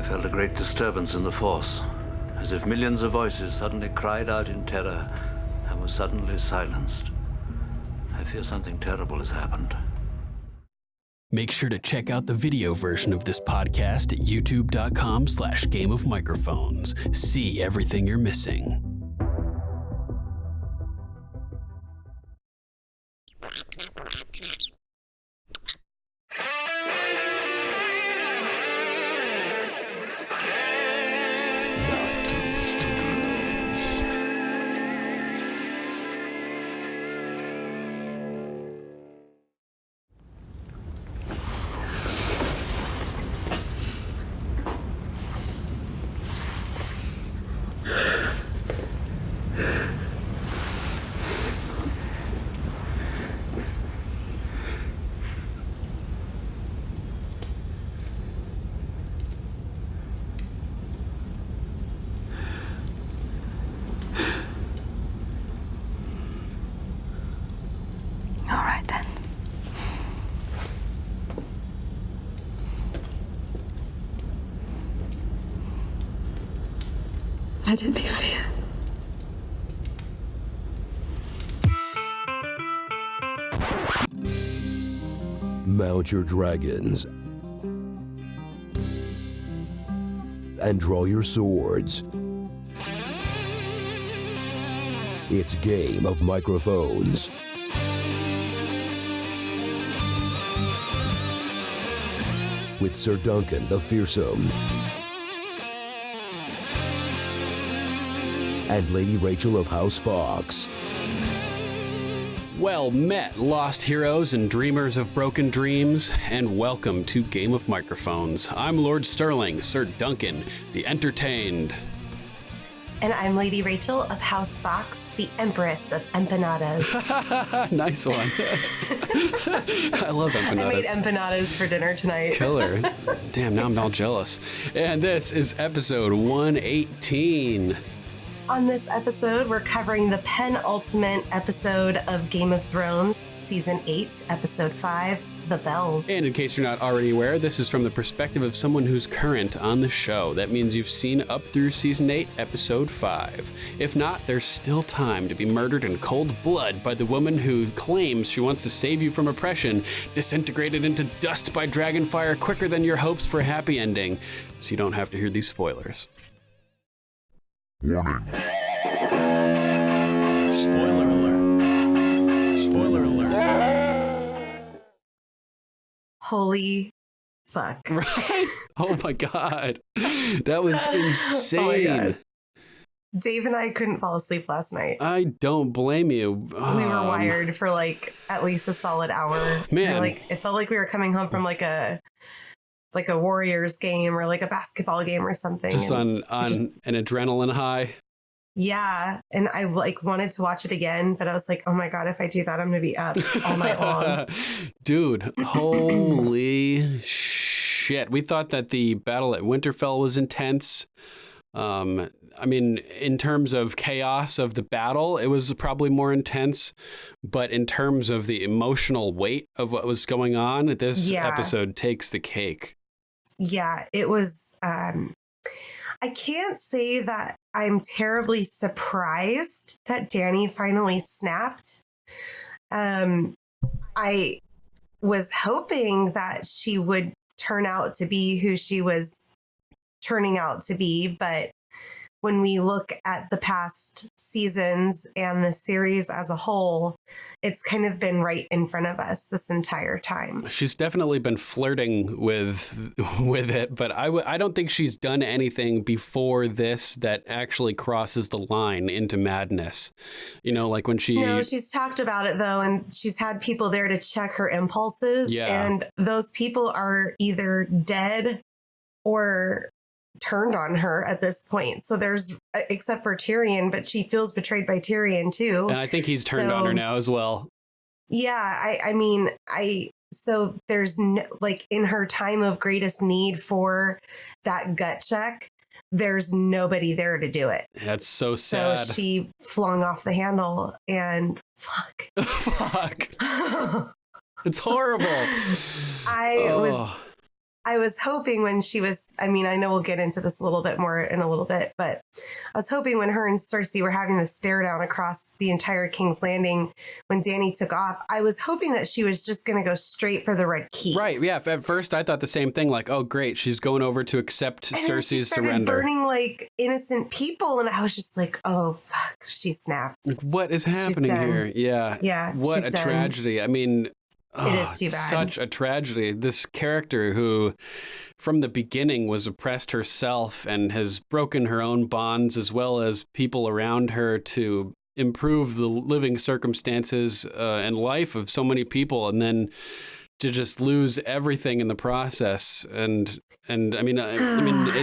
felt a great disturbance in the Force, as if millions of voices suddenly cried out in terror and were suddenly silenced. I fear something terrible has happened. Make sure to check out the video version of this podcast at youtube.com/gameofmicrophones. See everything you're missing. Let it be fair. Mount your dragons and draw your swords. It's Game of Microphones. With Sir Duncan the Fearsome and Lady Rachel of House Fox. Well met, lost heroes and dreamers of broken dreams, and welcome to Game of Microphones. I'm Lord Sterling, Sir Duncan, the entertained. And I'm Lady Rachel of House Fox, the Empress of Empanadas. Nice one. I love empanadas. I made empanadas for dinner tonight. Killer. Damn, now I'm all jealous. And this is episode 118. On this episode, we're covering the penultimate episode of Game of Thrones, Season 8, Episode 5, The Bells. And in case you're not already aware, this is from the perspective of someone who's current on the show. That means you've seen up through Season 8, Episode 5. If not, there's still time to be murdered in cold blood by the woman who claims she wants to save you from oppression, disintegrated into dust by dragonfire quicker than your hopes for a happy ending, so you don't have to hear these spoilers. Warning. Spoiler alert. Spoiler alert. Holy fuck. Right? Oh my God. That was insane. Oh my God. Dave and I couldn't fall asleep last night. I don't blame you. We were wired for like at least a solid hour. Man. It felt like we were coming home from like a Warriors game or like a basketball game or something. Just on an adrenaline high. Yeah. And I like wanted to watch it again, but I was like, oh my God, if I do that, I'm going to be up all night long. Dude, holy shit. We thought that the battle at Winterfell was intense. I mean, in terms of chaos of the battle, it was probably more intense. But in terms of the emotional weight of what was going on, this episode takes the cake. Yeah, it was. I can't say that I'm terribly surprised that Dany finally snapped. I was hoping that she would turn out to be who she was turning out to be, but when we look at the past seasons and the series as a whole, it's kind of been right in front of us this entire time. She's definitely been flirting with it, but I don't think she's done anything before this that actually crosses the line into madness. You know, like when she... No, she's talked about it, though, and she's had people there to check her impulses, and those people are either dead or turned on her at this point. So there's, except for Tyrion, but she feels betrayed by Tyrion too. And I think he's turned on her now as well. Yeah, I mean, so there's no, like in her time of greatest need for that gut check, there's nobody there to do it. That's so sad. So she flung off the handle and fuck. Fuck. It's horrible. I was hoping when she was, I mean, I know we'll get into this a little bit more in a little bit, but I was hoping when her and Cersei were having the stare down across the entire King's Landing when Dany took off, I was hoping that she was just going to go straight for the Red Keep. Right. Yeah. At first, I thought the same thing. Like, oh, great, she's going over to accept and then she Cersei's started surrender. Burning like innocent people, and I was just like, oh fuck, she snapped. Like, what is happening here? Yeah. Yeah. What a tragedy. I mean, it is too bad. Such a tragedy. This character who, from the beginning, was oppressed herself and has broken her own bonds as well as people around her to improve the living circumstances and life of so many people, and then to just lose everything in the process. And I mean,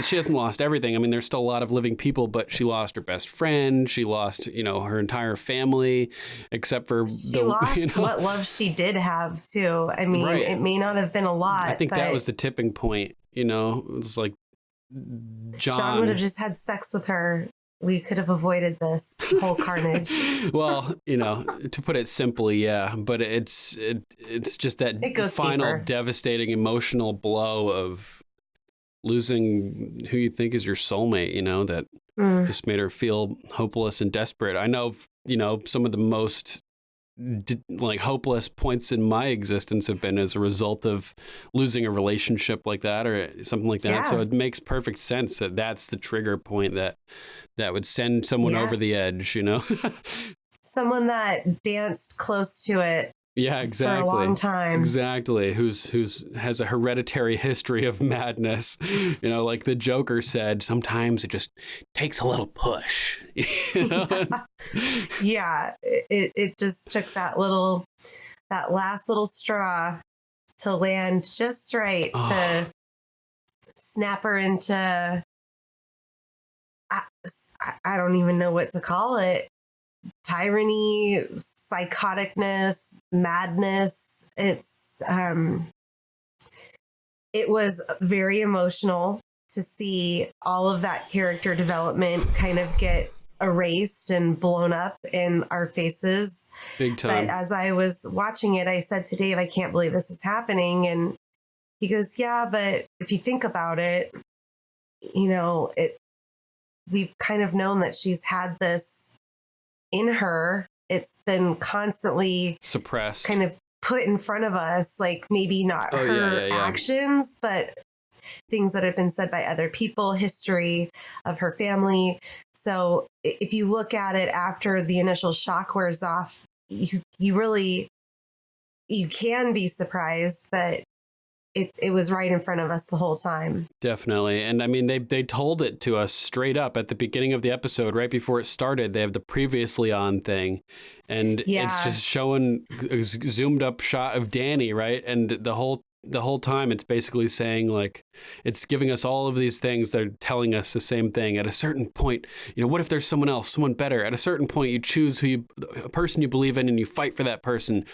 she hasn't lost everything. I mean, there's still a lot of living people, but she lost her best friend. She lost, her entire family, except for she lost what love she did have too. I mean, right. It may not have been a lot. I think that was the tipping point. It was like John would have just had sex with her. We could have avoided this whole carnage. Well, to put it simply, yeah, but it's just that final deeper. Devastating emotional blow of losing who you think is your soulmate, that just made her feel hopeless and desperate. I know, some of the most hopeless points in my existence have been as a result of losing a relationship like that or something like that. Yeah. So it makes perfect sense that that's the trigger point that would send someone over the edge, Someone that danced close to it. Yeah, exactly. For a long time. Exactly. Who's has a hereditary history of madness. Like the Joker said, sometimes it just takes a little push. Yeah. It just took that last little straw to land just right to snap her into I don't even know what to call it. Tyranny, psychoticness, madness. It was very emotional to see all of that character development kind of get erased and blown up in our faces. Big time. But as I was watching it, I said to Dave, I can't believe this is happening. And he goes, yeah, but if you think about it, we've kind of known that she's had this in her. It's been constantly suppressed, kind of put in front of us, like maybe not her actions, but things that have been said by other people, history of her family. So if you look at it after the initial shock wears off, you can be surprised, but it was right in front of us the whole time. Definitely. And I mean, they told it to us straight up at the beginning of the episode, right before it started. They have the previously on thing. And it's just showing a zoomed up shot of Dany, right? And the whole time it's basically saying, like, it's giving us all of these things that are telling us the same thing. At a certain point, what if there's someone else, someone better? At a certain point, you choose a person you believe in and you fight for that person.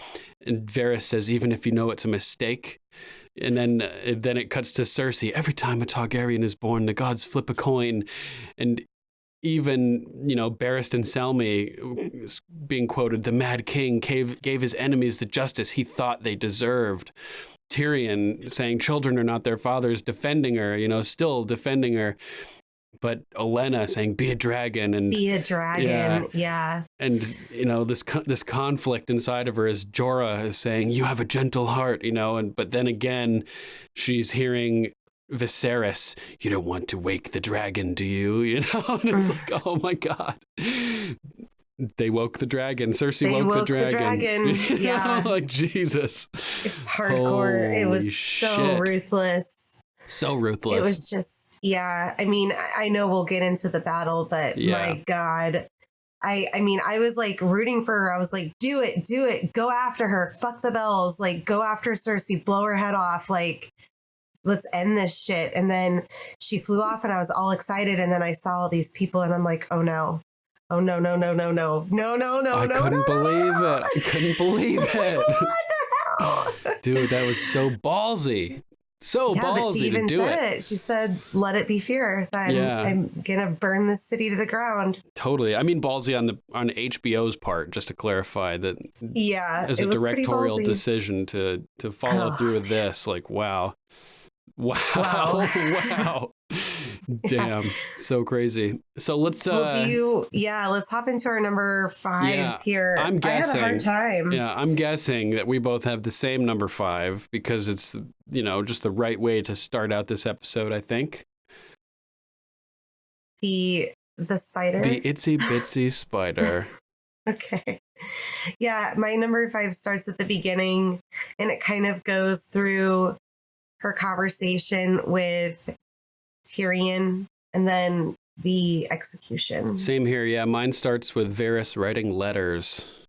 And Varys says, even if you know it's a mistake. And then it cuts to Cersei. Every time a Targaryen is born, the gods flip a coin. And even, Barristan Selmy being quoted, the Mad King gave his enemies the justice he thought they deserved. Tyrion saying children are not their fathers, defending her, still defending her. But Olenna saying, be a dragon. And be a dragon, yeah. And, this conflict inside of her is Jorah is saying, you have a gentle heart, but then again, she's hearing Viserys, you don't want to wake the dragon, do you? And it's like, oh my God. They woke the dragon. Cersei woke the dragon. Yeah. Like, Jesus. It's hardcore. Holy it was shit. So ruthless. So ruthless. It was just, yeah. I mean, I know we'll get into the battle, but my God. I mean, I was like rooting for her. I was like, do it. Go after her. Fuck the bells. Like, go after Cersei. Blow her head off. Like, let's end this shit. And then she flew off and I was all excited. And then I saw all these people and I'm like, oh no. Oh, no. I couldn't believe it. I couldn't believe it. What the hell? Dude, that was so ballsy. So ballsy but she even to do said it. She said, let it be fear. I'm going to burn this city to the ground. Totally. I mean, ballsy on HBO's part, just to clarify that. Yeah. As a directorial decision to follow through with this. Like, wow. Wow. Wow. Damn. So crazy. So let's let's hop into our number 5s here. I'm guessing, I had a hard time. Yeah, I'm guessing that we both have the same number 5 because it's, just the right way to start out this episode, I think. The spider? The itsy bitsy spider. Okay. Yeah, my number 5 starts at the beginning and it kind of goes through her conversation with Tyrion and then the execution. Same here. Yeah, mine starts with Varys writing letters.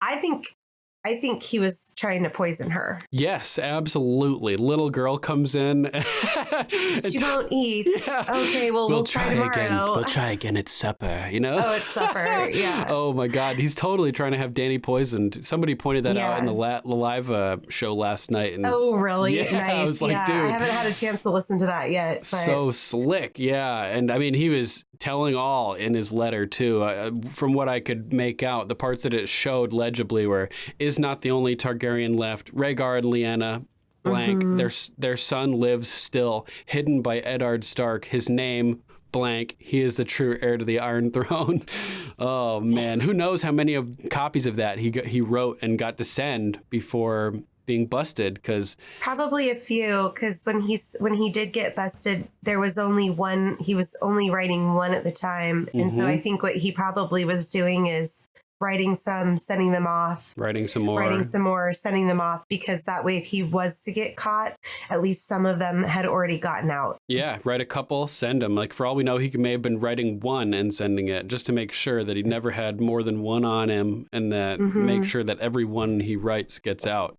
I think he was trying to poison her. Yes, absolutely. Little girl comes in. She won't eat. Yeah. Okay, well, we'll try tomorrow. Again. We'll try again at supper, Oh, it's supper, yeah. Oh, my God. He's totally trying to have Dany poisoned. Somebody pointed that out in the live show last night. And oh, really? Yeah, nice. I was like, dude. I haven't had a chance to listen to that yet. But... So slick, yeah. And, I mean, he was telling all in his letter, too. From what I could make out, the parts that it showed legibly were, is not the only Targaryen left. Rhaegar and Lyanna, blank. Their son lives still, hidden by Eddard Stark. His name, blank. He is the true heir to the Iron Throne. Oh, man. Who knows how many copies of that he wrote and got to send before being busted, because probably a few, because when he did get busted, there was only one. He was only writing one at the time, and so I think what he probably was doing is writing some, sending them off, writing some more, sending them off, because that way if he was to get caught, at least some of them had already gotten out. Yeah, write a couple, send them. Like, for all we know, he may have been writing one and sending it just to make sure that he never had more than one on him, and that make sure that every one he writes gets out,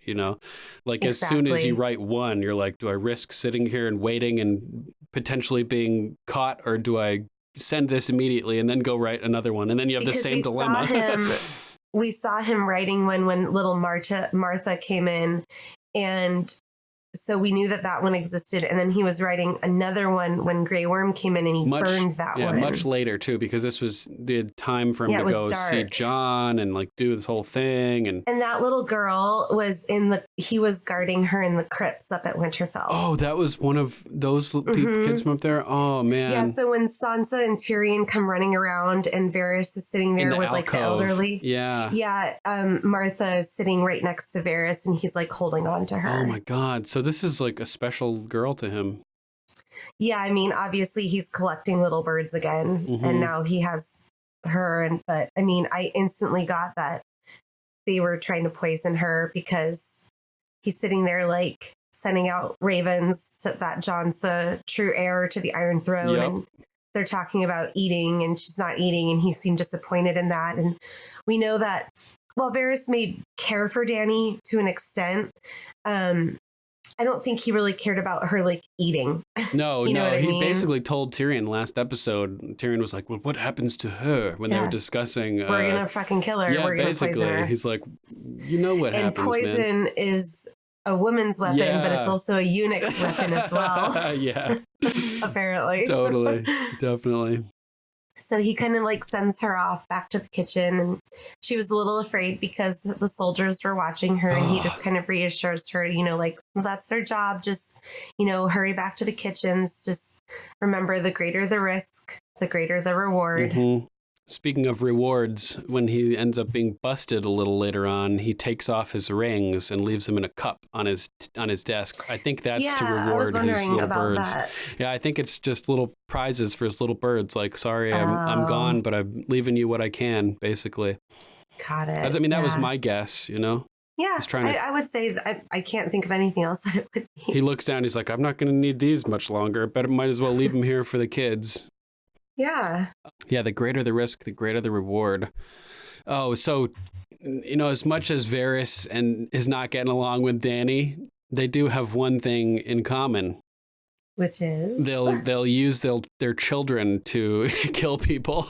Like, as soon as you write one, you're like, do I risk sitting here and waiting and potentially being caught, or do I send this immediately and then go write another one? And then you have the same dilemma. We saw him writing one when little Martha came in, and so we knew that one existed. And then he was writing another one when Grey Worm came in, and he burned that one. Yeah, much later too, because this was the time for him to go see Jon and like do this whole thing. And that little girl was he was guarding her in the crypts up at Winterfell. Oh, that was one of those kids from up there. Oh man. Yeah. So when Sansa and Tyrion come running around and Varys is sitting there with like the elderly. Yeah. Yeah. Martha is sitting right next to Varys, and he's like holding on to her. Oh my God. So this is like a special girl to him. Yeah, I mean, obviously he's collecting little birds again, and now he has her. But I mean, I instantly got that they were trying to poison her, because he's sitting there like sending out ravens so that Jon's the true heir to the Iron Throne, and they're talking about eating, and she's not eating, and he seemed disappointed in that. And we know that while Varys may care for Dany to an extent, I don't think he really cared about her like eating. No, he basically told Tyrion last episode. Tyrion was like, "Well, what happens to her?" When they were discussing, we're gonna fucking kill her. Yeah, we're gonna poison her. He's like, "You know what happens, and poison is a woman's weapon, but it's also a eunuch's weapon as well." Yeah, apparently, totally, definitely. So he kind of like sends her off back to the kitchen, and she was a little afraid because the soldiers were watching her, and he just kind of reassures her, like, well, that's their job. Just, hurry back to the kitchens. Just remember, the greater the risk, the greater the reward. Speaking of rewards, when he ends up being busted a little later on, he takes off his rings and leaves them in a cup on his desk. I think that's to reward his little birds. That. Yeah, I think it's just little prizes for his little birds. Like, sorry, I'm gone, but I'm leaving you what I can, basically. Got it. I mean, that was my guess, Yeah, I would say that I can't think of anything else that it would be. He looks down, he's like, I'm not going to need these much longer, but I might as well leave them here for the kids. Yeah. Yeah, the greater the risk, the greater the reward. Oh, so, as much as Varys is not getting along with Dany, they do have one thing in common. Which is? They'll use their children to kill people.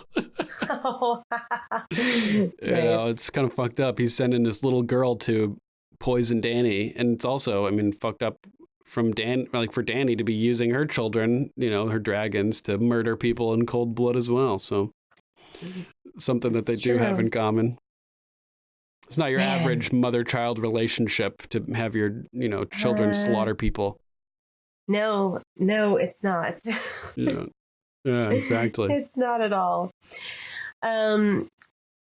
Oh. Nice. It's kind of fucked up. He's sending this little girl to poison Dany. And it's also, fucked up for Dany to be using her children, her dragons, to murder people in cold blood as well. So something that they do have in common. It's not your average mother-child relationship to have your, children slaughter people. No, it's not. Yeah, exactly. It's not at all.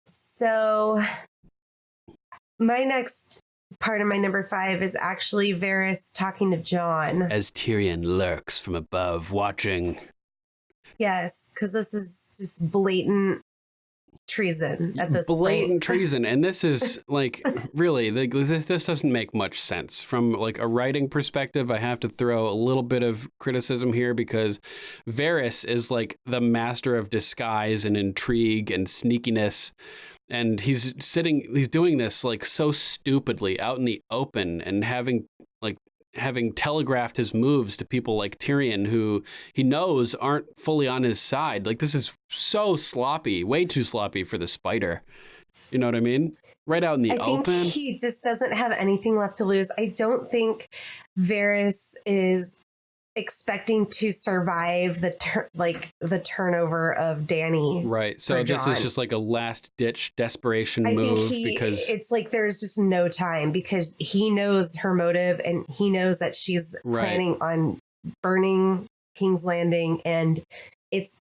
So my next part of my number 5 is actually Varys talking to Jon. As Tyrion lurks from above, watching. Yes, because this is just blatant treason at this blatant point. Treason. And this is like, really, this doesn't make much sense. From like a writing perspective, I have to throw a little bit of criticism here because Varys is like the master of disguise and intrigue and sneakiness. And he's doing this like so stupidly out in the open and having telegraphed his moves to people like Tyrion, who he knows aren't fully on his side. Like, this is so sloppy, way too sloppy for the spider. You know what I mean? Right out in the open. I think he just doesn't have anything left to lose. I don't think Varys is expecting to survive the turnover of Dany. Right. So this is just like a last ditch desperation move because it's like there's just no time because he knows her motive and he knows that she's planning on burning King's Landing, and it's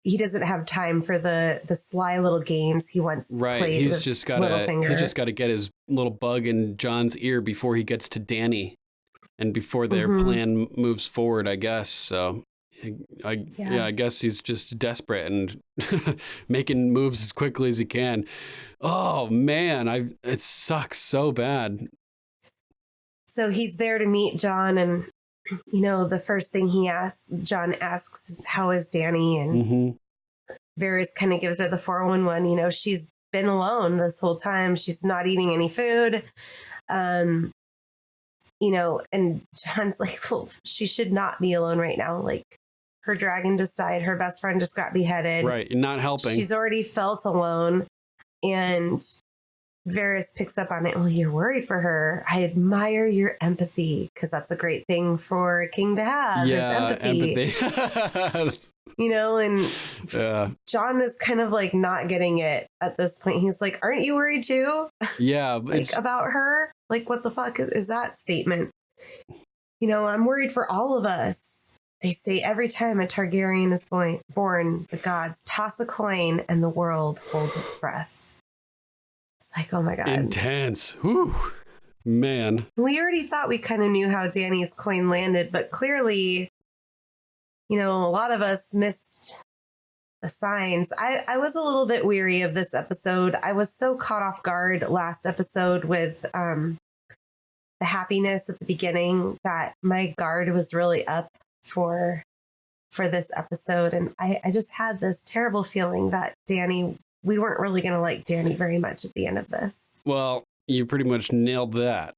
he doesn't have time for the sly little games he once played. He just got to get his little bug in Jon's ear before he gets to Dany. And before their plan moves forward, I guess. So, I guess he's just desperate and making moves as quickly as he can. Oh man, it sucks so bad. So he's there to meet Jon, and the first thing Jon asks is, "How is Dany?" And Varys kind of gives her the 411. She's been alone this whole time. She's not eating any food. And Jon's like, well, she should not be alone right now. Like, her dragon just died. Her best friend just got beheaded. Right. Not helping. She's already felt alone. And Varys picks up on it. Well, you're worried for her. I admire your empathy, because that's a great thing for a king to have. Yeah, empathy. And Jon is kind of like not getting it at this point. He's like, aren't you worried too? Yeah. About her? Like, what the fuck is that statement? I'm worried for all of us. They say every time a Targaryen is born, the gods toss a coin and the world holds its breath. It's like, oh my God. Intense. Whew. Man. We already thought we kind of knew how Dany's coin landed, but clearly, a lot of us missed the signs. I was a little bit weary of this episode. I was so caught off guard last episode with the happiness at the beginning that my guard was really up for this episode. And I just had this terrible feeling that Dany, we weren't really going to like Dany very much at the end of this. Well, you pretty much nailed that.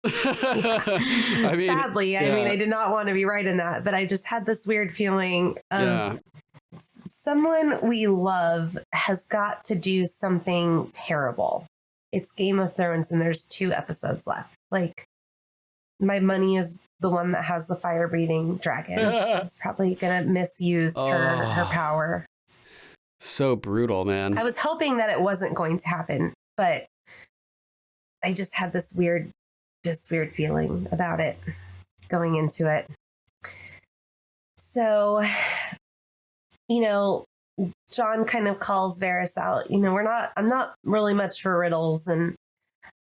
Sadly, I did not want to be right in that, but I just had this weird feeling of someone we love has got to do something terrible. It's Game of Thrones and there's 2 episodes left. Like, my money is the one that has the fire breathing dragon. It's probably going to misuse her power. So brutal, man. I was hoping that it wasn't going to happen, but I just had this weird feeling about it going into it. So, Jon kind of calls Varys out. I'm not really much for riddles. And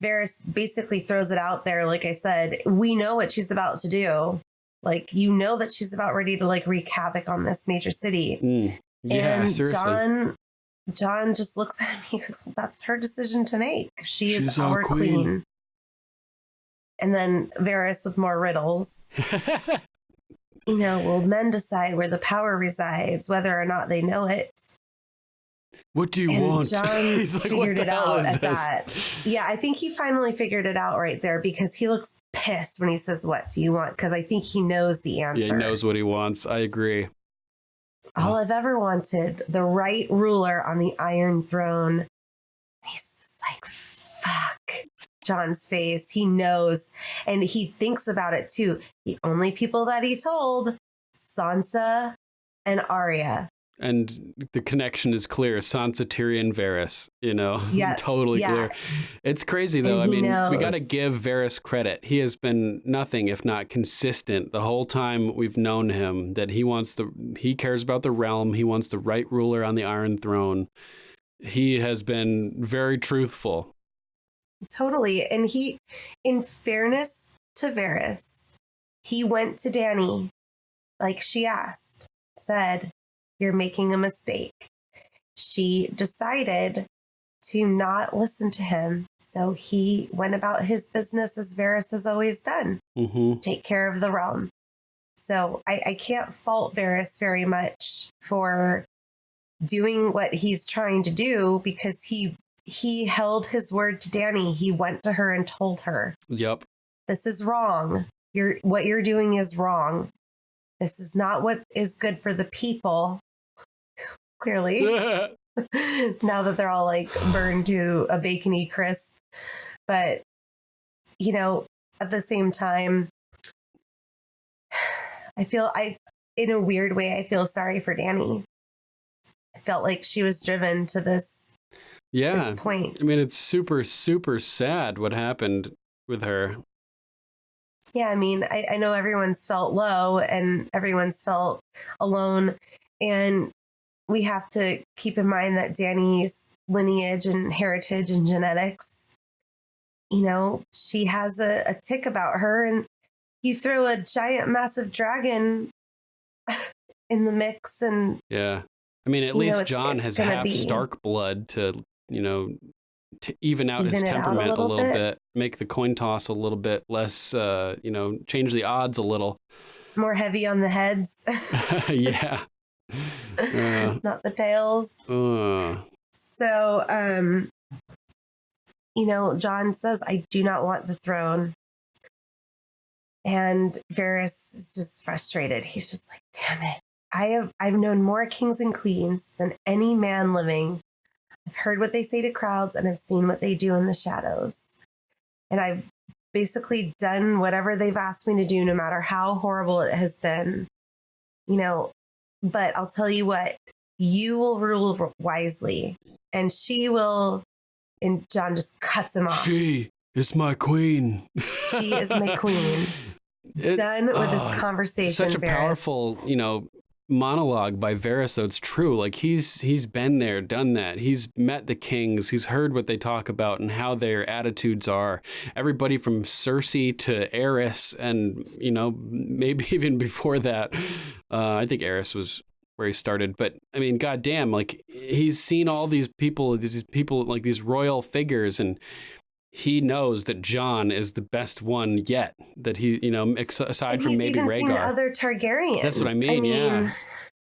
Varys basically throws it out there. Like I said, we know what she's about to do. Like, that she's about ready to like wreak havoc on this major city. Yeah, and seriously. Jon just looks at him. He goes, that's her decision to make. She's our queen. And then Varys with more riddles. Will men decide where the power resides, whether or not they know it? What do you want? Jon figured it out at that. Yeah, I think he finally figured it out right there, because he looks pissed when he says, what do you want? Because I think he knows the answer. Yeah, he knows what he wants. I agree. All I've ever wanted, the right ruler on the Iron Throne. He's just like, fuck. Jon's face. He knows. And he thinks about it too. The only people that he told, Sansa and Arya. And the connection is clear. Sansa, Tyrion, Varys, Yeah, totally clear. It's crazy, though. I And he mean, we got to knows. give Varys credit. He has been nothing if not consistent the whole time we've known him, that he cares about the realm. He wants the right ruler on the Iron Throne. He has been very truthful. Totally. And he, in fairness to Varys, he went to Dany, like she asked, said, "You're making a mistake." She decided to not listen to him. So he went about his business as Varys has always done. Mm-hmm. Take care of the realm. So I can't fault Varys very much for doing what he's trying to do, because he held his word to Dany. He went to her and told her, Yep. "This is wrong. What you're doing is wrong. This is not what is good for the people." Clearly, now that they're all like burned to a bacony crisp. But, at the same time, in a weird way, I feel sorry for Dany. I felt like she was driven to this point. I mean, it's super, super sad what happened with her. Yeah, I mean, I know everyone's felt low and everyone's felt alone. And we have to keep in mind that Dany's lineage and heritage and genetics, she has a tick about her. And you throw a giant, massive dragon in the mix and... Yeah. I mean, at least Jon has half Stark blood to even out his temperament a little bit, make the coin toss a little bit less, change the odds a little. More heavy on the heads. Yeah. Not the tails. So, Jon says, "I do not want the throne." And Varys is just frustrated. He's just like, "Damn it. I've known more kings and queens than any man living. I've heard what they say to crowds, and I've seen what they do in the shadows. And I've basically done whatever they've asked me to do, no matter how horrible it has been. But I'll tell you what, you will rule wisely, and she will." And Jon just cuts him off. "She is my queen. She is my queen." Done with this conversation. Such a powerful, monologue by Varys, so it's true. Like he's been there, done that. He's met the kings. He's heard what they talk about and how their attitudes are. Everybody from Cersei to Aerys, and maybe even before that. I think Aerys was where he started, but I mean, goddamn, like he's seen all these people like these royal figures, and he knows that Jon is the best one yet. That he, aside from maybe Rhaegar. He's even seen other Targaryens. That's what I mean. Yeah,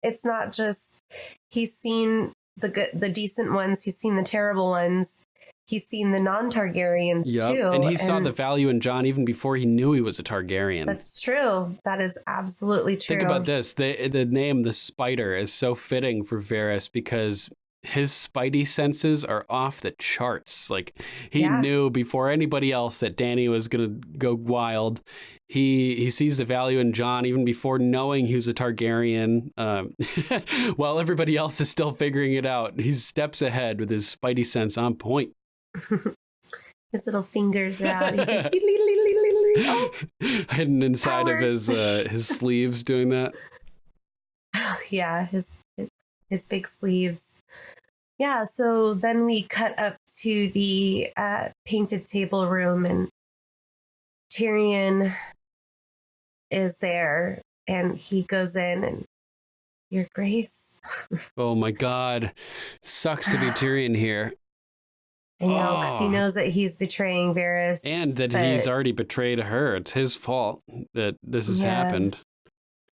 it's not just he's seen the decent ones. He's seen the terrible ones. He's seen the non-Targaryens too. And he saw the value in Jon even before he knew he was a Targaryen. That's true. That is absolutely true. Think about this: the name, the Spider, is so fitting for Varys because his spidey senses are off the charts. Like he knew before anybody else that Dany was gonna go wild. He sees the value in Jon even before knowing he was a Targaryen. While everybody else is still figuring it out, he's steps ahead with his spidey sense on point. His little fingers are out. He's like, oh, hidden inside power. Of his sleeves, doing that. Yeah, his big sleeves. Yeah, so then we cut up to the painted table room, and Tyrion is there, and he goes in and, "Your Grace." Oh my God. Sucks to be Tyrion here. I know, because he knows that he's betraying Varys. And that he's already betrayed her. It's his fault that this has happened.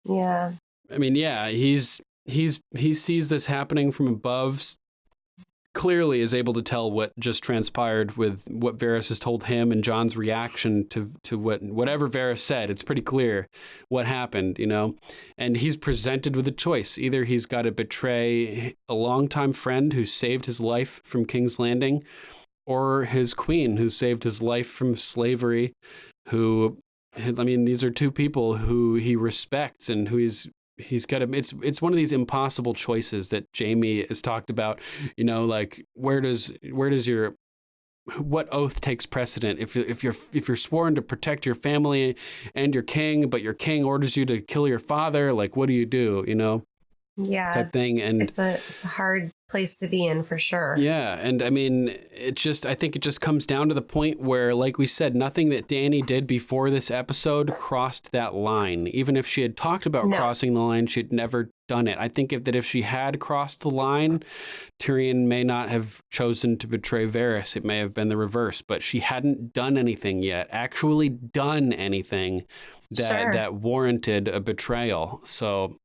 Yeah. I mean, yeah, he sees this happening from above, clearly is able to tell what just transpired with what Varys has told him and Jon's reaction to whatever Varys said. It's pretty clear what happened, and he's presented with a choice. Either he's got to betray a longtime friend who saved his life from King's Landing, or his queen who saved his life from slavery, these are two people who he respects and who he's he's got to, it's one of these impossible choices that Jaime has talked about, you know, like where does your, what oath takes precedent if you're sworn to protect your family and your king, but your king orders you to kill your father, like what do, you know? Yeah. Type thing. And it's a hard place to be in for sure. Yeah. And I mean, I think it just comes down to the point where, like we said, nothing that Dany did before this episode crossed that line. Even if she had talked about crossing the line, she'd never done it. I think if she had crossed the line, Tyrion may not have chosen to betray Varys. It may have been the reverse, but she hadn't done anything yet, actually done anything that warranted a betrayal. So.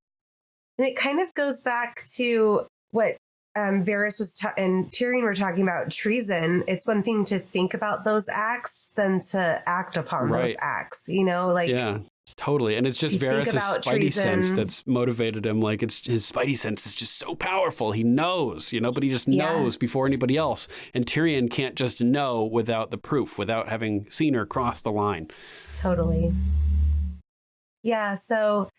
And it kind of goes back to what Varys and Tyrion were talking about, treason. It's one thing to think about those acts than to act upon those acts, you know, like. Yeah, totally. And it's just Varys' spidey sense that's motivated him. Like his spidey sense is just so powerful. He knows, you know, but he just knows before anybody else. And Tyrion can't just know without the proof, without having seen her cross the line. Totally. Yeah, so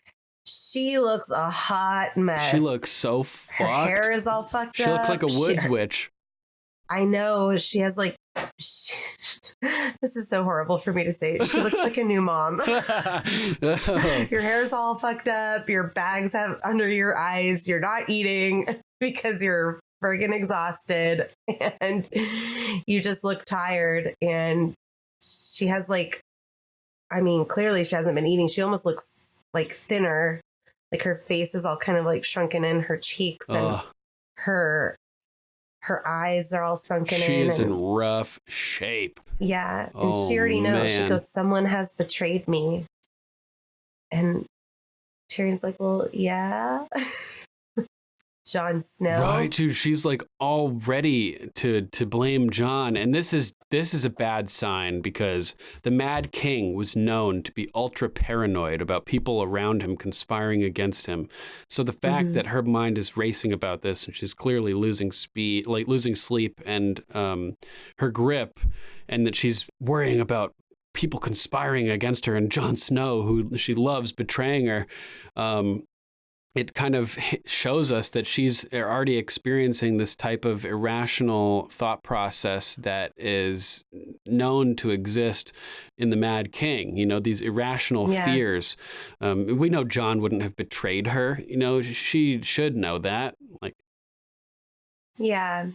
she looks a hot mess. She looks so fucked. Her hair is all fucked up. She looks like a woods witch. I know. She has like... this is so horrible for me to say. She looks like a new mom. Your hair's all fucked up. Your bags have under your eyes. You're not eating because you're friggin' exhausted. And you just look tired. And she has like... I mean, clearly she hasn't been eating. She almost looks like thinner. Like her face is all kind of like shrunken in, her cheeks and her eyes are all sunken in. She is in rough shape. Yeah. And she already knows. Man. She goes, someone has betrayed me. And Tyrion's like, well, yeah. Jon Snow. Right, dude. She's like all ready to blame Jon. And this is a bad sign because the Mad King was known to be ultra paranoid about people around him conspiring against him. So the fact that her mind is racing about this and she's clearly losing sleep and her grip, and that she's worrying about people conspiring against her and Jon Snow, who she loves, betraying her. It kind of shows us that she's already experiencing this type of irrational thought process that is known to exist in the Mad King, you know, these irrational fears. We know Jon wouldn't have betrayed her. You know, she should know that. Like, yeah,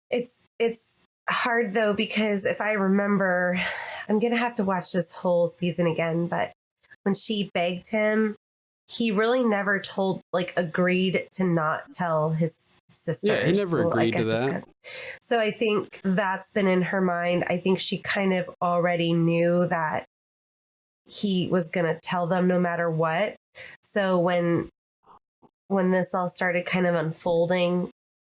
it's hard though, because if I remember, I'm going to have to watch this whole season again, but when she begged him, he really never agreed to not tell his sisters. Yeah, he never agreed to that. So I think that's been in her mind. I think she kind of already knew that he was going to tell them no matter what. So when this all started kind of unfolding,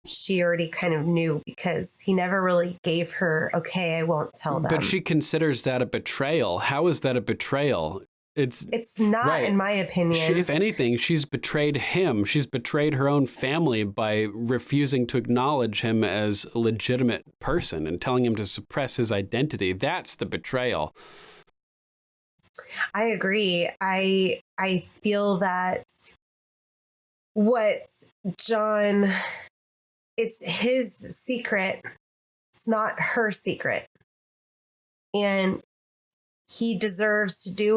she already kind of knew, because he never really gave her, okay, I won't tell them. But she considers that a betrayal. How is that a betrayal? It's not, right. In my opinion. If anything, she's betrayed him. She's betrayed her own family by refusing to acknowledge him as a legitimate person and telling him to suppress his identity. That's the betrayal. I agree. I feel that what Jon, it's his secret. It's not her secret. And he deserves to do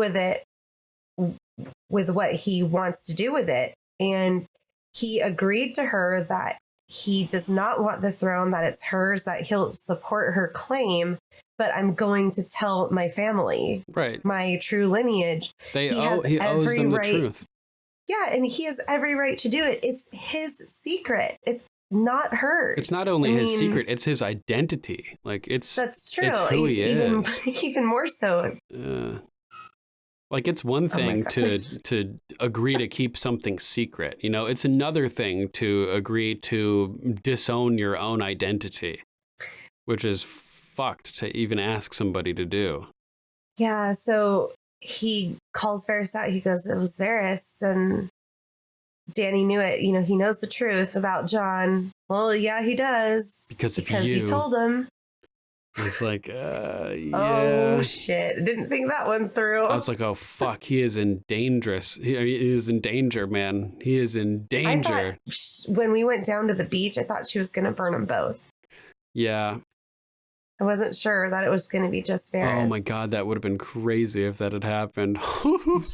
with what he wants to do with it. And he agreed to her that he does not want the throne, that it's hers, that he'll support her claim, but I'm going to tell my family, right, my true lineage. He owes them the truth. Yeah, and he has every right to do it. It's his secret. It's not hers. It's not only his secret, it's his identity. Like that's true. It's who he is. Even more so. Like it's one thing to agree to keep something secret. You know, it's another thing to agree to disown your own identity, which is fucked to even ask somebody to do. Yeah. So he calls Varys out. He goes, "It was Varys," and Dany knew it. You know, he knows the truth about Jon. Well, yeah, he does. Because he told him. It's like, yeah. Oh, shit. Didn't think that one through. I was like, oh, fuck. He is in dangerous. He is in danger, man. He is in danger. I thought when we went down to the beach, I thought she was going to burn them both. Yeah. I wasn't sure that it was going to be just Varys. Oh, my God. That would have been crazy if that had happened.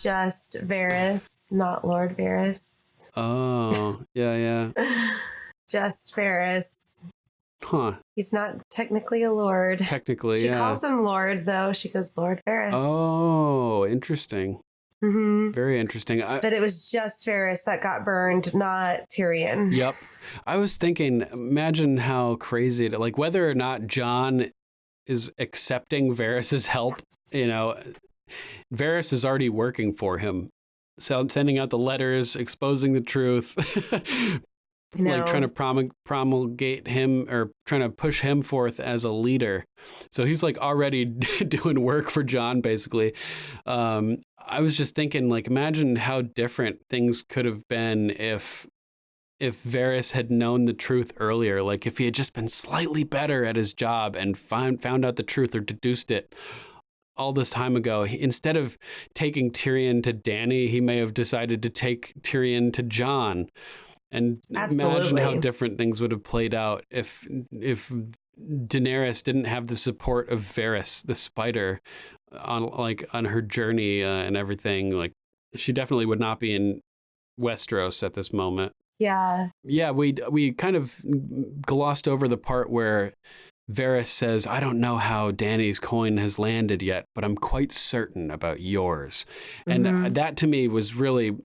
Just Varys, not Lord Varys. Oh, yeah. Just Varys. Huh. He's not technically a lord. Technically, she yeah. calls him Lord, though. She goes, Lord Varys. Oh, interesting. Mm-hmm. Very interesting. But it was just Varys that got burned, not Tyrion. Yep. I was thinking, imagine how crazy it, like whether or not Jon is accepting Varys's help, you know, Varys is already working for him. So sending out the letters, exposing the truth, like trying to promulgate him or trying to push him forth as a leader. So he's like already doing work for Jon, basically. I was just thinking, like, imagine how different things could have been if Varys had known the truth earlier. Like if he had just been slightly better at his job and found out the truth or deduced it all this time ago. Instead of taking Tyrion to Dany, he may have decided to take Tyrion to Jon. And imagine how different things would have played out if Daenerys didn't have the support of Varys, the spider, on her journey and everything. Like she definitely would not be in Westeros at this moment. Yeah. Yeah, we kind of glossed over the part where Varys says, I don't know how Dany's coin has landed yet, but I'm quite certain about yours. And that to me was really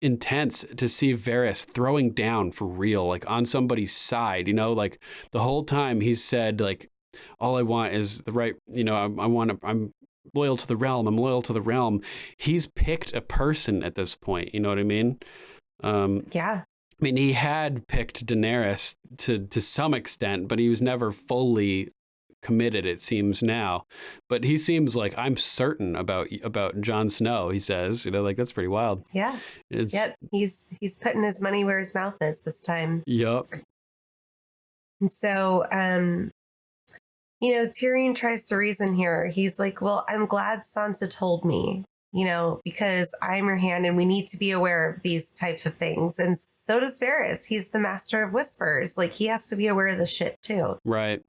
intense to see Varys throwing down for real, like on somebody's side, you know, like the whole time he's said, like, all I want is the right, you know, I'm loyal to the realm. I'm loyal to the realm. He's picked a person at this point. You know what I mean? Yeah. I mean, he had picked Daenerys to some extent, but he was never fully committed, it seems now. But he seems like, I'm certain about Jon Snow, he says. You know, like, that's pretty wild. Yeah. Yep. He's putting his money where his mouth is this time. Yep. And so, you know, Tyrion tries to reason here. He's like, well, I'm glad Sansa told me, you know, because I'm your hand and we need to be aware of these types of things. And so does Varys. He's the master of whispers. Like, he has to be aware of the shit too. Right.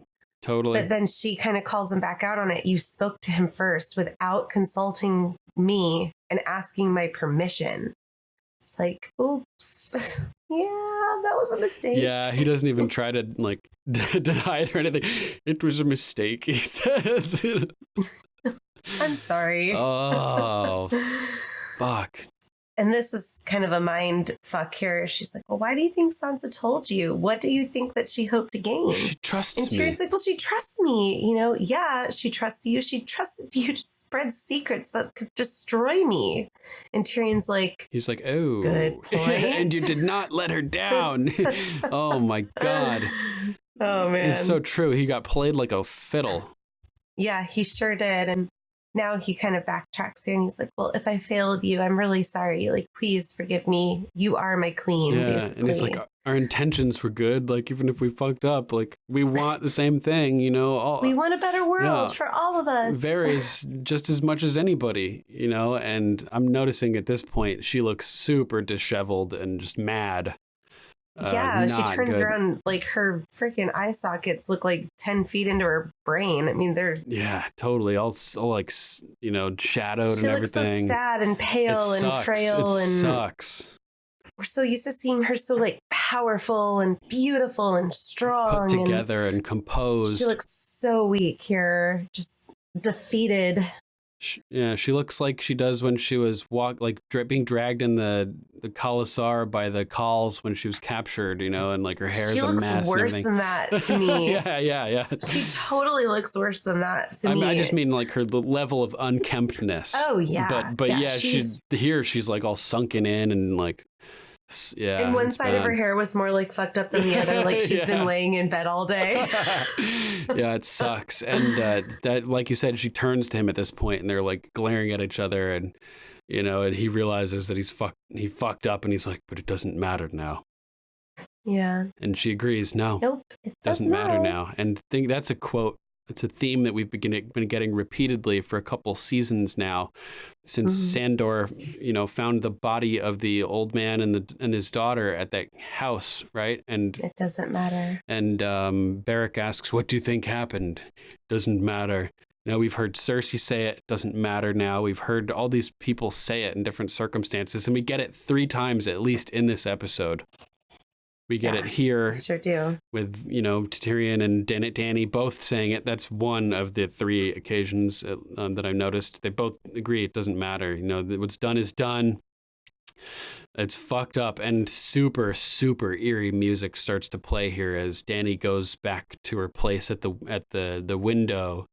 Totally. But then she kind of calls him back out on it. You spoke to him first without consulting me and asking my permission. It's like, oops. Yeah, that was a mistake. Yeah, he doesn't even try to, like, deny it or anything. It was a mistake, he says. I'm sorry. Oh, fuck. And this is kind of a mind fuck here. She's like, well, why do you think Sansa told you? What do you think that she hoped to gain? She trusts me. And Tyrion's like, well, she trusts me. You know, yeah, she trusts you. She trusted you to spread secrets that could destroy me. And Tyrion's like, he's like, oh, good point. And you did not let her down. Oh, my God. Oh, man. It's so true. He got played like a fiddle. Yeah, he sure did. And now he kind of backtracks here and he's like, well, if I failed you, I'm really sorry. Like, please forgive me. You are my queen, basically. And he's like, our intentions were good. Like, even if we fucked up, like, we want the same thing, you know. We want a better world for all of us. Varies just as much as anybody, you know. And I'm noticing at this point, she looks super disheveled and just mad. Yeah, she turns around, like her freaking eye sockets look like 10 feet into her brain. I mean, they're... Yeah, totally. All like, you know, shadowed and everything. She looks so sad and pale and frail. It sucks. We're so used to seeing her so, like, powerful and beautiful and strong. Put together and composed. She looks so weak here, just defeated. Yeah, she looks like she does when she was being dragged in the Khalasar by the Khals when she was captured, you know, and like her hair's a mess. She looks worse than that to me. Yeah. She totally looks worse than that to me. I just mean like the level of unkemptness. Oh yeah, but yeah, she's like all sunken in and like. Yeah, and one side of her hair was more like fucked up than the other, like she's been laying in bed all day. Yeah, it sucks. And that, like you said, she turns to him at this point and they're like glaring at each other, and you know, and he realizes that he fucked up, and he's like, but it doesn't matter now. Yeah. And she agrees, no. Nope. It doesn't matter now. And think that's a quote it's a theme that we've been getting repeatedly for a couple seasons now, since Sandor, found the body of the old man and his daughter at that house, right? And it doesn't matter. And Beric asks, "What do you think happened?" Doesn't matter. Now we've heard Cersei say it. Doesn't matter now. We've heard all these people say it in different circumstances, and we get it 3 times at least in this episode. We get it here, sure do, with Tyrion and Dany both saying it. That's one of the 3 occasions that I've noticed. They both agree it doesn't matter. What's done is done. It's fucked up, and super, super eerie music starts to play here as Dany goes back to her place at the window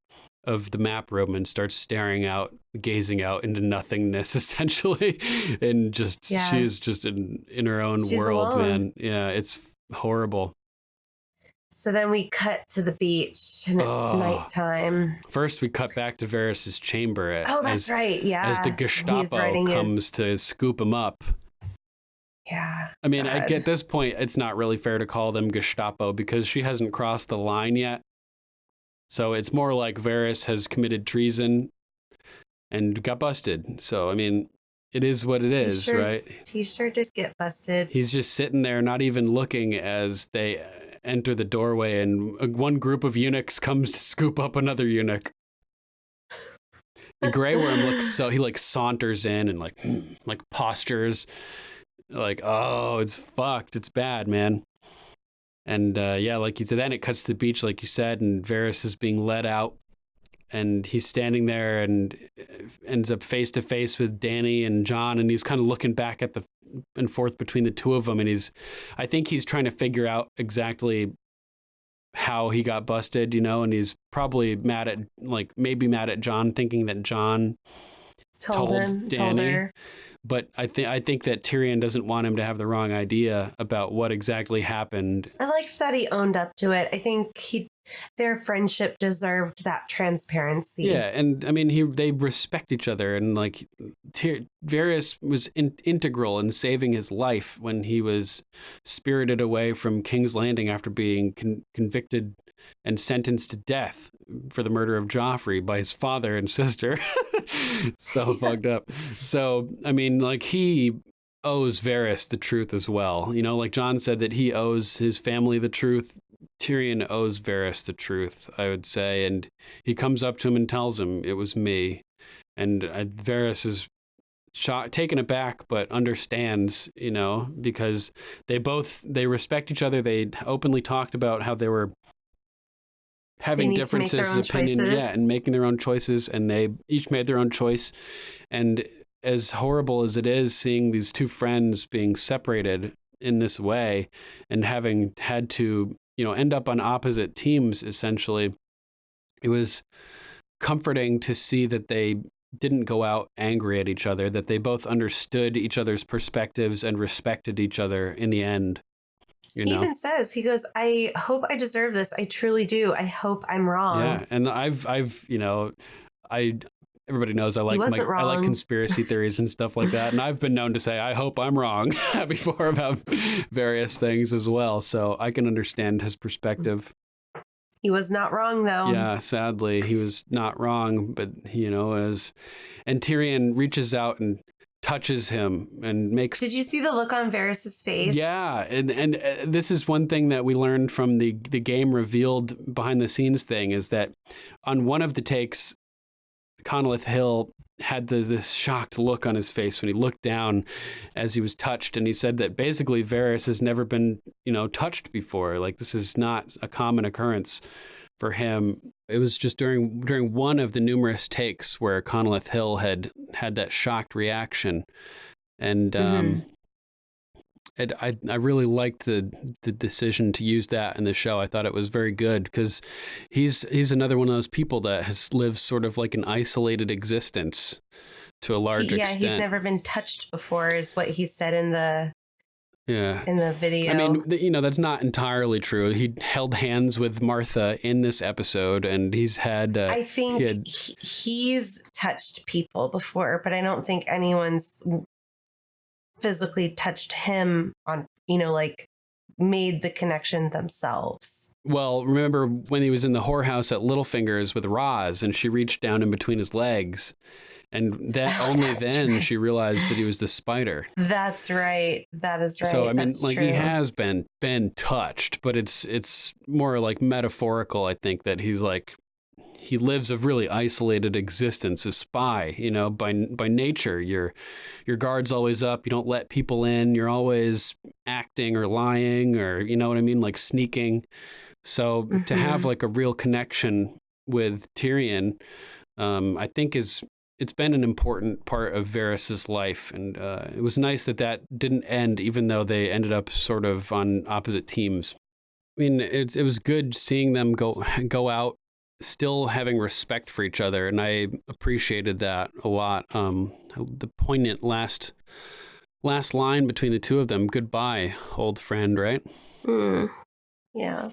of the map room and starts gazing out into nothingness, essentially, and she's just in her own world, alone. Man. Yeah, it's horrible. So then we cut to the beach, and it's nighttime. First, we cut back to Varys' chamber. That's right. Yeah, as the Gestapo comes to scoop him up. Yeah. I mean, at this point, it's not really fair to call them Gestapo because she hasn't crossed the line yet. So it's more like Varys has committed treason and got busted. So, I mean, it is what it is, right? He sure did get busted. He's just sitting there, not even looking as they enter the doorway, and one group of eunuchs comes to scoop up another eunuch. And Grey Worm he saunters in and like postures like, oh, it's fucked. It's bad, man. And like you said, then it cuts to the beach, like you said, and Varys is being led out, and he's standing there and ends up face to face with Dany and Jon, and he's kind of looking back at and forth between the two of them, and I think he's trying to figure out exactly how he got busted, and he's probably maybe mad at Jon, thinking that Jon told Dany. But I think that Tyrion doesn't want him to have the wrong idea about what exactly happened. I liked that he owned up to it. I think their friendship deserved that transparency. Yeah, and I mean, they respect each other, and Varys was integral in saving his life when he was spirited away from King's Landing after being convicted and sentenced to death for the murder of Joffrey by his father and sister. So fucked up. So, I mean, he owes Varys the truth as well. Like Jon said that he owes his family the truth. Tyrion owes Varys the truth, I would say. And he comes up to him and tells him, "It was me." And Varys is taken aback, but understands, because they respect each other. They openly talked about how they were having differences of opinion, and making their own choices, and they each made their own choice. And as horrible as it is seeing these two friends being separated in this way and having had to, end up on opposite teams, essentially, it was comforting to see that they didn't go out angry at each other, that they both understood each other's perspectives and respected each other in the end. He even says, he goes, "I hope I deserve this. I truly do. I hope I'm wrong." Yeah, and everybody knows I like conspiracy theories and stuff like that, and I've been known to say I hope I'm wrong before about various things as well. So I can understand his perspective. He was not wrong, though. Yeah, sadly, he was not wrong. But and Tyrion reaches out and touches him and makes... Did you see the look on Varys' face? Yeah, and this is one thing that we learned from the game revealed behind the scenes thing, is that on one of the takes, Conleth Hill had this shocked look on his face when he looked down as he was touched, and he said that basically Varys has never been, touched before. Like, this is not a common occurrence for him. It was just during one of the numerous takes where Conleth Hill had that shocked reaction, and I really liked the decision to use that in the show. I thought it was very good because he's another one of those people that has lived sort of like an isolated existence to a large extent. Yeah, he's never been touched before, is what he said in the video. I mean, that's not entirely true. He held hands with Martha in this episode, and he's had... I think he's touched people before, but I don't think anyone's physically touched him on, made the connection themselves. Well, remember when he was in the whorehouse at Littlefinger's with Roz and she reached down in between his legs, and that only then she realized that he was the spider. That's right. That is right. So I mean, That's like true. he has been touched, but it's more like metaphorical. I think that he's like, he lives a really isolated existence, a spy, you know, by nature. Your guard's always up. You don't let people in. You're always acting or lying or, you know what I mean? Like sneaking. So to have like a real connection with Tyrion, I think it's been an important part of Varys's life. And it was nice that didn't end, even though they ended up sort of on opposite teams. I mean, it was good seeing them go out still having respect for each other, and I appreciated that a lot. The poignant last line between the two of them, "Goodbye, old friend," right? Yeah.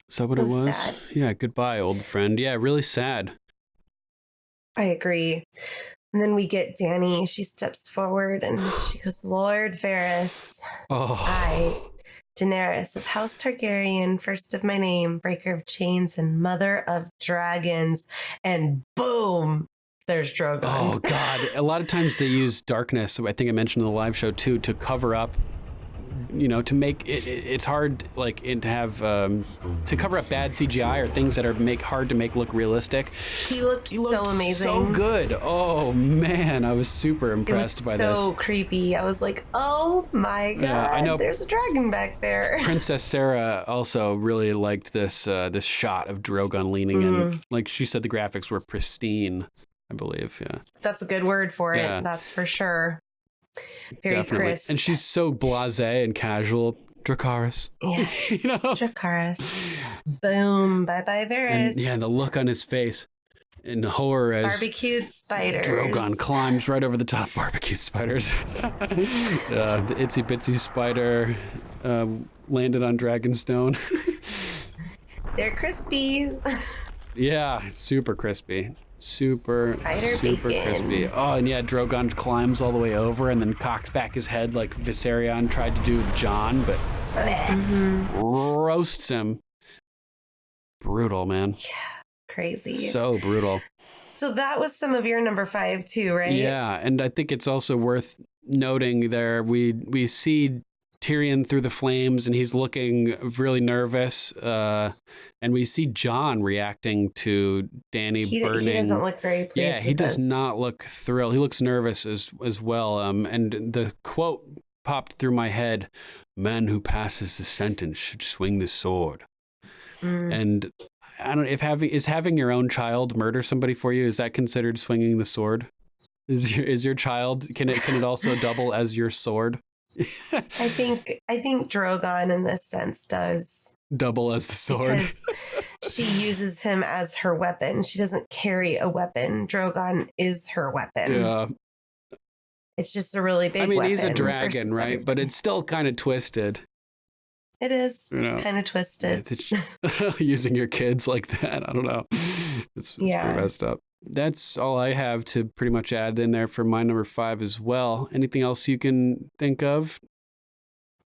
Is that what So it was? sad. Yeah, "Goodbye, old friend." Yeah, really sad. I agree. And then we get Dany. She steps forward and she goes, "Lord Varys, Oh, I, Daenerys of House Targaryen, first of my name, breaker of chains and mother of dragons." And boom, there's Drogon. oh God. A lot of times they use darkness, I think I mentioned in the live show too, to cover up, you know, to make it's hard, like, to have to cover up bad CGI or things that are hard to make look realistic. He looked so amazing. So good. Oh man, I was super impressed by this. So creepy. I was like, oh my God, Yeah, I know. there's a dragon back there. Princess Sarah also really liked this shot of Drogon leaning in. Like she said, the graphics were pristine, I believe. Yeah, That's a good word for Yeah. it. That's for sure. Very definitely. crisp. And she's so blasé and casual. Dracarys. Yeah. You know? Dracarys. Boom. Bye-bye, Varys. And the look on his face in horror as Barbecued spiders. Drogon climbs right over the top. Barbecued spiders. The itsy bitsy spider landed on Dragonstone. They're crispy. Yeah, super crispy. Super Spider bacon. crispy. Oh, and yeah, Drogon climbs all the way over and then cocks back his head like Viserion tried to do with Jon, but roasts him. Brutal, man. Crazy. So brutal. So that was some of your number 5 too, right? Yeah, and I think it's also worth noting there we see Tyrion through the flames and he's looking really nervous, and we see Jon reacting to Dany burning. He doesn't look very pleased. Yeah, he with does this. not look thrilled. He looks nervous as well. And the quote popped through my head: "Man who passes the sentence should swing the sword." And I don't know if having your own child murder somebody for you, is that considered swinging the sword? Is your child, can it also double as your sword? I think Drogon in this sense does. Double as the sword. Because she uses him as her weapon. She doesn't carry a weapon. Drogon is her weapon. Yeah. It's just a really big weapon. He's a dragon, versus right? everything. But it's still kind of twisted. It is You know. kind of twisted. Using your kids like that. I don't know. It's pretty messed up. That's all I have to pretty much add in there for my number 5 as well. Anything else you can think of?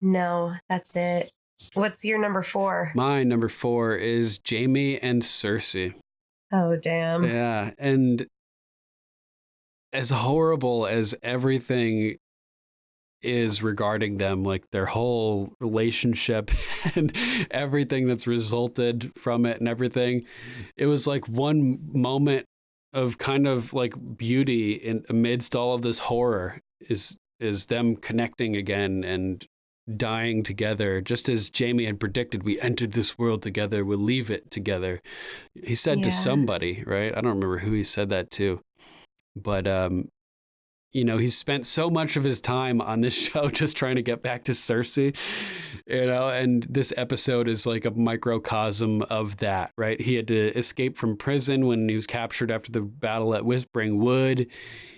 No, that's it. What's your number 4? My number 4 is Jaime and Cersei. Oh, damn. Yeah, and as horrible as everything is regarding them, like their whole relationship and everything that's resulted from it and everything, it was like one moment of kind of like beauty in amidst all of this horror is them connecting again and dying together, just as Jaime had predicted. We entered this world together, we'll leave it together, he said to somebody, right? I don't remember who he said that to, but you know, he's spent so much of his time on this show just trying to get back to Cersei, you know, and this episode is like a microcosm of that, right? He had to escape from prison when he was captured after the battle at Whispering Wood.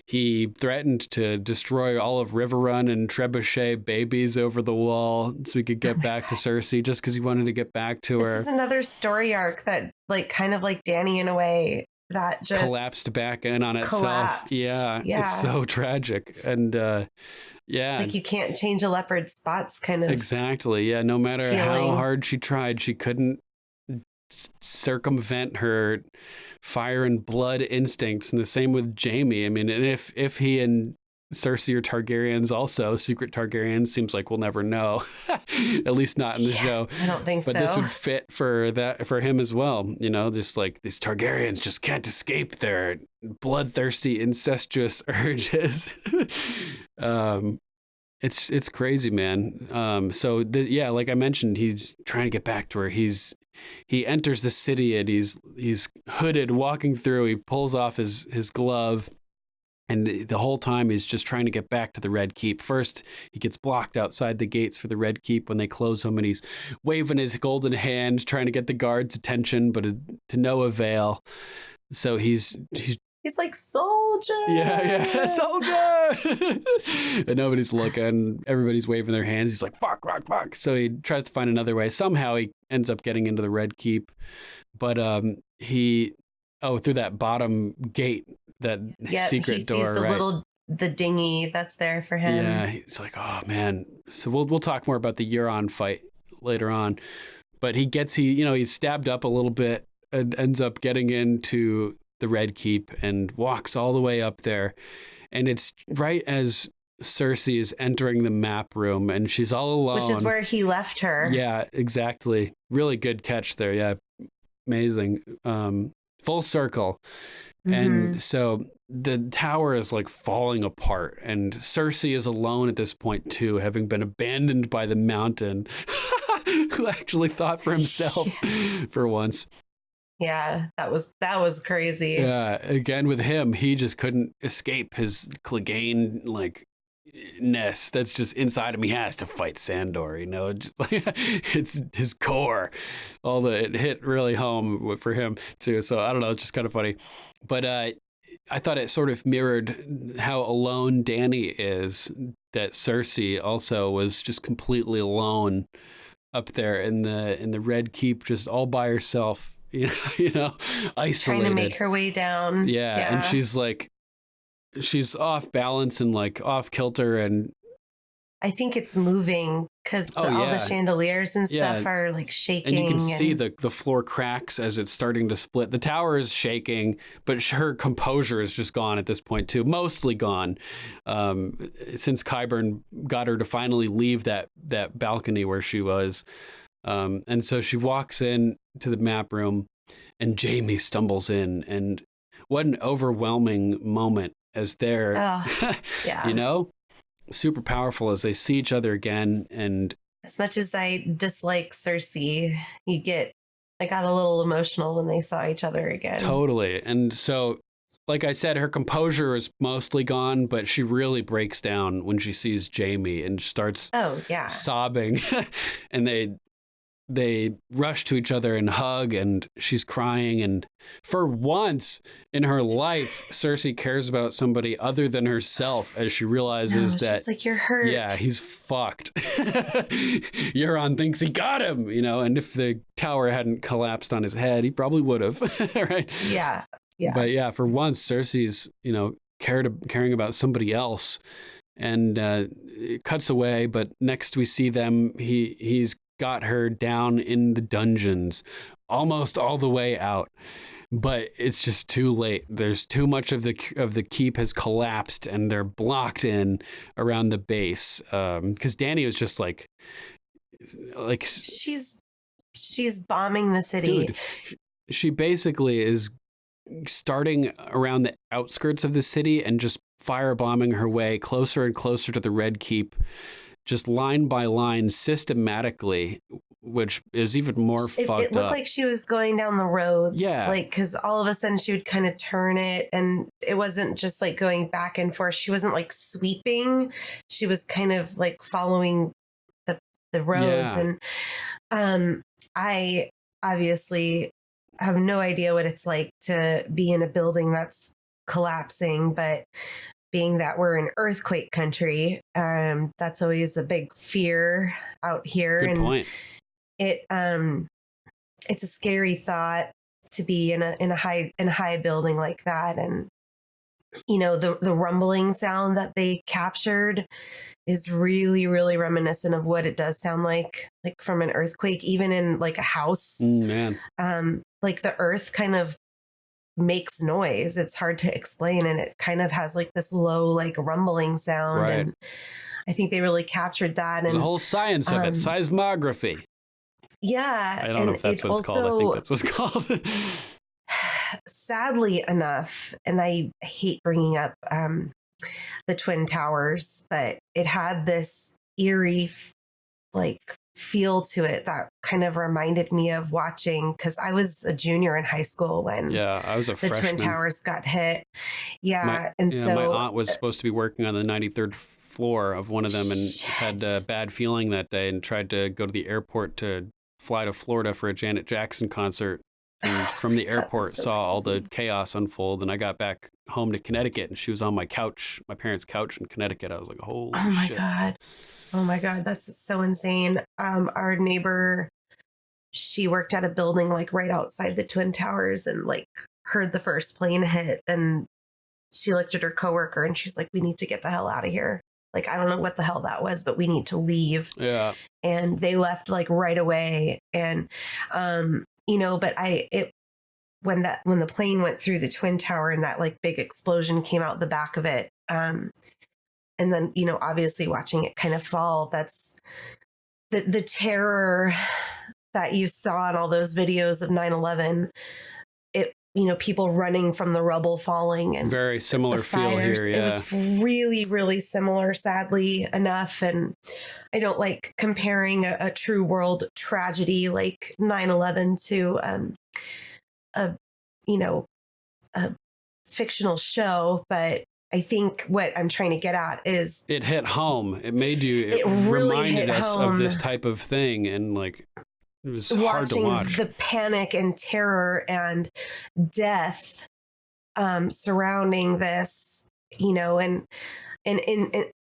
He threatened to destroy all of Riverrun and trebuchet babies over the wall so he could get back to Cersei just because he wanted to get back to her. This is another story arc that, like, kind of like Dany in a way, that just collapsed back in on itself. collapsed. Yeah, Yeah. it's so tragic. And yeah, like you can't change a leopard's spots kind of. exactly. Yeah, no matter how feeling. hard she tried, she couldn't circumvent her fire and blood instincts. And the same with Jaime. I mean, and if he and Cersei are Targaryens also, secret Targaryens, seems like we'll never know. At least not in the show. I don't think but so. this would fit for him as well. You know, just like these Targaryens just can't escape their bloodthirsty, incestuous urges. It's crazy, man. So yeah, like I mentioned, he's trying to get back to her. He enters the city and he's hooded, walking through. He pulls off his glove. And the whole time he's just trying to get back to the Red Keep. First, he gets blocked outside the gates for the Red Keep when they close them, and he's waving his golden hand, trying to get the guards' attention, but to no avail. So he's like, soldier. Yeah, soldier. And nobody's looking. Everybody's waving their hands. He's like, fuck. So he tries to find another way. Somehow he ends up getting into the Red Keep, but through that bottom gate. That secret door, he sees the dinghy that's there for him. Yeah, he's like, oh man. So we'll talk more about the Euron fight later on, but he's stabbed up a little bit and ends up getting into the Red Keep and walks all the way up there, and it's right as Cersei is entering the map room, and she's all alone, which is where he left her. Yeah, exactly. Really good catch there. Yeah, amazing. Full circle. And so the tower is like falling apart, and Cersei is alone at this point too, having been abandoned by the Mountain, who actually thought for himself for once. Yeah, that was crazy. Yeah, again with him, he just couldn't escape his Clegane ness that's just inside him. He has to fight Sandor, just like, it's his core. It hit really home for him too. So I don't know, it's just kind of funny. But I thought it sort of mirrored how alone Dany is, that Cersei also was just completely alone up there in the Red Keep, just all by herself, isolated. Trying to make her way down. Yeah. And she's off balance and like off kilter, and I think it's moving because all the chandeliers and stuff are like shaking. And you can see the floor cracks as it's starting to split. The tower is shaking, but her composure is just gone at this point too, mostly gone. Since Qyburn got her to finally leave that balcony where she was. And so she walks in to the map room, and Jaime stumbles in, and what an overwhelming moment as they're, super powerful as they see each other again. And as much as I dislike Cersei, I got a little emotional when they saw each other again. Totally. And so, like I said, her composure is mostly gone, but she really breaks down when she sees Jaime and starts sobbing. And they rush to each other and hug, and she's crying. And for once in her life, Cersei cares about somebody other than herself, as she realizes that she's like, you're hurt. Yeah, he's fucked. Euron thinks he got him, and if the tower hadn't collapsed on his head, he probably would have. Right? Yeah. Yeah. But yeah, for once, Cersei's, caring about somebody else. And it cuts away, but next we see them, he's got her down in the dungeons, almost all the way out, but it's just too late. There's too much of the keep has collapsed, and they're blocked in around the base. Because Dany was just like she's bombing the city. Dude, she basically is starting around the outskirts of the city and just firebombing her way closer and closer to the Red Keep, just line by line, systematically, which is even more fucked up. It looked like she was going down the roads. Yeah. Like, because all of a sudden she would kind of turn it, and it wasn't just like going back and forth. She wasn't like sweeping. She was kind of like following the roads. Yeah. And I obviously have no idea what it's like to be in a building that's collapsing, but being that we're an earthquake country, that's always a big fear out here. Good point. It's a scary thought. to be in a high building like that. And the rumbling sound that they captured is really, really reminiscent of what it does sound like from an earthquake, even in like a house. Man. Like the earth kind of makes noise. It's hard to explain, and it kind of has like this low, like rumbling sound. Right. And I think they really captured that. There's and a whole science of it, seismography. Yeah. I don't know if that's what it's called. I think that's what it's called. Sadly enough, and I hate bringing up the Twin Towers, but it had this eerie like feel to it that kind of reminded me of watching, because I was a junior in high school when I was a freshman. Twin Towers got hit. My aunt was supposed to be working on the 93rd floor of one of them and had a bad feeling that day and tried to go to the airport to fly to Florida for a Janet Jackson concert. And from the airport saw all the chaos unfold, and I got back home to Connecticut, and she was on my couch, my parents' couch in Connecticut. I was like, holy shit. Oh my God, that's so insane. Our neighbor, she worked at a building like right outside the Twin Towers and like heard the first plane hit, and she looked at her coworker and she's like, we need to get the hell out of here. Like, I don't know what the hell that was, but we need to leave. Yeah. And they left like right away. And, but when the plane went through the Twin Tower and that like big explosion came out the back of it, and then, obviously watching it kind of fall, that's the terror that you saw in all those videos of 9/11, people running from the rubble falling, and very similar feel here. Yeah. It was really, really similar, sadly enough. And I don't like comparing a true world tragedy like 9/11 to, a fictional show. But I think what I'm trying to get at is it hit home. It made you, it really reminded us of this type of thing. And like, it was hard to watch. The panic and terror and death surrounding this, and in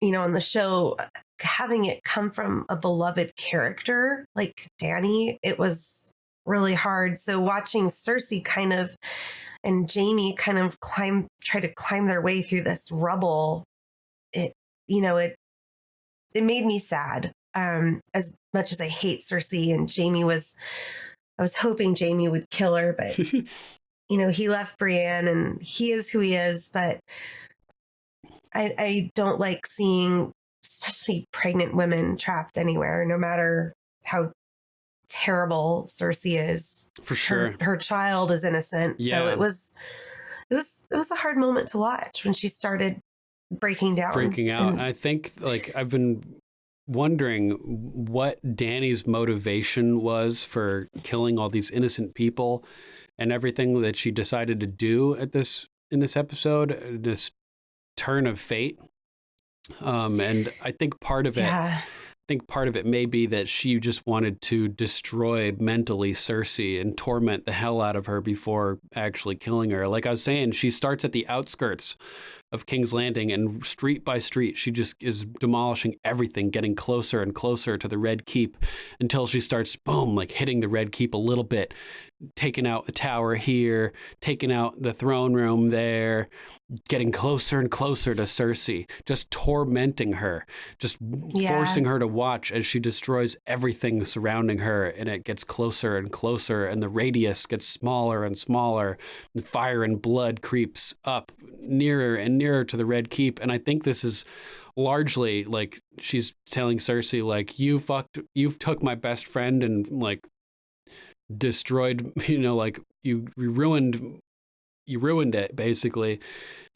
the show, having it come from a beloved character like Dany, it was really hard. So watching Cersei and Jaime kind of try to climb their way through this rubble, it made me sad. As much as I hate Cersei and I was hoping Jaime would kill her, but he left Brienne and he is who he is. But I don't like seeing, especially pregnant women, trapped anywhere, no matter how terrible Cersei is. For sure. Her child is innocent. Yeah. So it was a hard moment to watch when she started breaking out. And I think like I've been wondering what Dany's motivation was for killing all these innocent people and everything that she decided to do in this episode, this turn of fate. And I think part of it may be that she just wanted to destroy mentally Cersei and torment the hell out of her before actually killing her. Like I was saying, she starts at the outskirts of King's Landing, and street by street, she just is demolishing everything, getting closer and closer to the Red Keep until she starts, boom, like hitting the Red Keep a little bit, taking out the tower here, taking out the throne room there, getting closer and closer to Cersei, just tormenting her, just forcing her to watch as she destroys everything surrounding her, and it gets closer and closer, and the radius gets smaller and smaller, and fire and blood creeps up nearer and nearer to the Red Keep. And I think this is largely like she's telling Cersei, like, you took my best friend and like destroyed, like you ruined it basically.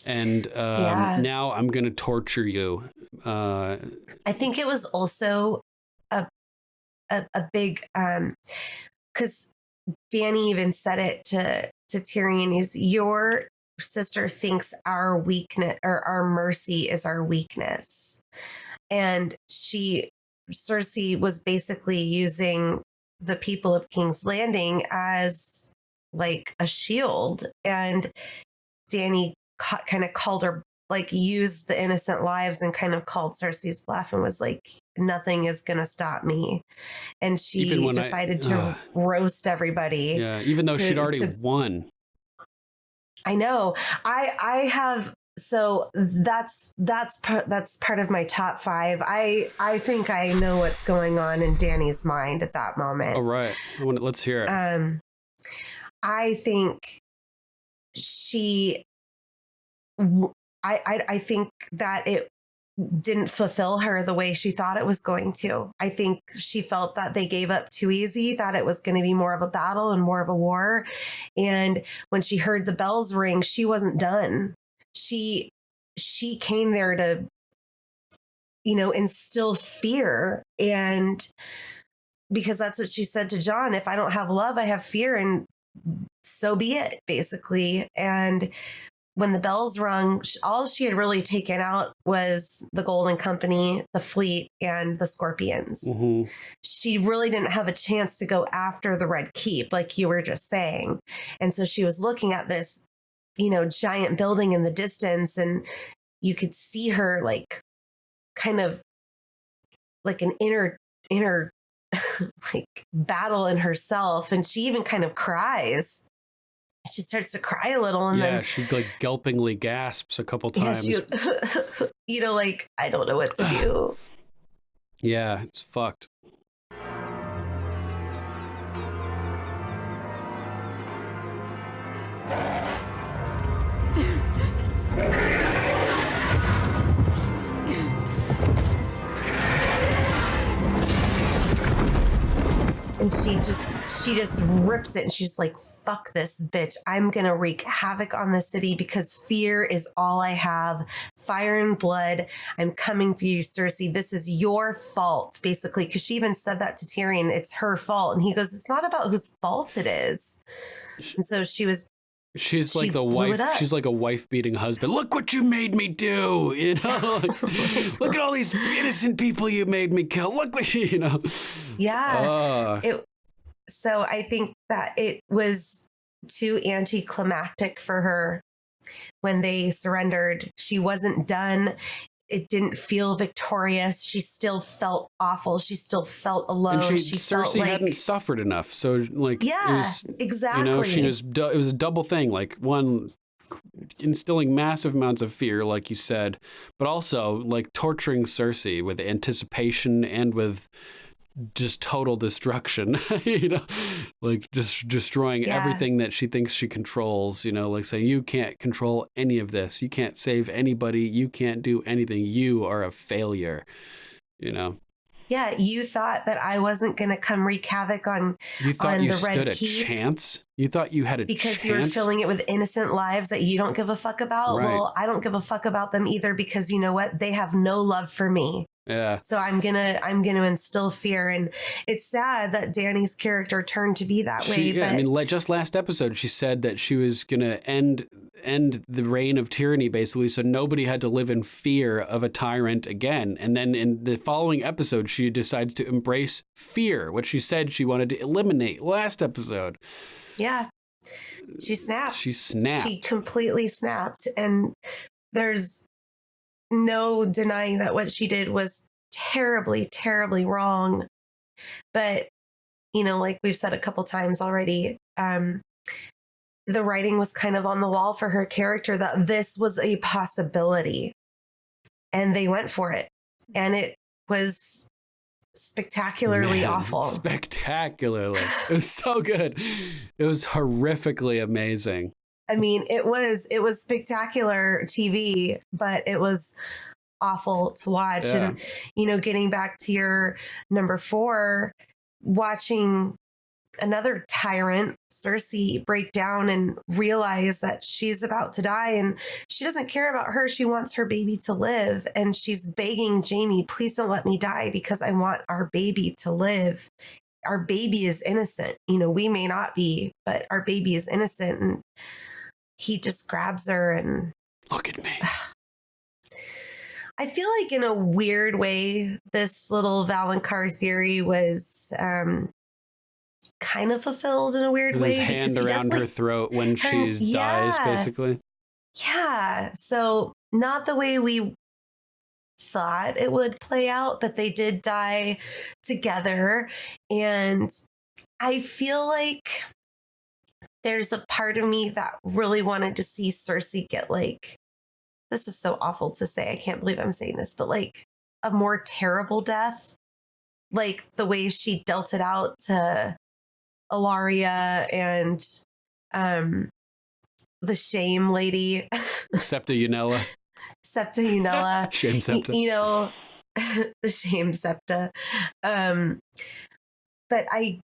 And now I'm going to torture you. I think it was also a big, because Dany even said it to Tyrion, is your sister thinks our weakness or our mercy is our weakness. And Cersei was basically using the people of King's Landing as like a shield. And Dany kind of called her like used the innocent lives and kind of called Cersei's bluff and was like, nothing is going to stop me. And she decided to roast everybody. Yeah, even though she'd already won. I know. I have, so that's part of my top 5. I think I know what's going on in Dany's mind at that moment. All right. Let's hear it. I think I think that it didn't fulfill her the way she thought it was going to. I think she felt that they gave up too easy, that it was going to be more of a battle and more of a war. And when she heard the bells ring, she wasn't done. She came there to, instill fear. And because that's what she said to Jon, if I don't have love, I have fear, and so be it, basically. And when the bells rung, all she had really taken out was the Golden Company, the fleet, and the Scorpions. Mm-hmm. She really didn't have a chance to go after the Red Keep, like you were just saying. And so she was looking at this, giant building in the distance, and you could see her like kind of like an inner like battle in herself. And she even kind of cries. She starts to cry a little, and then she like gulpingly gasps a couple times. Yeah, she goes, like, I don't know what to do. Yeah, it's fucked. And she just rips it, and she's like, fuck this bitch. I'm going to wreak havoc on the city because fear is all I have. Fire and blood. I'm coming for you, Cersei. This is your fault, basically. Because she even said that to Tyrion. It's her fault. And he goes, it's not about whose fault it is. And so she's like the wife. She's like a wife beating husband. Look what you made me do. Look at all these innocent people you made me kill. Look what Yeah. So I think that it was too anticlimactic for her when they surrendered. She wasn't done. It didn't feel victorious. She still felt awful. She still felt alone. And Cersei hadn't suffered enough. So exactly. It was a double thing. Like, one, instilling massive amounts of fear, like you said, but also like torturing Cersei with anticipation and with just total destruction, like just destroying everything that she thinks she controls, like saying, you can't control any of this. You can't save anybody. You can't do anything. You are a failure, Yeah, you thought that I wasn't going to come wreak havoc on the Red Keep. You thought you stood a chance? You thought you had a chance? Because you were filling it with innocent lives that you don't give a fuck about? Right. Well, I don't give a fuck about them either, because you know what? They have no love for me. Yeah. So I'm gonna instill fear, and it's sad that Dany's character turned to be that way. But just last episode, she said that she was gonna end the reign of tyranny, basically, so nobody had to live in fear of a tyrant again. And then in the following episode, she decides to embrace fear, which she said she wanted to eliminate last episode. Yeah, she snapped. She completely snapped, and there's no denying that what she did was terribly, terribly wrong. But, like we've said a couple times already, the writing was kind of on the wall for her character that this was a possibility. And they went for it. And it was spectacularly awful. Spectacularly. It was so good. It was horrifically amazing. I mean, it was spectacular TV, but it was awful to watch. Yeah. And, getting back to your number 4, watching another tyrant, Cersei, break down and realize that she's about to die, and she doesn't care about her. She wants her baby to live. And she's begging Jaime, please don't let me die, because I want our baby to live. Our baby is innocent. We may not be, but our baby is innocent. And he just grabs her and... Look at me. I feel like in a weird way, this little Valonqar theory was kind of fulfilled in a weird way. His hand around her throat when she dies, basically. Yeah. So not the way we thought it would play out, but they did die together. And I feel like there's a part of me that really wanted to see Cersei get like, this is so awful to say, I can't believe I'm saying this, but like a more terrible death, like the way she dealt it out to Ilaria and the shame lady. Septa Unella. Septa Unella. Shame Septa. You know, the shame Septa. But I'm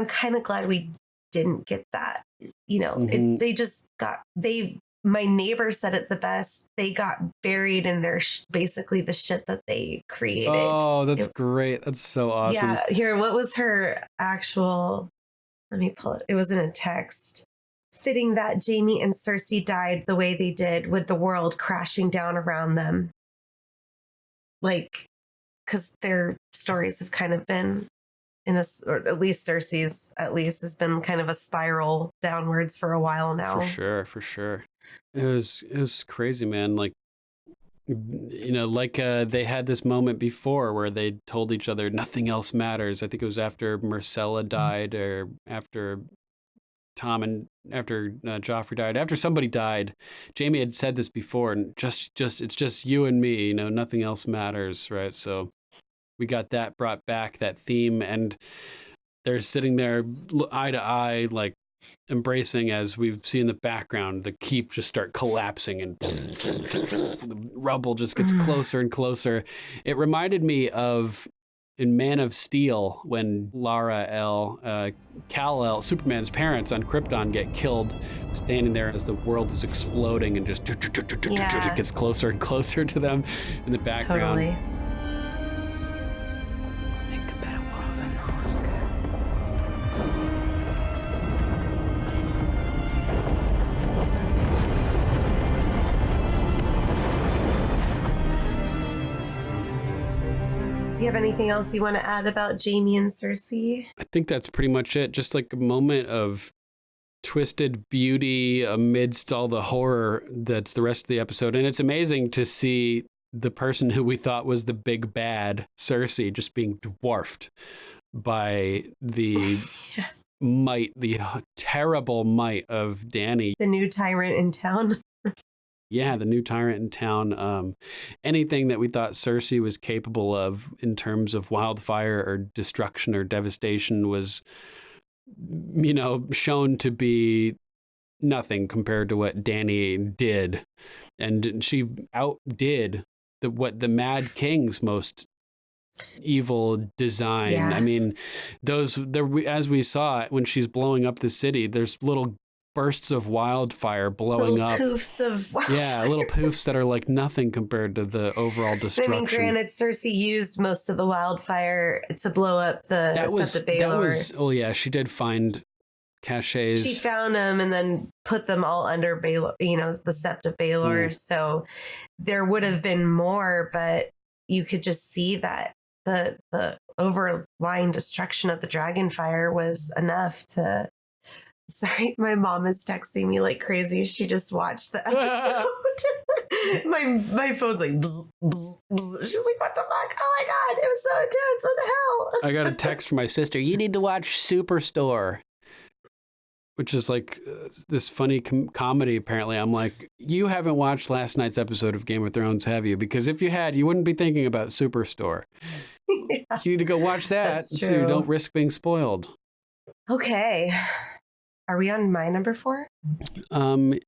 kind of glad we didn't get that. You know, my neighbor said it the best. They got buried in their basically the shit that they created. Oh, that's great. That's so awesome. Yeah. Here, what was her actual? Let me pull it. It was in a text. Fitting that Jaime and Cersei died the way they did, with the world crashing down around them. Like, because their stories have kind of been or at least Cersei's has been kind of a spiral downwards for a while now. For sure. It was crazy, man. Like, you know, like they had this moment before where they told each other nothing else matters. I think it was after Myrcella died, or after Joffrey died, after somebody died. Jaime had said this before, and just it's just you and me, you know, nothing else matters, right? So we got that brought back, that theme, and they're sitting there eye to eye, like embracing, as we've seen in the background, the keep just start collapsing and the rubble just gets closer and closer. It reminded me of in Man of Steel, when Kal-El, Superman's parents on Krypton, get killed, standing there as the world is exploding and just it gets closer and closer to them in the background. Totally. Make a better world than ours, girl. Do you have anything else you want to add about Jaime and Cersei? I think that's pretty much it. Just like a moment of twisted beauty amidst all the horror that's the rest of the episode. And it's amazing to see the person who we thought was the big bad, Cersei, just being dwarfed by the might, the terrible might of Dany. The new tyrant in town. Yeah, the new tyrant in town. Anything that we thought Cersei was capable of in terms of wildfire or destruction or devastation was, you know, shown to be nothing compared to what Dany did. And she outdid what the Mad King's most evil design. Yeah. I mean, as we saw it, when she's blowing up the city, there's little bursts of wildfire blowing little up. Poofs of wildfire. Yeah, little poofs that are like nothing compared to the overall destruction. I mean, granted, Cersei used most of the wildfire to blow up the Sept of Baelor. Oh yeah, she did find caches. She found them and then put them all under Baelor, you know, the Sept of Baelor. So there would have been more, but you could just see that the overlying destruction of the dragonfire was enough to. Sorry, my mom is texting me like crazy. She just watched the episode. my phone's like, bzz, bzz, bzz. She's like, what the fuck? Oh my God, it was so intense. What the hell? I got a text from my sister. You need to watch Superstore, which is like this funny comedy, apparently. I'm like, you haven't watched last night's episode of Game of Thrones, have you? Because if you had, you wouldn't be thinking about Superstore. Yeah. You need to go watch that so you don't risk being spoiled. Okay. Are we on my number 4?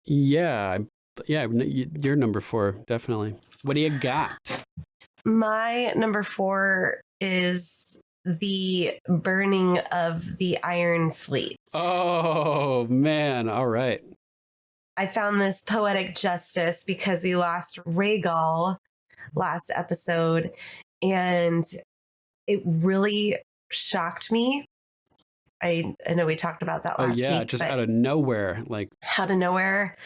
Yeah, you're number 4, definitely. What do you got? My number 4 is the burning of the Iron Fleet. Oh, man. All right. I found this poetic justice because we lost Rhaegal last episode, and it really shocked me. I know we talked about that last week. Just out of nowhere. Out of nowhere.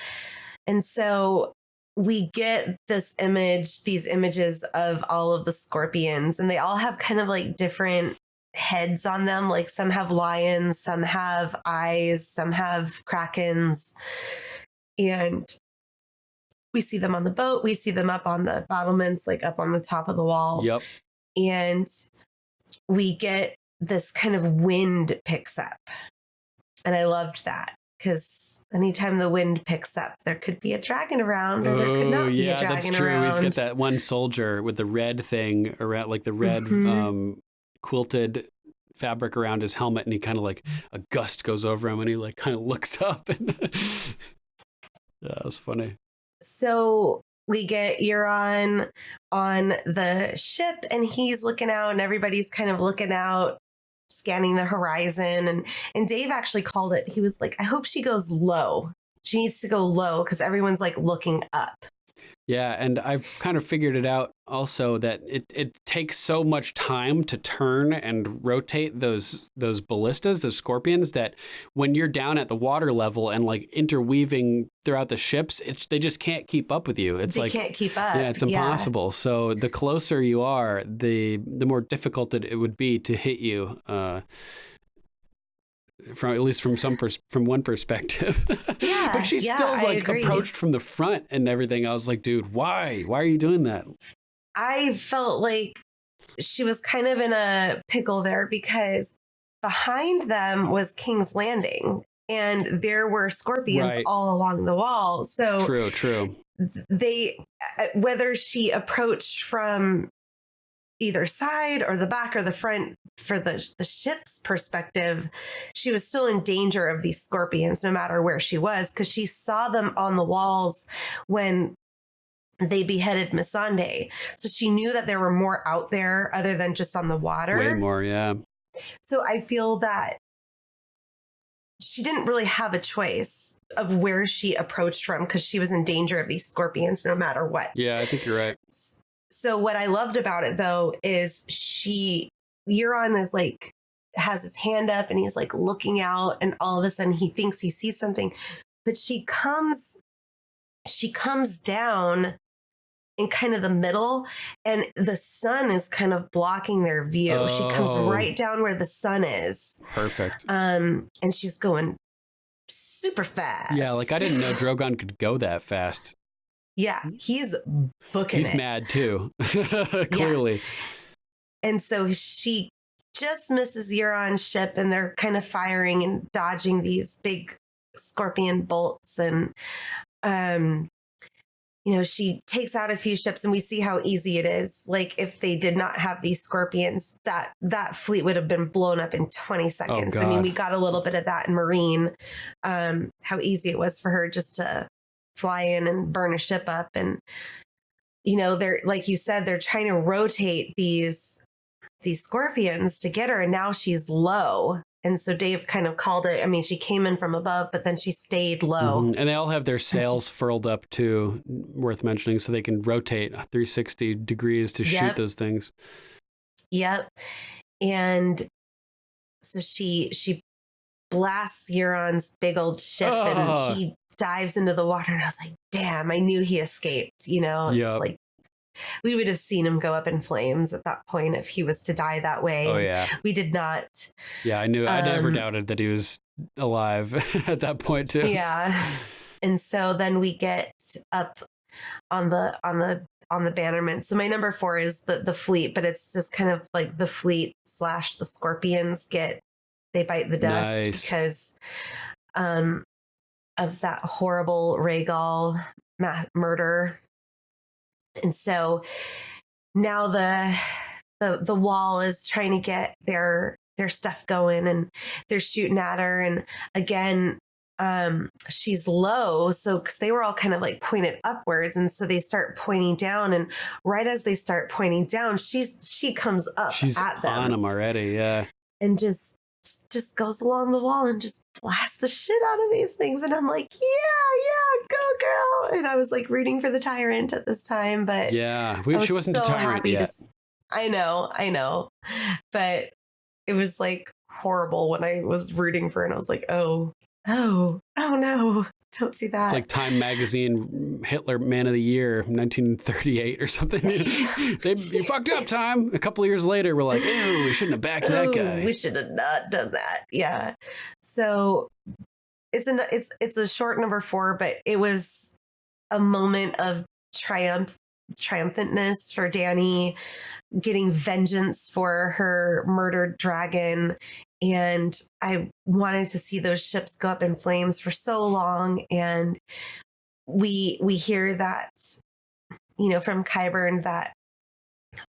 And so we get these images of all of the scorpions, and they all have kind of like different heads on them. Like some have lions, some have eyes, some have krakens. And we see them on the boat. We see them up on the battlements, like up on the top of the wall. Yep. And we get this kind of wind picks up. And I loved that because anytime the wind picks up, there could be a dragon around or there could not be a dragon that's true. around. We get that one soldier with the red thing around, like the red quilted fabric around his helmet, and he kind of like a gust goes over him and he like kind of looks up. And yeah, it was funny. So we get Euron on the ship and he's looking out and everybody's kind of looking out, scanning the horizon. And Dave actually called it. He was like, I hope she goes low. She needs to go low because everyone's like looking up. Yeah, and I've kind of figured it out also that it takes so much time to turn and rotate those ballistas, those scorpions, that when you're down at the water level and like interweaving throughout the ships, they just can't keep up with you. They can't keep up. Yeah, it's impossible. Yeah. So the closer you are, the more difficult it would be to hit you. From at least from one perspective. Yeah, but she's still like approached from the front and everything. I was like, dude, why are you doing that? I felt like she was kind of in a pickle there because behind them was King's Landing and there were scorpions all along the wall. So true. They, whether she approached from either side or the back or the front, for the ship's perspective, she was still in danger of these scorpions no matter where she was, because she saw them on the walls when they beheaded Missandei. So she knew that there were more out there other than just on the water. Way more, yeah. So I feel that she didn't really have a choice of where she approached from because she was in danger of these scorpions no matter what. Yeah, I think you're right. So what I loved about it, though, is Euron is like, has his hand up and he's like looking out and all of a sudden he thinks he sees something, but she comes down in kind of the middle and the sun is kind of blocking their view. Oh. She comes right down where the sun is. Perfect. And she's going super fast. Yeah, like I didn't know Drogon could go that fast. Yeah, he's booking it. He's mad too, clearly. Yeah. And so she just misses Euron's ship and they're kind of firing and dodging these big scorpion bolts. And, she takes out a few ships and we see how easy it is. Like if they did not have these scorpions, that fleet would have been blown up in 20 seconds. Oh, I mean, we got a little bit of that in Marine, how easy it was for her just to fly in and burn a ship up. And, they're, like you said, they're trying to rotate these scorpions to get her. And now she's low. And so Dave kind of called it. I mean, she came in from above, but then she stayed low. Mm-hmm. And they all have their sails furled up too, worth mentioning, so they can rotate 360 degrees to shoot those things. Yep. And so she blasts Euron's big old ship and he dives into the water. And I was like, damn, I knew he escaped. It's like, we would have seen him go up in flames at that point if he was to die that way. Oh, yeah. We did not. Yeah, I knew. I never doubted that he was alive at that point, too. Yeah. And so then we get up on the bannerman. So my number 4 is the fleet, but it's just kind of like the fleet / the scorpions they bite the dust because of that horrible Rhaegal murder. And so now the wall is trying to get their stuff going and they're shooting at her. And again, she's low. So because they were all kind of like pointed upwards. And so they start pointing down. And right as they start pointing down, she comes up at them. On them already. Yeah. And just goes along the wall and just blasts the shit out of these things. And I'm like, yeah, go girl. And I was like rooting for the tyrant at this time, but yeah, she wasn't the tyrant yet. I know. But it was like horrible when I was rooting for it. And I was like, oh no, don't do that. It's like Time Magazine, Hitler Man of the Year, 1938 or something. You fucked up, Time. A couple of years later, we're like, ew, we shouldn't have backed that guy. We should have not done that. Yeah. So it's a short number 4, but it was a moment of triumphantness for Dany, getting vengeance for her murdered dragon. And I wanted to see those ships go up in flames for so long. And we hear that, from Qyburn, that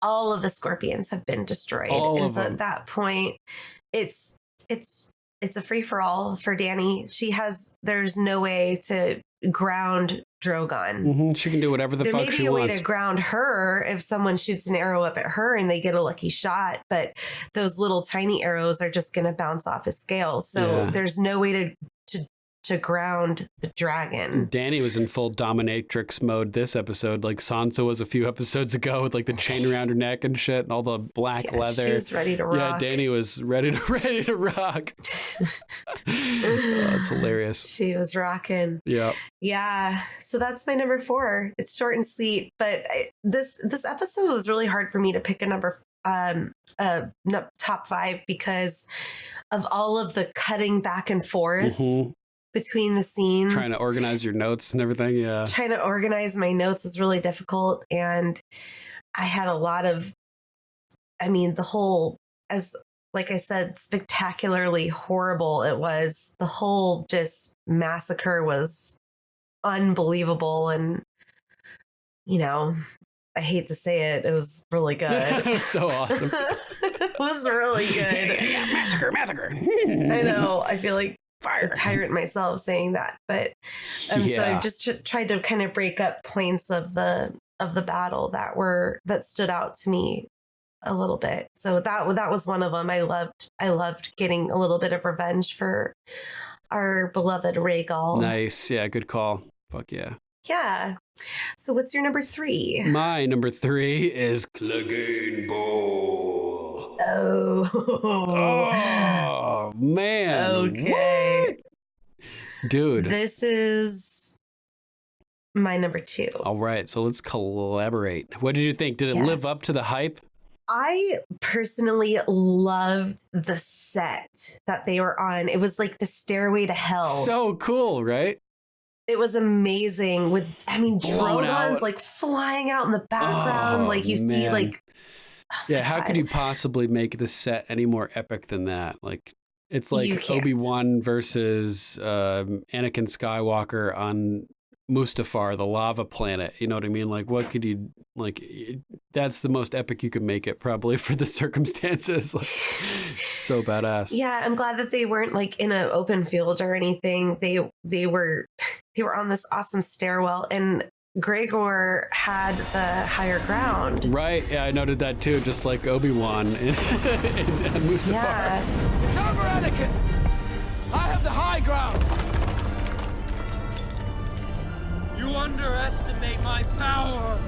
all of the scorpions have been destroyed. And so at that point, it's a free for all for Dany. There's no way to ground Drogon. Mm-hmm. She can do whatever the fuck she wants. There may be a way to ground her if someone shoots an arrow up at her and they get a lucky shot, but those little tiny arrows are just going to bounce off his scales. So there's no way to ground the dragon. Dany was in full dominatrix mode this episode, like Sansa was a few episodes ago, with like the chain around her neck and shit and all the black leather. She was ready to rock. Yeah, Dany was ready to rock. It's hilarious. She was rocking. Yeah. So that's my number 4. It's short and sweet, but this episode was really hard for me to pick a top 5 because of all of the cutting back and forth between the scenes. Trying to organize your notes and everything. Yeah. Trying to organize my notes was really difficult. And I had a lot of, like I said, spectacularly horrible it was. The whole just massacre was unbelievable. And, I hate to say it, it was really good. It was so awesome. It was really good. Massacre. I know. I feel like fire. a tyrant myself saying that, but so I just tried to kind of break up points of the battle that stood out to me a little bit. So that was one of them. I loved getting a little bit of revenge for our beloved Rhaegal. Nice. Yeah, good call. Fuck yeah. Yeah. So what's your number 3? My number 3 is Clegane Bowl. Oh man. Okay. What? Dude. This is my number 2. All right. So let's collaborate. What did you think? Did it live up to the hype? I personally loved the set that they were on. It was like the Stairway to Hell. So cool, right? It was amazing with, Drogon's like flying out in the background. Like you see like, how could you possibly make the set any more epic than that? Like it's like Obi-Wan versus Anakin Skywalker on Mustafar, the lava planet. You know what I mean? Like what could you, like that's the most epic you could make it probably for the circumstances. Like, so badass. Yeah, I'm glad that they weren't like in an open field or anything. They were on this awesome stairwell, and Gregor had the higher ground. Right. Yeah, I noted that too, just like Obi-Wan in Mustafar. Yeah. It's over, Anakin! I have the high ground! You underestimate my power!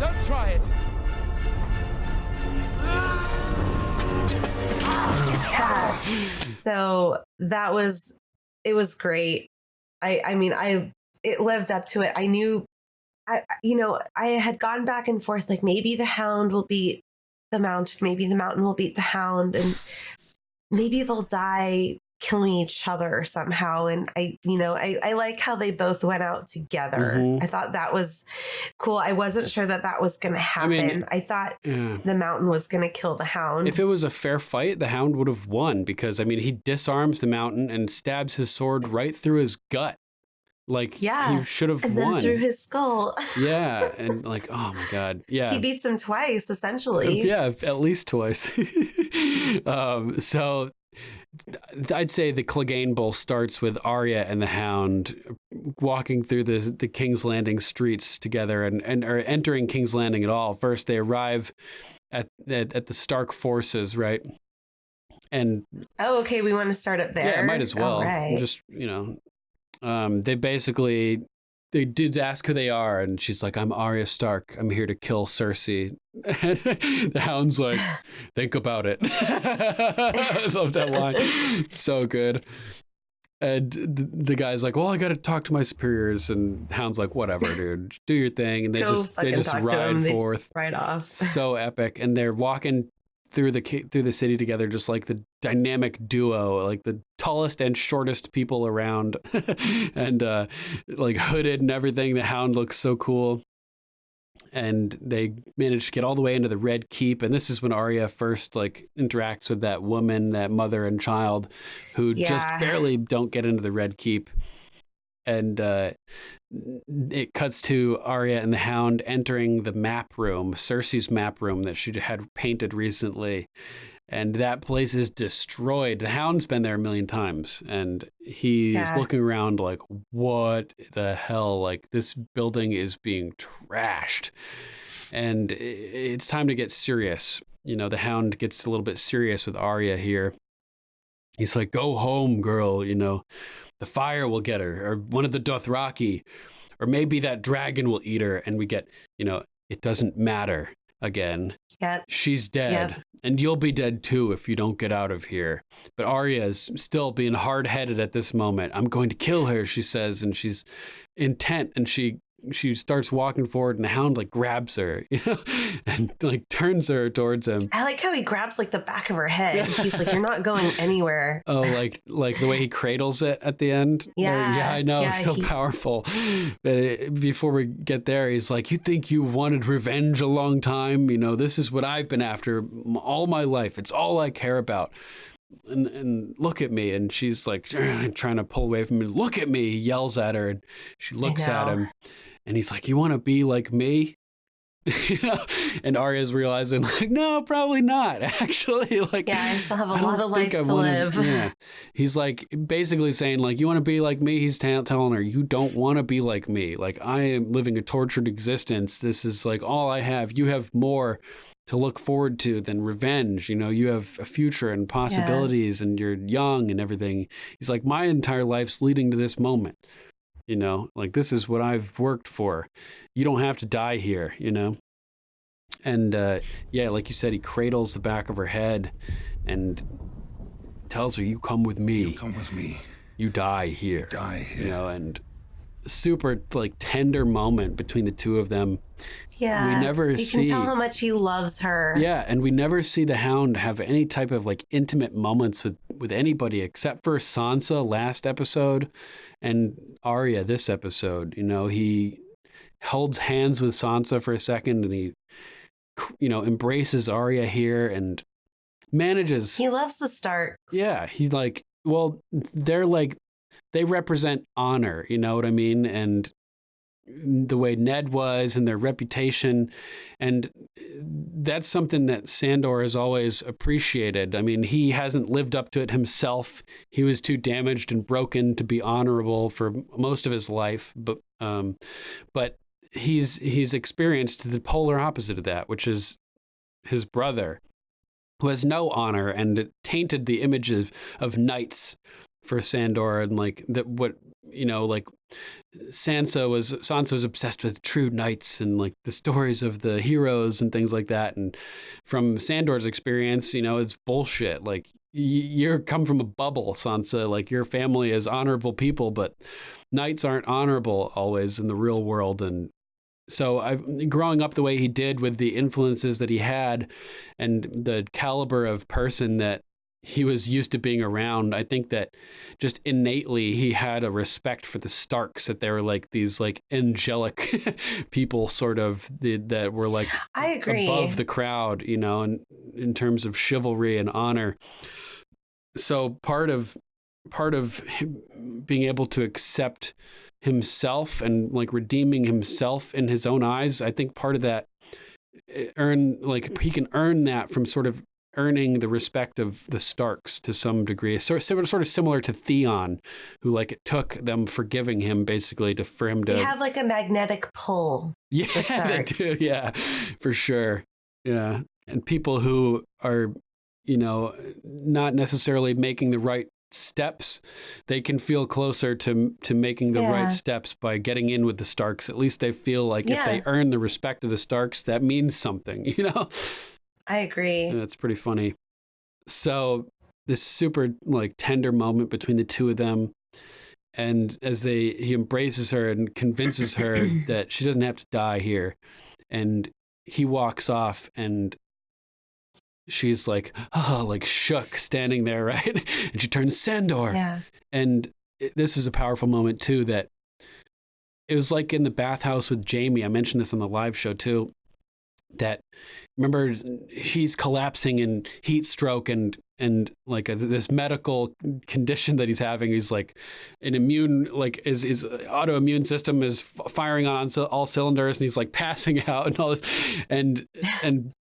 Don't try it! Yeah. So it was great. It lived up to it. I knew, I had gone back and forth, like maybe the Hound will beat the Mountain, maybe the Mountain will beat the Hound, and maybe they'll die killing each other somehow. And I like how they both went out together. Mm-hmm. I thought that was cool. I wasn't sure that was going to happen. I thought the Mountain was going to kill the Hound. If it was a fair fight, the Hound would have won because, he disarms the Mountain and stabs his sword right through his gut. Like, he should have won. And then through his skull. Yeah. And like, oh my God. Yeah. He beats him twice, essentially. Yeah, at least twice. So I'd say the Clegane Bowl starts with Arya and the Hound walking through the King's Landing streets together and or entering King's Landing at all. First, they arrive at the Stark forces, right? And okay, we want to start up there. Yeah, might as well. Right. Just they dudes ask who they are, and she's like, "I'm Arya Stark. I'm here to kill Cersei." And the Hound's like, "Think about it." I love that line. So good. And the guy's like, "Well, I got to talk to my superiors." And Hound's like, "Whatever, dude. Do your thing." And they just ride forth. Right off. So epic. And they're walking through the city together, just like the dynamic duo, like the tallest and shortest people around, and like hooded and everything. The Hound looks so cool. And they manage to get all the way into the Red Keep. And this is when Arya first like interacts with that woman, that mother and child, who just barely don't get into the Red Keep. And it cuts to Arya and the Hound entering the map room, Cersei's map room that she had painted recently. And that place is destroyed. The Hound's been there a million times, and he's looking around like, what the hell? Like, this building is being trashed. And it's time to get serious. You know, the Hound gets a little bit serious with Arya here. He's like, go home, girl. You know, the fire will get her, or one of the Dothraki, or maybe that dragon will eat her. And we get, you know, it doesn't matter again. Yep. She's dead. Yep. And you'll be dead too if you don't get out of here. But Arya's still being hard-headed at this moment. I'm going to kill her, she says, and she's intent, and she starts walking forward, and the Hound like grabs her, you know, and like turns her towards him. I like how he grabs like the back of her head. He's like, you're not going anywhere. Oh, like the way he cradles it at the end. Yeah, I know. So powerful. But before we get there, he's like, you think you wanted revenge a long time? You know, this is what I've been after all my life. It's all I care about. And look at me. And she's like trying to pull away from him. Look at me. He yells at her, and she looks at him. And he's like, you want to be like me? You know? And Arya's realizing, like, no, probably not. Actually, like, I still have a lot of life to live. Yeah. He's like basically saying, like, you want to be like me? He's telling her, you don't want to be like me. Like, I am living a tortured existence. This is like all I have. You have more to look forward to than revenge. You know, you have a future and possibilities, and you're young and everything. He's like, my entire life's leading to this moment. You know, like, this is what I've worked for. You don't have to die here, you know? And like you said, he cradles the back of her head and tells her, you come with me. You come with me. You die here. Die here. You know, and super like tender moment between the two of them. Yeah. You can tell how much he loves her. Yeah, and we never see the Hound have any type of like intimate moments with anybody except for Sansa last episode and Arya this episode. You know, he holds hands with Sansa for a second, and he, you know, embraces Arya here and manages. He loves the Starks. Yeah, he like, well, they're like, they represent honor, you know what I mean? And the way Ned was and their reputation. And that's something that Sandor has always appreciated. I mean, he hasn't lived up to it himself. He was too damaged and broken to be honorable for most of his life. But he's experienced the polar opposite of that, which is his brother, who has no honor, and it tainted the image of knights for Sandor. And like that, what, you know, like Sansa was obsessed with true knights and like the stories of the heroes and things like that. And from Sandor's experience, you know, it's bullshit. Like, you're come from a bubble, Sansa. Like, your family is honorable people, but knights aren't honorable always in the real world. And so growing up the way he did, with the influences that he had and the caliber of person that he was used to being around, I think that just innately he had a respect for the Starks, that they were like these like angelic people sort of that were like, I agree, above the crowd, you know, and in terms of chivalry and honor. So part of him being able to accept himself and like redeeming himself in his own eyes, I think part of that he can earn that from sort of earning the respect of the Starks to some degree. So sort of similar to Theon, who like it took them forgiving him basically for him to. They have like a magnetic pull. Yeah, the Starks. They do. Yeah, for sure. Yeah, and people who are, you know, not necessarily making the right steps, they can feel closer to making the right steps by getting in with the Starks. At least they feel like if they earn the respect of the Starks, that means something, you know? I agree. And it's pretty funny. So this super like tender moment between the two of them, and as he embraces her and convinces her that she doesn't have to die here, and he walks off, and she's like, oh, like shook standing there, right? And she turns Sandor. Yeah. And this is a powerful moment too, that it was like in the bathhouse with Jamie. I mentioned this on the live show too, that remember he's collapsing in heat stroke and like this medical condition that he's having. He's like an immune, like his autoimmune system is firing on all cylinders, and he's like passing out and all this. And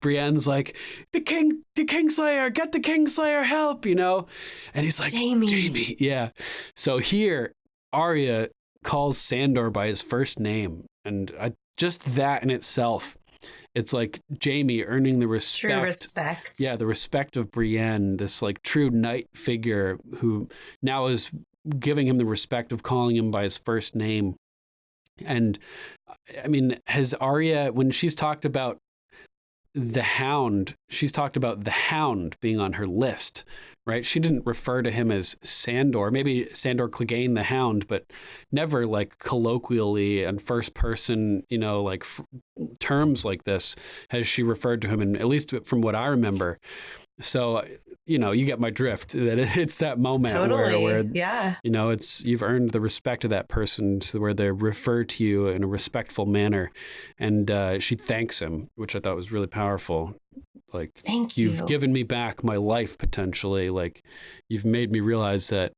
Brienne's like, the Kingslayer, get the Kingslayer, help, you know? And he's like, Jamie. Yeah. So here, Arya calls Sandor by his first name. And just that in itself, it's like Jamie earning the respect. True respect. Yeah, the respect of Brienne, this like true knight figure who now is giving him the respect of calling him by his first name. And I mean, has Arya, when she's talked about the Hound, she's talked about the Hound being on her list, right? She didn't refer to him as Sandor, maybe Sandor Clegane the Hound, but never like colloquially and first person, you know, like terms like this has she referred to him, and at least from what I remember. So, you know, you get my drift, that it's that moment where yeah, you know, you've earned the respect of that person, to where they refer to you in a respectful manner. And she thanks him, which I thought was really powerful. Like, thank you. You've given me back my life, potentially. Like, you've made me realize that,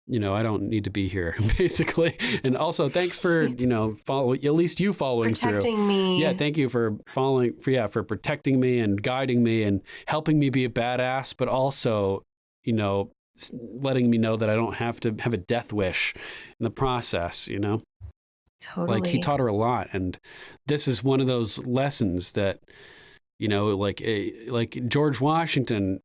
you know, I don't need to be here, basically. And also, thanks for, you know, at least you following protecting through. me. Yeah, thank you for for protecting me and guiding me and helping me be a badass, but also, you know, letting me know that I don't have to have a death wish in the process, you know? Totally. Like, he taught her a lot. And this is one of those lessons that, you know, like George Washington,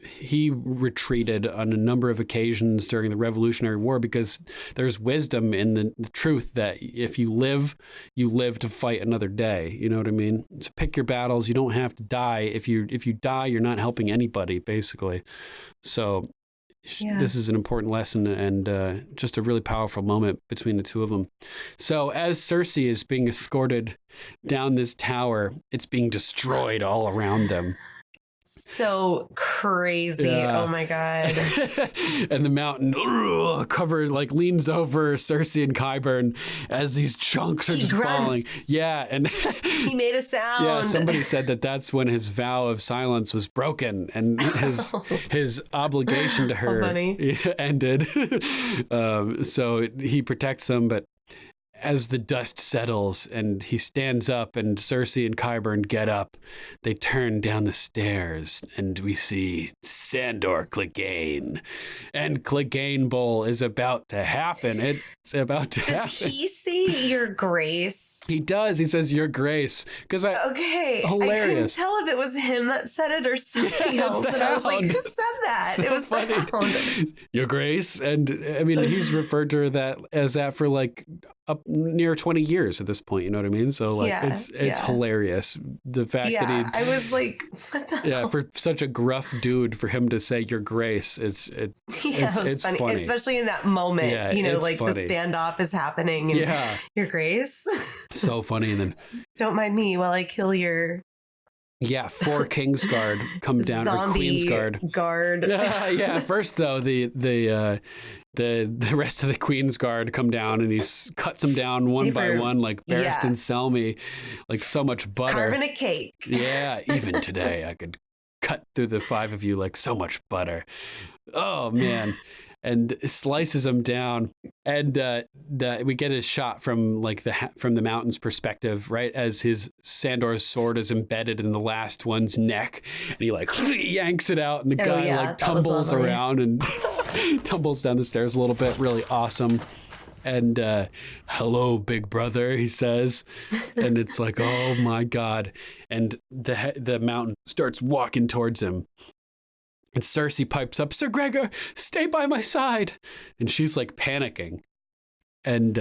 he retreated on a number of occasions during the Revolutionary War, because there's wisdom in the truth that if you live to fight another day. You know what I mean? So pick your battles. You don't have to die. If you die, you're not helping anybody, basically. So this is an important lesson, and just a really powerful moment between the two of them. So as Cersei is being escorted down this tower, it's being destroyed all around them. So crazy. Yeah. Oh my God. And the mountain covered, like, leans over Cersei and Qyburn as these chunks are just falling. Yeah. And he made a sound. Yeah. Somebody said that that's when his vow of silence was broken and his obligation to her ended. So he protects them, but as the dust settles and he stands up and Cersei and Qyburn get up, they turn down the stairs and we see Sandor Clegane. And Clegane Bowl is about to happen. It's about to happen. Does he say your grace? He does. He says your grace. Okay. Hilarious. I couldn't tell if it was him that said it or somebody else. And I was like, who said that? So it was funny. the Hound. Your grace. And I mean, he's referred to her as that for like up near 20 years at this point, you know what I mean? So like it's hilarious, the fact that he, I was like, what the hell? For such a gruff dude, for him to say your grace, it's funny, especially in that moment. You know, like funny. The standoff is happening and your grace. So funny. And then don't mind me while I kill your 4 Kingsguard come down, or Queensguard guard. First though, the rest of the Queensguard come down, and he cuts them down one by one, like Barristan Selmy, like so much butter. Carving a cake. Yeah, even today I could cut through the 5 of you like so much butter. Oh man. And slices them down, and we get a shot from from the mountain's perspective, right, as his Sandor's sword is embedded in the last one's neck, and he like yanks it out, and the guy tumbles around and tumbles down the stairs a little bit. Really awesome. And hello, big brother, he says, and it's like, oh my God, and the mountain starts walking towards him. And Cersei pipes up, Sir Gregor, stay by my side. And she's like panicking. And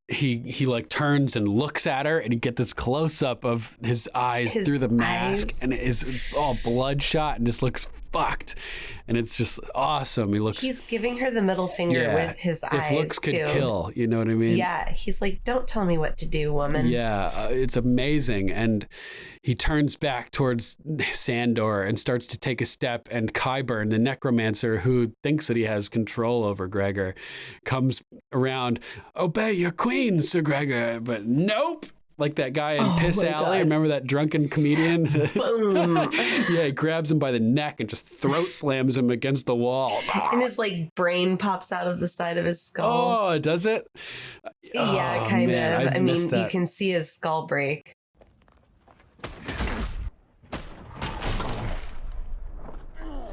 he like turns and looks at her, and you get this close up of his eyes through the mask. And it is all bloodshot and just looks fucked. And it's just awesome. He's giving her the middle finger with his eyes. If looks could kill, you know what I mean? Yeah. He's like, don't tell me what to do, woman. Yeah, it's amazing. And he turns back towards Sandor and starts to take a step, and Qyburn, the necromancer who thinks that he has control over Gregor, comes around. Obey your queen, Sir Gregor. But nope. Like that guy in Piss Alley. God. Remember that drunken comedian? Boom. Yeah, he grabs him by the neck and just throat slams him against the wall. And his brain pops out of the side of his skull. Oh, does it? Yeah, kind of. I mean, you can see his skull break.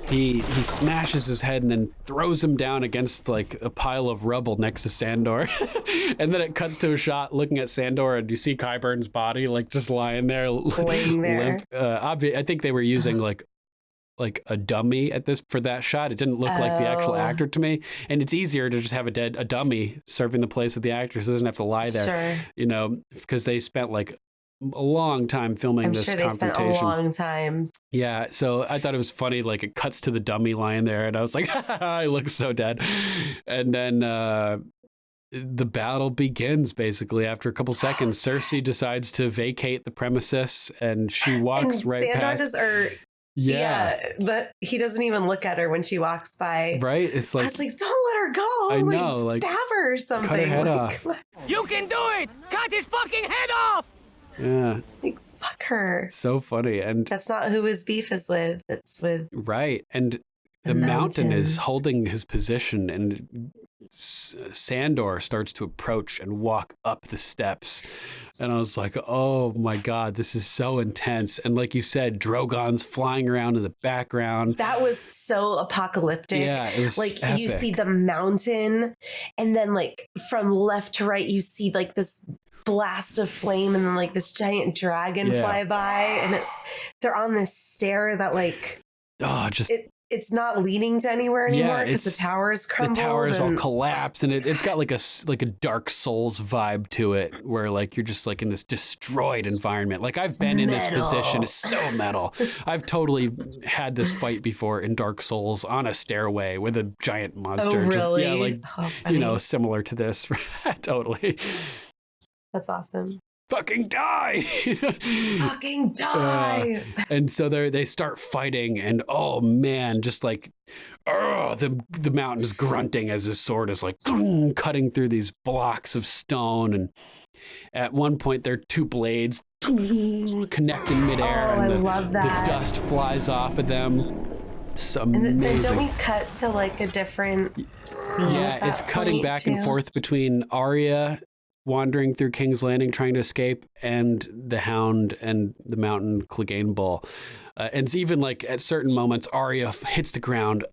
He smashes his head and then throws him down against a pile of rubble next to Sandor. And then it cuts to a shot looking at Sandor, and you see Qyburn's body just lying there. Laying there. I think they were using a dummy for that shot. It didn't look like the actual actor to me. And it's easier to just have a dummy serving the place of the actor, so it doesn't have to lie there. Sure. Because they spent a long time filming this confrontation. I'm sure they spent a long time. Yeah, so I thought it was funny. It cuts to the dummy lying there, and I was like, "I look so dead." And then the battle begins. Basically, after a couple seconds, Cersei decides to vacate the premises, and she walks right past. He doesn't even look at her when she walks by. Right? It's I was like, don't let her go. I know, stab her or something. Cut her head off. You can do it. Cut his fucking head off. Yeah. Fuck her. So funny. And that's not who his beef is with. It's with. Right. And the mountain is holding his position, and Sandor starts to approach and walk up the steps. And I was like, oh my God, this is so intense. And like you said, Drogon's flying around in the background. That was so apocalyptic. Yeah, it was epic. You see the mountain, and then from left to right, you see this blast of flame, and then this giant dragon fly by, and they're on this stair that it's not leading to anywhere anymore because the towers crumbled. The towers all collapse, and it's got a Dark Souls vibe to it, where you're just in this destroyed environment. I've been in this position. It's so metal. I've totally had this fight before in Dark Souls on a stairway with a giant monster. Oh, really? Similar to this. Totally. That's awesome. Fucking die! Fucking die! And so they start fighting, and oh man, just the mountain's grunting as his sword is cutting through these blocks of stone. And at one point, there are two blades connect in midair, and I love that. The dust flies off of them. And then don't we cut to a different scene? Yeah, it's cutting back and forth between Arya wandering through King's Landing trying to escape, and the Hound and the mountain Clegane Bull. And it's even at certain moments, Arya hits the ground,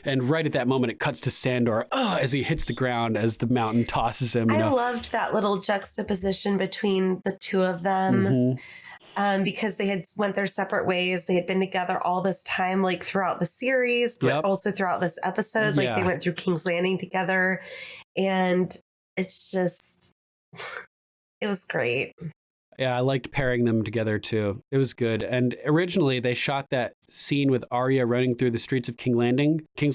and right at that moment it cuts to Sandor as he hits the ground as the mountain tosses him. I loved that little juxtaposition between the two of them. Mm-hmm. Because they had went their separate ways. They had been together all this time, throughout the series, but also throughout this episode. They went through King's Landing together, and it's just, it was great. Yeah, I liked pairing them together too. It was good. And originally they shot that scene with Arya running through the streets of King's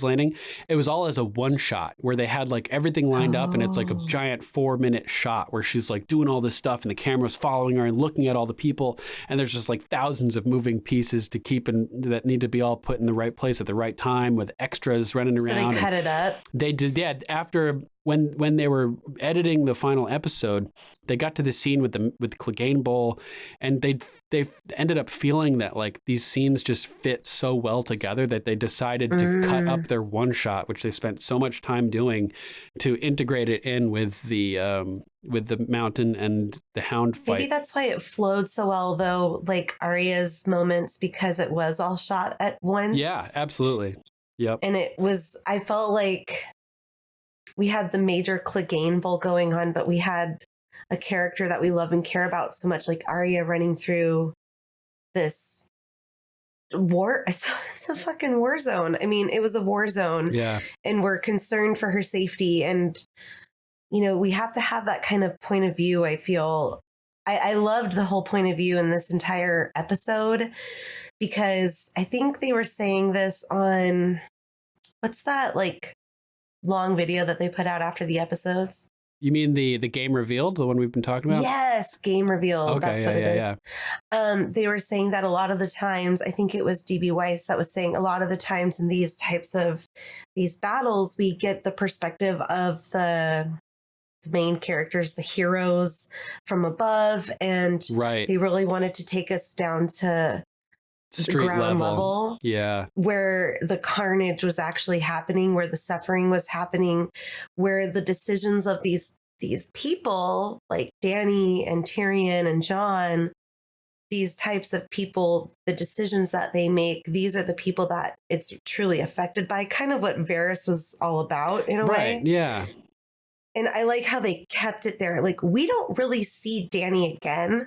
Landing. It was all as a one shot where they had everything lined up, and it's a giant 4-minute shot where she's doing all this stuff, and the camera's following her and looking at all the people. And there's just thousands of moving pieces to keep that need to be all put in the right place at the right time with extras running around. So they cut it up. They did. Yeah, after when they were editing the final episode, they got to the scene with Clegane Bull, and they ended up feeling that these scenes just fit so well together that they decided to cut up their one shot, which they spent so much time doing, to integrate it in with the mountain and the Hound fight. Maybe that's why it flowed so well, though, Arya's moments, because it was all shot at once. Yeah, absolutely. Yep. And I felt we had the major Clegane Bull going on, but we had a character that we love and care about so much, Arya running through this war. It's a fucking war zone. I mean, it was a war zone. Yeah. And we're concerned for her safety. And, we have to have that kind of point of view. I feel I loved the whole point of view in this entire episode, because I think they were saying this on, what's that like long video that they put out after the episodes? You mean the game revealed, the one we've been talking about? Yes, game revealed. Okay, that's what it is. Yeah. They were saying that a lot of the times, I think it was DB Weiss that was saying a lot of the times in these types of these battles, we get the perspective of the main characters, the heroes from above, and they really wanted to take us down to street ground level, where the carnage was actually happening, where the suffering was happening, where the decisions of these people like Dany and Tyrion and Jon, these types of people, the decisions that they make, these are the people that it's truly affected by, kind of what Varys was all about in a way. Yeah. And I like how they kept it there. Like, we don't really see Dany again.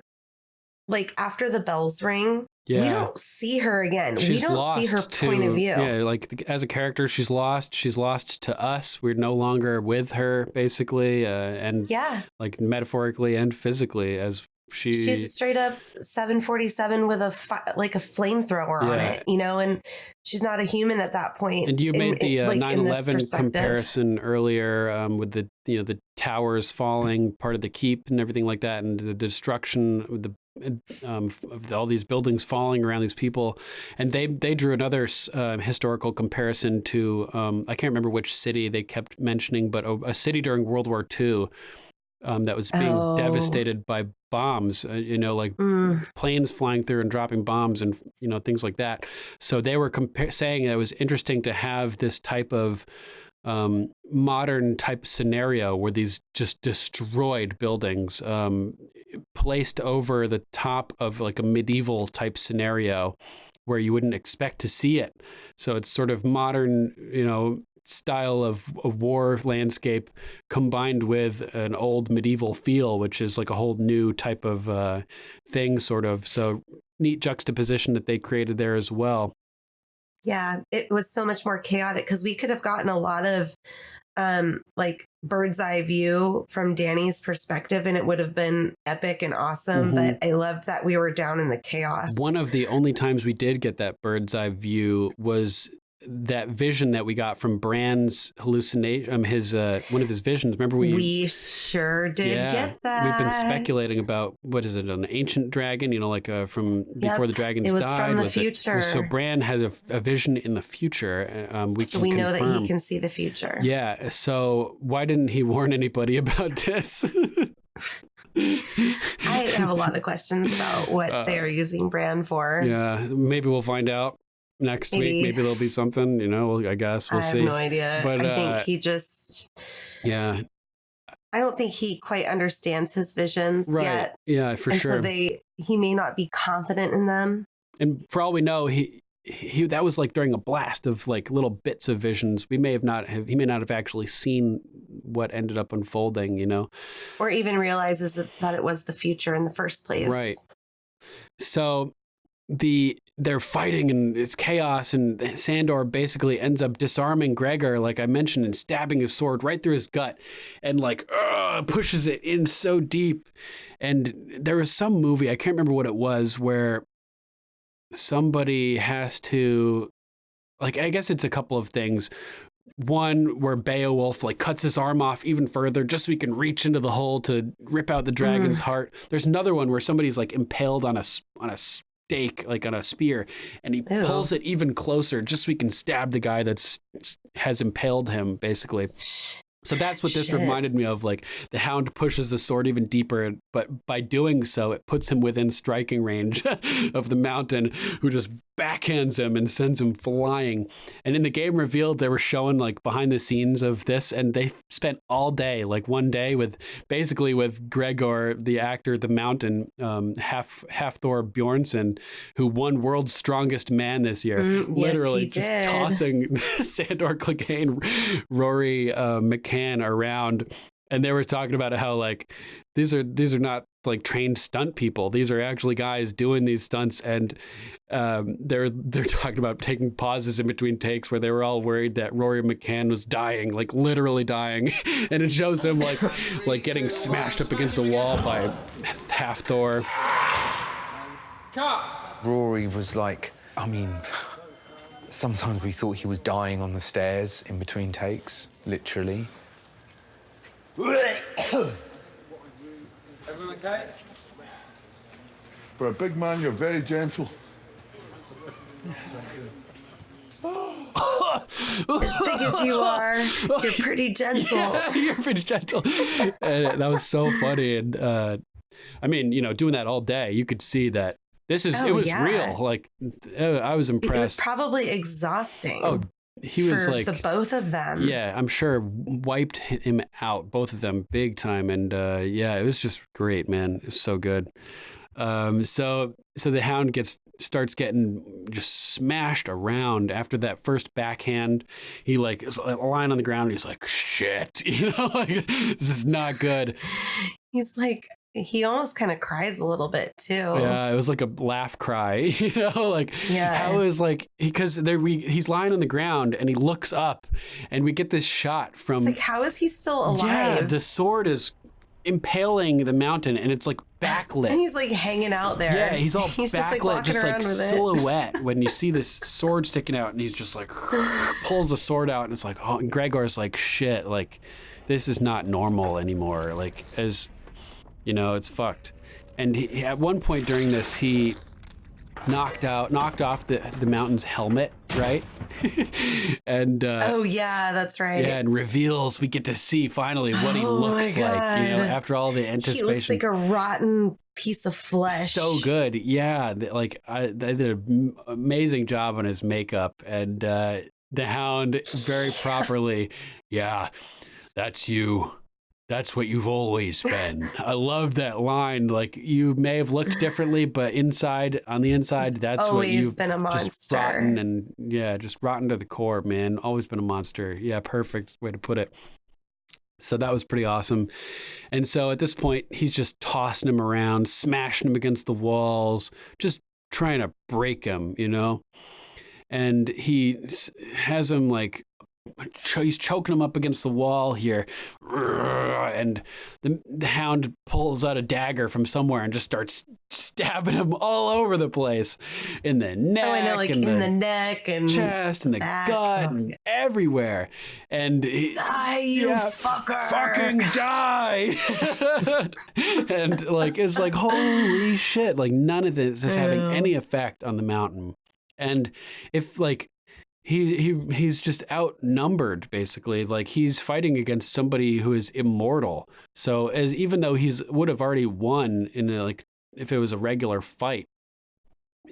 Like, after the bells ring, we don't see her again. We don't see her point of view. Yeah, like as a character, she's lost. She's lost to us. We're no longer with her, basically, and like metaphorically and physically, as she's a straight up 747 with a flamethrower on it, you know, and she's not a human at that point. And you made the 9/11 comparison earlier with the towers falling, part of the keep, and everything like that, and the destruction with the of all these buildings falling around these people. And they drew another historical comparison to I can't remember which city they kept mentioning, but a city during World War II that was being devastated by bombs, like planes flying through and dropping bombs and things like that. So they were saying it was interesting to have this type of modern type scenario where these just destroyed buildings placed over the top of like a medieval type scenario where you wouldn't expect to see it. So it's sort of modern, style of war landscape combined with an old medieval feel, which is like a whole new type of thing, sort of. So neat juxtaposition that they created there as well. Yeah, it was so much more chaotic because we could have gotten a lot of like bird's eye view from Dany's perspective, and it would have been epic and awesome. But I loved that we were down in the chaos. One of the only times we did get that bird's eye view was that vision that we got from Bran's hallucination, his one of his visions. Remember we sure did get that. We've been speculating about what is it, an ancient dragon? Like from before the dragons died. It was from the future. So Bran has a vision in the future. We know that he can see the future. Yeah. So why didn't he warn anybody about this? I have a lot of questions about what they're using Bran for. Yeah, maybe we'll find out next week. Maybe there'll be something, I guess we'll see. I have no idea. But I think he just... Yeah. I don't think he quite understands his visions yet. Yeah, for sure. So he may not be confident in them. And for all we know, he that was like during a blast of like little bits of visions. He may not have actually seen what ended up unfolding, Or even realizes that it was the future in the first place. Right. So they're fighting and it's chaos, and Sandor basically ends up disarming Gregor, like I mentioned, and stabbing his sword right through his gut, and like pushes it in so deep. And there was some movie, I can't remember what it was, where somebody has to, like, I guess it's a couple of things. One where Beowulf like cuts his arm off even further just so he can reach into the hole to rip out the dragon's heart. There's another one where somebody's like impaled on a stake, like on a spear, and he pulls it even closer just so he can stab the guy has impaled him, basically. So that's what this reminded me of. Like, the Hound pushes the sword even deeper, but by doing so, it puts him within striking range of the Mountain, who just backhands him and sends him flying. And in the game revealed, they were showing like behind the scenes of this, and they spent all day, like one day, with Gregor, the actor, the Mountain, Hafthor Bjornsson, who won World's Strongest Man this year. Literally just tossing Sandor Clegane, Rory McCann around. And they were talking about how like these are not like trained stunt people. These are actually guys doing these stunts, and they're talking about taking pauses in between takes where they were all worried that Rory McCann was dying, like literally dying, and it shows him like getting smashed up against a wall by Hafthor. Rory was like I mean, sometimes we thought he was dying on the stairs in between takes, literally. Everyone okay? For a big man, you're very gentle. As big as you are, you're pretty gentle. Yeah, you're pretty gentle. And that was so funny. And I mean, doing that all day, you could see that it was real. Like, I was impressed. It was probably exhausting. Oh, he was like the both of them. Yeah, I'm sure wiped him out, both of them, big time. And yeah, it was just great, man. It was so good. So the Hound starts getting just smashed around after that first backhand. He like is lying on the ground. And he's like, shit, like, this is not good. He's like, he almost kind of cries a little bit too. Yeah, it was like a laugh cry, like, yeah. How is like, because he's lying on the ground and he looks up and we get this shot from, it's like, how is he still alive? Yeah, the sword is impaling the mountain and it's like backlit. And he's like hanging out there. Yeah, he's all he's backlit, just like silhouette when you see this sword sticking out and he's just like pulls the sword out and it's like, oh, and Gregor's like, shit, like this is not normal anymore. Like, as it's fucked. And he, at one point during this, he knocked off the mountain's helmet, right? And oh yeah, that's right. Yeah, and we get to see finally what he looks like, after all the anticipation. He looks like a rotten piece of flesh. So good. Yeah, like they did an amazing job on his makeup, and the Hound very properly, yeah, that's you. That's what you've always been. I love that line. Like, you may have looked differently, but on the inside, that's always what you've been a monster. Just rotten and just rotten to the core, man. Always been a monster. Yeah, perfect way to put it. So that was pretty awesome. And so at this point, he's just tossing him around, smashing him against the walls, just trying to break him, And he has him like, he's choking him up against the wall here, and the Hound pulls out a dagger from somewhere and just starts stabbing him all over the place, in the neck. Oh, I know, like in the neck and chest and the gut and everywhere. And die, you fucker! Fucking die! And like, it's like, holy shit! Like, none of this is having any effect on the mountain. And if like, he's just outnumbered, basically. Like, he's fighting against somebody who is immortal. So even though would have already won if it was a regular fight,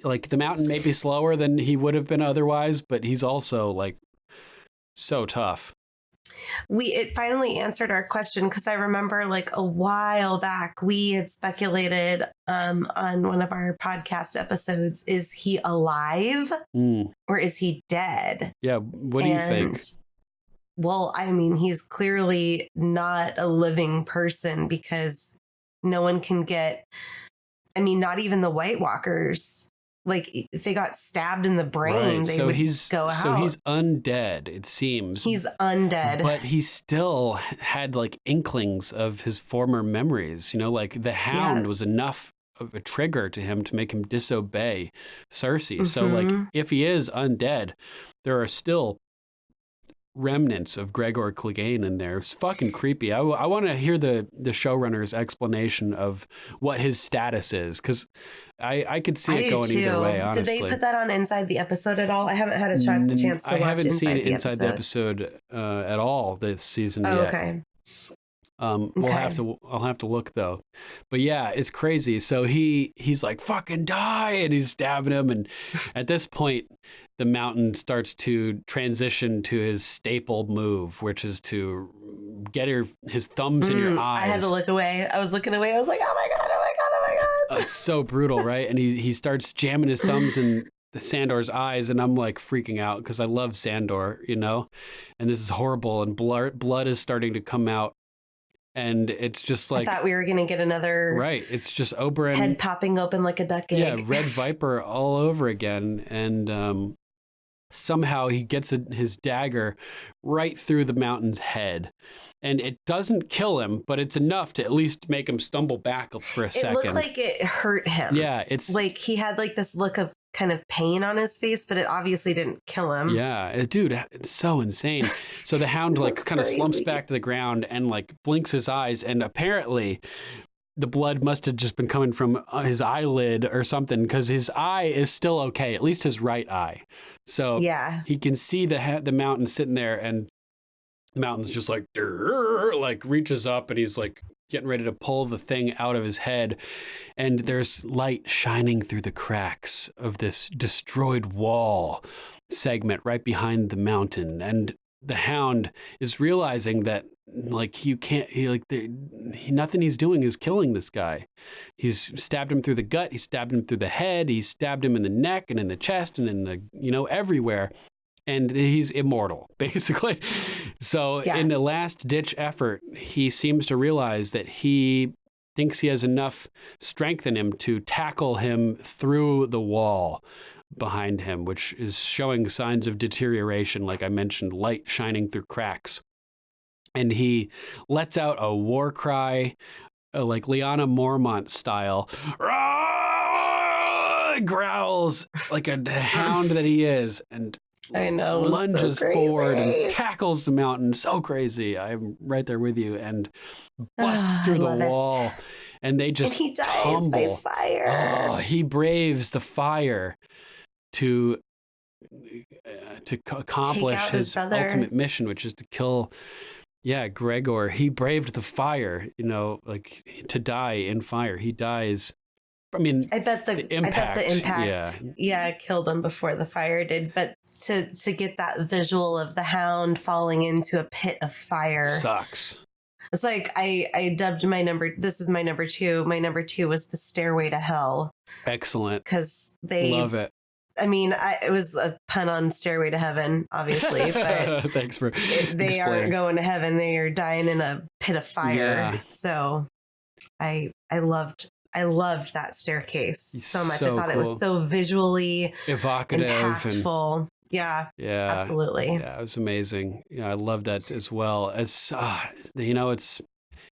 like, the mountain may be slower than he would have been otherwise, but he's also like so tough. It finally answered our question, because I remember like a while back we had speculated on one of our podcast episodes, is he alive or is he dead? Yeah, what do you think? Well, I mean, he's clearly not a living person, because no one can not even the White Walkers. Like, if they got stabbed in the brain, they would go out. So he's undead, it seems. He's undead. But he still had, like, inklings of his former memories. Like, the Hound was enough of a trigger to him to make him disobey Cersei. Mm-hmm. So, like, if he is undead, there are still remnants of Gregor Clegane in there. It's fucking creepy. I want to hear the showrunner's explanation of what his status is, because I could see it going either way, honestly. Did they put that on Inside the Episode at all? I haven't had a chance to watch Inside the Episode. I haven't seen it Inside the Episode at all this season yet. Okay. I'll have to look though. But yeah, it's crazy. So he's like, fucking die, and he's stabbing him, and at this point the mountain starts to transition to his staple move, which is to get his thumbs in your eyes. I had to look away. I was looking away. I was like, oh my god, oh my god, oh my god. It's so brutal, right? And he starts jamming his thumbs in the Sandor's eyes, and I'm like freaking out because I love Sandor, and this is horrible, and blood is starting to come out. And it's just like, I thought we were going to get another. Right. It's just Oberyn. Head popping open like a duck egg. Yeah. Red Viper all over again. And somehow he gets his dagger right through the mountain's head. And it doesn't kill him, but it's enough to at least make him stumble back for a second. It looked like it hurt him. Yeah. It's like he had like this look of kind of pain on his face, but it obviously didn't kill him. Yeah, dude, it's so insane. So the hound like kind of slumps back to the ground and like blinks his eyes, and apparently the blood must have just been coming from his eyelid or something, because his eye is still okay, at least his right eye. So yeah, he can see the mountain sitting there, and the mountain's just like reaches up, and he's like getting ready to pull the thing out of his head, and there's light shining through the cracks of this destroyed wall segment right behind the mountain. And the hound is realizing that like nothing he's doing is killing this guy. He's stabbed him through the gut, he stabbed him through the head, he stabbed him in the neck and in the chest and in the, everywhere. And he's immortal, basically. So in a last-ditch effort, he seems to realize that he thinks he has enough strength in him to tackle him through the wall behind him, which is showing signs of deterioration, like I mentioned, light shining through cracks. And he lets out a war cry, like Lyanna Mormont style. Growls like a hound that he is, and I know, lunges so forward and tackles the mountain. So crazy. I'm right there with you. And busts through the wall. And they just and he dies tumble. by fire. Oh, he braves the fire to accomplish his ultimate mission, which is to kill Gregor. He braved the fire, like to die in fire. He dies. I mean, I bet the impact killed him before the fire did. But to get that visual of the hound falling into a pit of fire sucks. It's like I dubbed my number. This is my number 2. My number 2 was the Stairway to Hell. Excellent. Because they love it. I mean, it was a pun on Stairway to Heaven, obviously, but thanks for they aren't going to heaven. They are dying in a pit of fire. Yeah. So I loved that staircase so much. I thought it was so visually evocative, impactful. Yeah, absolutely. Yeah, it was amazing. Yeah, I love that as well. As it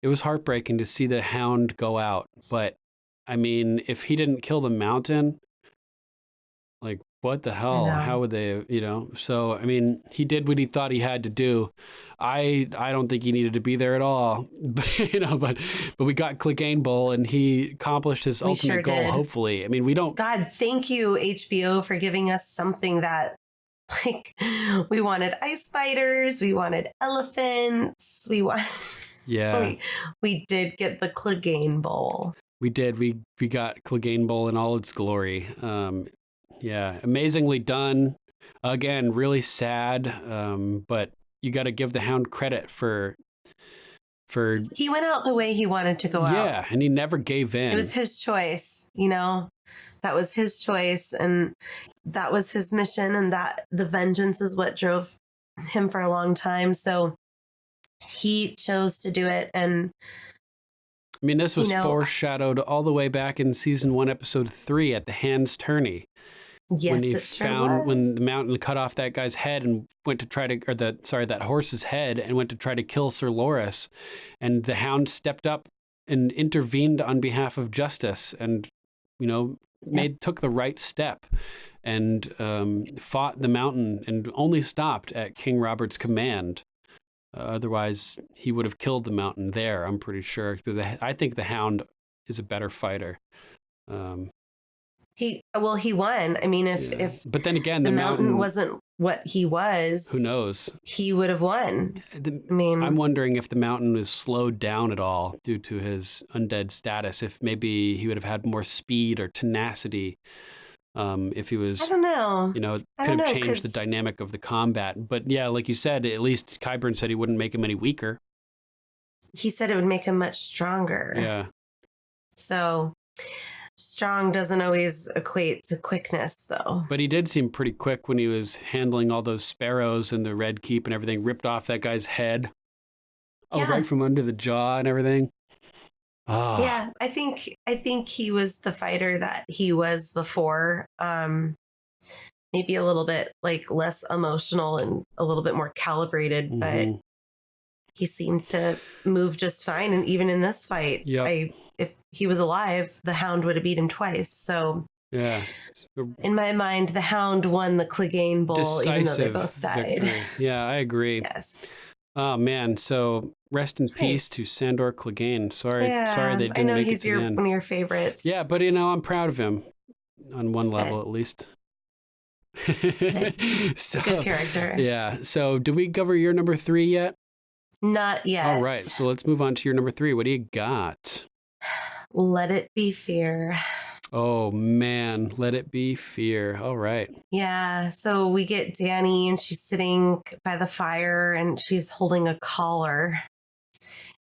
was heartbreaking to see the hound go out. But I mean, if he didn't kill the mountain, like what the hell? How would they? So I mean, he did what he thought he had to do. I don't think he needed to be there at all. But we got Clegane Bowl, and he accomplished his ultimate goal. Did. Hopefully, I mean, we don't. God, thank you HBO for giving us something that, like, we wanted ice spiders, we wanted elephants, we did get the Clegane Bowl. We did. We got Clegane Bowl in all its glory. Amazingly done. Again, really sad, but you got to give the hound credit for he went out the way he wanted to go out. Yeah, and he never gave in. It was his choice, that was his choice, and that was his mission, and that the vengeance is what drove him for a long time. So he chose to do it. And I mean, this was foreshadowed all the way back in season 1, episode 3 at the Hand's Tourney. Yes, when the mountain cut off that guy's head and went to try to, that horse's head, and went to try to kill Sir Loras, and the hound stepped up and intervened on behalf of justice, and took the right step, and fought the mountain, and only stopped at King Robert's command. Otherwise, he would have killed the mountain there. I'm pretty sure. I think the hound is a better fighter. He won. I mean, if but then again, the mountain wasn't what he was, who knows? He would have won. I'm wondering if the mountain was slowed down at all due to his undead status. If maybe he would have had more speed or tenacity. If he was, I don't know. Could have changed the dynamic of the combat. But yeah, like you said, at least Qyburn said he wouldn't make him any weaker. He said it would make him much stronger. Yeah. So strong doesn't always equate to quickness, though. But he did seem pretty quick when he was handling all those sparrows and the Red Keep and everything. Ripped off that guy's head, right from under the jaw and everything. Oh. Yeah, I think he was the fighter that he was before. Maybe a little bit like less emotional and a little bit more calibrated, but he seemed to move just fine. And even in this fight, if he was alive, the hound would have beat him twice. So Yeah. In my mind, the Hound won the Clegane Bowl, even though they Decisive both died. victory. Yeah, I agree. Yes. Oh man, so rest in peace to Sandor Clegane. Sorry they didn't I know make he's it to the end. one of your favorites. Yeah, but I'm proud of him on one level at least. So, good character. Yeah. So, do we cover your number 3 yet? Not yet. All right. So let's move on to your number 3. What do you got? Let It Be Fear. Oh man, Let It Be Fear. All right. Yeah. So we get Dany and she's sitting by the fire and she's holding a collar.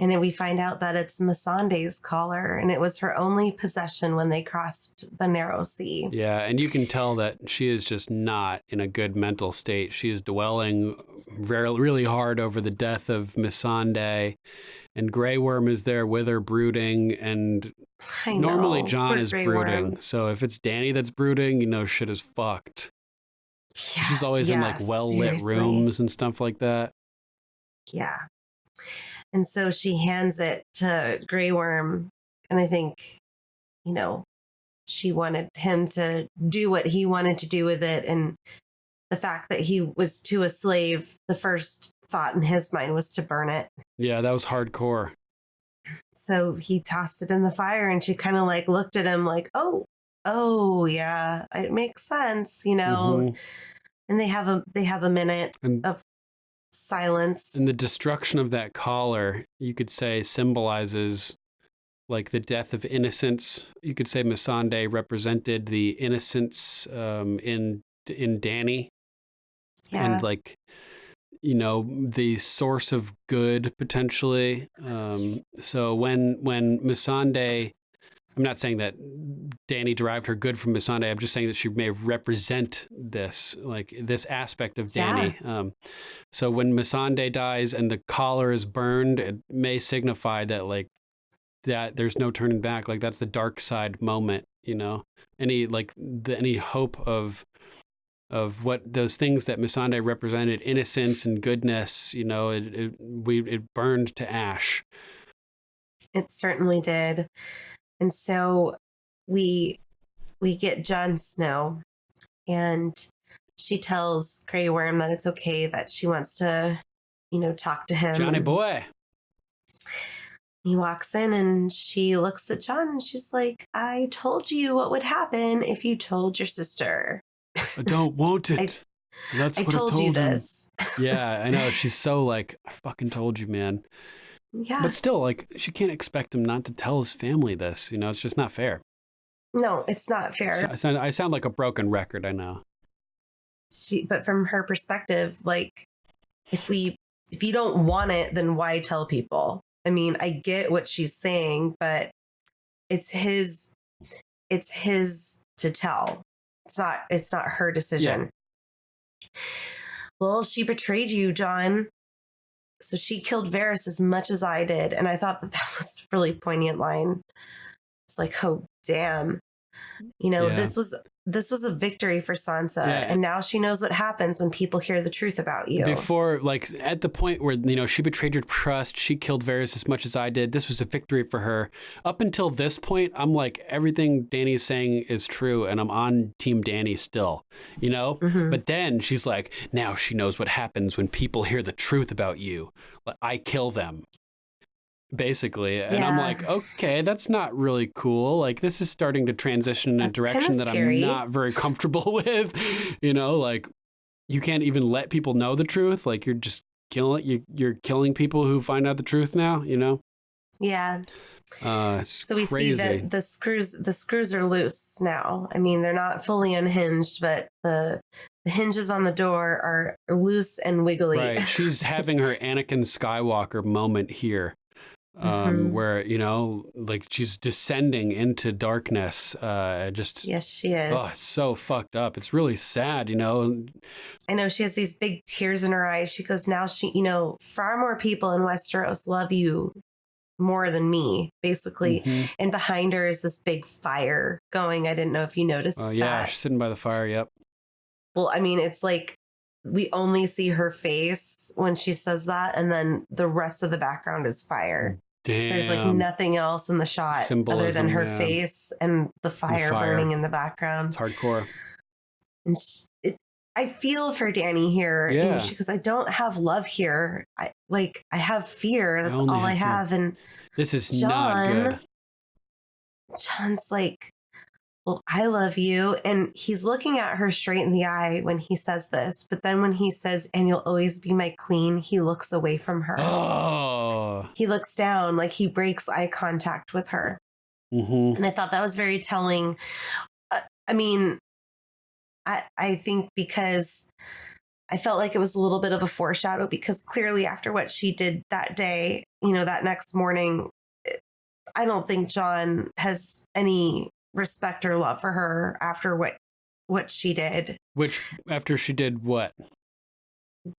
And then we find out that it's Missandei's collar, and it was her only possession when they crossed the narrow sea. Yeah, and you can tell that she is just not in a good mental state. She is dwelling really hard over the death of Missandei, and Grey Worm is there with her brooding, and normally Jon is brooding. Worm. So if it's Dany that's brooding, shit is fucked. Yeah, she's always in like well-lit rooms and stuff like that. Yeah. And so she hands it to Grey Worm. And I think, she wanted him to do what he wanted to do with it. And the fact that he was to a slave, the first thought in his mind was to burn it. Yeah, that was hardcore. So he tossed it in the fire and she kind of like looked at him like, oh, yeah, it makes sense, Mm-hmm. And they have a minute of silence. And the destruction of that collar, you could say, symbolizes like the death of innocence. You could say Missandei represented the innocence in Dany. Yeah. And like, the source of good potentially. So when Missandei, I'm not saying that Dany derived her good from Missandei. I'm just saying that she may represent this aspect of Dany. Yeah. So when Missandei dies and the collar is burned, it may signify that that there's no turning back. Like that's the dark side moment. Any hope of what those things that Missandei represented, innocence and goodness. It burned to ash. It certainly did. And so we get Jon Snow, and she tells Grey Worm that it's okay, that she wants to, talk to him. Johnny boy. He walks in and she looks at Jon and she's like, I told you what would happen if you told your sister. I don't want it. That's what I told you this. Yeah, I know. She's so like, I fucking told you, man. Yeah. But still, she can't expect him not to tell his family this. It's just not fair. No, it's not fair. I sound like a broken record, I know. But from her perspective, if you don't want it, then why tell people? I mean, I get what she's saying, but it's his to tell. It's not her decision. Yeah. Well, she betrayed you, Jon. So she killed Varys as much as I did. And I thought that was a really poignant line. It's like, oh, damn. This was a victory for Sansa. Yeah. And now she knows what happens when people hear the truth about you. Before, at the point where, she betrayed your trust, she killed Varys as much as I did. This was a victory for her. Up until this point, I'm like, everything Dany's saying is true. And I'm on Team Dany still, Mm-hmm. But then she's like, now she knows what happens when people hear the truth about you. I kill them. Basically. And yeah. I'm like, okay, that's not really cool. This is starting to transition in a direction that I'm not very comfortable with. You can't even let people know the truth. You're just you're killing people who find out the truth now, Yeah. So we see that the screws are loose now. I mean, they're not fully unhinged, but the hinges on the door are loose and wiggly. Right. She's having her Anakin Skywalker moment here. Mm-hmm. Where, she's descending into darkness. Yes, she is. Oh, it's so fucked up. It's really sad, I know she has these big tears in her eyes. She goes, now far more people in Westeros love you more than me, basically. Mm-hmm. And behind her is this big fire going. I didn't know if you noticed that. Yeah, she's sitting by the fire. Yep. Well, I mean, it's like we only see her face when she says that, and then the rest of the background is fire. Damn. There's like nothing else in the shot other than her face and the fire burning in the background. It's hardcore. And I feel for Dany here. Yeah. And she goes, I don't have love here. I have fear. That's all I have. And this is not good. John's like, well, I love you. And he's looking at her straight in the eye when he says this. But then when he says, and you'll always be my queen, he looks away from her. Oh. He looks down, like he breaks eye contact with her. Mm-hmm. And I thought that was very telling. I mean, I think because I felt like it was a little bit of a foreshadow, because clearly after what she did that day, that next morning, I don't think John has any respect or love for her after what she did. Which, after she did what?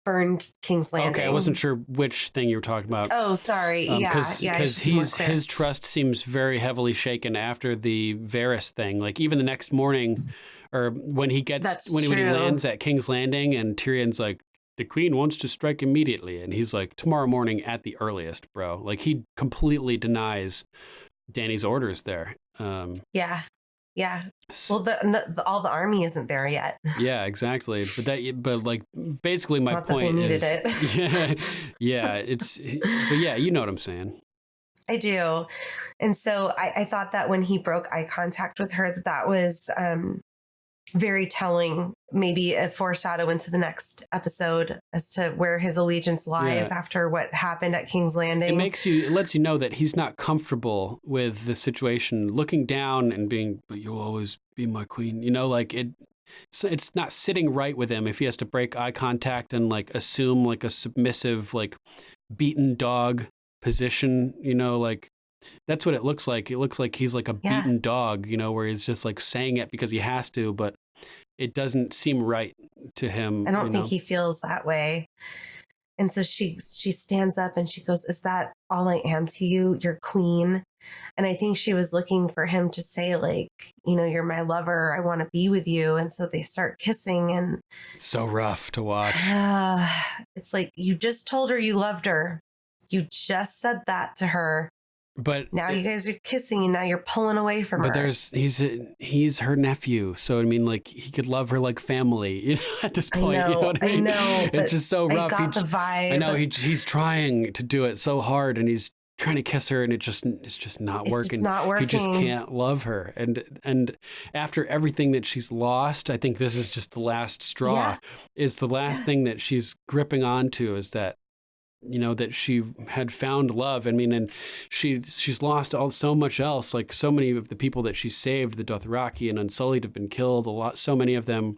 Burned King's Landing. Okay, I wasn't sure which thing you were talking about. Oh, sorry. Because his trust seems very heavily shaken after the Varys thing. Like even the next morning, or when he lands at King's Landing, and Tyrion's like, the queen wants to strike immediately, and he's like, tomorrow morning at the earliest, bro. Like he completely denies Dany's orders there. Yeah. Well, all the army isn't there yet. Yeah, exactly. But like, basically, my Not point that they needed is, it. yeah. But yeah, you know what I'm saying. I do, and so I thought that when he broke eye contact with her, that was very telling. Maybe a foreshadow into the next episode as to where his allegiance lies after what happened at King's Landing. It lets you know that he's not comfortable with the situation, looking down and being, but you'll always be my queen. It's not sitting right with him if he has to break eye contact and like assume like a submissive, like beaten dog position, like that's what it looks like. It looks like he's like a beaten dog, where he's just like saying it because he has to, but it doesn't seem right to him. I don't think he feels that way. And so she stands up and she goes, is that all I am to you? Your queen? And I think she was looking for him to say like, you're my lover. I want to be with you. And so they start kissing, and it's so rough to watch. It's like, you just told her you loved her. You just said that to her. But now you guys are kissing, and now you're pulling away from her. But he's her nephew, so I mean, like he could love her like family. At this point, I know, you know what I mean? I know, it's just so rough. I got the vibe. I know he's trying to do it so hard, and he's trying to kiss her, and it's just not working. It's not working. He just can't love her, and after everything that she's lost, I think this is just the last straw. Yeah. Is the last thing that she's gripping onto is that. That she had found love. I mean, and she's lost so much else. Like so many of the people that she saved, the Dothraki and Unsullied, have been killed. So many of them.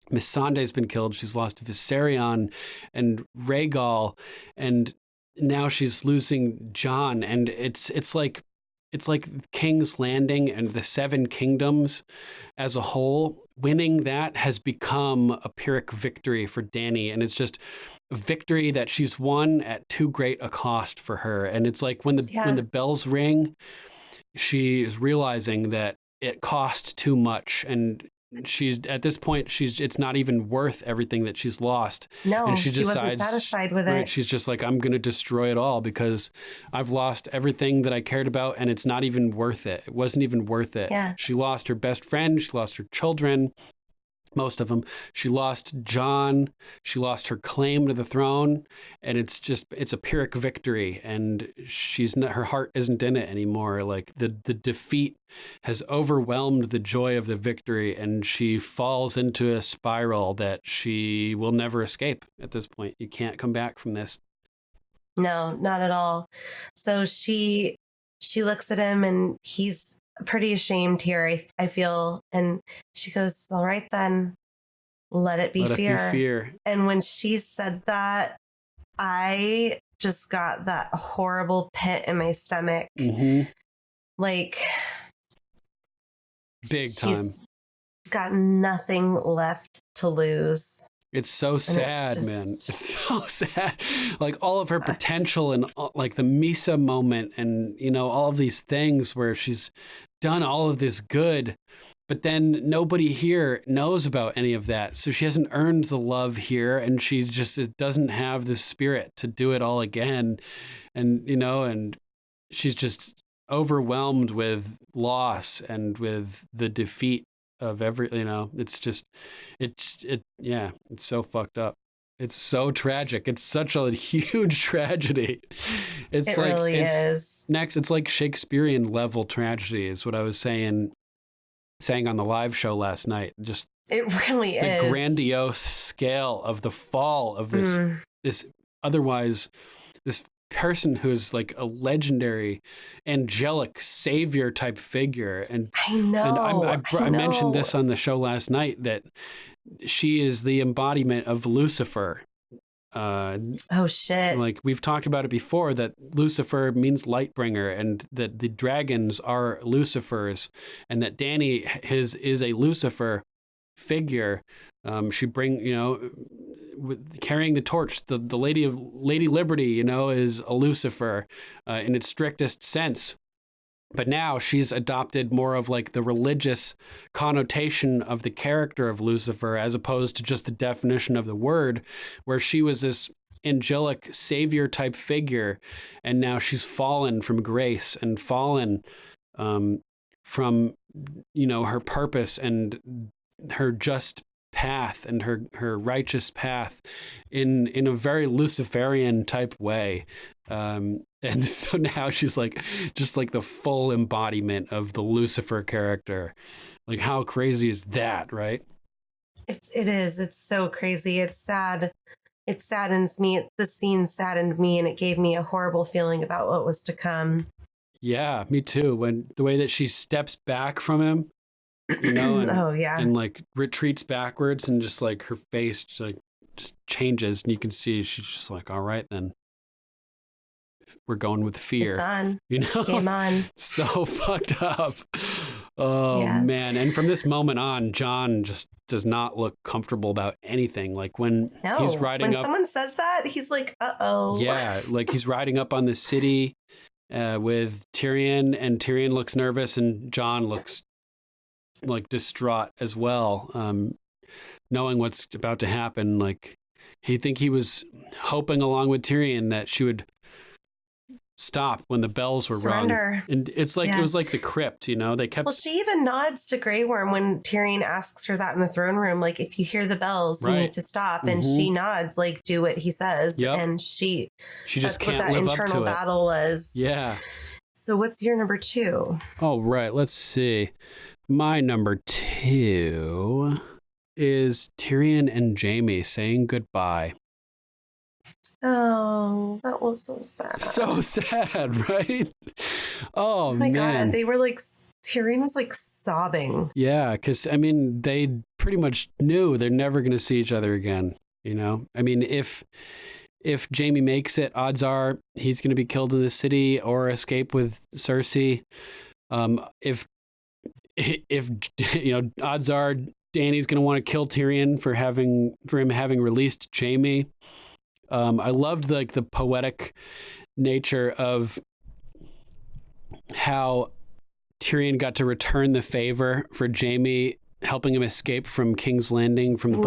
Miss Sanday's been killed. She's lost Viserion and Rhaegal, and now she's losing Jon. And it's like King's Landing and the Seven Kingdoms as a whole. Winning that has become a Pyrrhic victory for Dany, and it's just a victory that she's won at too great a cost for her. And it's like when the bells ring, she is realizing that it costs too much, and she's at this point it's not even worth everything that she's lost. No, and she wasn't satisfied with it. She's just like, I'm going to destroy it all because I've lost everything that I cared about, and it's not even worth it. It wasn't even worth it. Yeah. She lost her best friend. She lost her children. Most of them. She lost Jon. She lost her claim to the throne, and it's a Pyrrhic victory, and her heart isn't in it anymore. Like the defeat has overwhelmed the joy of the victory, and she falls into a spiral that she will never escape at this point. You can't come back from this. No, not at all. So she looks at him, and he's pretty ashamed here, I feel. And she goes, all right, then let it be fear. And when she said that, I just got that horrible pit in my stomach. Mm-hmm. Like big time. She's got nothing left to lose. It's so sad, man. It's so sad. Like all of her potential, and like the Misa moment, and all of these things where she's done all of this good, but then nobody here knows about any of that. So she hasn't earned the love here, and she just doesn't have the spirit to do it all again. And and she's just overwhelmed with loss and with the defeat of it's so fucked up. It's so tragic. It's such a huge tragedy. It really is. Next, it's like Shakespearean level tragedy is what I was saying on the live show last night. Just it really is. The grandiose scale of the fall of this person who's like a legendary angelic savior type figure. And I know. And I mentioned this on the show last night that she is the embodiment of Lucifer. Oh shit. Like we've talked about it before, that Lucifer means light bringer, and that the dragons are Lucifers, and that Dany is a Lucifer figure. She carrying the torch, the Lady Liberty, is a Lucifer in its strictest sense. But now she's adopted more of like the religious connotation of the character of Lucifer, as opposed to just the definition of the word, where she was this angelic savior type figure. And now she's fallen from grace and fallen from, her purpose and her just path and her righteous path in a very Luciferian type way. And so now she's like, just like the full embodiment of the Lucifer character. Like, how crazy is that, right? It is. It's so crazy. It's sad. It saddens me. The scene saddened me, and it gave me a horrible feeling about what was to come. Yeah, me too. When the way that she steps back from him, and, and like retreats backwards, and just like her face just changes, and you can see she's just like, all right, then. We're going with fear. It's on. Game on. So fucked up. Oh, man. And from this moment on, Jon just does not look comfortable about anything. Like when he's riding up. When someone says that, he's like, uh-oh. Yeah. Like he's riding up on the city with Tyrion, and Tyrion looks nervous, and Jon looks like distraught as well. Knowing what's about to happen. Like he was hoping along with Tyrion that she would stop when the bells were rung. And it's like, it was like the crypt, they kept. Well, she even nods to Grey Worm when Tyrion asks her that in the throne room. Like, if you hear the bells, you need to stop. And she nods, like, do what he says. Yep. And she just can't what that live internal up to battle was. Yeah. So what's your number 2? Oh, right. Let's see. My number 2 is Tyrion and Jaime saying goodbye. Oh, that was so sad. So sad, right? Oh my man. God. They were like, Tyrion was like sobbing. Yeah, because they pretty much knew they're never going to see each other again. If Jaime makes it, odds are he's going to be killed in the city or escape with Cersei. If odds are Dany's going to want to kill Tyrion for him having released Jaime. I loved like the poetic nature of how Tyrion got to return the favor for Jaime helping him escape from King's Landing from the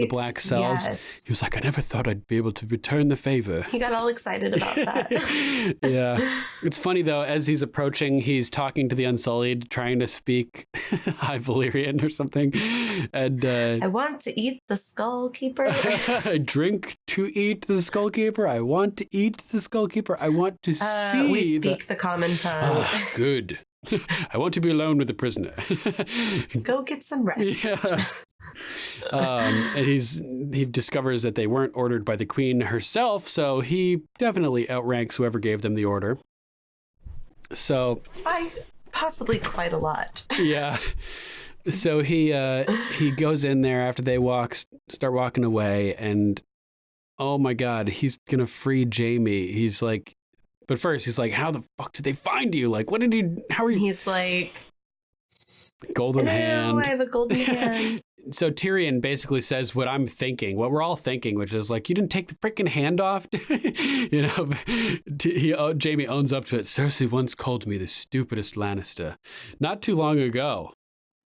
Black Cells. Yes. He was like, I never thought I'd be able to return the favor. He got all excited about that. Yeah. It's funny though, as he's approaching, he's talking to the Unsullied, trying to speak High Valyrian or something. And I want to eat the Skull Keeper. I drink to eat the Skull Keeper. I want to eat the Skull Keeper. I want to see. We speak the common tongue. Good. I want to be alone with the prisoner. Go get some rest. Yeah. And he discovers that they weren't ordered by the queen herself, so he definitely outranks whoever gave them the order. So by possibly quite a lot. Yeah. So he goes in there after they start walking away, and oh my God, he's gonna free Jaime. He's like. But first, he's like, how the fuck did they find you? Like, how are you? He's like, golden hand. I have a golden hand. So Tyrion basically says what I'm thinking, what we're all thinking, which is like, you didn't take the freaking hand off. Jaime owns up to it. Cersei once called me the stupidest Lannister. Not too long ago.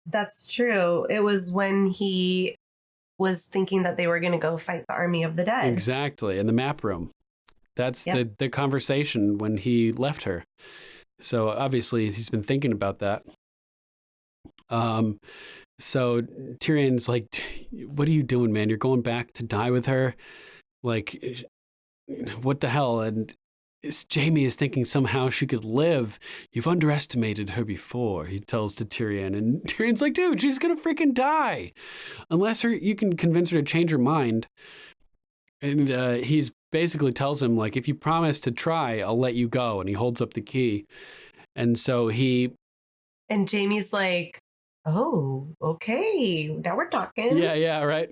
That's true. It was when he was thinking that they were going to go fight the army of the dead. Exactly. In the map room. That's the conversation when he left her. So obviously he's been thinking about that. So Tyrion's like, what are you doing, man? You're going back to die with her? Like, what the hell? And Jaime is thinking somehow she could live. You've underestimated her before, he tells to Tyrion. And Tyrion's like, dude, she's going to freaking die. Unless you can convince her to change her mind. And he's basically tells him, like, if you promise to try, I'll let you go. And he holds up the key. And so And Jaime's like, oh, okay. Now we're talking. Yeah, right.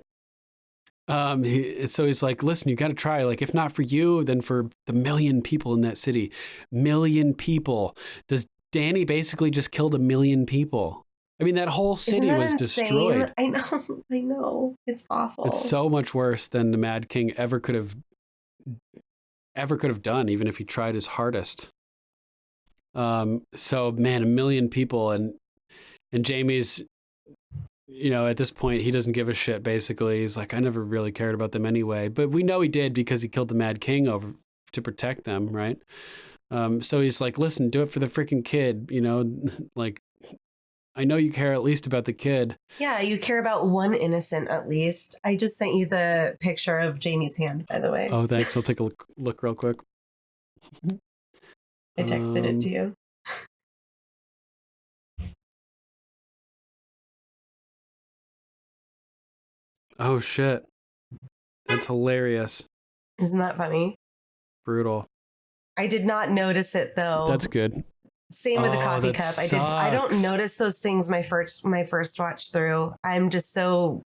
So he's like, listen, you got to try. Like, if not for you, then for the million people in that city. Million people. Does Dany basically just killed 1 million people? I mean, that whole city was destroyed. I know. It's awful. It's so much worse than the Mad King ever could have done, even if he tried his hardest. So man, 1 million people, and Jaime's, at this point, he doesn't give a shit, basically. He's like, I never really cared about them anyway. But we know he did because he killed the Mad King over to protect them, right? So he's like, listen, do it for the freaking kid, like, I know you care at least about the kid. Yeah, you care about one innocent at least. I just sent you the picture of Jaime's hand, by the way. Oh, thanks. I'll take a look real quick. I texted it to you. Oh, shit. That's hilarious. Isn't that funny? Brutal. I did not notice it, though. That's good. Same with the coffee cup. Sucks. I don't notice those things my first watch through. I'm just so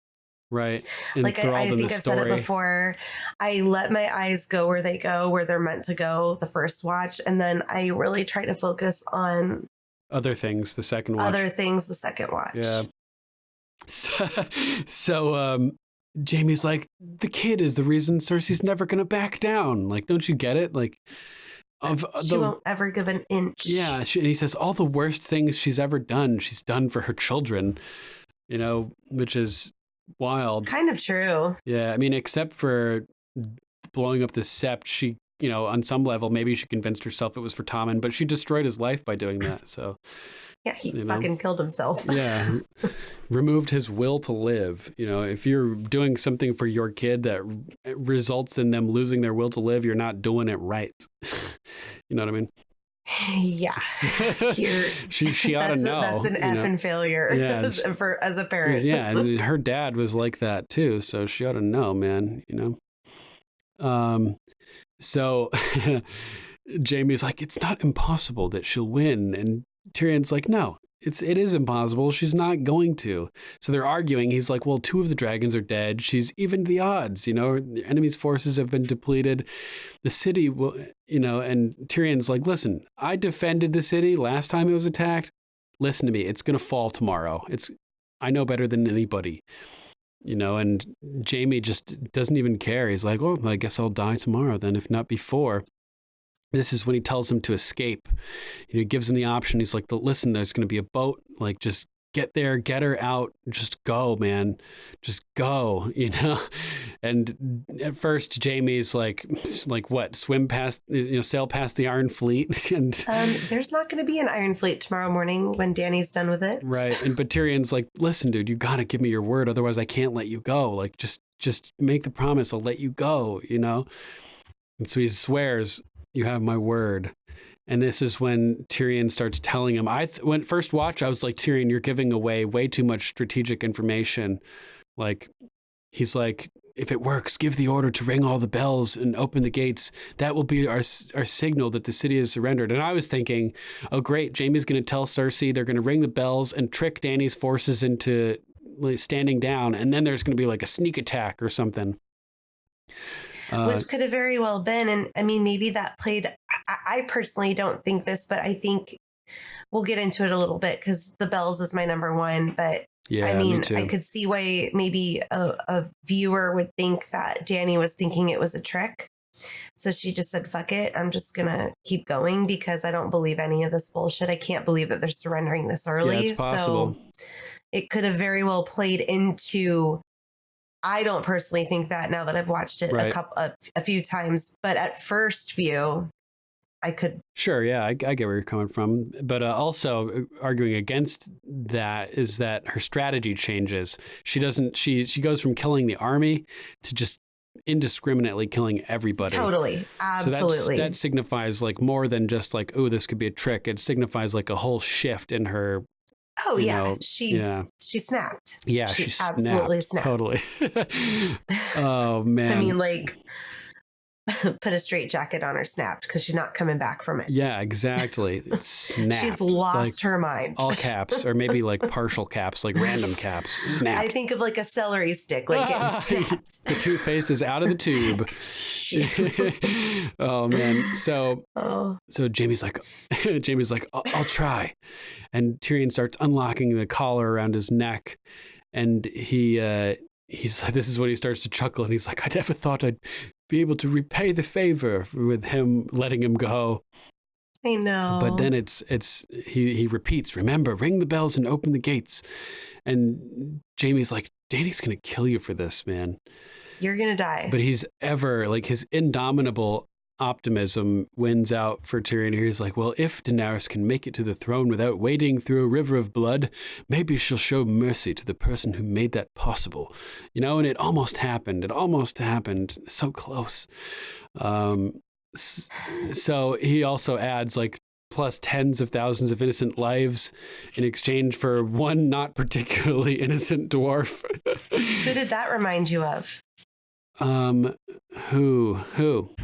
right. Like I think I've said it before. I let my eyes go where they go, where they're meant to go the first watch, and then I really try to focus on other things the second watch. the second watch. Yeah. So Jaime's like, the kid is the reason Cersei's never gonna back down. Like, don't you get it? Like, she won't ever give an inch. Yeah, and he says all the worst things she's ever done, she's done for her children, which is wild. Kind of true. Yeah, I mean, except for blowing up the sept, she, on some level, maybe she convinced herself it was for Tommen, but she destroyed his life by doing that, so... Yeah, he fucking killed himself. Yeah, removed his will to live. If you're doing something for your kid that results in them losing their will to live, you're not doing it right. You know what I mean? Yeah. She ought to know. That's an effing failure as a parent. Yeah, and her dad was like that too, so she ought to know, man. So Jaime's like, it's not impossible that she'll win, and Tyrion's like, no, it is impossible. She's not going to. So they're arguing. He's like, well, 2 of the dragons are dead. She's evened the odds. The enemy's forces have been depleted. The city will, and Tyrion's like, listen, I defended the city last time it was attacked. Listen to me. It's going to fall tomorrow. I know better than anybody, and Jaime just doesn't even care. He's like, well, I guess I'll die tomorrow then, if not before. This is when he tells him to escape. He gives him the option. He's like, listen, there's going to be a boat. Like, just get there, get her out. Just go, man. Just go, And at first, Jaime's like what? Swim past, sail past the Iron Fleet. And there's not going to be an Iron Fleet tomorrow morning when Dany's done with it. Right. And but Tyrion's like, listen, dude, you got to give me your word. Otherwise, I can't let you go. Like, just make the promise. I'll let you go, And so he swears, you have my word. And this is when Tyrion starts telling him, when first watch, I was like, Tyrion, you're giving away way too much strategic information. Like, he's like, if it works, give the order to ring all the bells and open the gates. That will be our signal that the city is surrendered. And I was thinking, oh, great. Jaime's going to tell Cersei they're going to ring the bells and trick Dany's forces into standing down. And then there's going to be like a sneak attack or something. Which could have very well been. And I mean, maybe that played, I personally don't think this, but I think we'll get into it a little bit because the bells is my number one. But yeah, I mean, me too. I could see why maybe a viewer would think that Dany was thinking it was a trick. So she just said, fuck it. I'm just going to keep going because I don't believe any of this bullshit. I can't believe that they're surrendering this early. Yeah, it's possible. So it could have very well played into I don't personally think that now that I've watched it a few times, but at first view, I could. Sure, yeah, I get where you're coming from. But also arguing against that is that her strategy changes. She goes from killing the army to just indiscriminately killing everybody. Totally. Absolutely. So that signifies like more than just like, oh, this could be a trick. It signifies like a whole shift in her. Oh yeah. She snapped. Yeah. She absolutely snapped. Totally. Oh man. I mean, like, put a straight jacket on her, snapped, because she's not coming back from it. Yeah, exactly. Snapped. She's lost her mind. All caps, or maybe like partial caps, like random caps. Snapped. I think of like a celery stick, like getting snapped. The toothpaste is out of the tube. Oh man. So Jaime's like, I'll try. And Tyrion starts unlocking the collar around his neck, and he's like, this is when he starts to chuckle, and he's like, I never thought I'd be able to repay the favor with him letting him go. I know. But then he repeats, remember, ring the bells and open the gates. And Jaime's like, Dany's gonna kill you for this, man. You're gonna die. But he's his indomitable optimism wins out for Tyrion. He's like, well, if Daenerys can make it to the throne without wading through a river of blood, maybe she'll show mercy to the person who made that possible. You know, and it almost happened. So close. So he also adds like plus tens of thousands of innocent lives in exchange for one not particularly innocent dwarf. Who did that remind you of? Who?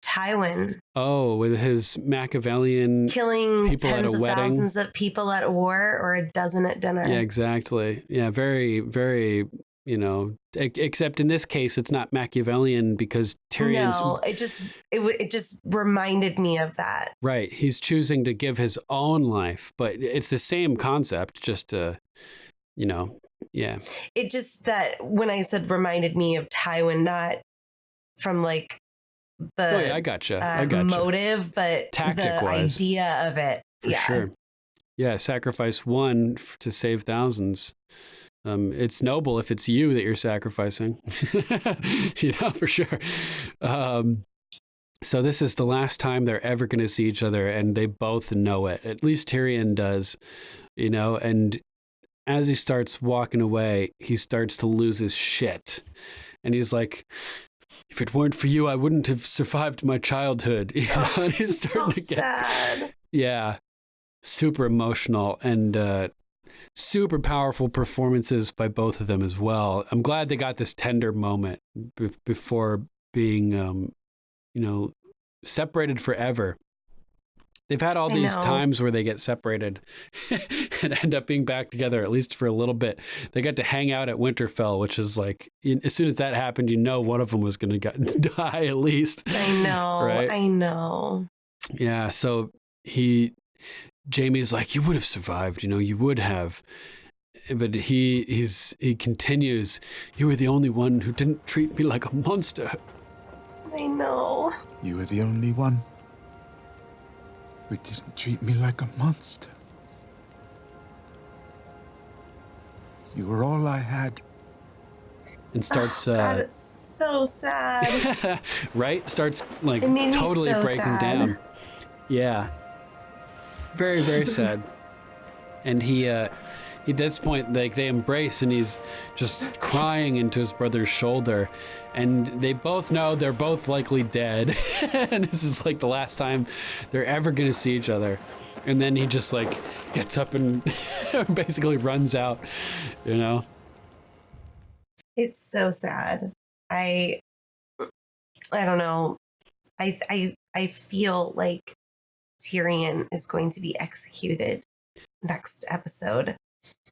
Tywin. Oh, with his Machiavellian killing people tens at a of wedding. Thousands of people at war, or a dozen at dinner. Yeah, exactly. Yeah, very, very, except in this case, it's not Machiavellian because Tyrion's... No, it just reminded me of that. Right. He's choosing to give his own life, but it's the same concept, just, yeah. It just that when I said reminded me of Tywin, not from like the I gotcha. motive, but the idea of it. For sure. Yeah, sacrifice one to save thousands. It's noble if it's you that you're sacrificing, for sure. So this is the last time they're ever going to see each other, and they both know it. At least Tyrion does, and as he starts walking away, he starts to lose his shit. And he's like, if it weren't for you, I wouldn't have survived my childhood. And he's starting to get sad. Yeah. Super emotional and super powerful performances by both of them as well. I'm glad they got this tender moment before being, separated forever. They've had all these times where they get separated and end up being back together, at least for a little bit. They got to hang out at Winterfell, which is like, as soon as that happened, one of them was going to die at least. I know. Right? I know. Yeah. So Jaime's like, you would have survived, you would have. But he continues, you were the only one who didn't treat me like a monster. I know. You were the only one who didn't treat me like a monster. You were all I had. And starts... God, it's so sad. Right? Starts, like, totally totally so breaking down. Yeah. Very, very sad. And he at this point, like, they embrace, and he's just crying into his brother's shoulder. And they both know they're both likely dead. And this is like the last time they're ever going to see each other. And then he just like gets up and basically runs out, It's so sad. I don't know. I feel like Tyrion is going to be executed next episode.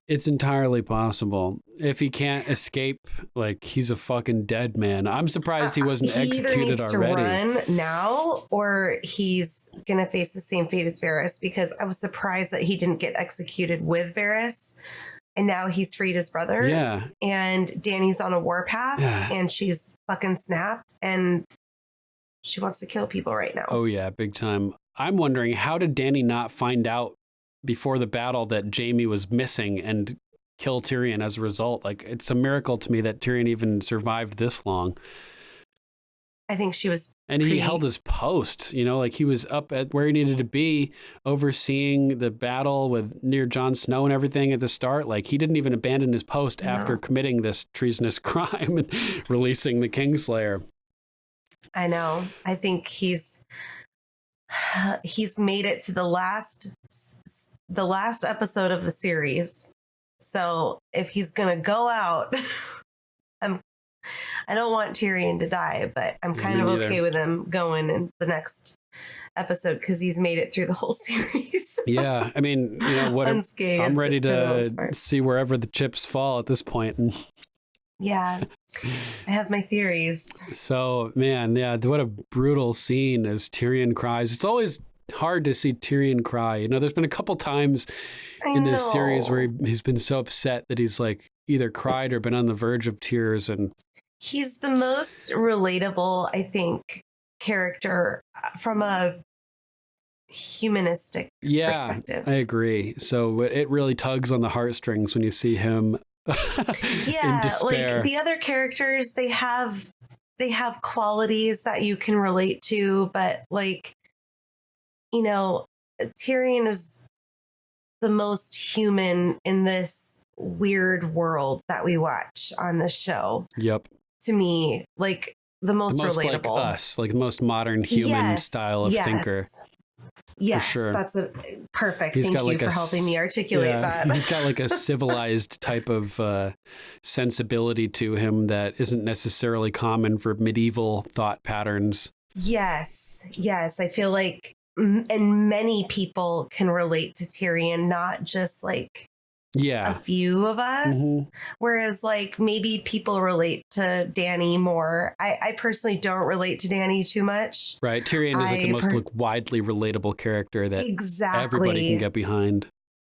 It's entirely possible. If he can't escape, like, he's a fucking dead man. I'm surprised he wasn't executed already. He either needs to run now, or he's going to face the same fate as Varys, because I was surprised that he didn't get executed with Varys. And now he's freed his brother. Yeah. And Dany's on a warpath, and she's fucking snapped, and she wants to kill people right now. Oh, yeah, big time. I'm wondering, how did Dany not find out before the battle that Jaime was missing and kill Tyrion as a result. Like, it's a miracle to me that Tyrion even survived this long. I think she was. And he held his post, you know, like he was up at where he needed to be, overseeing the battle with near Jon Snow and everything at the start. Like, he didn't even abandon his post after committing this treasonous crime and releasing the Kingslayer. I know. I think he's made it to the last episode of the series. So if he's gonna go out, I don't want Tyrion to die, but I'm kind of okay with him going in the next episode because he's made it through the whole series. Yeah, I mean, you know what? I'm ready to see wherever the chips fall at this point. Yeah, I have my theories. So, man, yeah, what a brutal scene as Tyrion cries. It's always hard to see Tyrion cry. You know, there's been a couple times in this series where he's been so upset that he's like either cried or been on the verge of tears. And he's the most relatable, I think, character from a humanistic perspective. I agree. So it really tugs on the heartstrings when you see him in despair. Like the other characters, they have qualities that you can relate to, but like, you know, Tyrion is the most human in this weird world that we watch on this show. Yep. To me, like the most relatable. Like us, like the most modern human style of thinker. Yes, for sure. That's perfect. Thank you for helping me articulate that. He's got like a civilized type of sensibility to him that isn't necessarily common for medieval thought patterns. Yes. I feel like, and many people can relate to Tyrion, not just like a few of us. Mm-hmm. Whereas like maybe people relate to Dany more. I personally don't relate to Dany too much. Right. Tyrion is like the most widely relatable character that everybody can get behind.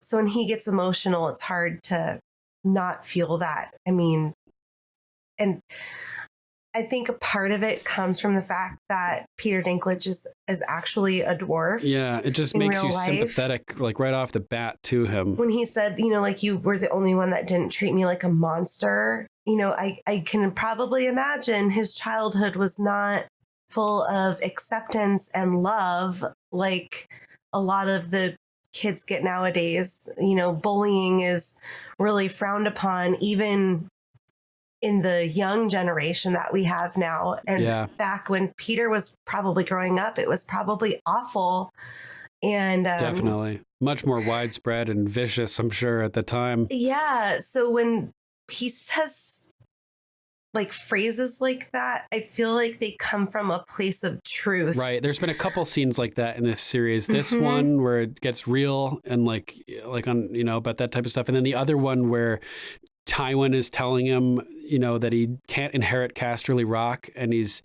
So when he gets emotional, it's hard to not feel that. I mean, and I think a part of it comes from the fact that Peter Dinklage is actually a dwarf. Yeah, it just makes you sympathetic, like right off the bat to him. When he said, you know, like you were the only one that didn't treat me like a monster, you know, I can probably imagine his childhood was not full of acceptance and love like a lot of the kids get nowadays. You know, bullying is really frowned upon, even in the young generation that we have now. And back when Peter was probably growing up, it was probably awful. And definitely much more widespread and vicious, I'm sure, at the time. Yeah. So when he says like phrases like that, I feel like they come from a place of truth. Right. There's been a couple scenes like that in this series. This one where it gets real and like on, you know, about that type of stuff. And then the other one where Tywin is telling him, you know, that he can't inherit Casterly Rock, and he's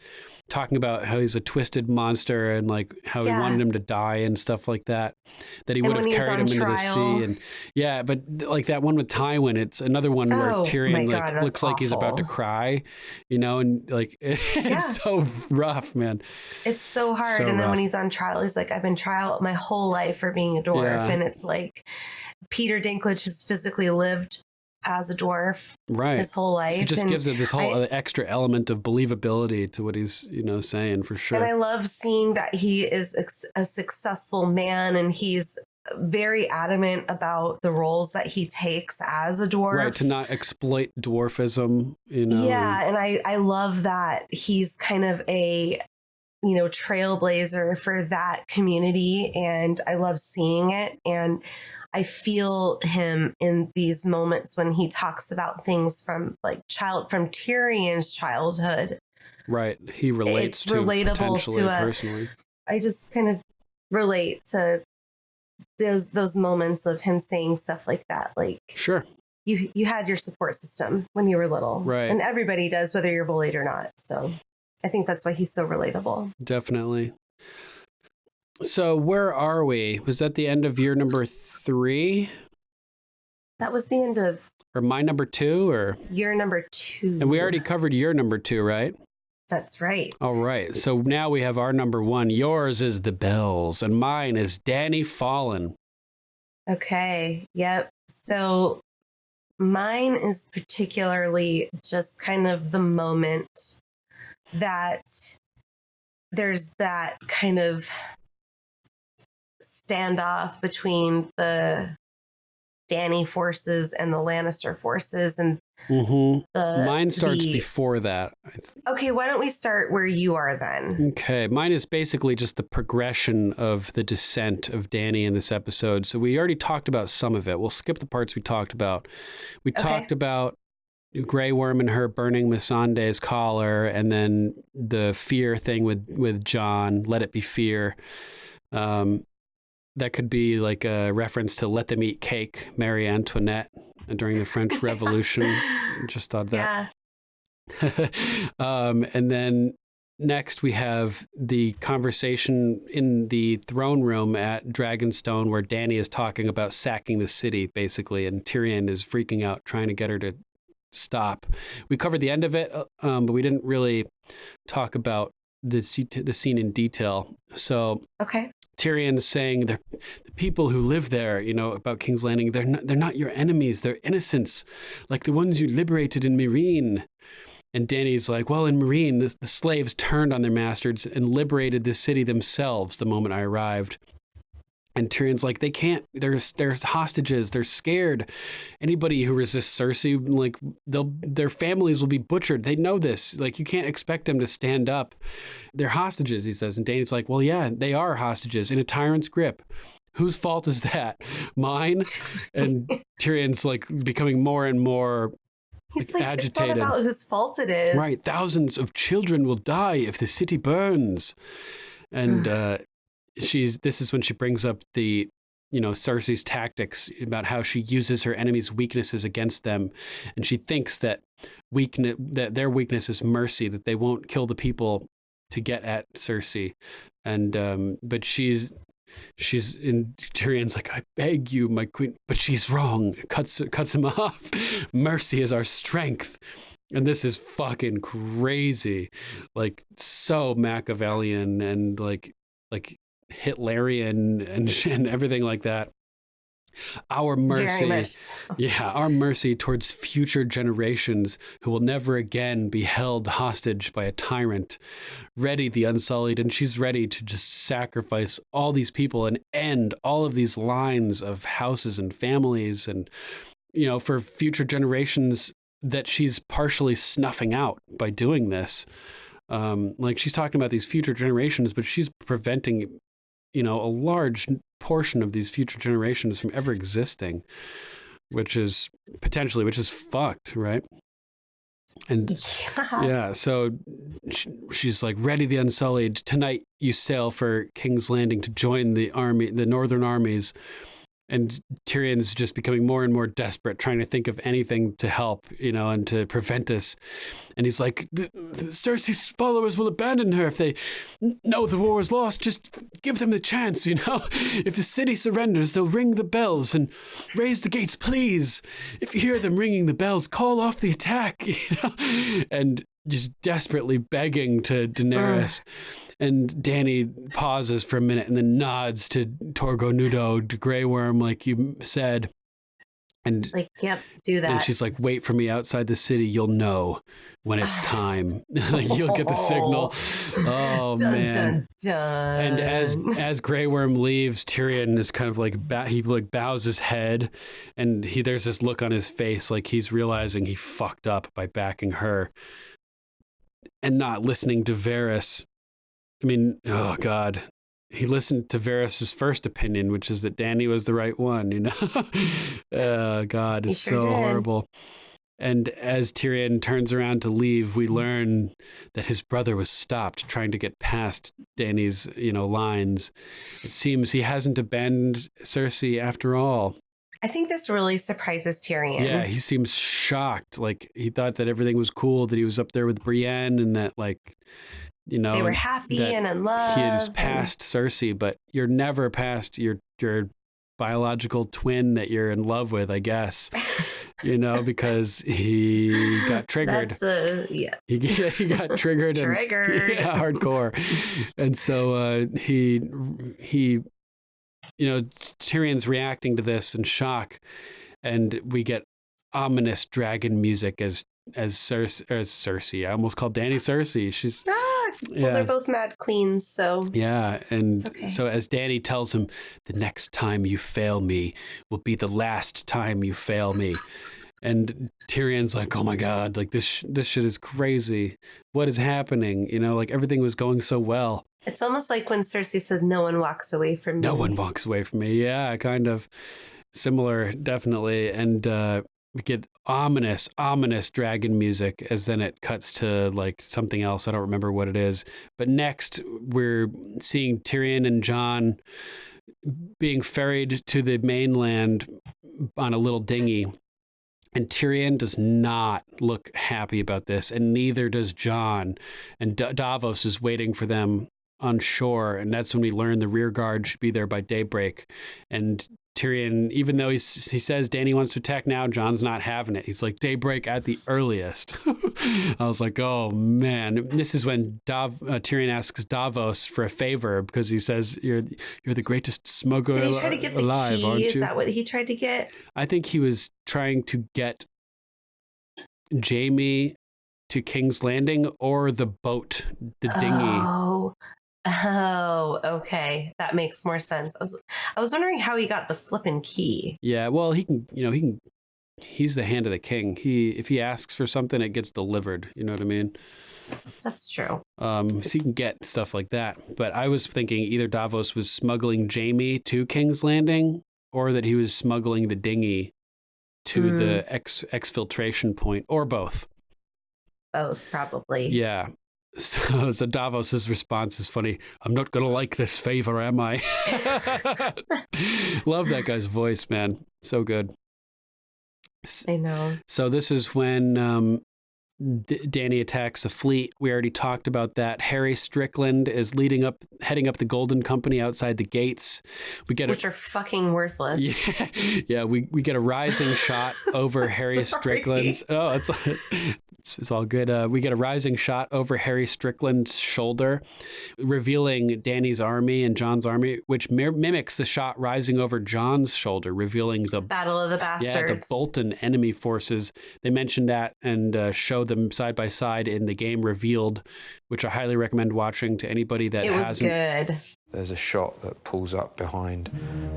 talking about how he's a twisted monster and like how he wanted him to die and stuff like that, that he would have carried him into the sea. And but like that one with Tywin, it's another one where Tyrion looks like he's about to cry, you know, and like it's so rough, man. It's so hard. And then when he's on trial, he's like, I've been trial my whole life for being a dwarf. And it's like Peter Dinklage has physically lived as a dwarf his whole life. So it just gives it this whole extra element of believability to what he's, you know, saying, for sure. And I love seeing that he is a successful man, and he's very adamant about the roles that he takes as a dwarf. Right, to not exploit dwarfism, you know. Yeah, and I love that he's kind of a, you know, trailblazer for that community, and I love seeing it. And I feel him in these moments when he talks about things from Tyrion's childhood. Right. He relates to relatable to personally. I just kind of relate to those moments of him saying stuff like that. Like, sure, you had your support system when you were little. Right. And everybody does, whether you're bullied or not. So I think that's why he's so relatable. Definitely. So where are we? Was that the end of year number 3? That was the end of... Or my number 2, or... Year number 2. And we already covered year number 2, right? That's right. All right. So now we have our number 1. Yours is The Bells, and mine is Dany Fallen. Okay. Yep. So Mine is particularly just kind of the moment that there's that kind of standoff between the Dany forces and the Lannister forces, and mine starts before that. Okay, why don't we start where you are then? Okay, mine is basically just the progression of the descent of Dany in this episode. So we already talked about some of it. We'll skip the parts we talked about. We talked about Grey Worm and her burning Missandei's collar, and then the fear thing with Jon. Let it be fear. That could be like a reference to Let Them Eat Cake, Marie Antoinette, during the French Revolution. Just thought that. Yeah. And then next we have the conversation in the throne room at Dragonstone where Dany is talking about sacking the city, basically, and Tyrion is freaking out, trying to get her to stop. We covered the end of it, but we didn't really talk about the scene in detail. So Tyrion's saying the people who live there, about King's Landing, they're not your enemies. They're innocents, like the ones you liberated in Meereen. And Dany's like, well, in Meereen, the slaves turned on their masters and liberated the city themselves the moment I arrived. And Tyrion's like, they can't, they're hostages, they're scared. Anybody who resists Cersei, like, their families will be butchered. They know this. Like, you can't expect them to stand up. They're hostages, he says. And Dany's like, well, yeah, they are hostages in a tyrant's grip. Whose fault is that? Mine? And Tyrion's like becoming more and more He's like, agitated. It's not about whose fault it is. Right. Thousands of children will die if the city burns. And this is when she brings up the, Cersei's tactics about how she uses her enemies' weaknesses against them. And she thinks that their weakness is mercy, that they won't kill the people to get at Cersei. And, but she's in Tyrion's like, I beg you, my queen, but she's wrong. Cuts him off. Mercy is our strength. And this is fucking crazy. Like, so Machiavellian and like Hitlerian and everything like that. Our mercy, our mercy towards future generations who will never again be held hostage by a tyrant. Ready, the Unsullied, and she's ready to just sacrifice all these people and end all of these lines of houses and families and, for future generations that she's partially snuffing out by doing this. Like, she's talking about these future generations, but she's preventing, a large portion of these future generations from ever existing, which is fucked, right? And so she's like, ready, the Unsullied. Tonight you sail for King's Landing to join the northern armies. And Tyrion's just becoming more and more desperate, trying to think of anything to help, and to prevent this. And he's like, Cersei's followers will abandon her if they know the war is lost. Just give them the chance, If the city surrenders, they'll ring the bells and raise the gates, please. If you hear them ringing the bells, call off the attack, And just desperately begging to Daenerys. And Dany pauses for a minute and then nods to Torgo Nudo, to Grey Worm, like you said. And like, yep, do that. And she's like, wait for me outside the city. You'll know when it's time. You'll get the signal. Oh, dun, man. Dun, dun. And as Grey Worm leaves, Tyrion is kind of like, he like bows his head. And there's this look on his face like he's realizing he fucked up by backing her and not listening to Varys. I mean, oh God, he listened to Varys' first opinion, which is that Dany was the right one, Oh God, it's so horrible. And as Tyrion turns around to leave, we learn that his brother was stopped trying to get past Dany's, lines. It seems he hasn't abandoned Cersei after all. I think this really surprises Tyrion. Yeah, he seems shocked. Like, he thought that everything was cool, that he was up there with Brienne and that, like, they were happy and in love. He was past Cersei, but you're never past your biological twin that you're in love with, I guess. Because he got triggered. He got triggered. Hardcore. And so he Tyrion's reacting to this in shock, and we get ominous dragon music as Cersei. I almost called Dany Cersei. She's well, they're both mad queens, so yeah. And okay. so as Dany tells him, the next time you fail me will be the last time you fail me. And Tyrion's like, oh my God, like this shit is crazy. What is happening? You know, like everything was going so well. It's almost like when Cersei said, no one walks away from me. No one walks away from me. Yeah, kind of similar, definitely. And we get ominous dragon music as then it cuts to like something else. I don't remember what it is. But next, we're seeing Tyrion and Jon being ferried to the mainland on a little dinghy. And Tyrion does not look happy about this, and neither does Jon. And Davos is waiting for them on shore, and that's when we learn the rear guard should be there by daybreak. And Tyrion, even though he says Dany wants to attack now, Jon's not having it. He's like, daybreak at the earliest. I was like, oh man. This is when Tyrion asks Davos for a favor because he says, you're the greatest smuggler alive. Did he try to get the key? Aren't you? Is that what he tried to get? I think he was trying to get Jaime to King's Landing or the boat, the dinghy. Oh, okay. That makes more sense. I was wondering how he got the flippin' key. Yeah, well, he's the hand of the king. If he asks for something, it gets delivered. You know what I mean? That's true. So he can get stuff like that. But I was thinking either Davos was smuggling Jaime to King's Landing or that he was smuggling the dinghy to the exfiltration point, or both. Both, probably. Yeah. So Davos's response is funny. I'm not going to like this favor, am I? Love that guy's voice, man. So good. I know. So this is when Dany attacks the fleet. We already talked about that. Harry Strickland is heading up the Golden Company outside the gates. Which are fucking worthless. Yeah, we get a rising shot over Harry Strickland's. Oh, it's all good. We get a rising shot over Harry Strickland's shoulder, revealing Dany's army and Jon's army, which mimics the shot rising over Jon's shoulder, revealing the Battle of the Bastards. Yeah, the Bolton enemy forces. They mentioned that and showed them side by side in the game Revealed, which I highly recommend watching to anybody that hasn't. It was good. There's a shot that pulls up behind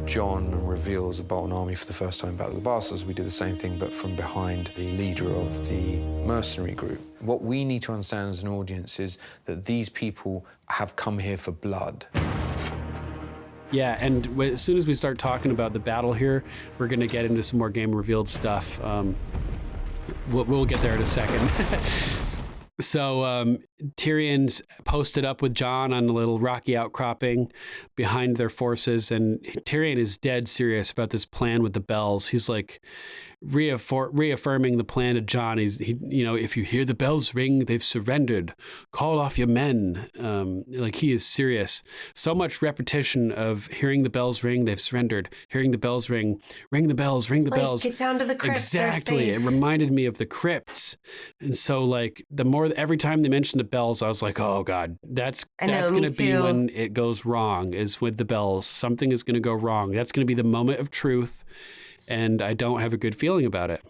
Jon and reveals the Bolton army for the first time in Battle of the Bastards. We do the same thing, but from behind the leader of the mercenary group. What we need to understand as an audience is that these people have come here for blood. Yeah, and as soon as we start talking about the battle here, we're going to get into some more game Revealed stuff. We'll get there in a second. So Tyrion's posted up with Jon on a little rocky outcropping behind their forces, and Tyrion is dead serious about this plan with the bells. He's like reaffirming the plan to Jon. If you hear the bells ring, they've surrendered. Call off your men. He is serious. So much repetition of hearing the bells ring, they've surrendered. Hearing the bells ring the bells, ring the bells. Get down to the crypts. Exactly. It reminded me of the crypts. And so every time they mentioned the bells, I was like, oh God, that's going to be when it goes wrong, is with the bells. Something is going to go wrong. That's going to be the moment of truth. And I don't have a good feeling about it.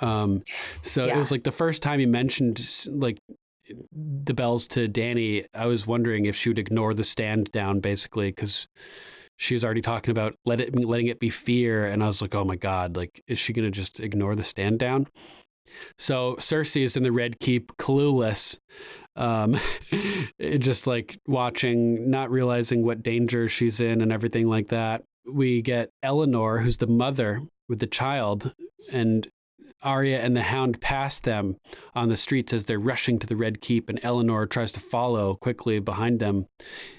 It was like the first time he mentioned like the bells to Dany, I was wondering if she would ignore the stand down, basically, because she was already talking about letting it be fear. And I was like, oh my God, like, is she going to just ignore the stand down? So Cersei is in the Red Keep, clueless, just like watching, not realizing what danger she's in and everything like that. We get Eleanor, who's the mother with the child, and Arya and the Hound pass them on the streets as they're rushing to the Red Keep, and Eleanor tries to follow quickly behind them.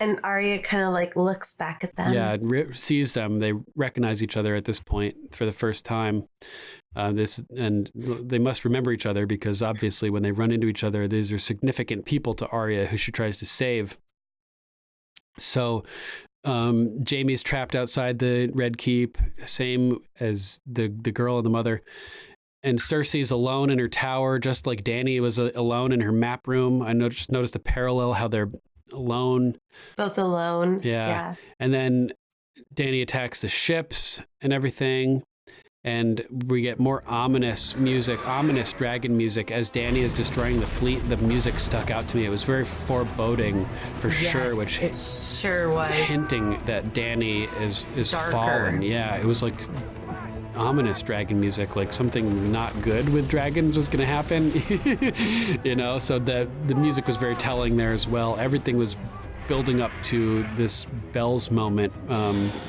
And Arya kind of like looks back at them. Yeah, sees them. They recognize each other at this point for the first time. And they must remember each other because obviously when they run into each other, these are significant people to Arya who she tries to save. So Jaime's trapped outside the Red Keep, same as the girl and the mother. And Cersei's alone in her tower, just like Dany was alone in her map room. I noticed a parallel how they're alone. Both alone. Yeah. And then Dany attacks the ships and everything. And we get more ominous music, ominous dragon music as Dany is destroying the fleet. The music stuck out to me. It was very foreboding for sure, which it sure was. Hinting that Dany is Darker. fallen. Yeah, it was like ominous dragon music, like something not good with dragons was going to happen. So the music was very telling there as well. Everything was building up to this bells moment,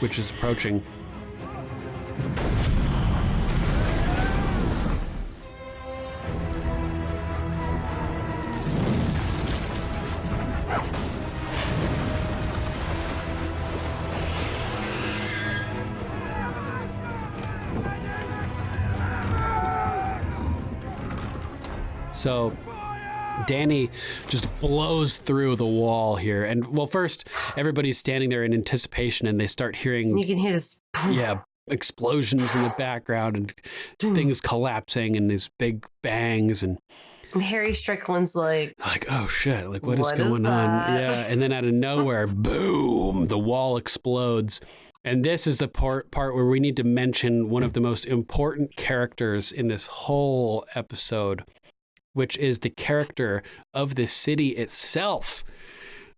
which is approaching. So Dany just blows through the wall here. And well, first, everybody's standing there in anticipation and they start hearing... You can hear this... Yeah, explosions in the background and things collapsing and these big bangs. And Harry Strickland's like, oh shit, like what is going on? Yeah, and then out of nowhere, boom, the wall explodes. And this is the part where we need to mention one of the most important characters in this whole episode, which is the character of the city itself,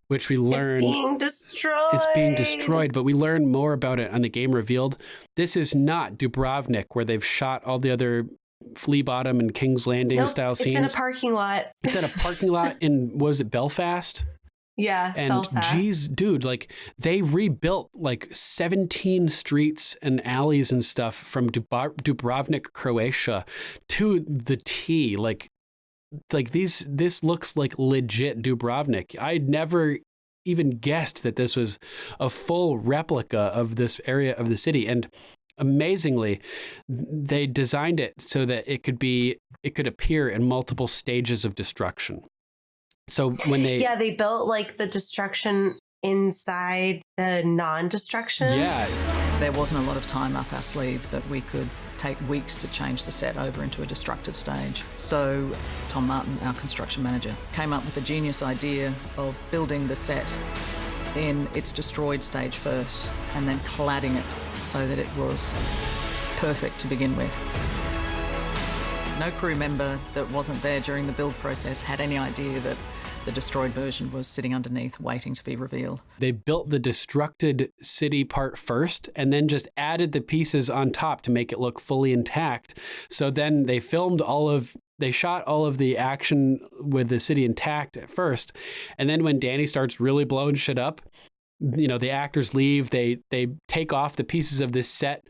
which we learn... It's being destroyed. It's being destroyed, but we learn more about it on the Game Revealed. This is not Dubrovnik, where they've shot all the other Flea Bottom and King's Landing style scenes. It's in a parking lot. It's at a parking lot in, was it Belfast? Yeah, and Belfast. Geez, dude, like they rebuilt like 17 streets and alleys and stuff from Dubrovnik, Croatia to the T. Like this looks like legit Dubrovnik. I'd never even guessed that this was a full replica of this area of the city. And amazingly, they designed it so that it could appear in multiple stages of destruction. So when they built like the destruction inside the non-destruction. Yeah. There wasn't a lot of time up our sleeve that we could take weeks to change the set over into a destructed stage. So Tom Martin, our construction manager, came up with a genius idea of building the set in its destroyed stage first and then cladding it so that it was perfect to begin with. No crew member that wasn't there during the build process had any idea that the destroyed version was sitting underneath waiting to be revealed. They built the destructed city part first and then just added the pieces on top to make it look fully intact. So then they shot all of the action with the city intact at first. And then when Dany starts really blowing shit up, the actors leave, they take off the pieces of this set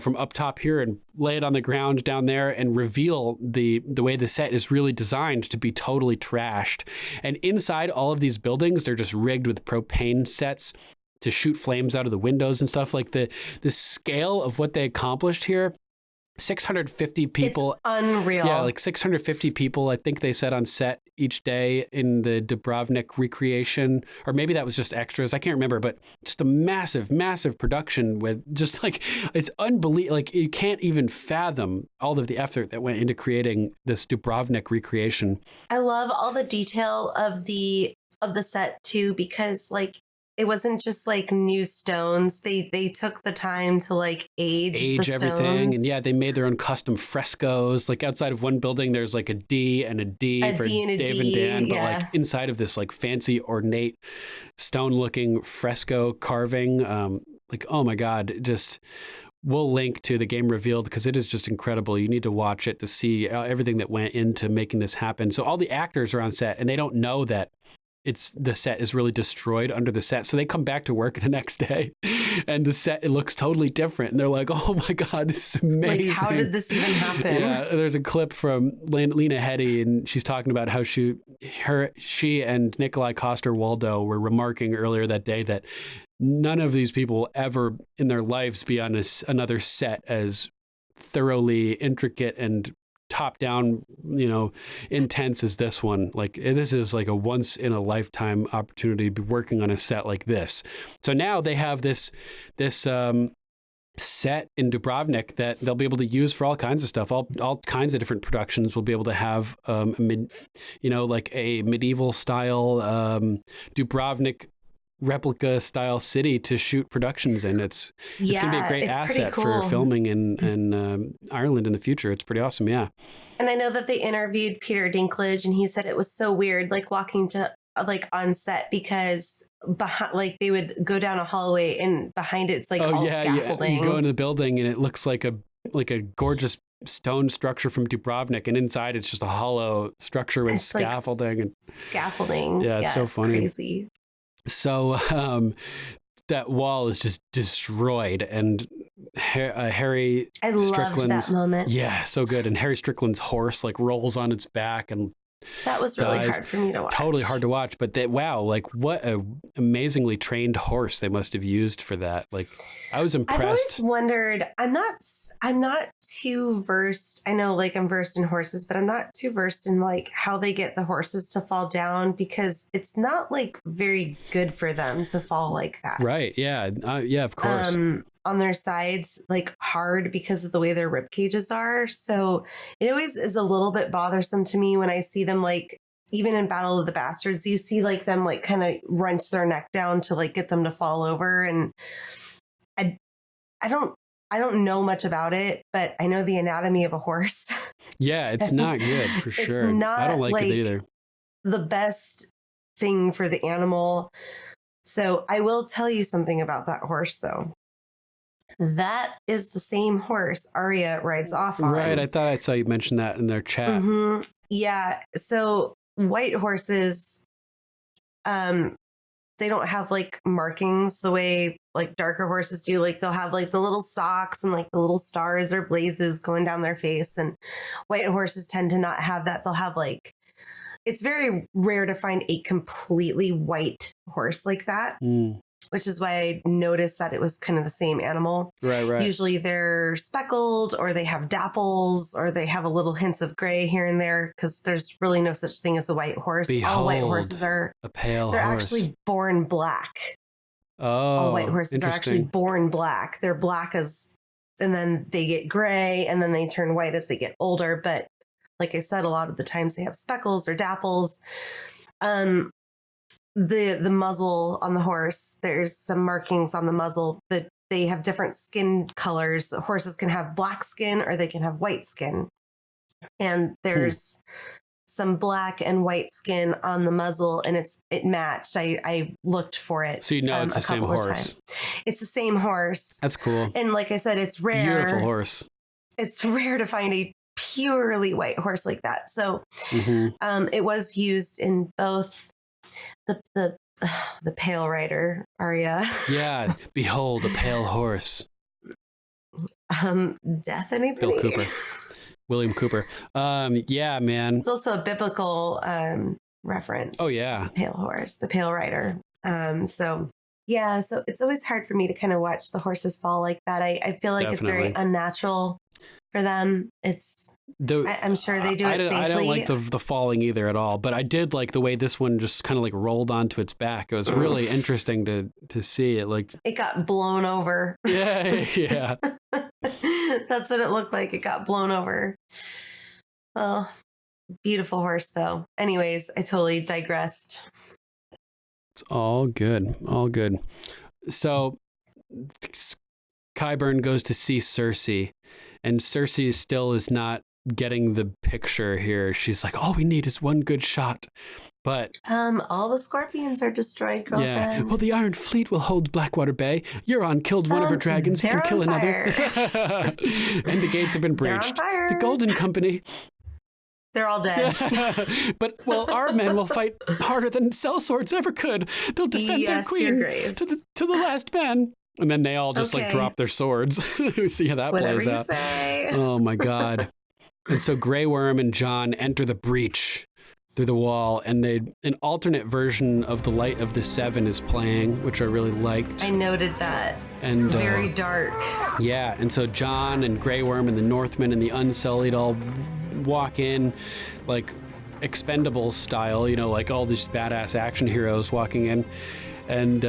from up top here and lay it on the ground down there and reveal the way the set is really designed to be totally trashed. And inside all of these buildings, they're just rigged with propane sets to shoot flames out of the windows and stuff. Like the scale of what they accomplished here. 650 people. It's unreal. Yeah, like 650 people, I think they said on set each day in the Dubrovnik recreation, or maybe that was just extras. I can't remember, but just a massive, massive production with just like, it's unbelievable. Like you can't even fathom all of the effort that went into creating this Dubrovnik recreation. I love all the detail of the set too, because like, it wasn't just like new stones. They took the time to like age the stones. Everything. And yeah, they made their own custom frescoes. Like outside of one building, there's like a D and a D for Dave and Dan. But like inside of this like fancy ornate stone looking fresco carving, like, oh my God, just we'll link to the Game Revealed because it is just incredible. You need to watch it to see everything that went into making this happen. So all the actors are on set and they don't know that the set is really destroyed under the set. So they come back to work the next day and the set, it looks totally different. And they're like, oh my God, this is amazing. Like, how did this even happen? Yeah, there's a clip from Lena Headey and she's talking about how she and Nikolai Coster-Waldau were remarking earlier that day that none of these people will ever in their lives be on another set as thoroughly intricate and top down, intense as this one. Like this is like a once in a lifetime opportunity to be working on a set like this. So now they have this set in Dubrovnik that they'll be able to use for all kinds of stuff. All kinds of different productions will be able to have, like a medieval style Dubrovnik replica style city to shoot productions in. It's going to be a great asset for filming in Ireland in the future. It's pretty awesome. Yeah. And I know that they interviewed Peter Dinklage, and he said it was so weird, like walking to like on set, because behind, like they would go down a hallway and behind it's like all scaffolding. You go in the building and it looks like a gorgeous stone structure from Dubrovnik, and inside it's just a hollow structure with scaffolding and scaffolding. Yeah, it's so funny. Crazy. So that wall is just destroyed, and Harry Strickland's, loved that moment. Yeah, so good. And Harry Strickland's horse like rolls on its back and that was really hard for me to watch. Totally hard to watch, but like what a amazingly trained horse they must have used for that. Like, I was impressed. I've always wondered, I'm not too versed. I know like I'm versed in horses, but I'm not too versed in like how they get the horses to fall down, because it's not like very good for them to fall like that. Right. Yeah. Yeah, of course. On their sides, like hard because of the way their rib cages are. So it always is a little bit bothersome to me when I see them, like even in Battle of the Bastards, you see like them like kind of wrench their neck down to like get them to fall over. And I don't know much about it, but I know the anatomy of a horse. Yeah, it's not good for sure. It's not, I don't like it either. The best thing for the animal. So I will tell you something about that horse though. That is the same horse Arya rides off on. Right. I thought I saw you mention that in their chat. Mm-hmm. Yeah. So white horses, they don't have like markings the way like darker horses do. Like they'll have like the little socks and like the little stars or blazes going down their face. And white horses tend to not have that. They'll have like, it's very rare to find a completely white horse like that. Which is why I noticed that it was kind of the same animal. Right. Usually they're speckled, or they have dapples, or they have a little hints of gray here and there, because there's really no such thing as a white horse. Behold, all white horses are a pale they're horse. Actually born black. Oh, all white horses are actually born black. They're black and then they get gray, and then they turn white as they get older. But like I said, a lot of the times they have speckles or dapples. The muzzle on the horse, there's some markings on the muzzle that they have different skin colors. Horses can have black skin or they can have white skin. And there's some black and white skin on the muzzle, and it matched. I looked for it. So you know it's the same horse. It's the same horse. That's cool. And like I said, it's rare. Beautiful horse. It's rare to find a purely white horse like that. So it was used in both the pale rider Arya. Yeah, behold a pale horse. Death anybody? Bill Cooper. William Cooper. Yeah, man. It's also a biblical reference. Oh yeah. The pale horse, the pale rider. So it's always hard for me to kind of watch the horses fall like that. I feel like It's very unnatural for them. I'm sure they do it safely. I don't like the falling either at all, but I did like the way this one just kind of like rolled onto its back. It was really interesting to see it. Like it got blown over. Yeah. That's what it looked like. It got blown over. Oh, beautiful horse though. Anyways, I totally digressed. It's all good. All good. So Qyburn goes to see Cersei, and Cersei still is not getting the picture here. She's like, all we need is one good shot. But all the scorpions are destroyed, girlfriend. Yeah. Well, the Iron Fleet will hold Blackwater Bay. Euron killed one of her dragons. He can kill another. And the gates have been breached. The Golden Company. They're all dead. But our men will fight harder than sellswords ever could. They'll defend their queen to the last man. And then they all just like drop their swords. We see how that plays out. Say. Oh my God. And so Grey Worm and Jon enter the breach through the wall, and an alternate version of The Light of the Seven is playing, which I really liked. I noted that. And very dark. Yeah, and so Jon and Grey Worm and the Northmen and the Unsullied all walk in like Expendables style, like all these badass action heroes walking in, and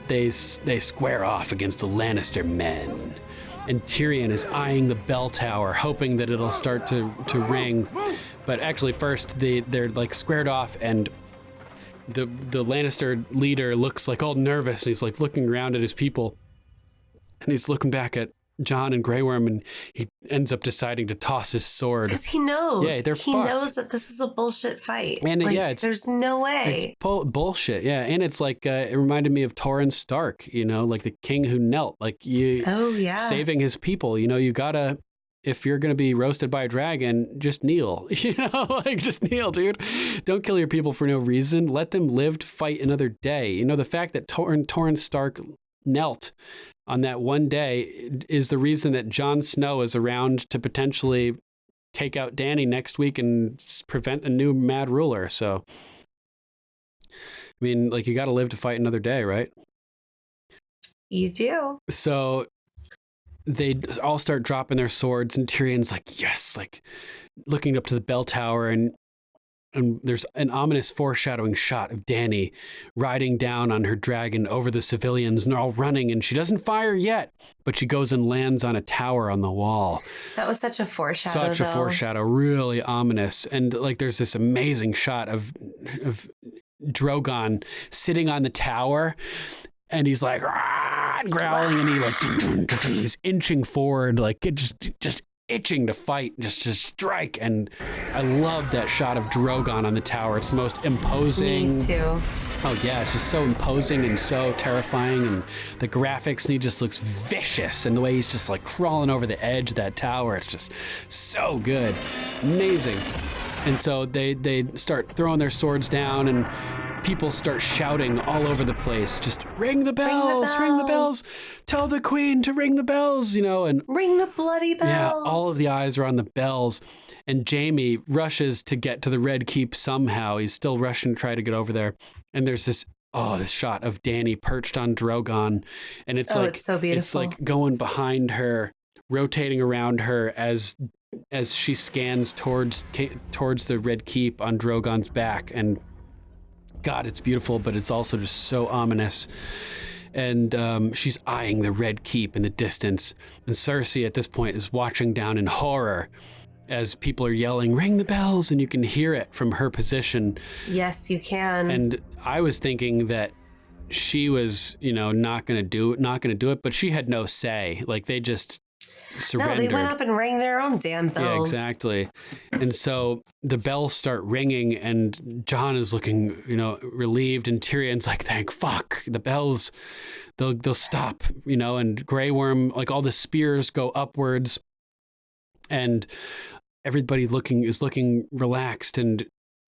they square off against the Lannister men. And Tyrion is eyeing the bell tower, hoping that it'll start to ring. But actually first they're like squared off, and the Lannister leader looks like all nervous, and he's like looking around at his people, and he's looking back at Jon and Grey Worm, and he ends up deciding to toss his sword. Because he knows. Yeah, he knows that this is a bullshit fight. And there's no way. It's bullshit. Yeah, and it's like it reminded me of Torrhen Stark. Like the king who knelt. Like saving his people. You gotta. If you're going to be roasted by a dragon, just kneel, just kneel, dude. Don't kill your people for no reason. Let them live to fight another day. The fact that Torrhen Stark knelt on that one day is the reason that Jon Snow is around to potentially take out Dany next week and prevent a new mad ruler. So, you got to live to fight another day, right? You do. So they all start dropping their swords, and Tyrion's like, yes, like looking up to the bell tower, and there's an ominous foreshadowing shot of Dany riding down on her dragon over the civilians, and they're all running, and she doesn't fire yet, but she goes and lands on a tower on the wall. That was such a foreshadow. Really ominous. And like there's this amazing shot of Drogon sitting on the tower, and he's like growling, and he's inching forward, like just itching to fight, just to strike. And I love that shot of Drogon on the tower. It's the most imposing. Me too. Oh yeah, it's just so imposing and so terrifying, and the graphics, and he just looks vicious, and the way he's just like crawling over the edge of that tower, it's just so good, amazing. And so they start throwing their swords down, and people start shouting all over the place, just ring the bells, ring the bells, tell the queen to ring the bells, and ring the bloody bells. Yeah, all of the eyes are on the bells. And Jaime rushes to get to the Red Keep somehow. He's still rushing to try to get over there. And there's this shot of Dany perched on Drogon, and it's so beautiful. It's like going behind her, rotating around her as she scans towards the Red Keep on Drogon's back. And God, it's beautiful, but it's also just so ominous. And she's eyeing the Red Keep in the distance. And Cersei at this point is watching down in horror as people are yelling, ring the bells, and you can hear it from her position. Yes, you can. And I was thinking that she was, not going to do it, but she had no say. Like they just surrendered. No, they went up and rang their own damn bells. Yeah, exactly. And so the bells start ringing, and Jon is looking, relieved, and Tyrion's like, thank fuck, the bells, they'll stop, and Grey Worm, like all the spears go upwards, and everybody is looking relaxed and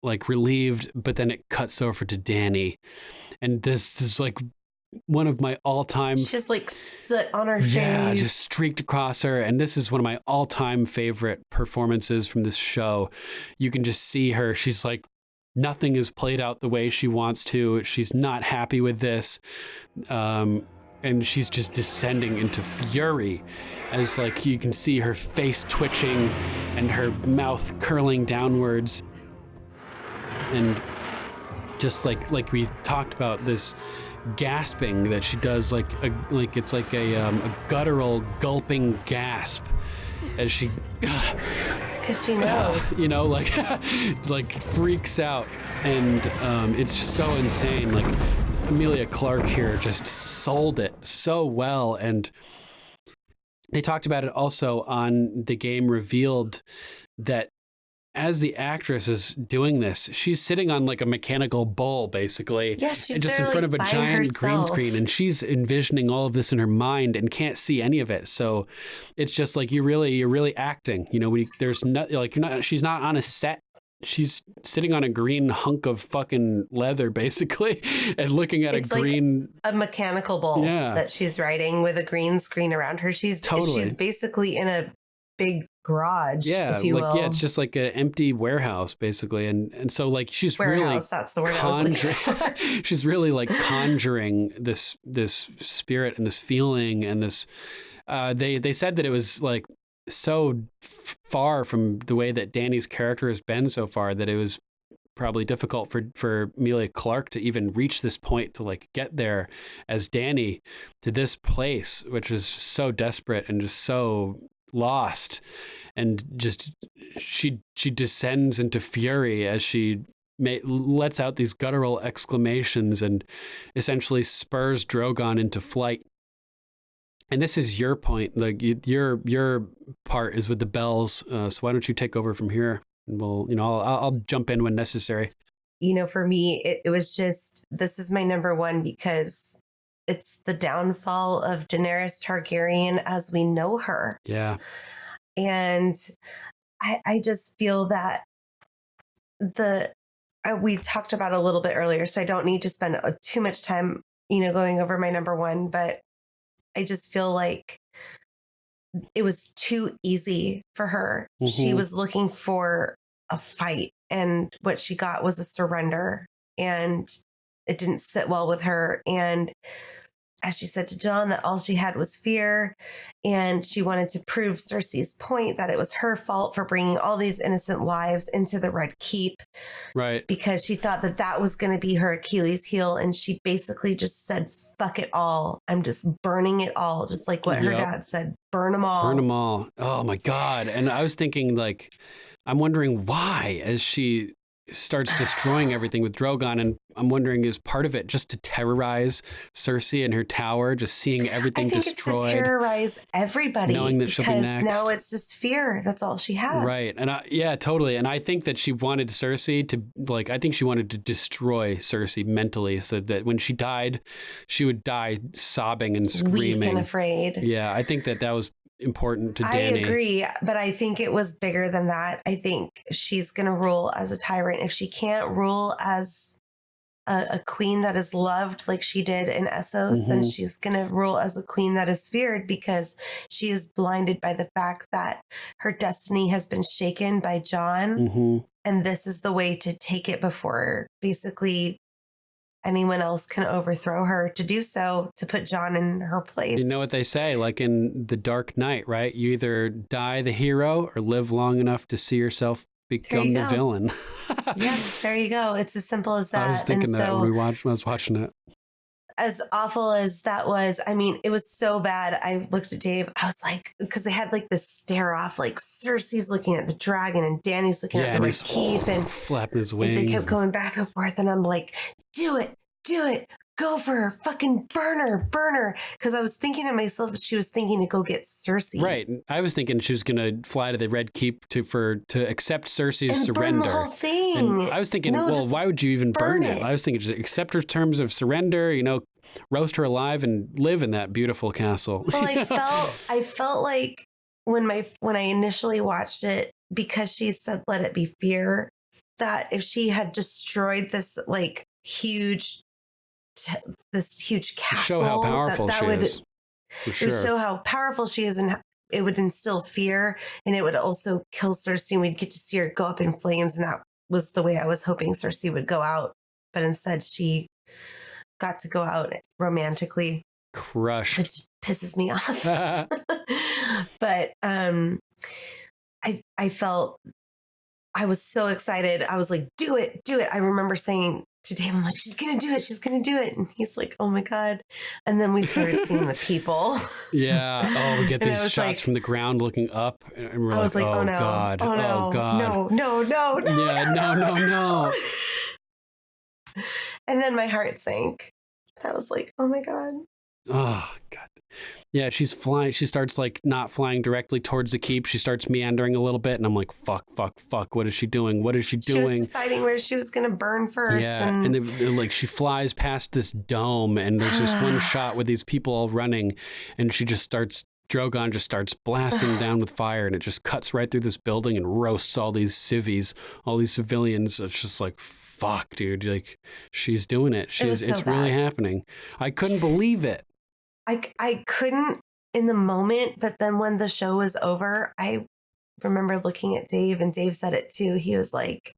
like relieved, but then it cuts over to Dany, and this is like one of my all-time. She's like soot on her face. Yeah, just streaked across her. And this is one of my all-time favorite performances from this show. You can just see her. She's like, nothing is played out the way she wants to. She's not happy with this. And she's just descending into fury as like you can see her face twitching and her mouth curling downwards. And just like we talked about, this gasping that she does, it's like a guttural gulping gasp as she, because she knows, like freaks out. And it's just so insane. Like Emilia Clarke here just sold it so well. And they talked about it also on The Game Revealed, that as the actress is doing this, she's sitting on like a mechanical bull, basically. Yeah, she's just there, in front of a giant green herself. screen, and she's envisioning all of this in her mind and can't see any of it. So it's just like you're really acting. There's not like she's not on a set. She's sitting on a green hunk of fucking leather, basically, and looking at it's a green, like a mechanical bull that she's riding with a green screen around her. She's basically in a big garage, if you will. Yeah, it's just like an empty warehouse, basically, and so like she's warehouse, that's the word conjuring. She's really like conjuring this spirit and this feeling and this. They said that it was like so far from the way that Dany's character has been so far that it was probably difficult for Emilia Clarke to even reach this point, to like get there as Dany to this place, which is so desperate and just so lost. And just she descends into fury as she lets out these guttural exclamations and essentially spurs Drogon into flight. And this is your point. Like your part is with the bells. So why don't you take over from here? And we'll, I'll jump in when necessary. For me, it was just, this is my number one because it's the downfall of Daenerys Targaryen as we know her. Yeah. And I just feel that we talked about it a little bit earlier, so I don't need to spend too much time, going over my number one, but I just feel like it was too easy for her. Mm-hmm. She was looking for a fight, and what she got was a surrender, and it didn't sit well with her. And as she said to Jon, that all she had was fear, and she wanted to prove Cersei's point that it was her fault for bringing all these innocent lives into the Red Keep. Right. Because she thought that that was going to be her Achilles heel, and she basically just said, fuck it all. I'm just burning it all, just like what her dad said, burn them all. Burn them all. Oh, my God. And I was thinking, I'm wondering why, as she starts destroying everything with Drogon, and I'm wondering, is part of it just to terrorize Cersei and her tower, just seeing everything destroyed? I think it's to terrorize everybody, knowing that she'll be next. Now it's just fear. That's all she has. Right. And yeah, totally. And I think that she wanted Cersei to, I think she wanted to destroy Cersei mentally, so that when she died, she would die sobbing and screaming. Weak and afraid. Yeah, I think that was important to Dany. I agree, but I think it was bigger than that. I think she's going to rule as a tyrant. If she can't rule as a queen that is loved like she did in Essos, mm-hmm. then she's going to rule as a queen that is feared, because she is blinded by the fact that her destiny has been shaken by Jon. Mm-hmm. And this is the way to take it before basically anyone else can overthrow her, to do so, to put Jon in her place. You know what they say, like in The Dark Knight, right? You either die the hero or live long enough to see yourself become the villain. Yeah, there you go. It's as simple as that. I was thinking that when I was watching it. As awful as that was, I mean, it was so bad. I looked at Dave. I was like, because they had this stare off, Cersei's looking at the dragon and Dany's looking at the Red Keep, and flapping his wings. They kept going back and forth, and I'm like, do it, go for her, fucking burn her. Because I was thinking to myself that she was thinking to go get Cersei. Right. I was thinking she was going to fly to the Red Keep to accept Cersei's and surrender. Burn the whole thing. And I was thinking, why would you even burn it? I was thinking, just accept her terms of surrender, roast her alive and live in that beautiful castle. Well, I felt like when I initially watched it, because she said, let it be fear, that if she had destroyed this huge castle, show how powerful she is. It would show how powerful she is, and it would instill fear, and it would also kill Cersei, and we'd get to see her go up in flames. And that was the way I was hoping Cersei would go out, but instead she got to go out romantically. Crushed. Which pisses me off. But I felt, I was so excited. I was like, do it. I remember saying to Dave, I'm like, she's going to do it. And he's like, oh my God. And then we started seeing the people. Yeah. Oh, we get these shots from the ground looking up. And we're oh no. God. Oh no. God. No. Yeah, no. And then my heart sank. I was like, oh my God. Oh, God. Yeah, she's flying. She starts not flying directly towards the keep. She starts meandering a little bit. And I'm like, fuck. What is she doing? She was deciding where she was going to burn first. Yeah, and she flies past this dome. And there's this one shot with these people all running. And Drogon just starts blasting down with fire. And it just cuts right through this building and roasts all these civvies, all these civilians. It's just like, fuck, dude. She's doing it. It's really happening. I couldn't believe it. I couldn't in the moment, but then when the show was over, I remember looking at Dave, and Dave said it too. He was like,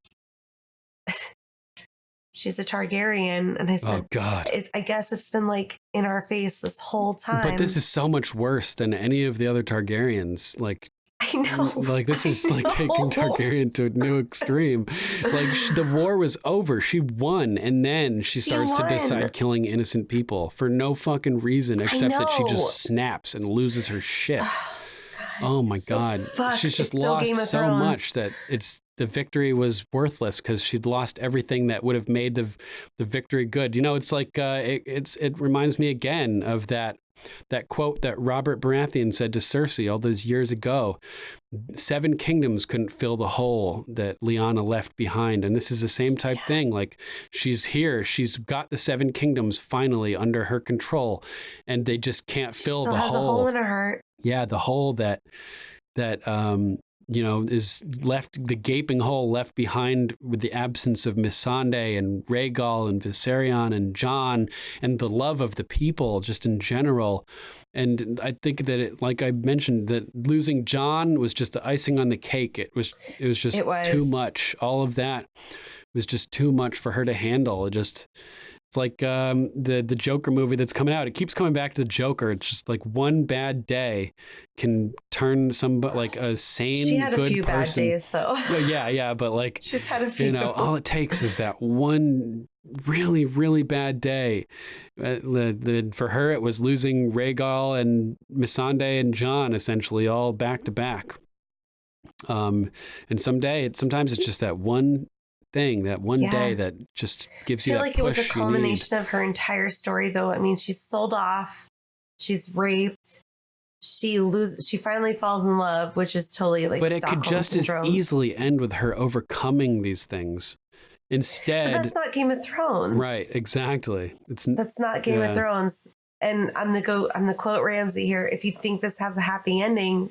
she's a Targaryen. And I said, oh God, I guess it's been in our face this whole time. But this is so much worse than any of the other Targaryens. I know. This is taking Targaryen to a new extreme. The war was over. She won. And then she starts to decide killing innocent people for no fucking reason, except that she just snaps and loses her shit. Oh my God. She's just lost so much that it's the victory was worthless because she'd lost everything that would have made the victory good. You know, it's like it reminds me again of that quote that Robert Baratheon said to Cersei all those years ago. 7 kingdoms couldn't fill the hole that Lyanna left behind. And this is the same type thing. Like, she's here. She's got the 7 kingdoms finally under her control, and they just can't fill the hole. She still has a hole in her heart. Yeah, the hole that you know, is left, the gaping hole left behind with the absence of Missandei and Rhaegal and Viserion and Jon and the love of the people just in general. And I think that it, like I mentioned, that losing Jon was just the icing on the cake. It was just too much. All of that was just too much for her to handle. It's like the Joker movie that's coming out. It keeps coming back to the Joker. It's just like one bad day can turn somebody like a sane, she had good a few person. bad days though. Well, yeah, but like she's had a few. You know, all it takes is that one really, really bad day. For her, it was losing Rhaegal and Missandei and Jon essentially all back to back. And sometimes it's just that one thing, that one day that just gives you that push. I feel like it was a culmination of her entire story, though. I mean, she's sold off, she's raped, she finally falls in love, which is totally like Stockholm But it could just syndrome. As easily end with her overcoming these things. Instead, but that's not Game of Thrones, right? Exactly. That's not Game of Thrones. And I'm the quote Ramsay here. If you think this has a happy ending,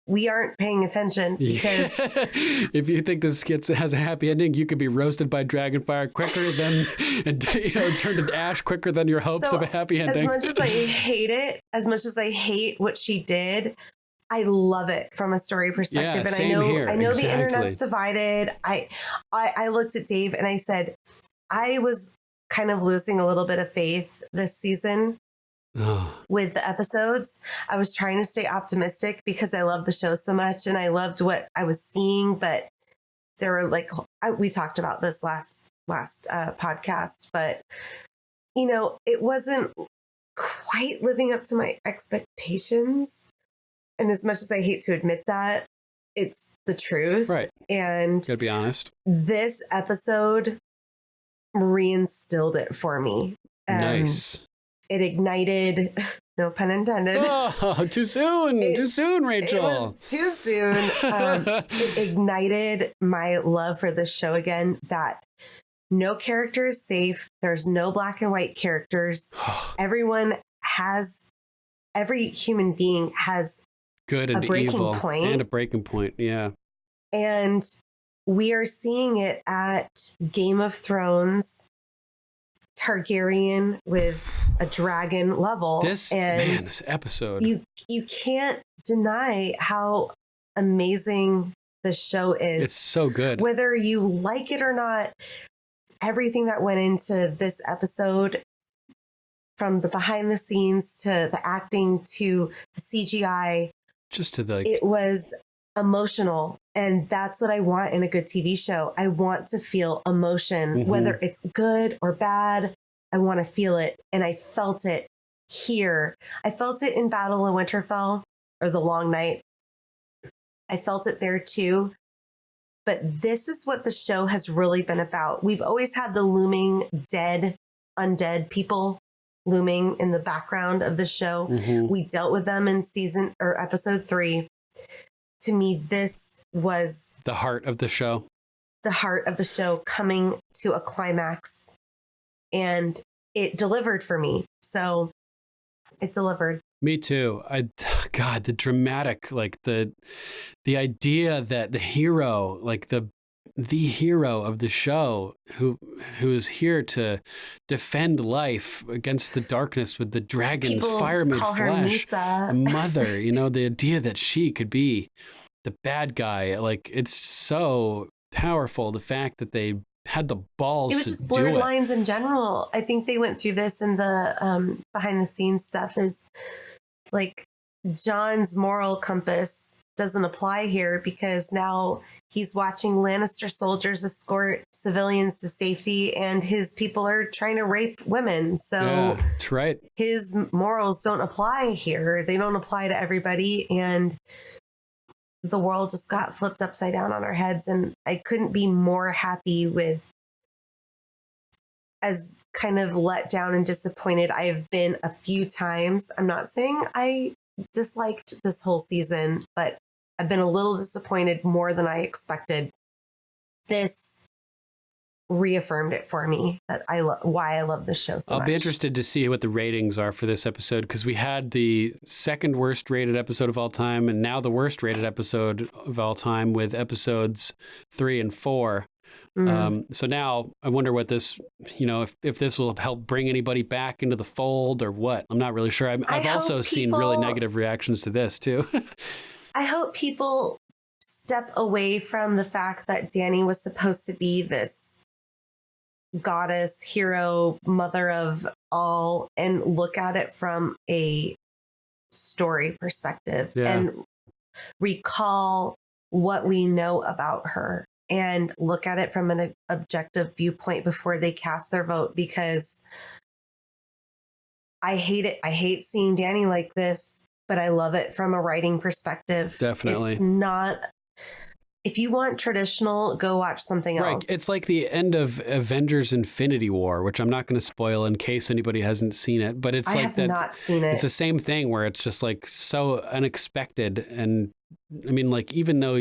we aren't paying attention, because if you think this has a happy ending, you could be roasted by dragonfire quicker than, turned to ash quicker than your hopes of a happy ending. As much as I hate it, as much as I hate what she did, I love it from a story perspective. Yeah, and I know exactly. The internet's divided. I looked at Dave and I said, I was kind of losing a little bit of faith this season. With the episodes. I was trying to stay optimistic because I love the show so much and I loved what I was seeing, but there were we talked about this last podcast, but it wasn't quite living up to my expectations. And as much as I hate to admit that, it's the truth. Right. And gotta be honest. This episode reinstilled it for me. Nice. It ignited, no pun intended. Oh, too soon, Rachel. It was too soon. It ignited my love for this show again, that no character is safe. There's no black and white characters. Every human being has good and evil point. And a breaking point. Yeah. And we are seeing it at Game of Thrones, Targaryen with a dragon level. This episode. You can't deny how amazing the show is. It's so good. Whether you like it or not, everything that went into this episode, from the behind the scenes to the acting to the CGI, it was emotional. And that's what I want in a good TV show. I want to feel emotion, whether it's good or bad. I want to feel it. And I felt it here. I felt it in Battle of Winterfell, or The Long Night. I felt it there too. But this is what the show has really been about. We've always had the looming undead people looming in the background of the show. We dealt with them in episode 3. To me, this was the heart of the show. The heart of the show coming to a climax, and it delivered for me. So it delivered. Me too. God, the dramatic, the idea that the hero, the hero of the show, who is here to defend life against the darkness with the dragon's fire-made flesh, mother, the idea that she could be the bad guy, it's so powerful. The fact that they had the balls to do it. It was just blurred lines in general. I think they went through this in the behind the scenes stuff, is Jon's moral compass doesn't apply here, because now he's watching Lannister soldiers escort civilians to safety, and his people are trying to rape women. So that's right. His morals don't apply here. They don't apply to everybody. And the world just got flipped upside down on our heads. And I couldn't be more happy with as kind of let down and disappointed I have been a few times. I'm not saying I disliked this whole season, but I've been a little disappointed more than I expected. This reaffirmed it for me that why I love this show so much. I'll be interested to see what the ratings are for this episode, because we had the second worst rated episode of all time and now the worst rated episode of all time with episodes 3 and 4. So now I wonder what this, if this will help bring anybody back into the fold or what. I'm not really sure. I've also seen really negative reactions to this too. I hope people step away from the fact that Dany was supposed to be this goddess, hero, mother of all, and look at it from a story perspective and recall what we know about her and look at it from an objective viewpoint before they cast their vote, because I hate it. I hate seeing Dany like this, but I love it from a writing perspective. Definitely. It's not... If you want traditional, go watch something else. Right. It's like the end of Avengers Infinity War, which I'm not going to spoil in case anybody hasn't seen it. But it's I like have that. Not seen it. It's the same thing where it's just like so unexpected. And I mean, like, even though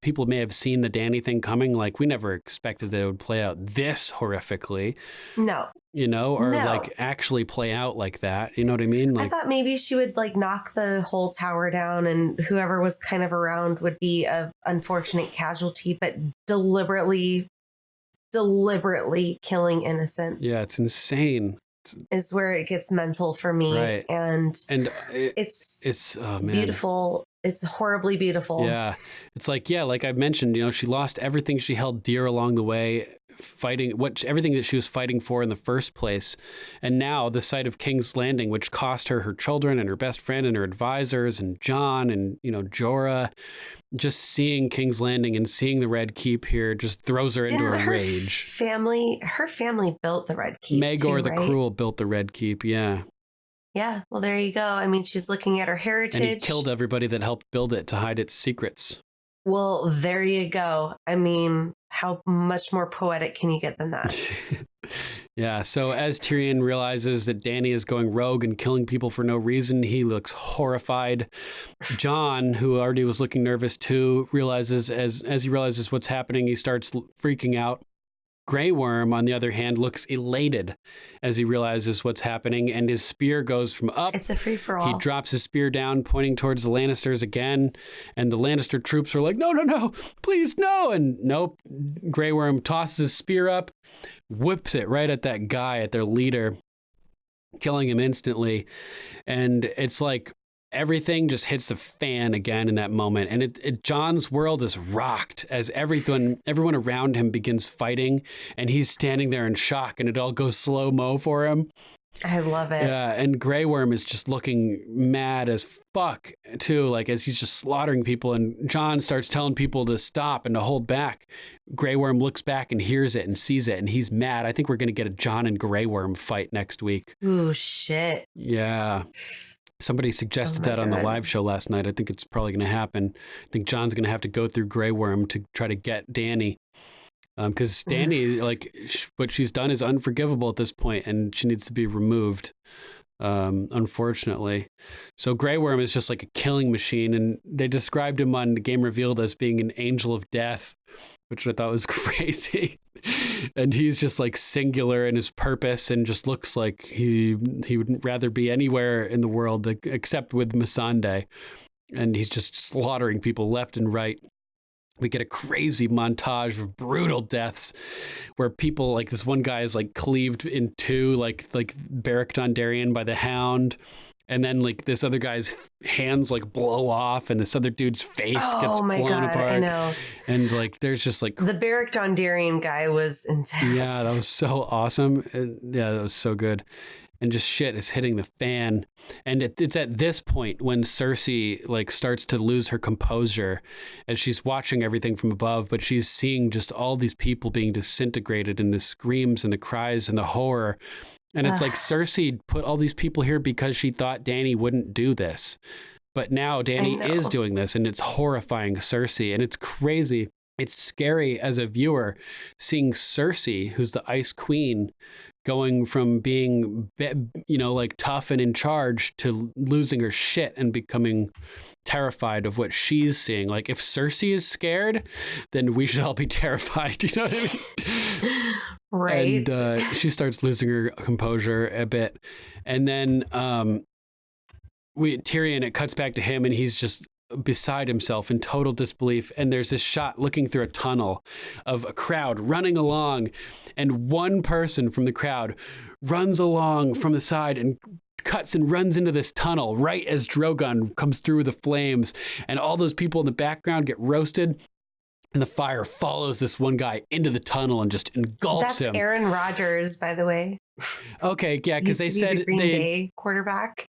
people may have seen the Dany thing coming, like we never expected that it would play out this horrifically. No. Or like actually play out like that. You know what I mean? Like, I thought maybe she would like knock the whole tower down and whoever was kind of around would be a unfortunate casualty, but deliberately killing innocents. Yeah, it's insane. Is where it gets mental for me. Right. And it's oh man, beautiful. It's horribly beautiful. Yeah. It's like, like I mentioned, she lost everything she held dear along the way, fighting everything that she was fighting for in the first place. And now the sight of King's Landing, which cost her children and her best friend and her advisors and Jon and, Jorah, just seeing King's Landing and seeing the Red Keep here just throws her into a rage. Her family built the Red Keep. Maegor the Cruel built the Red Keep. Yeah. Yeah. Well, there you go. I mean, she's looking at her heritage. And he killed everybody that helped build it to hide its secrets. Well, there you go. I mean, how much more poetic can you get than that? Yeah. So as Tyrion realizes that Dany is going rogue and killing people for no reason, he looks horrified. Jon, who already was looking nervous too, realizes as he realizes what's happening, he starts freaking out. Grey Worm, on the other hand, looks elated as he realizes what's happening, and his spear goes from up. It's a free-for-all. He drops his spear down, pointing towards the Lannisters again, and the Lannister troops are like, no, please, no. And nope, Grey Worm tosses his spear up, whips it right at that guy, at their leader, killing him instantly. And it's like everything just hits the fan again in that moment. And Jon's world is rocked as everyone around him begins fighting, and he's standing there in shock, and it all goes slow-mo for him. I love it. Yeah, and Grey Worm is just looking mad as fuck too, like as he's just slaughtering people, and Jon starts telling people to stop and to hold back. Grey Worm looks back and hears it and sees it, and he's mad. I think we're going to get a Jon and Grey Worm fight next week. Ooh, shit. Yeah. Somebody suggested that on the live show last night. I think it's probably going to happen. I think Jon's going to have to go through Grey Worm to try to get Dany. Because Dany, like, what she's done is unforgivable at this point, and she needs to be removed, unfortunately. So Grey Worm is just like a killing machine, and they described him on the Game Revealed as being an angel of death, which I thought was crazy. And he's just like singular in his purpose, and just looks like he would rather be anywhere in the world except with Missandei. And he's just slaughtering people left and right. We get a crazy montage of brutal deaths where people, like this one guy is like cleaved in two, like Beric Dondarrion by the Hound. And then like this other guy's hands like blow off, and this other dude's face gets blown apart. I know. And like there's just like the Beric Dondarrion guy was intense. Yeah, that was so awesome. Yeah, that was so good. And just shit is hitting the fan. And it's at this point when Cersei like starts to lose her composure as she's watching everything from above, but she's seeing just all these people being disintegrated, and the screams and the cries and the horror. And it's like Cersei put all these people here because she thought Dany wouldn't do this. But now Dany is doing this, and it's horrifying Cersei, and it's crazy. It's scary as a viewer seeing Cersei, who's the Ice Queen, going from being, like tough and in charge to losing her shit and becoming terrified of what she's seeing. Like, if Cersei is scared, then we should all be terrified. You know what I mean? Right. And she starts losing her composure a bit. And then Tyrion, it cuts back to him, and he's just beside himself in total disbelief. And there's this shot looking through a tunnel of a crowd running along, and one person from the crowd runs along from the side and cuts and runs into this tunnel right as Drogon comes through the flames, and all those people in the background get roasted, and the fire follows this one guy into the tunnel and just engulfs him. That's Aaron Rodgers, by the way. Okay, yeah, because they said the Green Bay quarterback.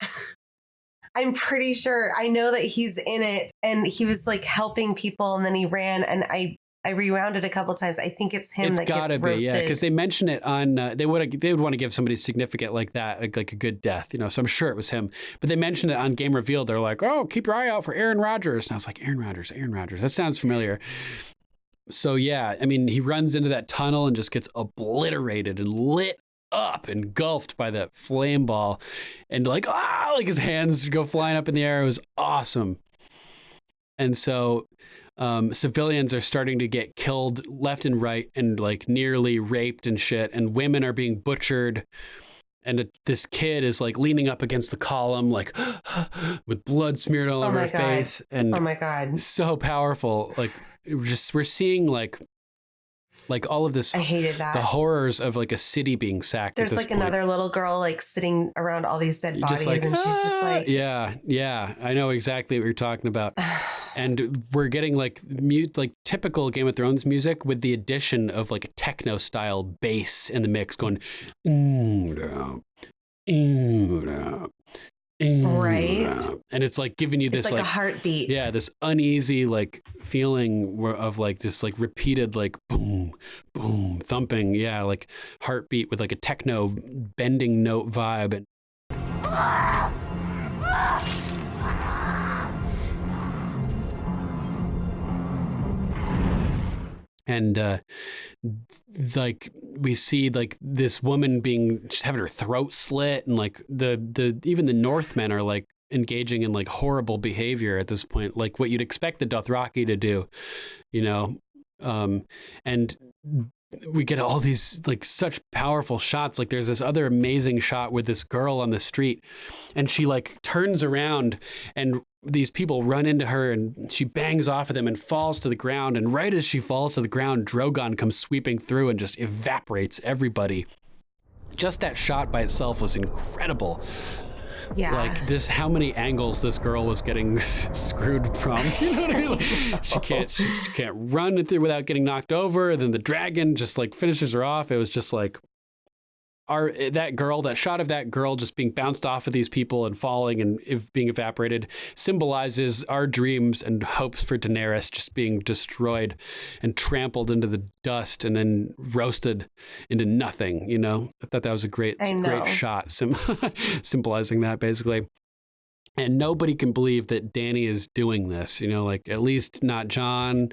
I'm pretty sure. I know that he's in it, and he was like helping people, and then he ran, and I rewound it a couple times. I think it's him that gets roasted. Yeah, because they mention it on. They would want to give somebody significant like that, like a good death, So I'm sure it was him. But they mentioned it on Game Revealed. They're like, "Oh, keep your eye out for Aaron Rodgers," and I was like, "Aaron Rodgers. That sounds familiar." So yeah, I mean, he runs into that tunnel and just gets obliterated and lit up, engulfed by that flame ball, and like his hands go flying up in the air. It was awesome. And so civilians are starting to get killed left and right, and like nearly raped and shit, and women are being butchered, and this kid is like leaning up against the column, like with blood smeared all over her face. And oh my God, so powerful. Like we're seeing like all of this. I hated that. The horrors of like a city being sacked. There's like another little girl like sitting around all these dead bodies, and she's just like, yeah, I know exactly what you're talking about. And we're getting like typical Game of Thrones music with the addition of like a techno style bass in the mix going, right, and it's like giving you this like a heartbeat. Yeah, this uneasy like feeling of like this like repeated like boom boom thumping, yeah, like heartbeat with like a techno bending note vibe. And like we see like this woman just having her throat slit, and like the even the Northmen are like engaging in like horrible behavior at this point, like what you'd expect the Dothraki to do, and we get all these like such powerful shots. Like there's this other amazing shot with this girl on the street, and she like turns around, and these people run into her, and she bangs off of them and falls to the ground. And right as she falls to the ground, Drogon comes sweeping through and just evaporates everybody. Just that shot by itself was incredible. Yeah. Like just how many angles this girl was getting screwed from. You know what I mean? Like, she can't run through without getting knocked over. And then the dragon just like finishes her off. It was just like that shot of that girl just being bounced off of these people and falling and being evaporated symbolizes our dreams and hopes for Daenerys just being destroyed and trampled into the dust and then roasted into nothing. I thought that was a great shot symbolizing that basically. And nobody can believe that Dany is doing this, like at least not Jon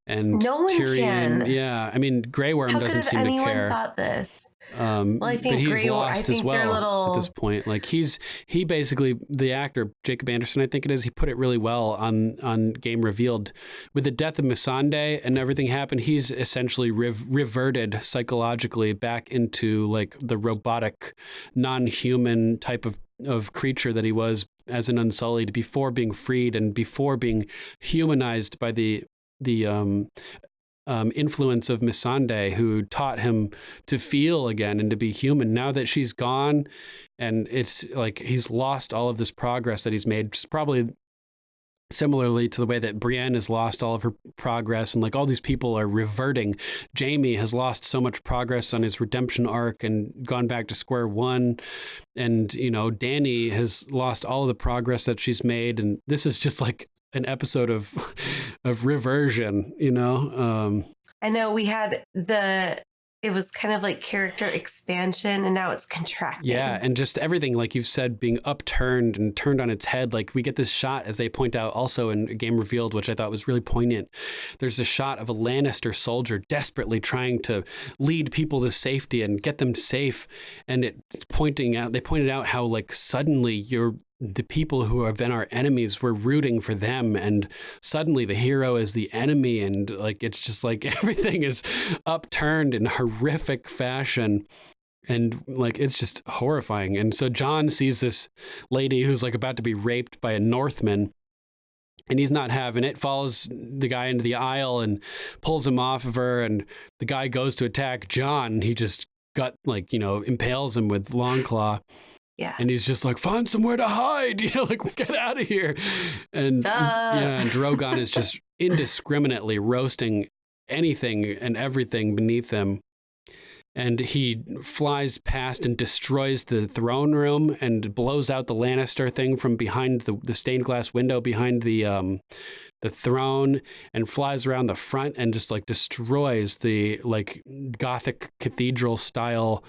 and no one Tyrion. Can. Yeah, I mean, Grey Worm doesn't seem to care. How could anyone thought this? Well, I think but he's Grey lost I think as well at this point. Like he basically, the actor Jacob Anderson, I think it is, he put it really well on Game Revealed. With the death of Missandei and everything happened, he's essentially reverted psychologically back into like the robotic, non-human type of creature that he was as an Unsullied before being freed and before being humanized by the influence of Missandei, who taught him to feel again and to be human. Now that she's gone, and it's like he's lost all of this progress that he's made, it's probably similarly to the way that Brienne has lost all of her progress, and like all these people are reverting. Jaime has lost so much progress on his redemption arc and gone back to square one. And, Dany has lost all of the progress that she's made. And this is just like an episode of reversion, I know we had it was kind of like character expansion, and now it's contracting. Yeah, and just everything, like you've said, being upturned and turned on its head. Like we get this shot, as they point out also in Game Revealed, which I thought was really poignant. There's a shot of a Lannister soldier desperately trying to lead people to safety and get them safe. And they pointed out how like suddenly the people who have been our enemies, we're rooting for them, and suddenly the hero is the enemy, and like it's just like everything is upturned in horrific fashion, and like it's just horrifying. And so Jon sees this lady who's like about to be raped by a Northman, and he's not having it, follows the guy into the aisle and pulls him off of her, and the guy goes to attack Jon, and he just impales him with Longclaw. Yeah. And he's just like, find somewhere to hide, like get out of here. And and Drogon is just indiscriminately roasting anything and everything beneath him. And he flies past and destroys the throne room and blows out the Lannister thing from behind the stained glass window behind the throne, and flies around the front and just like destroys the like Gothic cathedral style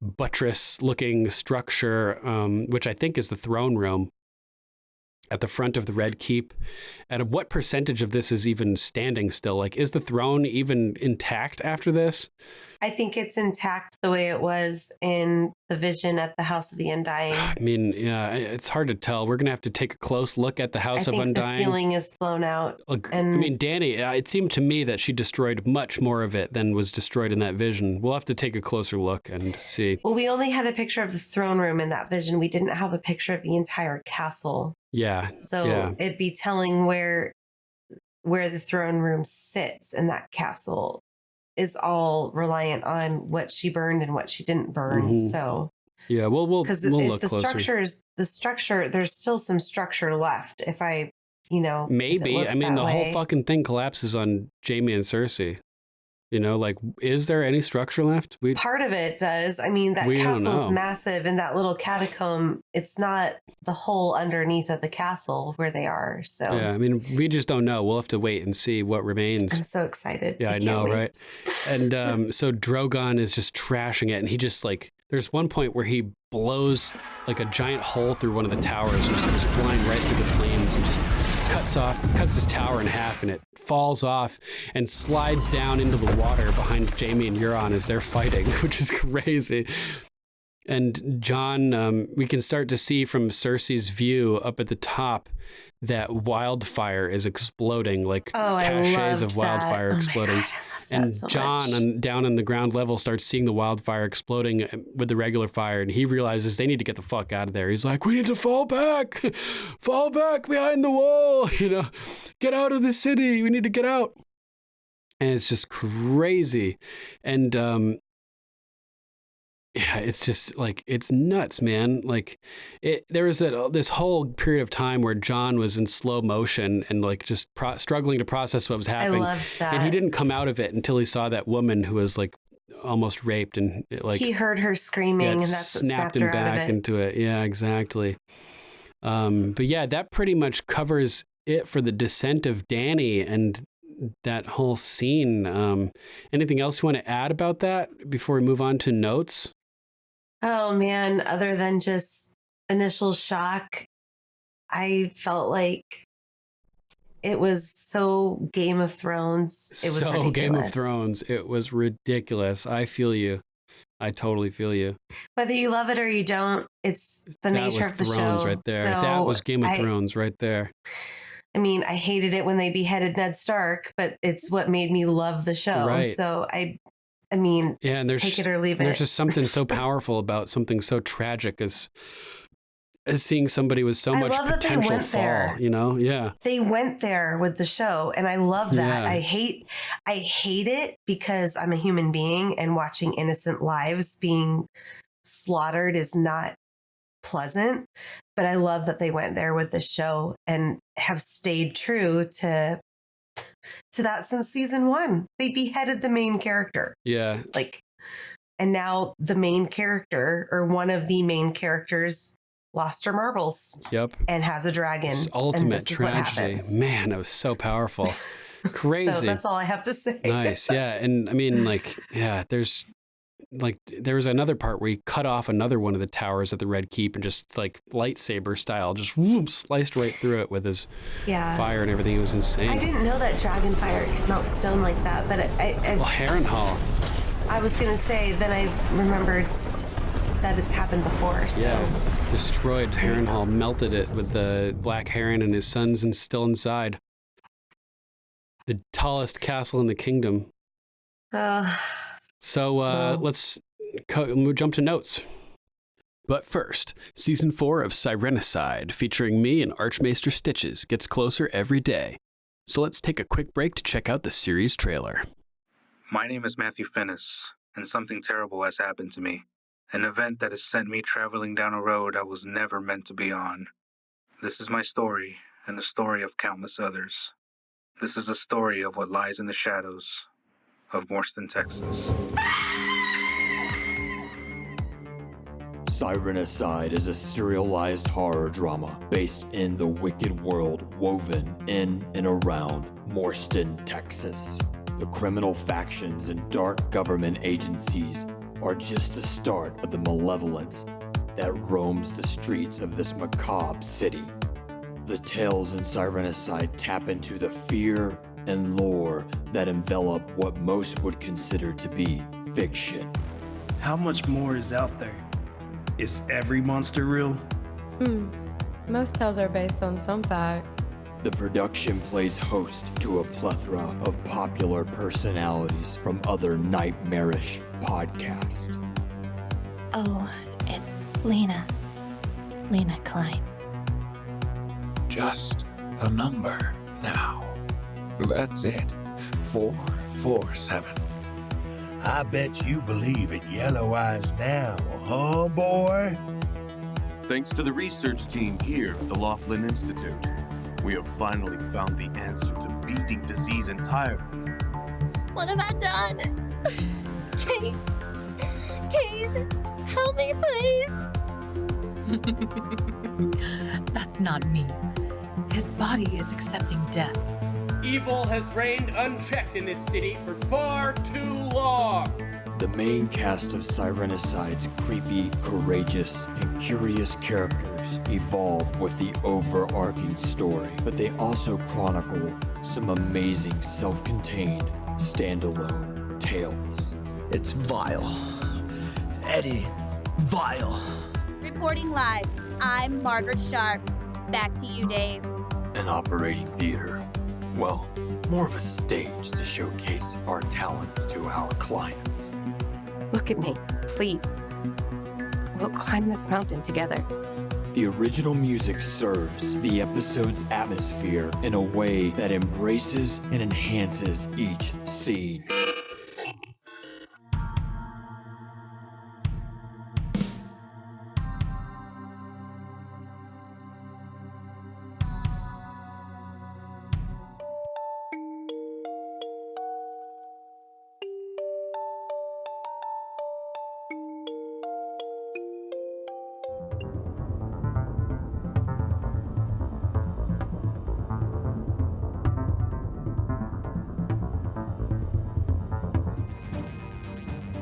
buttress looking structure, which I think is the throne room at the front of the Red Keep. And what percentage of this is even standing still? Like, is the throne even intact after this? I think it's intact the way it was in the vision at the House of the Undying. I mean, yeah, it's hard to tell. We're going to have to take a close look at the House of Undying. I think the ceiling is blown out. And I mean, Dany, it seemed to me that she destroyed much more of it than was destroyed in that vision. We'll have to take a closer look and see. Well, we only had a picture of the throne room in that vision. We didn't have a picture of the entire castle. Yeah. So it'd be telling where the throne room sits in that castle is all reliant on what she burned and what she didn't burn. Mm-hmm. So yeah, we'll look closer. The structure, there's still some structure left. If I, maybe, I mean, the whole fucking thing collapses on Jaime and Cersei. Like, is there any structure left? Part of it does. I mean, that castle is massive, and that little catacomb, it's not the hole underneath of the castle where they are. So yeah, I mean, we just don't know. We'll have to wait and see what remains. I'm so excited. Yeah, I know, right? And so Drogon is just trashing it, and he just like, there's one point where he blows like a giant hole through one of the towers and just goes flying right through the flames and just cuts this tower in half, and it falls off and slides down into the water behind Jaime and Euron as they're fighting, which is crazy. And Jon, we can start to see from Cersei's view up at the top that wildfire is exploding, like caches of wildfire exploding. And so Jon, down on the ground level, starts seeing the wildfire exploding with the regular fire, and he realizes they need to get the fuck out of there. He's like, we need to fall back behind the wall, get out of the city. We need to get out. And it's just crazy. And yeah, it's just like, it's nuts, man. Like there was this whole period of time where Jon was in slow motion and like just struggling to process what was happening. I loved that. And he didn't come out of it until he saw that woman who was like almost raped, and he heard her screaming, and that's what snapped him back into it. Yeah, exactly. But yeah, that pretty much covers it for the descent of Dany and that whole scene. Anything else you want to add about that before we move on to notes? Oh man, other than just initial shock, I felt like it was so Game of Thrones. It was so ridiculous. Game of Thrones. It was ridiculous. I feel you. I totally feel you. Whether you love it or you don't, it's the nature of the show. Right there. So that was Game of Thrones right there. I mean, I hated it when they beheaded Ned Stark, but it's what made me love the show. Right. So I mean, yeah, and take it or leave it. There's just something so powerful about something so tragic as seeing somebody with so much potential fall, Yeah. They went there with the show, and I love that. Yeah. I hate it because I'm a human being, and watching innocent lives being slaughtered is not pleasant, but I love that they went there with the show and have stayed true to that since season 1. They beheaded the main character. Yeah. And now the main character, or one of the main characters, lost her marbles. Yep. And has a dragon. It's ultimate tragedy. Man, that was so powerful. Crazy. So that's all I have to say. Nice. Yeah. And I mean, there's like there was another part where he cut off another one of the towers at the Red Keep and just like lightsaber style, just whoop, sliced right through it with his fire and everything. It was insane. I didn't know that dragonfire could melt stone like that, but well, Harrenhal. I was gonna say, then I remembered that it's happened before. So. Yeah, destroyed Harrenhal, melted it with the Black Heron and his sons and still inside. The tallest castle in the kingdom. So let's jump to notes. But first, Season 4 of Sirenicide, featuring me and Archmaester Stitches, gets closer every day. So let's take a quick break to check out the series trailer. My name is Matthew Finnis, and something terrible has happened to me. An event that has sent me traveling down a road I was never meant to be on. This is my story, and the story of countless others. This is a story of what lies in the shadows of Morston, Texas. Sirenicide is a serialized horror drama based in the wicked world woven in and around Morston, Texas. The criminal factions and dark government agencies are just the start of the malevolence that roams the streets of this macabre city. The tales in Sirenicide tap into the fear and lore that envelop what most would consider to be fiction. How much more is out there? Is every monster real? Most tales are based on some fact. The production plays host to a plethora of popular personalities from other nightmarish podcasts. Oh, it's Lena Klein. Just a number now. That's it. 447. I bet you believe in yellow eyes now, huh, boy? Thanks to the research team here at the Laughlin Institute, we have finally found the answer to beating disease entirely. What have I done? Kate, help me, please. That's not me. His body is accepting death. Evil has reigned unchecked in this city for far too long. The main cast of Sirenicide's creepy, courageous, and curious characters evolve with the overarching story, but they also chronicle some amazing self-contained, standalone tales. It's vile. Eddie, vile. Reporting live, I'm Margaret Sharp. Back to you, Dave. An operating theater. Well, more of a stage to showcase our talents to our clients. Look at me, please. We'll climb this mountain together. The original music serves the episode's atmosphere in a way that embraces and enhances each scene.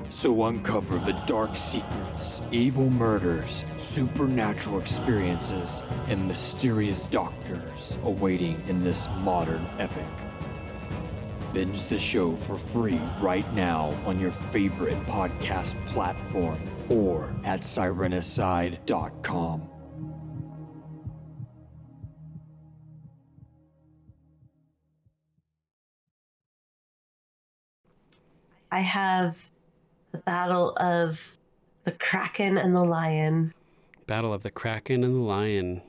So uncover the dark secrets, evil murders, supernatural experiences, and mysterious doctors awaiting in this modern epic. Binge the show for free right now on your favorite podcast platform or at sirenicide.com. I have the Battle of the Kraken and the Lion. Battle of the Kraken and the Lion.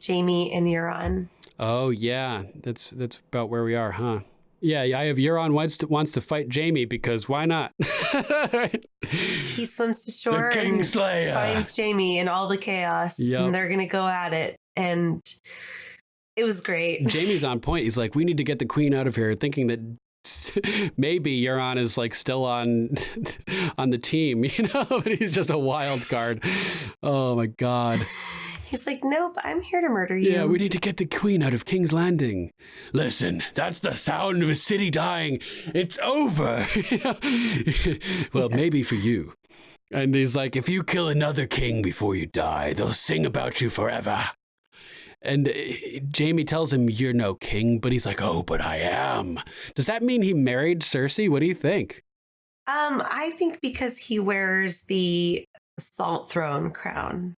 Jaime and Euron. Oh yeah, that's about where we are, huh? Yeah, I have Euron wants to fight Jaime because why not? Right? He swims to shore The and Kingslayer finds Jaime in all the chaos, and they're gonna go at it, and it was great. Jaime's on point. He's like, we need to get the queen out of here, thinking that maybe Euron is like still on the team, you know, but he's just a wild card. Oh my God. He's like, nope, I'm here to murder you. Yeah, we need to get the queen out of King's Landing. Listen, that's the sound of a city dying. It's over. Well, maybe for you. And he's like, if you kill another king before you die, they'll sing about you forever. And Jaime tells him, you're no king, but he's like, oh, but I am. Does that mean he married Cersei? What do you think? I think because he wears the Salt Throne crown.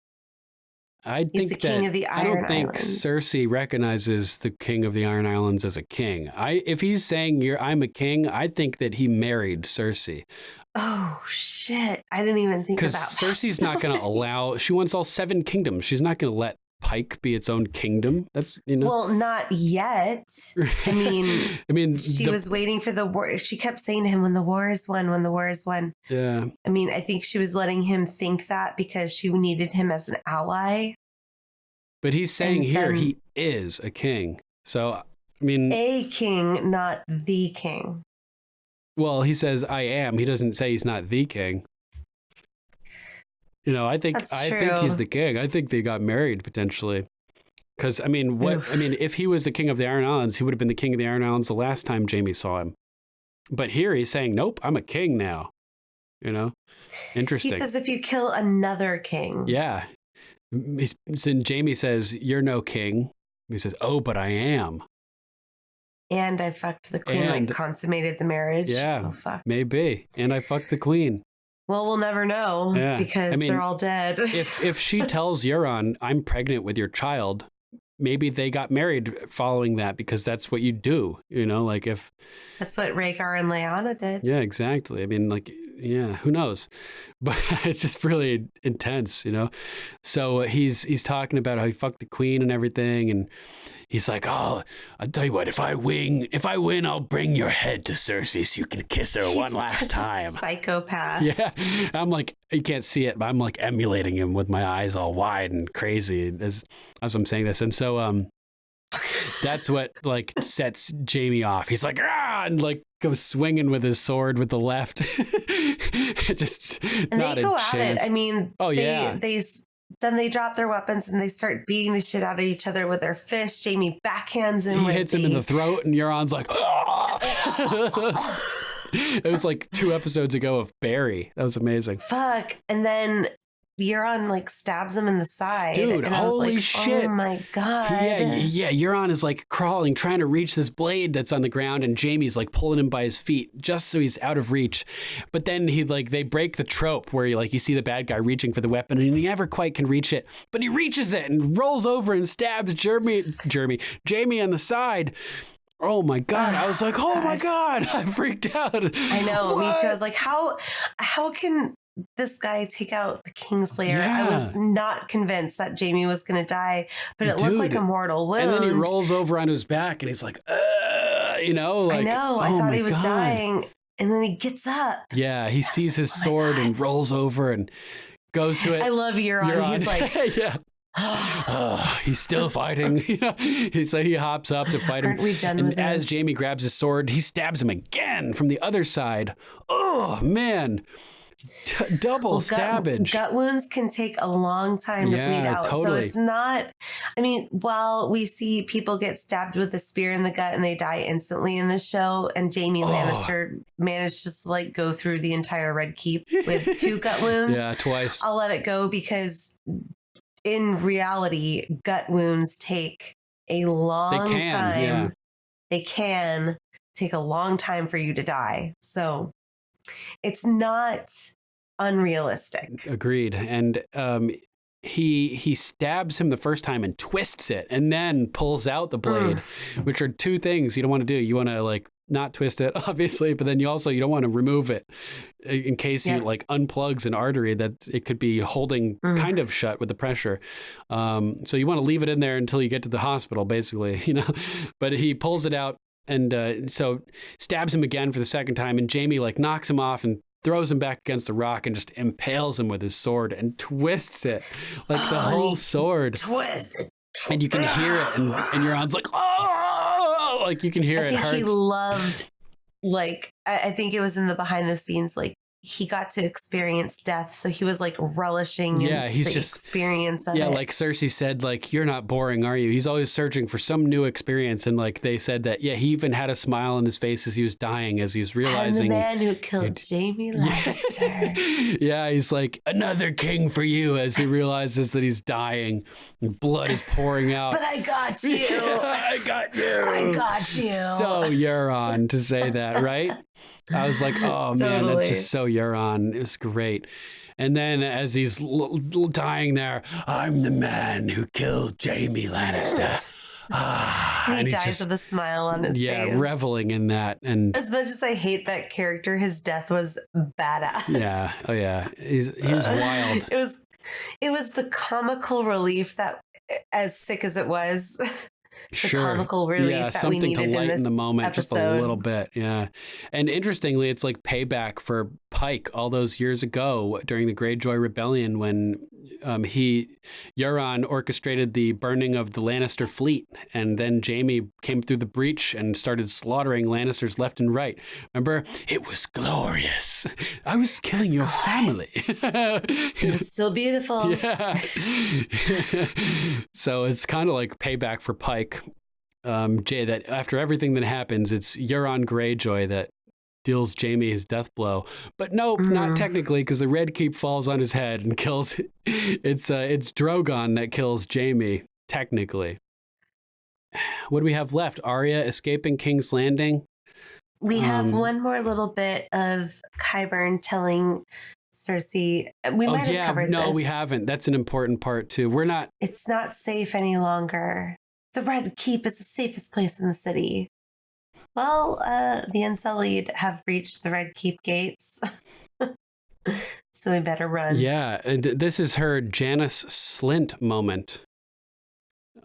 He's the king of the Iron I don't think Islands. Cersei recognizes the king of the Iron Islands as a king. If he's saying I'm a king, I think that he married Cersei. Oh, shit. I didn't even think about that. Because Cersei's not going to allow, she wants all 7 kingdoms. She's not going to let Pike be its own kingdom. That's, Well, not yet. I mean, she was waiting for the war. She kept saying to him, when the war is won, when the war is won. Yeah. I mean, I think she was letting him think that because she needed him as an ally. But he's saying he is a king. So, I mean. A king, not the king. Well, he says, I am. He doesn't say he's not the king. I think he's the king. I think they got married potentially. Because, if he was the king of the Iron Islands, he would have been the king of the Iron Islands the last time Jaime saw him. But here he's saying, nope, I'm a king now. Interesting. He says, if you kill another king. Yeah. And Jaime says, you're no king. He says, oh, but I am. And I fucked the queen, consummated the marriage. Yeah, oh, fuck. Maybe. And I fucked the queen. Well, we'll never know because they're all dead. if she tells Euron, I'm pregnant with your child, maybe they got married following that because that's what you do, if... That's what Rhaegar and Lyanna did. Yeah, exactly. Who knows? But it's just really intense, So he's talking about how he fucked the queen and everything, and he's like, oh, I'll tell you what, if I win, I'll bring your head to Cersei so you can kiss her one last time. Psychopath. Yeah. I'm like, you can't see it, but I'm like emulating him with my eyes all wide and crazy as I'm saying this. And so that's what like sets Jaime off. He's like, and like goes swinging with his sword with the left. Just and not they go a at chance. it. I mean, yeah. Then they drop their weapons and they start beating the shit out of each other with their fists. Jaime backhands him. He hits him in the throat, and Euron's like, It was like 2 episodes ago of Barry. That was amazing. Fuck. And then Euron like stabs him in the side. Dude, and I was holy like, shit. Oh my God. Yeah. Euron is like crawling, trying to reach this blade that's on the ground, and Jaime's like pulling him by his feet just so he's out of reach. But then they break the trope where you see the bad guy reaching for the weapon and he never quite can reach it, but he reaches it and rolls over and stabs Jaime on the side. Oh my God. I was like, oh my God. I freaked out. I know, me too. I was like, how can this guy take out the Kingslayer? Yeah. I was not convinced that Jaime was going to die, but it looked like a mortal wound. And then he rolls over on his back and he's like, I know. I thought he was dying. And then he gets up. Yeah. He sees his sword and rolls over and goes to it. I love Euron. He's like, yeah. He's still fighting. So he hops up to fight him. Aren't we done and with as this? Jaime grabs his sword, he stabs him again from the other side. Oh, man. Double stabbage. Gut wounds can take a long time to bleed out. Totally. So it's not, while we see people get stabbed with a spear in the gut and they die instantly in the show, and Jaime Lannister managed to go through the entire Red Keep with 2 gut wounds. Yeah, twice. I'll let it go because in reality, gut wounds take a long time. Yeah. They can take a long time for you to die. So it's not unrealistic. Agreed. And he stabs him the first time and twists it and then pulls out the blade, which are 2 things you don't want to do. You want to not twist it, obviously, but then you don't want to remove it in case you unplugs an artery that it could be holding kind of shut with the pressure. So you want to leave it in there until you get to the hospital, basically, but he pulls it out. And so stabs him again for the second time, and Jaime knocks him off and throws him back against the rock and just impales him with his sword and twists it the whole sword. Twist. And you can hear it, and Euron's like, oh, you can hear it. I think he loved, I think it was in the behind the scenes, he got to experience death, so he was like relishing he's the just experience of it. like Cersei said, like, you're not boring, are you? He's always searching for some new experience. And like they said that, he even had a smile on his face as he was dying, as he was realizing. I'm the man who killed Jaime Lannister. He's like, another king for you, as he realizes that he's dying. Blood is pouring out. But I got you. I got you. I got you. So Euron to say that, right? I was like, oh man, that's just so Euron. It was great. And then as he's dying there, I'm the man who killed Jaime Lannister. And he dies with a smile on his face. Yeah, reveling in that. And as much as I hate that character, his death was badass. Yeah. Oh yeah. He was wild. It was the comical relief that, as sick as it was, the comical relief that we needed to lighten in this the moment episode. just a little bit. Yeah. And interestingly, it's like payback for Pike all those years ago during the Greyjoy Rebellion when Euron orchestrated the burning of the Lannister fleet, and then Jaime came through the breach and started slaughtering Lannisters left and right. Remember? It was glorious. I was killing your family. It was so beautiful. Yeah. So it's kind of like payback for Pike. That after everything that happens, it's Euron Greyjoy that deals Jaime his death blow. But nope, not technically, because the Red Keep falls on his head and kills. It's Drogon that kills Jaime, technically. What do we have left? Arya escaping King's Landing. We have one more little bit of Qyburn telling Cersei. We might have covered this. No, we haven't. That's an important part too. We're not. It's not safe any longer. The Red Keep is the safest place in the city. Well, the Unsullied have reached the Red Keep gates, so we better run. Yeah, and this is her Janis Slint moment.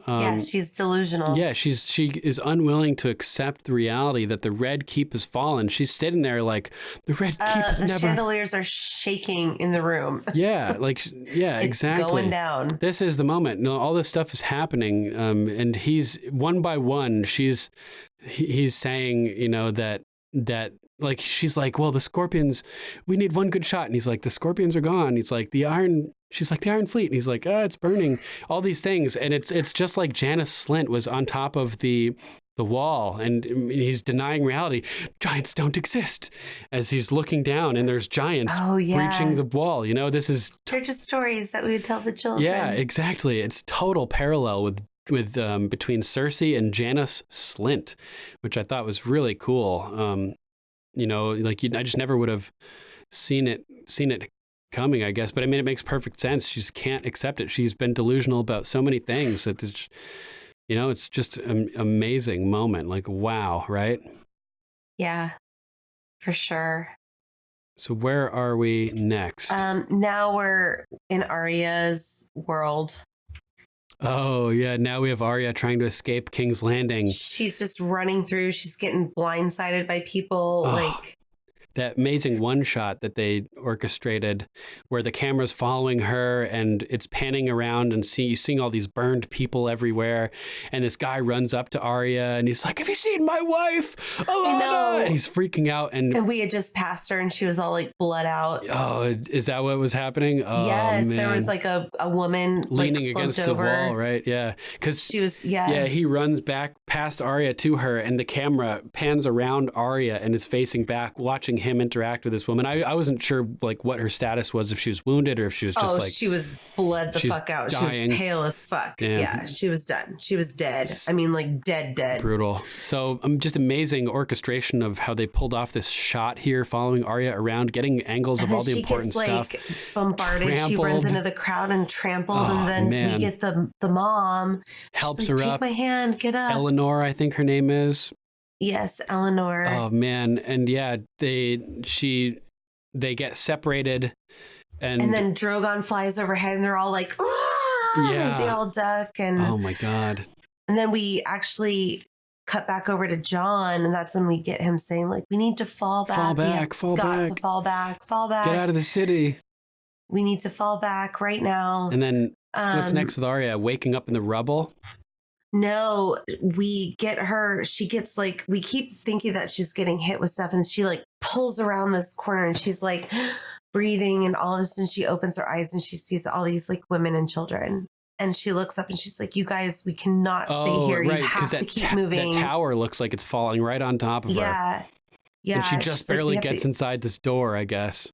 Yeah, she's delusional. Yeah, she is unwilling to accept the reality that the Red Keep has fallen. She's sitting there like, the Red Keep has the never... chandeliers are shaking in the room. Yeah, exactly. It's going down. This is the moment. No, all this stuff is happening, and he's one by one. He's saying, that like she's like, well, the Scorpions, we need one good shot, and he's like, the Scorpions are gone. He's like, she's like, the Iron Fleet, and he's like, it's burning. All these things, and it's just like Janis Slint was on top of the wall, and he's denying reality. Giants don't exist, as he's looking down, and there's giants breaching the wall. This is they're just stories that we would tell the children. Yeah, exactly. It's total parallel with between Cersei and Janis Slint, which I thought was really cool. I just never would have seen it coming, I guess. But I mean, it makes perfect sense. She just can't accept it. She's been delusional about so many things that it's just an amazing moment. Like, wow, right? Yeah, for sure. So where are we next? Now we're in Arya's world. Oh, yeah. Now we have Arya trying to escape King's Landing. She's just running through. She's getting blindsided by people. That amazing one shot that they orchestrated where the camera's following her and it's panning around and seeing all these burned people everywhere. And this guy runs up to Arya and he's like, have you seen my wife? Alana! And he's freaking out. And we had just passed her and she was all like bled out. Oh, is that what was happening? Oh, yes, man. There was like a woman leaning against over. The wall, right? Yeah. Because she was, he runs back past Arya to her and the camera pans around Arya and is facing back, watching him interact with this woman. I wasn't sure like what her status was, if she was wounded or if she was just she was bled the fuck out. Dying. She was pale as fuck. Yeah, she was done. She was dead. I mean, like dead. Brutal. So just amazing orchestration of how they pulled off this shot here, following Arya around, getting angles of all the important stuff. She gets bombarded. Trampled. She runs into the crowd and trampled, and then we get the mom helps like, her take up. My hand, get up. Eleanor, I think her name is. Yes, Eleanor. Oh man, and yeah, they get separated, and then Drogon flies overhead, and they're all like, "Ah!" Yeah, they all duck, and oh my god. And then we actually cut back over to Jon, and that's when we get him saying like, "We need to fall back, fall back, get out of the city. We need to fall back right now." And then what's next with Arya? Waking up in the rubble. No, we get her. She gets like, we keep thinking that she's getting hit with stuff, and she like pulls around this corner and she's like breathing, and all of a sudden she opens her eyes and she sees all these like women and children. And she looks up and she's like, you guys, we cannot stay here. Right, you have to keep moving. That tower looks like it's falling right on top of her. Yeah. And she just barely gets inside this door, I guess.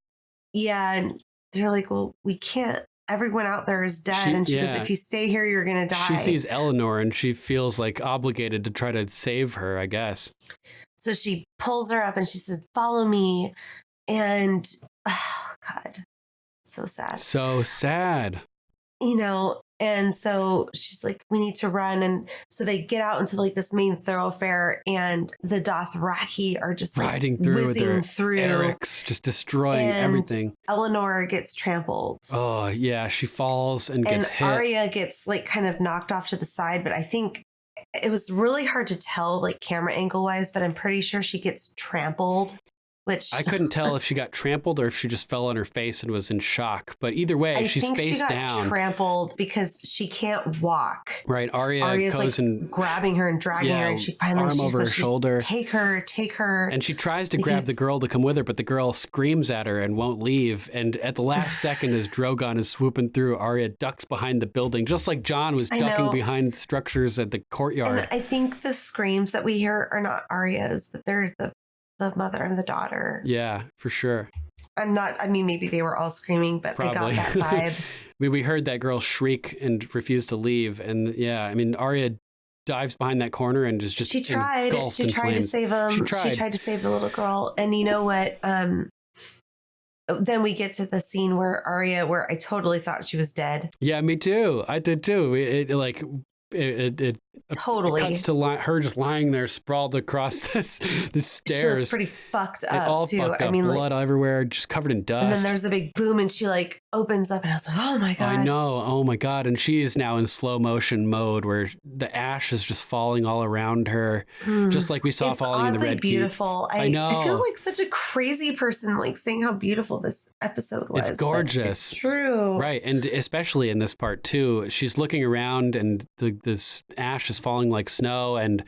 Yeah. And they're like, well, we can't. Everyone out there is dead. And she goes, if you stay here, you're going to die. She sees Eleanor and she feels like obligated to try to save her, I guess. So she pulls her up and she says, follow me. And, oh, God, so sad. So sad. You know, and so she's like, we need to run. And so they get out into like this main thoroughfare, and the Dothraki are just like riding through with their through. Erics, just destroying everything. Eleanor gets trampled. Oh, yeah. She falls and gets hit. And Arya gets like kind of knocked off to the side, but I think it was really hard to tell like camera angle wise, but I'm pretty sure she gets trampled. Which I couldn't tell if she got trampled or if she just fell on her face and was in shock. But either way, she's face down. I think she got trampled because she can't walk. Right. Arya's goes like and grabbing her and dragging her, and she finally arm over her shoulder. Take her. And she tries to grab the girl to come with her, but the girl screams at her and won't leave. And at the last second, as Drogon is swooping through, Arya ducks behind the building, just like Jon was ducking behind structures at the courtyard. And I think the screams that we hear are not Arya's, but they're the mother and the daughter. Yeah, for sure. I mean, maybe they were all screaming, but Probably. I got that vibe. We heard that girl shriek and refuse to leave. And yeah, I mean, Arya dives behind that corner and is just She tried to save him. She tried to save the little girl. And you know what? Then we get to the scene where I totally thought she was dead. Yeah, me too. I did too. It totally cuts to her just lying there sprawled across this stairs. She looks pretty fucked up all too. Fucked up. I mean, blood everywhere, just covered in dust. And then there's a big boom, and she like opens up, and I was like, oh my God. I know. Oh my God. And she is now in slow motion mode where the ash is just falling all around her, just like we saw falling in the Red Keep. Beautiful. I know. I feel like such a crazy person, like saying how beautiful this episode was. It's gorgeous. It's true. Right. And especially in this part too, she's looking around and this ash is falling like snow, and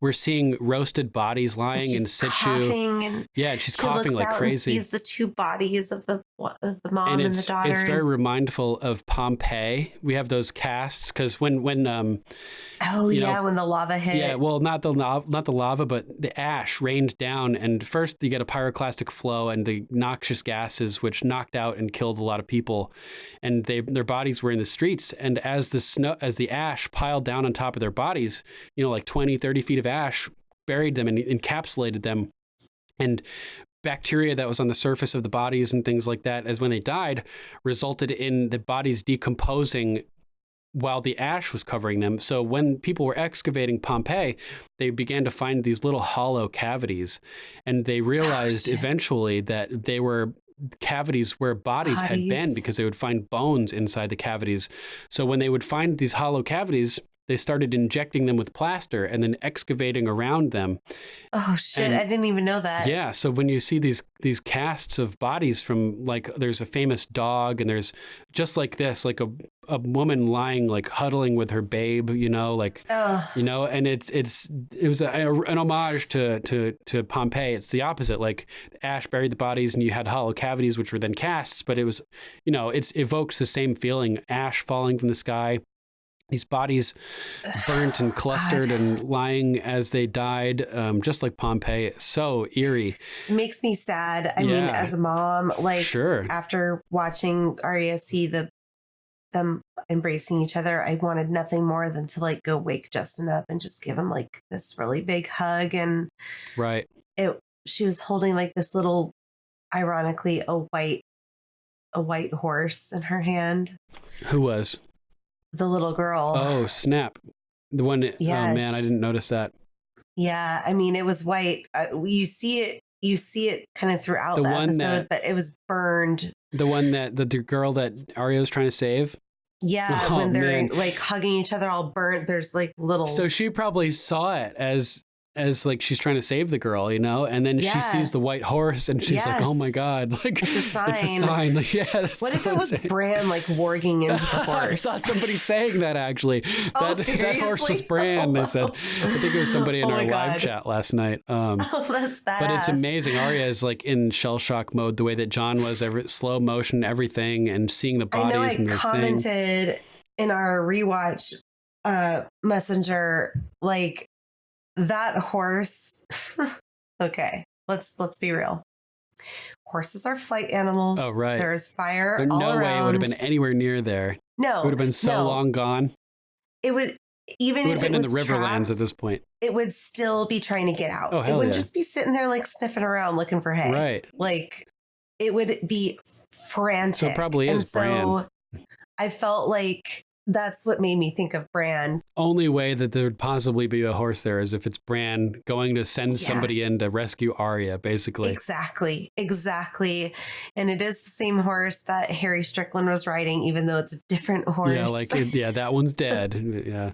we're seeing roasted bodies lying in situ. Coughing and she's coughing like crazy. And sees the two bodies of the mom and the daughter. It's very remindful of Pompeii. We have those casts because when when the lava hit. Yeah, well, not the lava, but the ash rained down, and first you get a pyroclastic flow and the noxious gases, which knocked out and killed a lot of people, and their bodies were in the streets. And as the ash piled down on top of their bodies, like 20, 30 feet of ash buried them and encapsulated them, and bacteria that was on the surface of the bodies and things like that, as when they died, resulted in the bodies decomposing while the ash was covering them. So when people were excavating Pompeii, they began to find these little hollow cavities, and they realized eventually that they were cavities where bodies had been, because they would find bones inside the cavities. So when they would find these hollow cavities, they started injecting them with plaster and then excavating around them. Oh shit! I didn't even know that. Yeah, so when you see these casts of bodies from, like, there's a famous dog, and there's just like this, like a woman lying, like huddling with her babe, and it was an homage to Pompeii. It's the opposite. Like, ash buried the bodies, and you had hollow cavities, which were then casts. But it was, it evokes the same feeling: ash falling from the sky. These bodies burnt and clustered and lying as they died, just like Pompeii. So eerie. It makes me sad. I mean, as a mom, after watching Arya see them embracing each other, I wanted nothing more than to like go wake Justin up and just give him like this really big hug. And she was holding like this little, ironically, a white horse in her hand. Who was? The little girl. Oh, snap. The one. Oh, man, I didn't notice that. Yeah. I mean, it was white. You see it kind of throughout the episode, but it was burned. The one the girl that Arya was trying to save? Yeah. When they're like hugging each other all burnt, there's like little. So she probably saw it as as like she's trying to save the girl, you know, and then she sees the white horse and she's like, oh my God, like it's a sign. It's a sign. Like, yeah, that's what if it was Bran like warging into the horse? I saw somebody saying that actually. That horse was Bran. They said. I think it was somebody in our live chat last night. That's badass. But it's amazing. Arya is like in shell shock mode, the way that Jon was, slow motion, everything, and seeing the bodies. I commented in our rewatch messenger, like that horse. Okay, let's be real. Horses are flight animals. Oh, right. There's fire There's all no around. way it would have been anywhere near there. No. It would have been so long gone. It would, even if it been was in the Riverlands at this point. It would still be trying to get out. Oh, hell it would yeah. just be sitting there like sniffing around looking for hay. Right. Like it would be frantic. So it probably is Bran. So I felt like that's what made me think of Bran. Only way that there would possibly be a horse there is if it's Bran going to send somebody in to rescue Arya, basically. Exactly. And it is the same horse that Harry Strickland was riding, even though it's a different horse. Yeah, that one's dead. Yeah.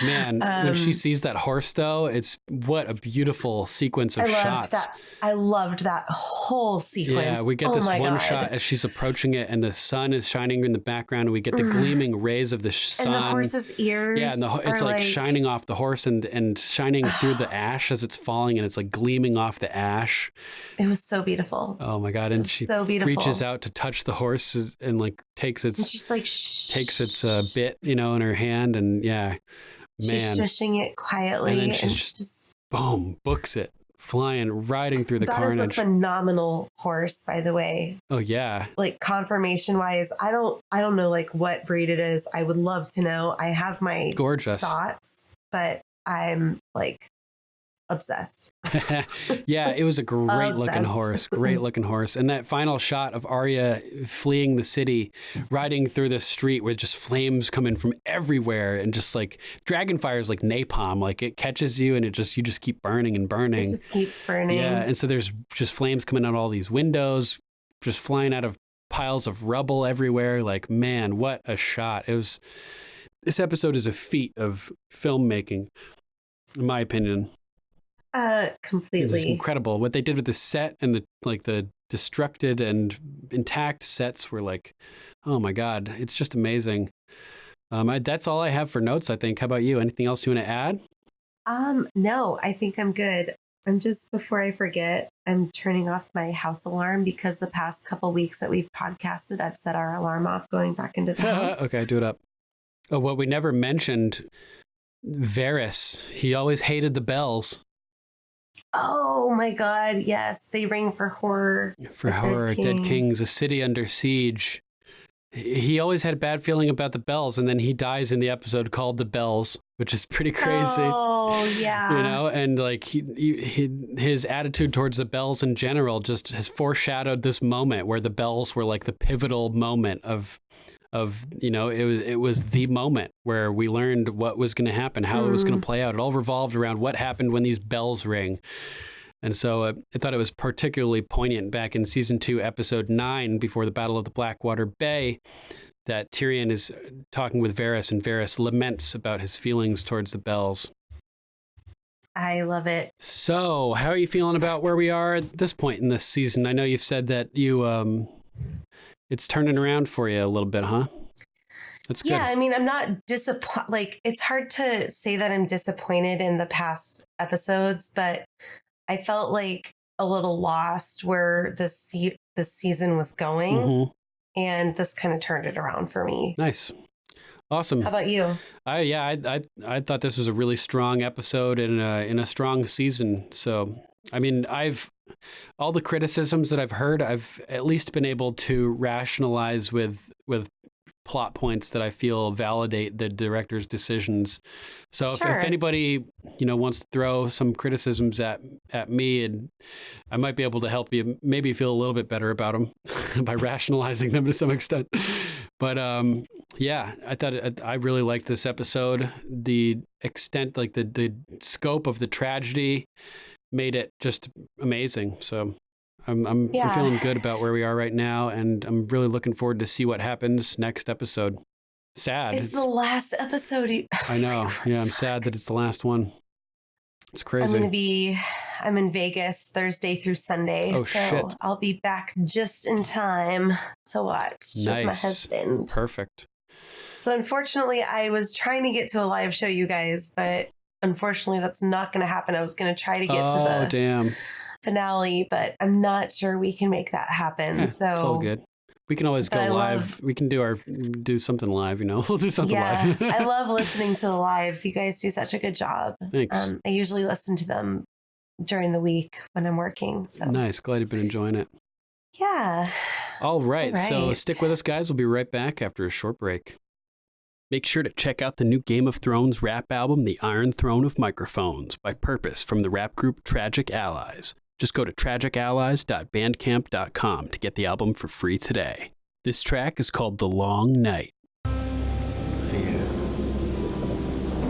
Man, when she sees that horse, though, it's what a beautiful sequence of shots. I loved that whole sequence. Yeah, we get this one shot as she's approaching it, and the sun is shining in the background, and we get the gleaming rays of the sun. And the horse's ears. Yeah, and it's like shining off the horse and shining through the ash as it's falling, and it's like gleaming off the ash. It was so beautiful. Oh my God! And she reaches out to touch the horse and like takes its bit, you know, in her hand, and man, she's shushing it quietly, and then she's just boom, books it, riding through the carnage. That is a phenomenal horse, by the way. Oh yeah, like confirmation wise, I don't know like what breed it is. I would love to know. I have my thoughts, but I'm like obsessed. Yeah, it was a great looking horse. And that final shot of Arya fleeing the city, riding through the street with just flames coming from everywhere, and just like dragonfire is like napalm, like it catches you and you just keep burning and burning. It just keeps burning. Yeah, and so there's just flames coming out all these windows, just flying out of piles of rubble everywhere. Like, man, what a shot. This episode is a feat of filmmaking, in my opinion. Completely. It was incredible what they did with the set, and the destructed and intact sets were like, oh my God, it's just amazing. That's all I have for notes, I think. How about you? Anything else you want to add? No, I think I'm good. I'm just, before I forget, I'm turning off my house alarm because the past couple weeks that we've podcasted, I've set our alarm off going back into the house. Okay, do it up. Oh, what we never mentioned, Varys, he always hated the bells. Oh my God, yes. They ring for horror. For horror, dead kings, a city under siege. He always had a bad feeling about the bells, and then he dies in the episode called The Bells, which is pretty crazy. Oh, yeah. You know, and like his attitude towards the bells in general just has foreshadowed this moment where the bells were like the pivotal moment of you know, it was the moment where we learned what was going to happen, how it was going to play out. It all revolved around what happened when these bells ring. And so I thought it was particularly poignant back in season 2, episode 9, before the Battle of the Blackwater Bay, that Tyrion is talking with Varys, and Varys laments about his feelings towards the bells. I love it. So how are you feeling about where we are at this point in this season? I know you've said that you... it's turning around for you a little bit, huh? That's good. Yeah, I mean, I'm not disappointed. Like, it's hard to say that I'm disappointed in the past episodes, but I felt like a little lost where the season was going, and this kind of turned it around for me. Nice. Awesome. How about you? I thought this was a really strong episode and in a strong season. So, I mean, all the criticisms that I've heard, I've at least been able to rationalize with plot points that I feel validate the director's decisions. So if anybody, you know, wants to throw some criticisms at me, and I might be able to help you maybe feel a little bit better about them by rationalizing them to some extent. But yeah, I really liked this episode. The extent, like the scope of the tragedy made it just amazing. So I'm feeling good about where we are right now, and I'm really looking forward to see what happens next episode. Sad. It's the last episode. I know. Yeah, I'm sad that it's the last one. It's crazy. I'm in Vegas Thursday through Sunday. Oh, so shit. I'll be back just in time to watch with my husband. Perfect. So unfortunately, I was trying to get to a live show, you guys, but unfortunately that's not going to happen. I was going to try to get to the finale, but I'm not sure we can make that happen. So it's all good. We can always go live. We can do something live, you know. We'll do something live. I love listening to the lives. You guys do such a good job. Thanks. I usually listen to them during the week when I'm working. So nice. Glad you've been enjoying it. Yeah. All right. So stick with us, guys. We'll be right back after a short break. Make sure to check out the new Game of Thrones rap album, The Iron Throne of Microphones, by Purpose from the rap group Tragic Allies. Just go to tragicallies.bandcamp.com to get the album for free today. This track is called The Long Night. Fear.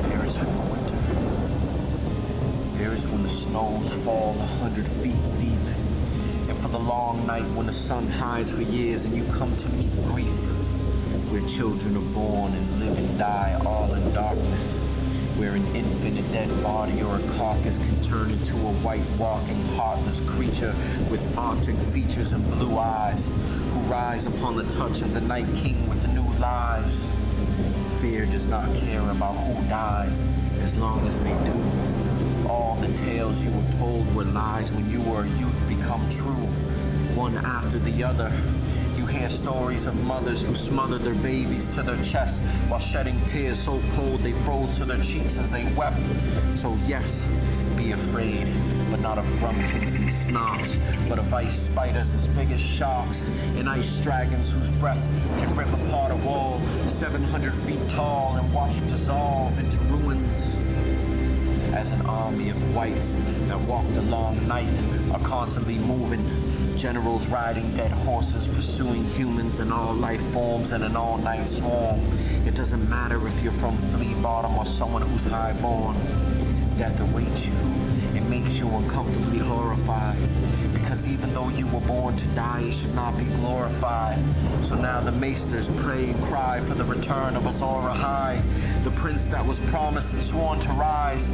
Fear is for the winter. Fear is when the snows fall 100 feet deep. And for the long night when the sun hides for years and you come to meet grief. Where children are born and live and die all in darkness. Where an infant, a dead body, or a carcass can turn into a white, walking, heartless creature with arctic features and blue eyes, who rise upon the touch of the Night King with new lives. Fear does not care about who dies, as long as they do. All the tales you were told were lies when you were a youth become true, one after the other. You hear stories of mothers who smothered their babies to their chests while shedding tears so cold they froze to their cheeks as they wept. So yes, be afraid, but not of grumpkins and snarks, but of ice spiders as big as sharks, and ice dragons whose breath can rip apart a wall 700 feet tall and watch it dissolve into ruins. As an army of whites that walk the long night are constantly moving, generals riding dead horses, pursuing humans in all life forms in an all-night swarm. It doesn't matter if you're from Flea Bottom or someone who's highborn. Death awaits you. It makes you uncomfortably horrified. Because even though you were born to die, it should not be glorified. So now the maesters pray and cry for the return of Azor Ahai, the prince that was promised and sworn to rise.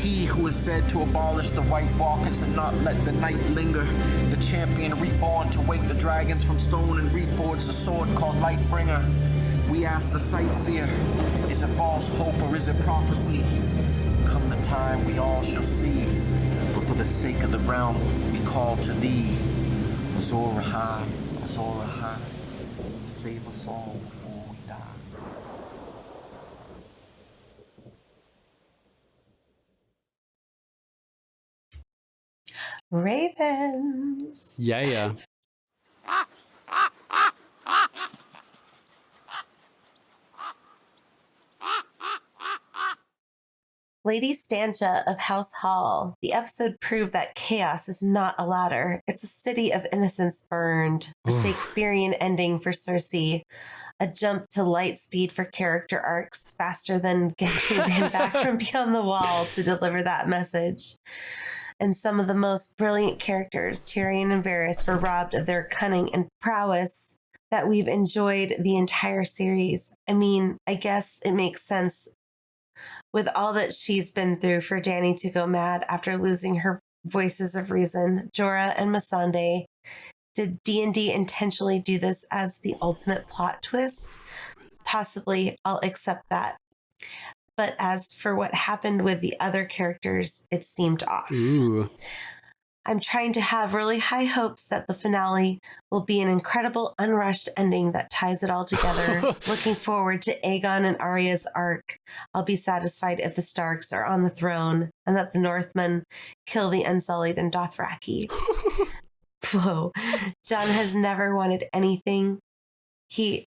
He who is said to abolish the White Walkers and not let the night linger. The champion reborn to wake the dragons from stone and reforge the sword called Lightbringer. We ask the sightseer, is it false hope or is it prophecy? Come the time we all shall see. But for the sake of the realm, we call to thee. Azor Ahai, Azor Ahai, save us all before we die. Ravens. Yeah. Lady Stancha of House Hall. The episode proved that chaos is not a ladder. It's a city of innocence burned. A Shakespearean ending for Cersei. A jump to light speed for character arcs faster than Gendry ran back from beyond the wall to deliver that message. And some of the most brilliant characters, Tyrion and Varys, were robbed of their cunning and prowess that we've enjoyed the entire series. I mean, I guess it makes sense with all that she's been through for Dany to go mad after losing her voices of reason, Jorah and Missandei. Did D&D intentionally do this as the ultimate plot twist? Possibly, I'll accept that. But as for what happened with the other characters, it seemed off. Ooh. I'm trying to have really high hopes that the finale will be an incredible, unrushed ending that ties it all together. Looking forward to Aegon and Arya's arc. I'll be satisfied if the Starks are on the throne and that the Northmen kill the Unsullied and Dothraki. Whoa. Jon has never wanted anything. He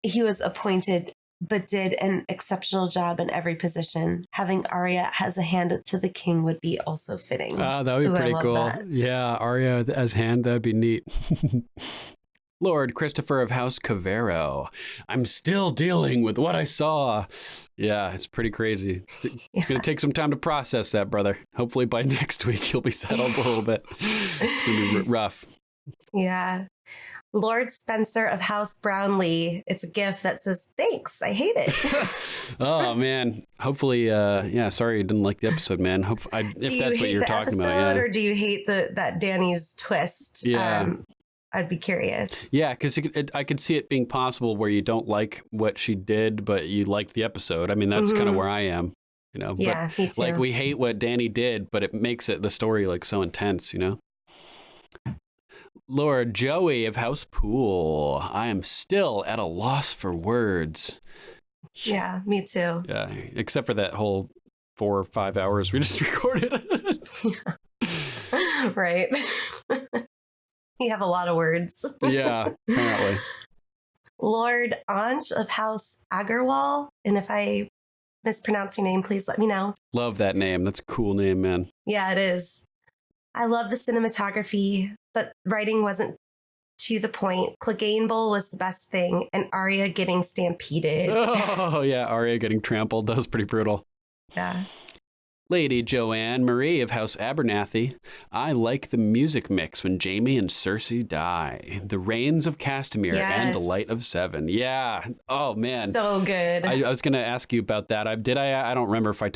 was appointed but did an exceptional job in every position. Having Arya as a hand to the king would be also fitting. That would be pretty cool. That. Yeah, Arya as hand, that'd be neat. Lord Christopher of House Cavero. I'm still dealing with what I saw. Yeah, it's pretty crazy. It's going to take some time to process that, brother. Hopefully by next week you'll be settled a little bit. It's going to be rough. Yeah. Lord Spencer of House Brownlee. It's a gift that says, thanks, I hate it. Oh, man. Hopefully, sorry you didn't like the episode, man. If that's what you're talking about. Yeah. Or do you hate that Dany's twist? Yeah. I'd be curious. Yeah, because I could see it being possible where you don't like what she did, but you like the episode. I mean, that's kind of where I am, you know. Yeah, but, me too. Like, we hate what Dany did, but it makes the story like so intense, you know. Lord Joey of House Pool. I am still at a loss for words. Yeah, me too. Yeah, except for that whole 4 or 5 hours we just recorded. Right. You have a lot of words. Yeah, apparently. Lord Anj of House Agarwal. And if I mispronounce your name, please let me know. Love that name. That's a cool name, man. Yeah, it is. I love the cinematography, but writing wasn't to the point. Clegane Bowl was the best thing, and Arya getting stampeded. Oh, yeah, Arya getting trampled. That was pretty brutal. Yeah. Lady Joanne Marie of House Abernathy. I like the music mix when Jaime and Cersei die. The Rains of Castamere and the Light of Seven. Yeah. Oh, man. So good. I was going to ask you about that. I don't remember if I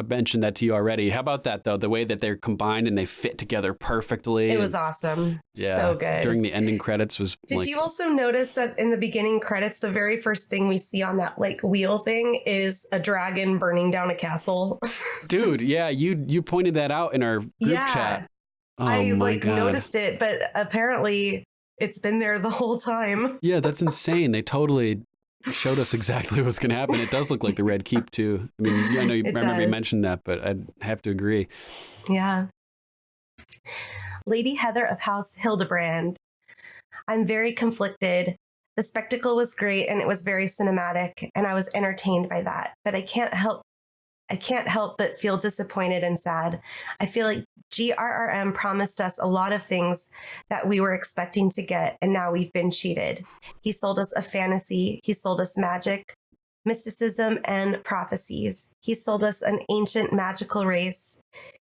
mentioned that to you already. How about that, though? The way that they're combined and they fit together perfectly. It was awesome. Yeah. So good. During the ending credits was Did you also notice that in the beginning credits, the very first thing we see on that like wheel thing is a dragon burning down a castle? Dude, yeah, you pointed that out in our group chat. Oh, I my God. noticed it, but apparently it's been there the whole time. Yeah, that's insane. They totally showed us exactly what's going to happen. It does look like the Red Keep too. I mean, I know you remember you mentioned that, but I'd have to agree. Yeah. Lady Heather of House Hildebrand. I'm very conflicted. The spectacle was great and it was very cinematic, and I was entertained by that. But I can't help but feel disappointed and sad. I feel like GRRM promised us a lot of things that we were expecting to get, and now we've been cheated. He sold us a fantasy. He sold us magic, mysticism, and prophecies. He sold us an ancient magical race.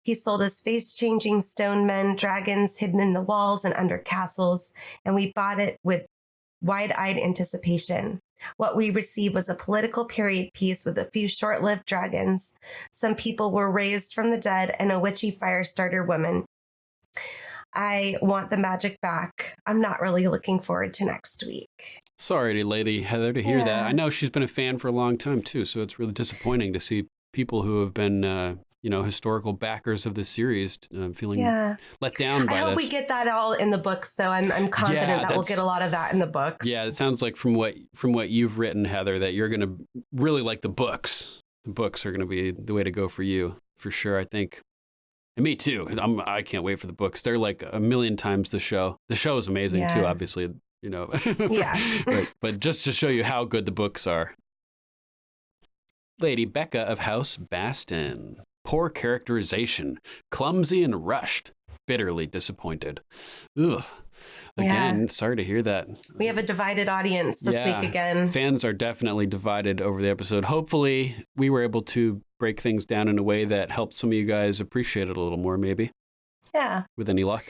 He sold us face-changing stone men, dragons hidden in the walls and under castles, and we bought it with wide-eyed anticipation. What we received was a political period piece with a few short-lived dragons. Some people were raised from the dead, and a witchy fire starter woman. I want the magic back. I'm not really looking forward to next week. Sorry, Lady Heather, to hear that. I know she's been a fan for a long time, too, so it's really disappointing to see people who have been, historical backers of this series feeling let down by this. I hope we get that all in the books, though. I'm confident that we'll get a lot of that in the books. Yeah, it sounds like from what you've written, Heather, that you're going to really like the books. The books are going to be the way to go for you, for sure, I think. And me, too. I can't wait for the books. They're like a million times the show. The show is amazing, too, obviously. Yeah. Right. But just to show you how good the books are. Lady Becca of House Baston. Poor characterization. Clumsy and rushed. Bitterly disappointed. Ugh. Again, sorry to hear that. We have a divided audience this week again. Fans are definitely divided over the episode. Hopefully, we were able to break things down in a way that helped some of you guys appreciate it a little more, maybe. Yeah. With any luck.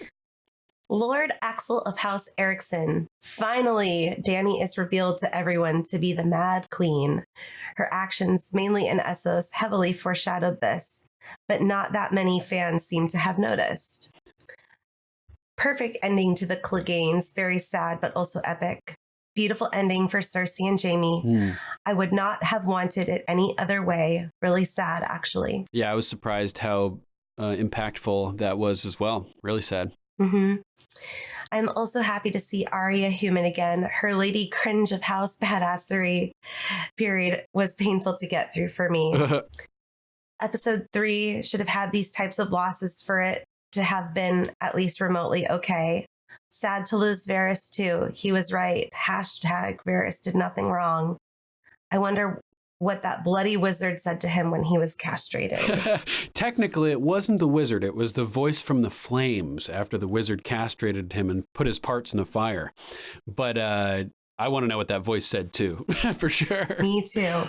Lord Axel of House Erickson. Finally, Dany is revealed to everyone to be the Mad Queen. Her actions, mainly in Essos, heavily foreshadowed this, but not that many fans seem to have noticed. Perfect ending to the Cleganes, very sad but also epic. Beautiful ending for Cersei and Jaime. I would not have wanted it any other way. Really sad, actually. Yeah, I was surprised how impactful that was as well. Really sad. Mm-hmm. I'm also happy to see Arya human again. Her lady cringe of House Badassery period was painful to get through for me. Episode 3 should have had these types of losses for it to have been at least remotely okay. Sad to lose Varys too. He was right. Hashtag Varys did nothing wrong. I wonder what that bloody wizard said to him when he was castrated. Technically, it wasn't the wizard. It was the voice from the flames after the wizard castrated him and put his parts in the fire. But I want to know what that voice said, too, for sure. Me too.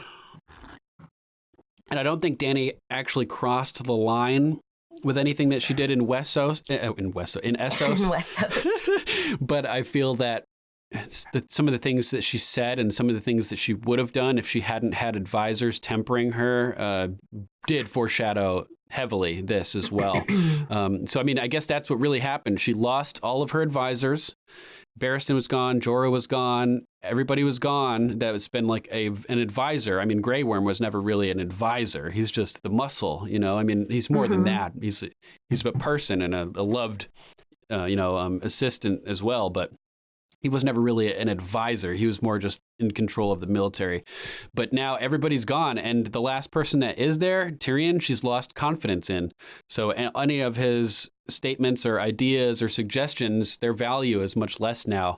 And I don't think Dany actually crossed the line with anything that she did in Essos. In Westeros. But I feel that some of the things that she said and some of the things that she would have done if she hadn't had advisors tempering her did foreshadow heavily this as well. So, I mean, I guess that's what really happened. She lost all of her advisors. Barristan was gone. Jorah was gone. Everybody was gone. That's been like an advisor. I mean, Grey Worm was never really an advisor. He's just the muscle, you know. I mean, he's more than that. He's a person and a loved, assistant as well. But he was never really an advisor. He was more just in control of the military. But now everybody's gone. And the last person that is there, Tyrion, she's lost confidence in. So any of his statements or ideas or suggestions, their value is much less now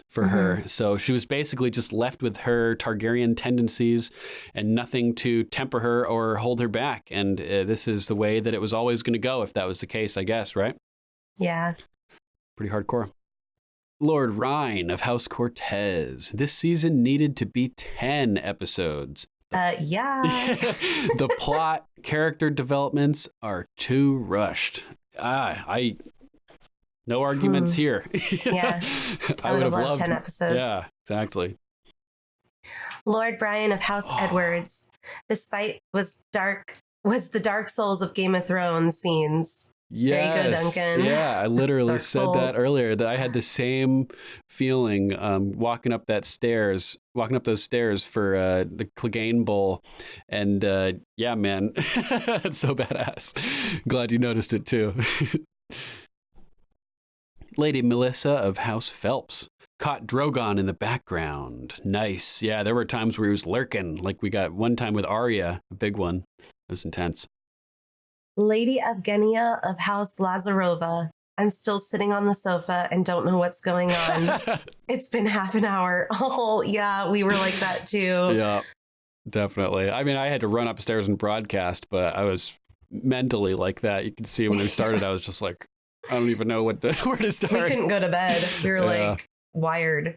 for her. So she was basically just left with her Targaryen tendencies and nothing to temper her or hold her back. And this is the way that it was always going to go if that was the case, I guess, right? Yeah. Pretty hardcore. Lord Rhine of House Cortez. This season needed to be 10 episodes. Yeah. The plot, character developments are too rushed. No arguments here. Yeah. I would have loved 10 episodes. Yeah, exactly. Lord Brian of House Edwards. This fight was the Dark Souls of Game of Thrones scenes. Yes. There you go, Duncan. Yeah, I literally said Souls. that earlier, that I had the same feeling walking up those stairs for the Clegane Bowl. And yeah, man, it's so badass. Glad you noticed it too. Lady Melissa of House Phelps. Caught Drogon in the background. Nice. Yeah, there were times where he was lurking. Like we got one time with Arya, a big one. It was intense. Lady Evgenia of House Lazarova. I'm still sitting on the sofa and don't know what's going on. It's been half an hour. Oh, yeah, we were like that too. Yeah, definitely. I mean, I had to run upstairs and broadcast, but I was mentally like that. You can see when we started, I was just like, I don't even know where to start. We couldn't go to bed. We were like wired.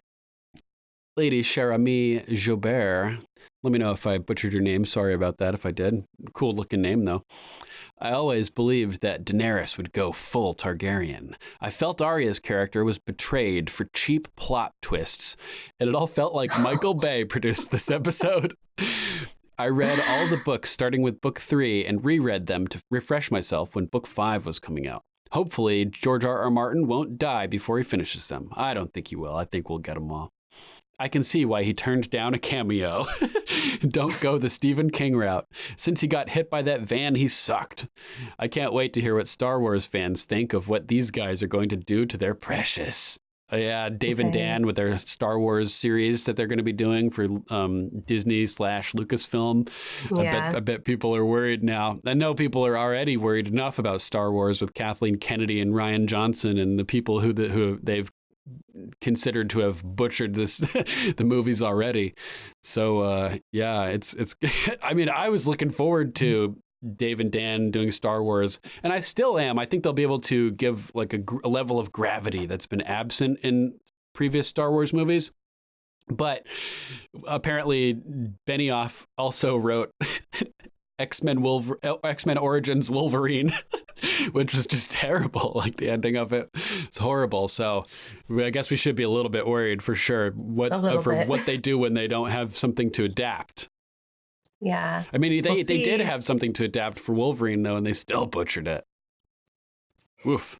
Lady Cherami Jobert. Let me know if I butchered your name. Sorry about that if I did. Cool looking name, though. I always believed that Daenerys would go full Targaryen. I felt Arya's character was betrayed for cheap plot twists, and it all felt like Michael Bay produced this episode. I read all the books starting with book 3 and reread them to refresh myself when book 5 was coming out. Hopefully, George R.R. Martin won't die before he finishes them. I don't think he will. I think we'll get them all. I can see why he turned down a cameo. Don't go the Stephen King route. Since he got hit by that van, he sucked. I can't wait to hear what Star Wars fans think of what these guys are going to do to their precious. Yeah, Dave and Dan with their Star Wars series that they're going to be doing for Disney/Lucasfilm. Yeah. I bet people are worried now. I know people are already worried enough about Star Wars with Kathleen Kennedy and Rian Johnson and the people who they've considered to have butchered the movies already. So yeah, it's I mean, I was looking forward to Dave and Dan doing Star Wars, and I still am. I think they'll be able to give like a level of gravity that's been absent in previous Star Wars movies. But apparently Benioff also wrote X-Men Origins Wolverine, which was just terrible. Like the ending of it, it's horrible. So I guess we should be a little bit worried for sure what they do when they don't have something to adapt. Yeah. I mean, they did have something to adapt for Wolverine though, and they still butchered it. Oof.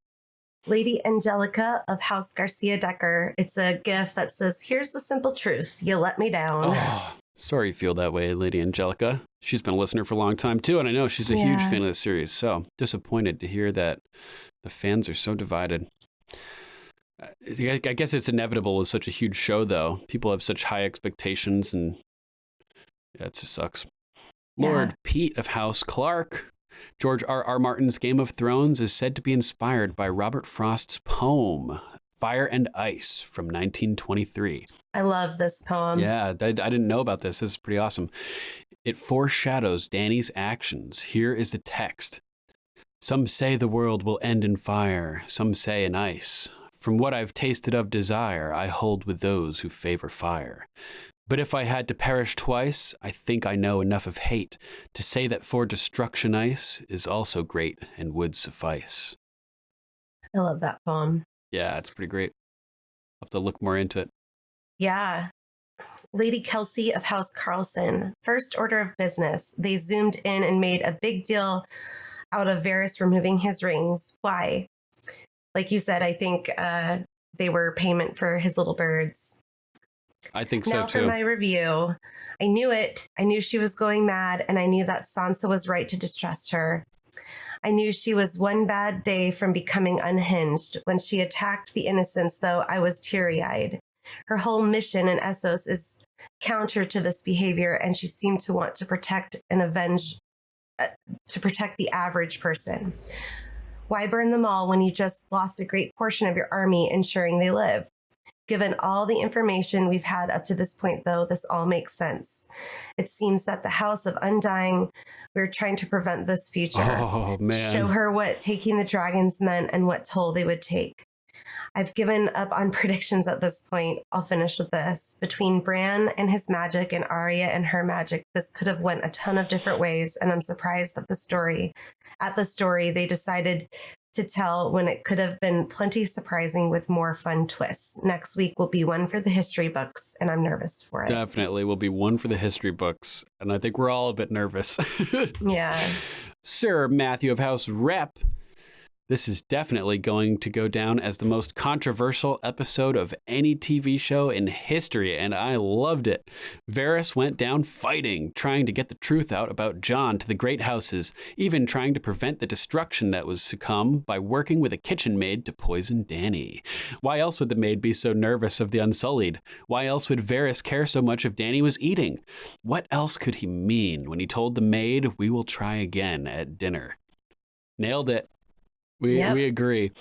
Lady Angelica of House Garcia Decker. It's a GIF that says, "Here's the simple truth. You let me down." Oh, sorry you feel that way, Lady Angelica. She's been a listener for a long time too, and I know she's a huge fan of the series. So disappointed to hear that the fans are so divided. I guess it's inevitable with such a huge show, though. People have such high expectations, and yeah, it just sucks. Yeah. Lord Pete of House Clark. George R.R. Martin's Game of Thrones is said to be inspired by Robert Frost's poem, Fire and Ice, from 1923. I love this poem. Yeah, I didn't know about this. This is pretty awesome. It foreshadows Dany's actions. Here is the text. Some say the world will end in fire, some say in ice. From what I've tasted of desire, I hold with those who favor fire. But if I had to perish twice, I think I know enough of hate to say that for destruction ice is also great and would suffice. I love that poem. Yeah, it's pretty great. I'll have to look more into it. Yeah. Lady Kelsey of House Carlson, first order of business. They zoomed in and made a big deal out of Varys removing his rings. Why? Like you said, I think they were payment for his little birds. I think so, now too. For my review, I knew it. I knew she was going mad, and I knew that Sansa was right to distrust her. I knew she was one bad day from becoming unhinged. When she attacked the innocents, though, I was teary-eyed. Her whole mission in Essos is counter to this behavior, and she seemed to want to protect and avenge, to protect the average person. Why burn them all when you just lost a great portion of your army, ensuring they live? Given all the information we've had up to this point, though, this all makes sense. It seems that the House of Undying, we're trying to prevent this future. Oh, man. Show her what taking the dragons meant and what toll they would take. I've given up on predictions at this point. I'll finish with this. Between Bran and his magic and Arya and her magic, this could have went a ton of different ways, and I'm surprised that the story they decided to tell when it could have been plenty surprising with more fun twists. Next week will be one for the history books, and I'm nervous for it. Definitely will be one for the history books, and I think we're all a bit nervous. Yeah. Sir Matthew of House Rep, this is definitely going to go down as the most controversial episode of any TV show in history, and I loved it. Varys went down fighting, trying to get the truth out about Jon to the great houses, even trying to prevent the destruction that was to come by working with a kitchen maid to poison Dany. Why else would the maid be so nervous of the Unsullied? Why else would Varys care so much if Dany was eating? What else could he mean when he told the maid, "We will try again" at dinner? Nailed it. We agree.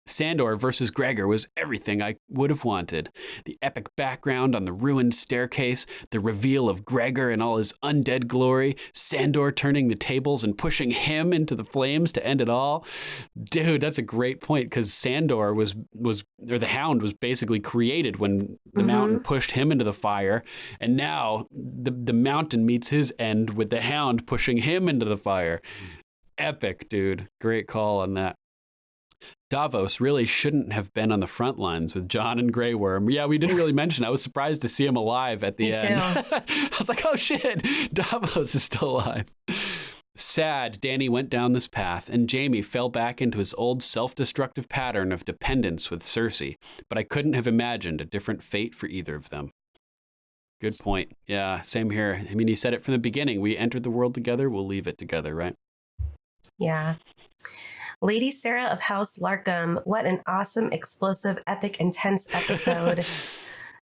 Sandor versus Gregor was everything I would have wanted. The epic background on the ruined staircase, the reveal of Gregor in all his undead glory, Sandor turning the tables and pushing him into the flames to end it all. Dude, that's a great point, because Sandor or the Hound was basically created when the Mountain pushed him into the fire, and now the Mountain meets his end with the Hound pushing him into the fire. Epic, dude. Great call on that. Davos really shouldn't have been on the front lines with Jon and Grey Worm. Yeah, we didn't really mention. I was surprised to see him alive at the end. I was like, oh shit, Davos is still alive. Sad, Dany went down this path, and Jaime fell back into his old self-destructive pattern of dependence with Cersei, but I couldn't have imagined a different fate for either of them. Good point. Yeah, same here. I mean, he said it from the beginning. We entered the world together, we'll leave it together, right? Yeah. Lady Sarah of House Larkham, what an awesome, explosive, epic, intense episode.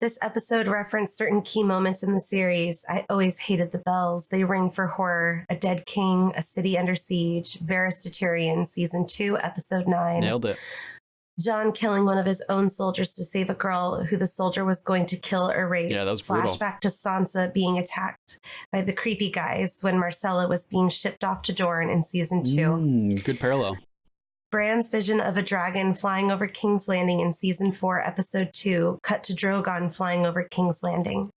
This episode referenced certain key moments in the series. I always hated the bells. They ring for horror. A dead king, a city under siege, Varys to Tyrion, season 2, episode 9. Nailed it. Jon killing one of his own soldiers to save a girl who the soldier was going to kill or rape. Yeah, that was brutal. Flashback to Sansa being attacked by the creepy guys when Marcella was being shipped off to Dorne in season 2. Good parallel. Bran's vision of a dragon flying over King's Landing in season 4, episode 2, cut to Drogon flying over King's Landing.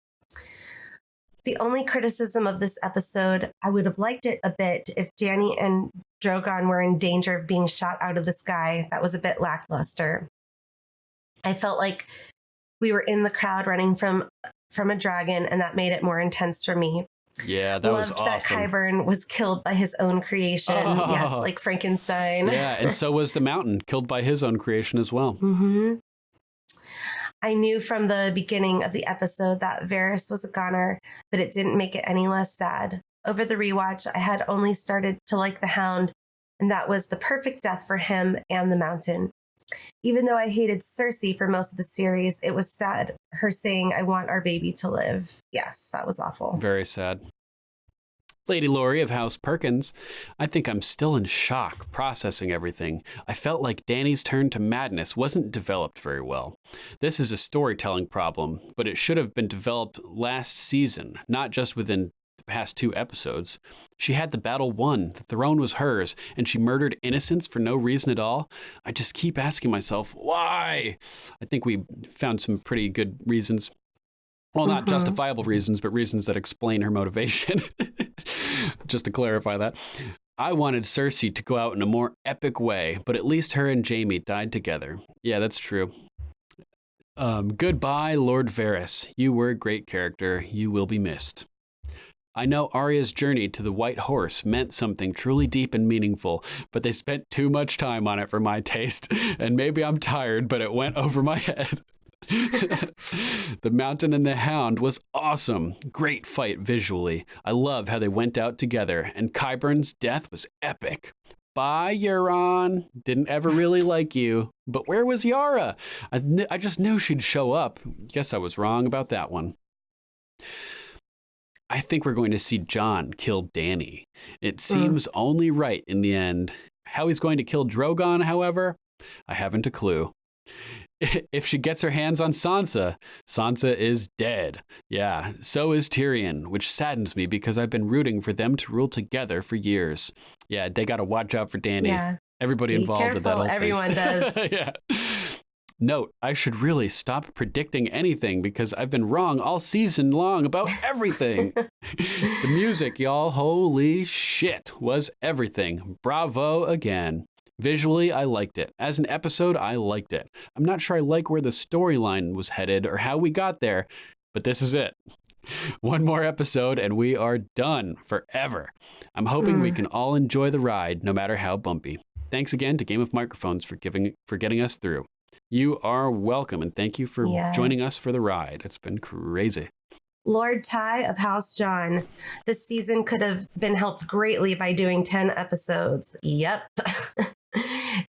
The only criticism of this episode, I would have liked it a bit if Dany and Drogon were in danger of being shot out of the sky. That was a bit lackluster. I felt like we were in the crowd running from a dragon, and that made it more intense for me. Yeah, that was awesome. Loved that Qyburn was killed by his own creation. Oh. Yes, like Frankenstein. Yeah, and so was the Mountain, killed by his own creation as well. Mm-hmm. I knew from the beginning of the episode that Varys was a goner, but it didn't make it any less sad. Over the rewatch, I had only started to like the Hound, and that was the perfect death for him and the Mountain. Even though I hated Cersei for most of the series, it was sad, her saying, "I want our baby to live." Yes, that was awful. Very sad. Lady Laurie of House Perkins, I think I'm still in shock processing everything. I felt like Dany's turn to madness wasn't developed very well. This is a storytelling problem, but it should have been developed last season, not just within the past 2 episodes. She had the battle won, the throne was hers, and she murdered innocents for no reason at all. I just keep asking myself, why? I think we found some pretty good reasons. Well, not justifiable reasons, but reasons that explain her motivation. Just to clarify that. I wanted Cersei to go out in a more epic way, but at least her and Jaime died together. Yeah, that's true. Goodbye, Lord Varys. You were a great character. You will be missed. I know Arya's journey to the White Horse meant something truly deep and meaningful, but they spent too much time on it for my taste. And maybe I'm tired, but it went over my head. The Mountain and the Hound was awesome. Great fight visually. I love how they went out together, and Qyburn's death was epic. Bye, Euron. Didn't ever really like you. But where was Yara? I just knew she'd show up. Guess I was wrong about that one. I think we're going to see Jon kill Dany. It seems only right in the end. How he's going to kill Drogon, however, I haven't a clue. If she gets her hands on Sansa, Sansa is dead. Yeah, so is Tyrion, which saddens me because I've been rooting for them to rule together for years. Yeah, they got to watch out for Dany. Yeah. Everybody involved with that whole everyone thing. does. Yeah. Note, I should really stop predicting anything because I've been wrong all season long about everything. The music, y'all, holy shit, was everything. Bravo again. Visually, I liked it. As an episode, I liked it. I'm not sure I like where the storyline was headed or how we got there, but this is it. One more episode and we are done forever. I'm hoping we can all enjoy the ride, no matter how bumpy. Thanks again to Game of Microphones for getting us through. You are welcome, and thank you for joining us for the ride. It's been crazy. Lord Ty of House John. This season could have been helped greatly by doing 10 episodes. Yep.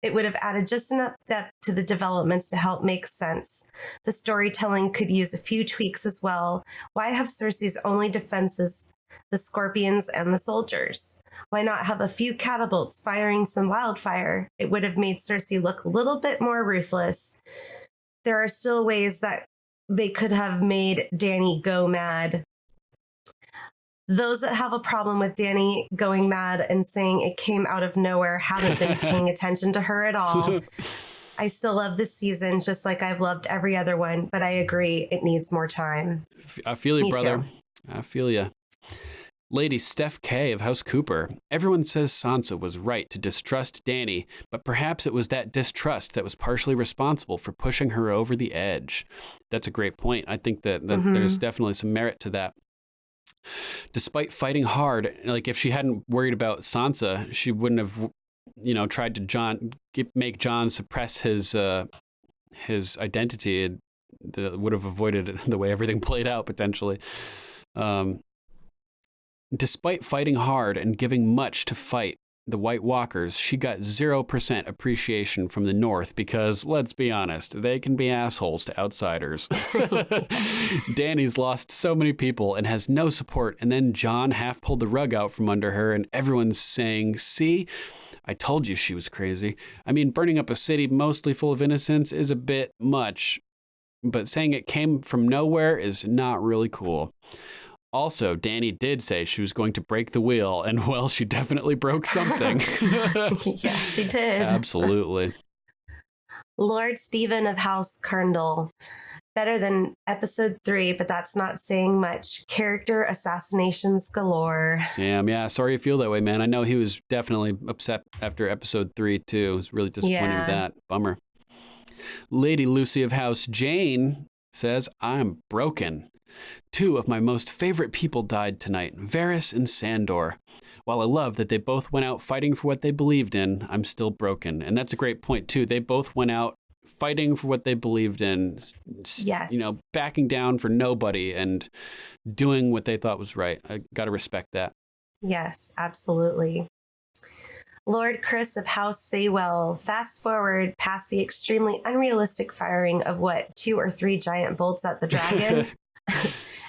It would have added just enough depth to the developments to help make sense. The storytelling could use a few tweaks as well. Why have Cersei's only defenses the scorpions and the soldiers? Why not have a few catapults firing some wildfire? It would have made Cersei look a little bit more ruthless. There are still ways that they could have made Dany go mad. Those that have a problem with Dany going mad and saying it came out of nowhere haven't been paying attention to her at all. I still love this season, just like I've loved every other one, but I agree, it needs more time. I feel you, brother. Too. I feel you. Lady Steph K of House Cooper. Everyone says Sansa was right to distrust Dany, but perhaps it was that distrust that was partially responsible for pushing her over the edge. That's a great point. I think that there's definitely some merit to that. Despite fighting hard, like if she hadn't worried about Sansa, she wouldn't have, tried to make Jon suppress his identity. It would have avoided the way everything played out potentially. Despite fighting hard and giving much to fight the White Walkers, she got 0% appreciation from the North because, let's be honest, they can be assholes to outsiders. Dany's lost so many people and has no support, and then Jon half pulled the rug out from under her, and everyone's saying, see, I told you she was crazy. I mean, burning up a city mostly full of innocents is a bit much, but saying it came from nowhere is not really cool. Also, Dany did say she was going to break the wheel, and well, she definitely broke something. Yeah, she did. Absolutely. Lord Stephen of House Carndall. Better than episode 3, but that's not saying much. Character assassinations galore. Damn, yeah. Sorry you feel that way, man. I know he was definitely upset after episode 3, too. I was really disappointed with that. Bummer. Lady Lucy of House Jane says, I'm broken. 2 of my most favorite people died tonight, Varys and Sandor. While I love that they both went out fighting for what they believed in, I'm still broken. And that's a great point, too. They both went out fighting for what they believed in, yes. Backing down for nobody and doing what they thought was right. I got to respect that. Yes, absolutely. Lord Chris of House Saywell, fast forward past the extremely unrealistic firing of 2 or 3 giant bolts at the dragon.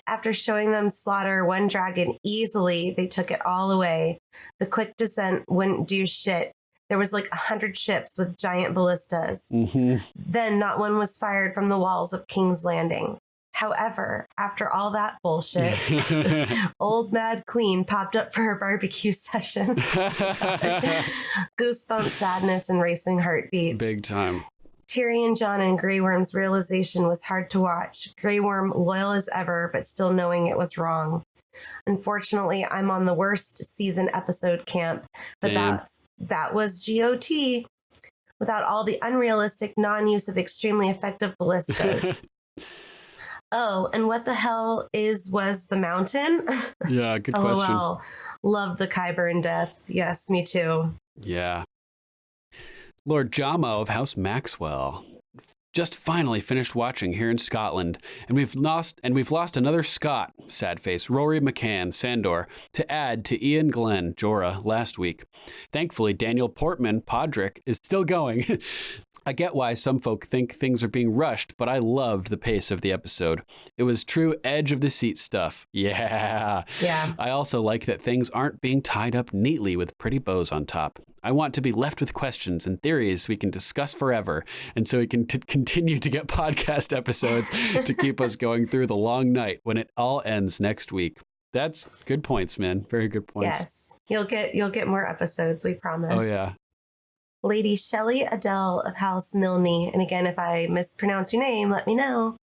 After showing them slaughter one dragon easily, they took it all away. The quick descent wouldn't do shit. There was 100 ships with giant ballistas. Mm-hmm. Then not one was fired from the walls of King's Landing. However, after all that bullshit, old Mad Queen popped up for her barbecue Goosebump sadness and racing heartbeats. Big time. Tyrion, Jon, and Grey Worm's realization was hard to watch. Grey Worm loyal as ever, but still knowing it was wrong. Unfortunately, I'm on the worst season episode camp, but that was GOT. Without all the unrealistic non-use of extremely effective ballistas. Oh, and what the hell was the mountain? Yeah, good question. LOL. Love the Qyburn death. Yes, me too. Yeah. Lord Jamo of House Maxwell just finally finished watching here in Scotland, and we've lost another Scot, sad face, Rory McCann, Sandor, to add to Ian Glenn, Jorah, last week. Thankfully, Daniel Portman, Podrick, is still going. I get why some folk think things are being rushed, but I loved the pace of the episode. It was true edge of the seat stuff. Yeah. I also like that things aren't being tied up neatly with pretty bows on top. I want to be left with questions and theories we can discuss forever, and so we can continue to get podcast episodes to keep us going through the long night when it all ends next week. That's good points, man. Very good points. Yes. You'll get more episodes, we promise. Oh, yeah. Lady Shelley Adele of House Milne. And again, if I mispronounce your name, let me know.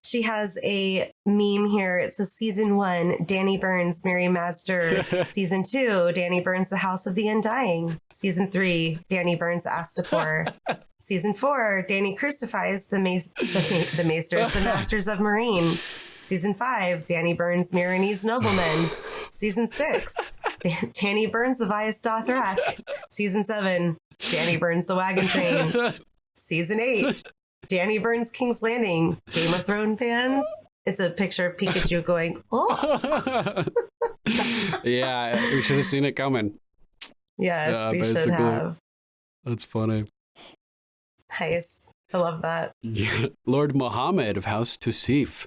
She has a meme here. It says season 1, Dany burns Mary Master. Season 2, Dany burns the House of the Undying. Season 3, Dany burns Astapor. Season 4, Dany crucifies the Maesters, the Masters of Marine. Season 5, Dany burns Myronese noblemen. Season 6, Dany burns the Vias Dothrak. Season 7, Dany burns the wagon train. Season 8, Dany burns King's Landing. Game of Thrones fans, it's a picture of Pikachu going, oh. Yeah, we should have seen it coming. Yes, we should have. That's funny. Nice. I love that. Yeah. Lord Mohammed of House Tusif.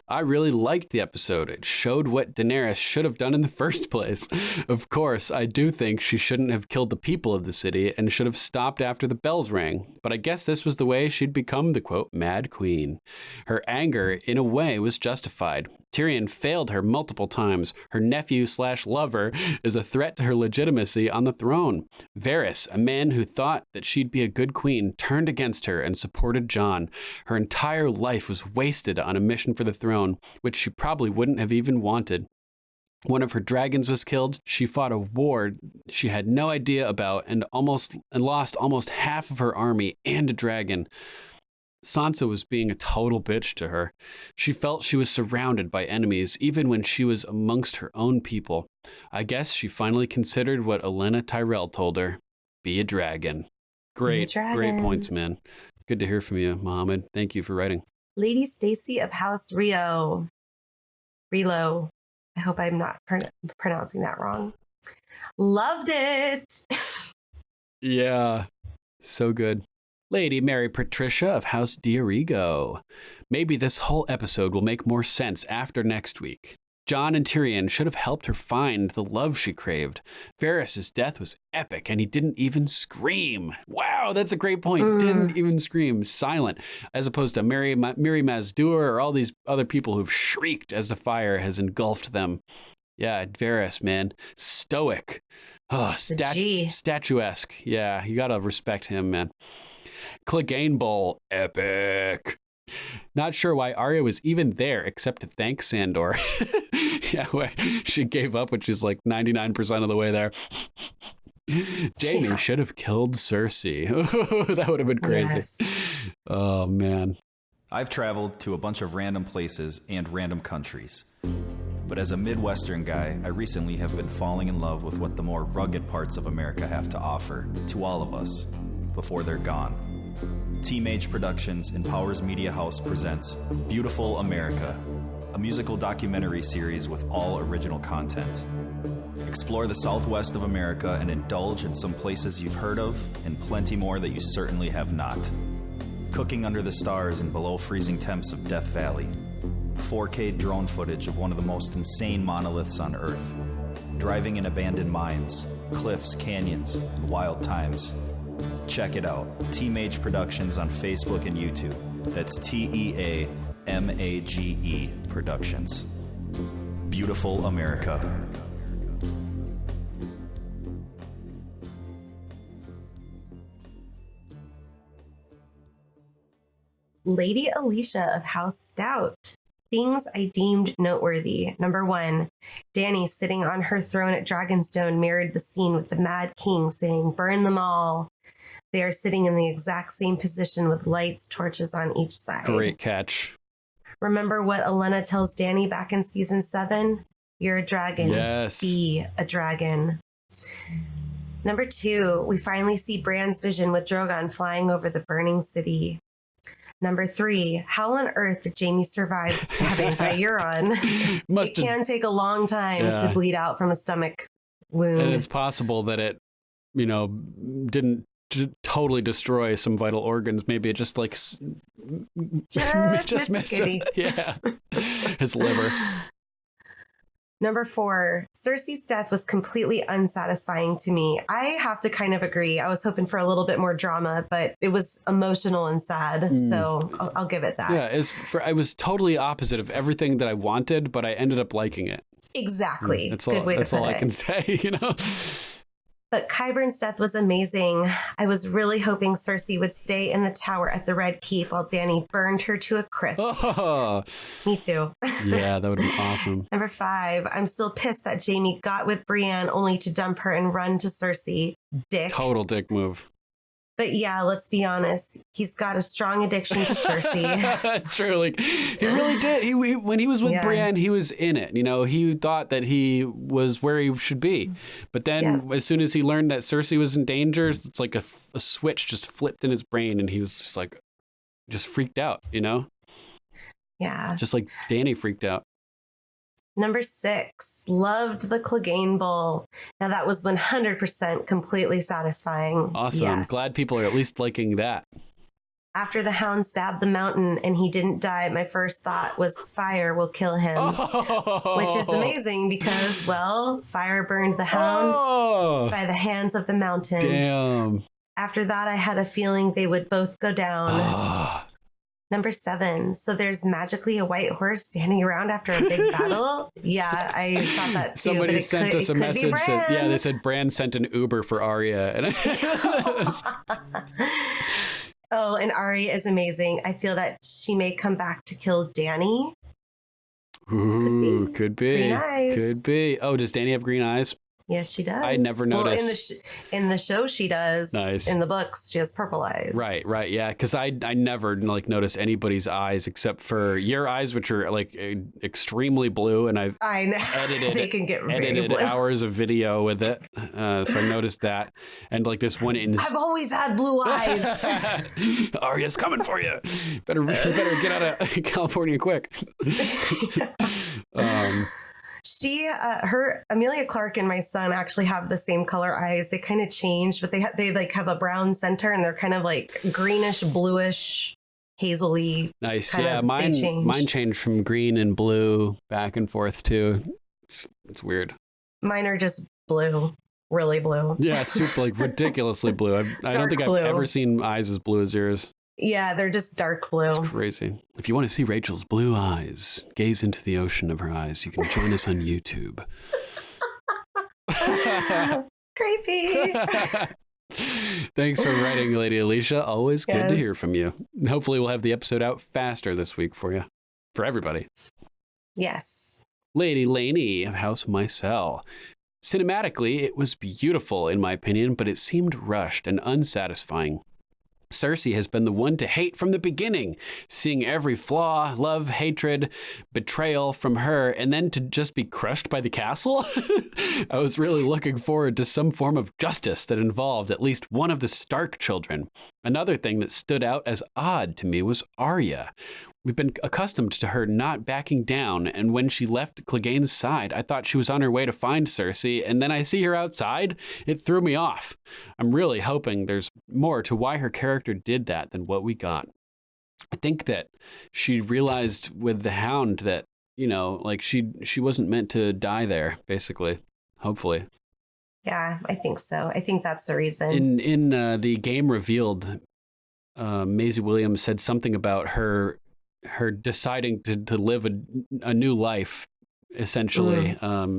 I really liked the episode. It showed what Daenerys should have done in the first place. Of course, I do think she shouldn't have killed the people of the city and should have stopped after the bells rang. But I guess this was the way she'd become the, quote, Mad Queen. Her anger, in a way, was justified. Tyrion failed her multiple times. Her nephew/lover is a threat to her legitimacy on the throne. Varys, a man who thought that she'd be a good queen, turned against her and supported Jon. Her entire life was wasted on a mission for the throne, which she probably wouldn't have even wanted. One of her dragons was killed. She fought a war she had no idea about and lost almost half of her army and a dragon. Sansa was being a total bitch to her. She felt she was surrounded by enemies, even when she was amongst her own people. I guess she finally considered what Olenna Tyrell told her. Be a dragon. Great points, man. Good to hear from you, Mohammed. Thank you for writing. Lady Stacy of House Relo. I hope I'm not pronouncing that wrong. Loved it. Yeah, so good. Lady Mary Patricia of House Diarigo. Maybe this whole episode will make more sense after next week. Jon and Tyrion should have helped her find the love she craved. Varys' death was epic, and he didn't even scream. Wow, that's a great point. Didn't even scream. Silent, as opposed to Miri Mazdur or all these other people who've shrieked as the fire has engulfed them. Yeah, Varys, man. Stoic. Oh, statuesque. Yeah, you gotta respect him, man. Clegane Bowl, epic. Not sure why Arya was even there except to thank Sandor. Yeah, she gave up, which is like 99% of the way there. Jaime should have killed Cersei. That would have been crazy. Yes. Oh, man. I've traveled to a bunch of random places and random countries. But as a Midwestern guy, I recently have been falling in love with what the more rugged parts of America have to offer to all of us before they're gone. TEA MAGE Productions and Powers Media House presents Beautiful America, a musical documentary series with all original content. Explore the Southwest of America and indulge in some places you've heard of and plenty more that you certainly have not. Cooking under the stars and below freezing temps of Death Valley. 4K drone footage of one of the most insane monoliths on Earth. Driving in abandoned mines, cliffs, canyons, and wild times. Check it out. TEA MAGE Productions on Facebook and YouTube. That's TEA MAGE Productions. Beautiful America. Lady Alicia of House Stout. Things I deemed noteworthy. Number 1, Dany sitting on her throne at Dragonstone mirrored the scene with the Mad King saying, "Burn them all." They are sitting in the exact same position with lights, torches on each side. Great catch. Remember what Olenna tells Dany back in season 7? You're a dragon. Yes. Be a dragon. Number 2, we finally see Bran's vision with Drogon flying over the burning city. Number 3, how on earth did Jaime survive the stabbing by Euron? It can take a long time to bleed out from a stomach wound. And it's possible that it, didn't totally destroy some vital organs. Maybe it just just missed him. Yeah. His liver. Number 4, Cersei's death was completely unsatisfying to me. I have to kind of agree. I was hoping for a little bit more drama, but it was emotional and sad. So I'll give it that. Yeah, I was totally opposite of everything that I wanted, but I ended up liking it. Exactly. That's Good all, way to that's put all I it. can say, But Qyburn's death was amazing. I was really hoping Cersei would stay in the tower at the Red Keep while Dany burned her to a crisp. Oh. Me too. Yeah, that would have been awesome. Number 5, I'm still pissed that Jaime got with Brienne only to dump her and run to Cersei. Dick. Total dick move. But yeah, let's be honest. He's got a strong addiction to Cersei. That's true. He really did. He when he was with Brienne, he was in it. He thought that he was where he should be. But then as soon as he learned that Cersei was in danger, it's like a switch just flipped in his brain and he was just freaked out, Yeah. Just like Dany freaked out. Number 6, loved the Clegane Bowl. Now that was 100% completely satisfying. Awesome. Yes. I'm glad people are at least liking that. After the Hound stabbed the Mountain and he didn't die, my first thought was fire will kill him. Which is amazing because, fire burned the Hound by the hands of the Mountain. Damn. After that, I had a feeling they would both go down. Number 7, so there's magically a white horse standing around after a big battle. Yeah, I thought that too. Somebody sent us a message that, they said Bran sent an Uber for Arya. And oh, and Arya is amazing. I feel that she may come back to kill Dany. Ooh, could be. Green eyes. Could be. Oh, does Dany have green eyes? Yes, she does. I never noticed. Well, in the show, she does. Nice. In the books, she has purple eyes. Right. Yeah, because I never notice anybody's eyes except for your eyes, which are extremely blue, and I know edited they can get very blue. hours of video with it, so I noticed that. And this one I've always had blue eyes. Arya's coming for you. Better get out of California quick. Amelia Clark and my son actually have the same color eyes. They kind of changed, but they have a brown center and they're kind of greenish, bluish, hazily. Nice. Yeah, mine changed from green and blue back and forth too. It's weird. Mine are just blue, really blue. Yeah, super ridiculously blue. I don't think I've ever seen eyes as blue as yours. Yeah, they're just dark blue. It's crazy. If you want to see Rachel's blue eyes, gaze into the ocean of her eyes. You can join us on YouTube. Creepy. Thanks for writing, Lady Alicia. Always good to hear from you. Hopefully we'll have the episode out faster this week for you. For everybody. Yes. Lady Laney of House Mycel. Cinematically, it was beautiful in my opinion, but it seemed rushed and unsatisfying. Cersei has been the one to hate from the beginning, seeing every flaw, love, hatred, betrayal from her, and then to just be crushed by the castle? I was really looking forward to some form of justice that involved at least one of the Stark children. Another thing that stood out as odd to me was Arya. We've been accustomed to her not backing down, and when she left Clegane's side, I thought she was on her way to find Cersei, and then I see her outside. It threw me off. I'm really hoping there's more to why her character did that than what we got. I think that she realized with the Hound that, she wasn't meant to die there, basically. Hopefully. Yeah, I think so. I think that's the reason. In the Game Revealed, Maisie Williams said something about her deciding to live a new life, essentially.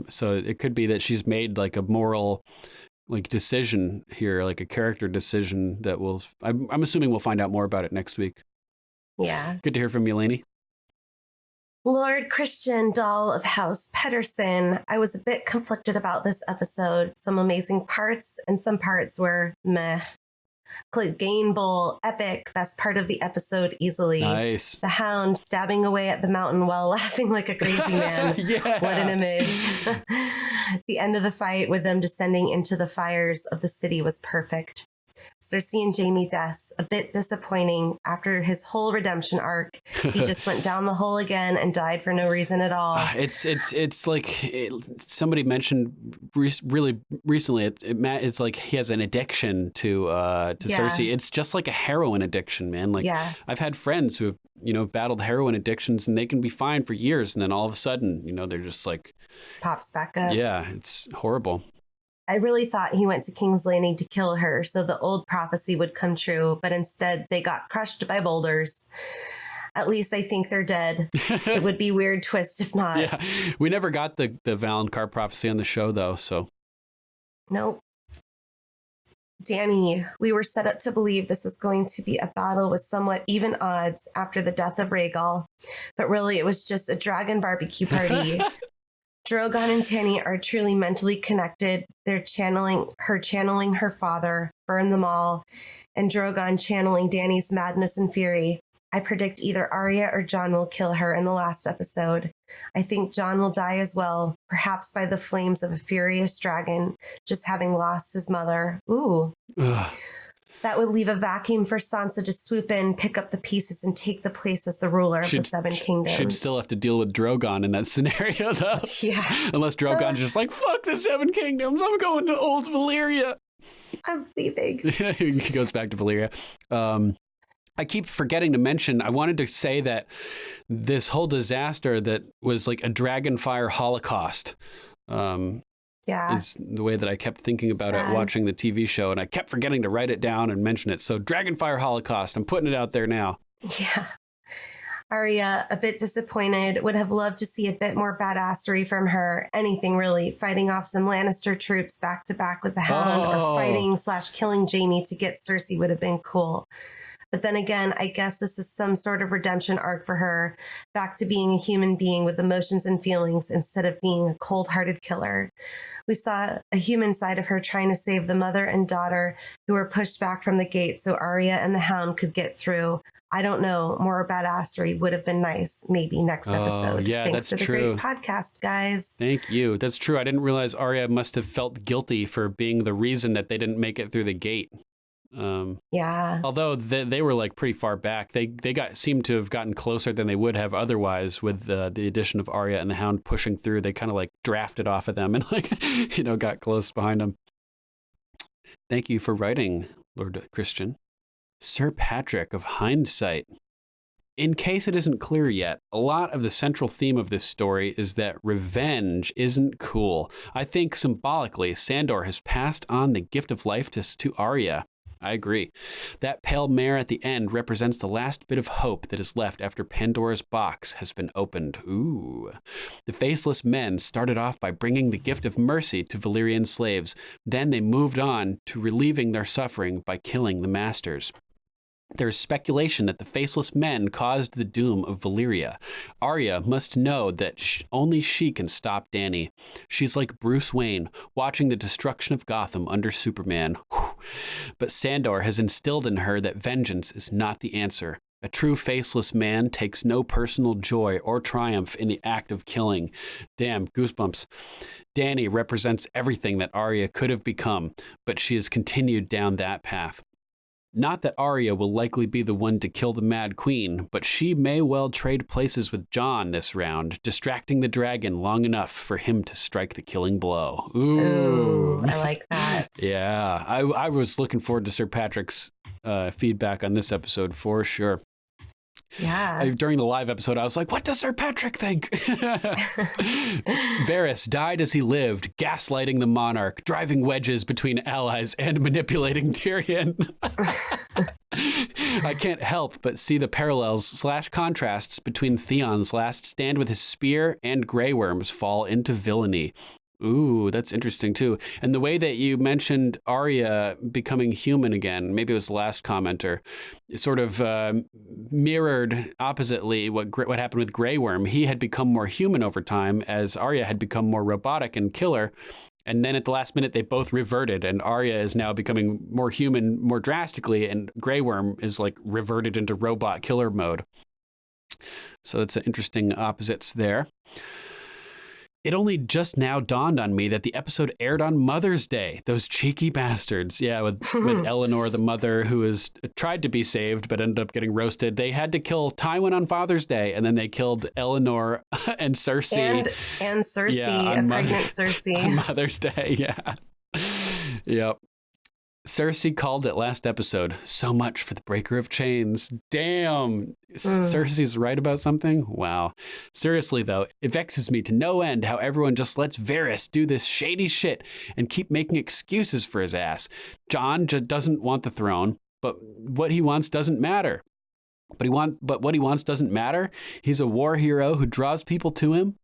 So it could be that she's made a moral decision here, a character decision that I'm assuming we'll find out more about it next week. Yeah. Good to hear from you, Lainey. Lord Christian Dahl of House Pedersen. I was a bit conflicted about this episode. Some amazing parts and some parts were meh. Clegane Bowl, epic, best part of the episode easily. Nice. The Hound stabbing away at the mountain while laughing like a crazy man. Yeah. What an image. The end of the fight with them descending into the fires of the city was perfect. Cersei and Jaime deaths, a bit disappointing. After his whole redemption arc, he just went down the hole again and died for no reason at all. It's like somebody mentioned really recently. It's like he has an addiction to Cersei. It's just like a heroin addiction, man. Like I've had friends who have battled heroin addictions and they can be fine for years, and then all of a sudden, they're just like pops back up. Yeah, it's horrible. I really thought he went to King's Landing to kill her so the old prophecy would come true, but instead they got crushed by boulders. At least I think they're dead. It would be weird twist if not. Yeah, we never got the Valonqar prophecy on the show though, so. Nope. Dany, we were set up to believe this was going to be a battle with somewhat even odds after the death of Rhaegal, but really it was just a dragon barbecue party. Drogon and Dany are truly mentally connected. They're channeling her father, burn them all, and Drogon channeling Dany's madness and fury. I predict either Arya or Jon will kill her in the last episode. I think Jon will die as well, perhaps by the flames of a furious dragon, just having lost his mother. Ooh. Ugh. That would leave a vacuum for Sansa to swoop in, pick up the pieces, and take the place as the ruler of the Seven Kingdoms. She'd still have to deal with Drogon in that scenario, though. Yeah. Unless Drogon's just like, fuck the Seven Kingdoms, I'm going to old Valyria. I'm leaving. He goes back to Valyria. I keep forgetting to mention, I wanted to say that this whole disaster that was like a dragonfire holocaust. Is the way that I kept thinking about it watching the TV show, and I kept forgetting to write it down and mention it. So Dragonfire Holocaust, I'm putting it out there now. Yeah. Arya, a bit disappointed, would have loved to see a bit more badassery from her. Anything really. Fighting off some Lannister troops back to back with the Hound or fighting/killing Jaime to get Cersei would have been cool. But then again, I guess this is some sort of redemption arc for her, back to being a human being with emotions and feelings instead of being a cold-hearted killer. We saw a human side of her trying to save the mother and daughter who were pushed back from the gate so Arya and the Hound could get through. I don't know. More badassery would have been nice. Maybe next episode. Yeah, Thanks that's for the true. Great podcast, guys. Thank you. That's true. I didn't realize Arya must have felt guilty for being the reason that they didn't make it through the gate. Yeah. Although they were like pretty far back, they seemed to have gotten closer than they would have otherwise with the addition of Arya and the Hound pushing through. They kind of like drafted off of them and got close behind them. Thank you for writing, Lord Christian. Sir Patrick of Hindsight. In case it isn't clear yet, a lot of the central theme of this story is that revenge isn't cool. I think symbolically, Sandor has passed on the gift of life to Arya. I agree. That pale mare at the end represents the last bit of hope that is left after Pandora's box has been opened. Ooh. The Faceless Men started off by bringing the gift of mercy to Valyrian slaves. Then they moved on to relieving their suffering by killing the masters. There is speculation that the Faceless Men caused the doom of Valyria. Arya must know that only she can stop Dany. She's like Bruce Wayne, watching the destruction of Gotham under Superman. Whew. But Sandor has instilled in her that vengeance is not the answer. A true faceless man takes no personal joy or triumph in the act of killing. Damn, goosebumps. Dany represents everything that Arya could have become, but she has continued down that path. Not that Arya will likely be the one to kill the Mad Queen, but she may well trade places with Jon this round, distracting the dragon long enough for him to strike the killing blow. Ooh, I like that. Yeah, I was looking forward to Sir Patrick's feedback on this episode for sure. Yeah. During the live episode, I was like, what does Sir Patrick think? Varys died as he lived, gaslighting the monarch, driving wedges between allies, and manipulating Tyrion. I can't help but see the parallels/contrasts between Theon's last stand with his spear and Grey Worm's fall into villainy. Ooh, that's interesting too. And the way that you mentioned Arya becoming human again, maybe it was the last commenter, sort of mirrored oppositely what happened with Grey Worm. He had become more human over time as Arya had become more robotic and killer. And then at the last minute, they both reverted, and Arya is now becoming more human more drastically, and Grey Worm is like reverted into robot killer mode. So it's an interesting opposites there. It only just now dawned on me that the episode aired on Mother's Day. Those cheeky bastards. Yeah, with Eleanor, the mother, who has tried to be saved but ended up getting roasted. They had to kill Tywin on Father's Day, and then they killed Eleanor and Cersei. And Cersei, a pregnant Cersei. On Mother's Day, yeah. Yep. Cersei called it last episode. So much for the breaker of chains. Damn. Cersei's right about something? Wow. Seriously, though, it vexes me to no end how everyone just lets Varys do this shady shit and keep making excuses for his ass. Jon just doesn't want the throne, but what he wants doesn't matter. But what he wants doesn't matter. He's a war hero who draws people to him.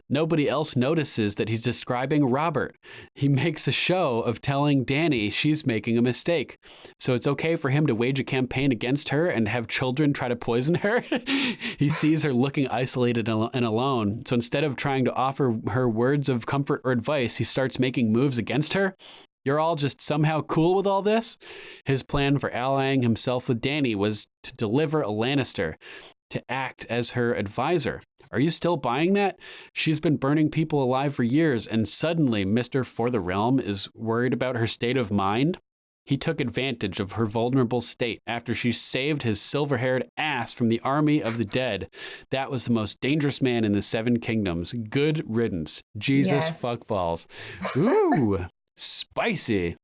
Nobody else notices that he's describing Robert. He makes a show of telling Dany she's making a mistake. So it's okay for him to wage a campaign against her and have children try to poison her. He sees her looking isolated and alone. So instead of trying to offer her words of comfort or advice, he starts making moves against her. You're all just somehow cool with all this? His plan for allying himself with Dany was to deliver a Lannister, to act as her advisor. Are you still buying that? She's been burning people alive for years, and suddenly Mr. For the Realm is worried about her state of mind? He took advantage of her vulnerable state after she saved his silver-haired ass from the army of the dead. That was the most dangerous man in the Seven Kingdoms. Good riddance. Jesus fuckballs. Ooh. Spicy.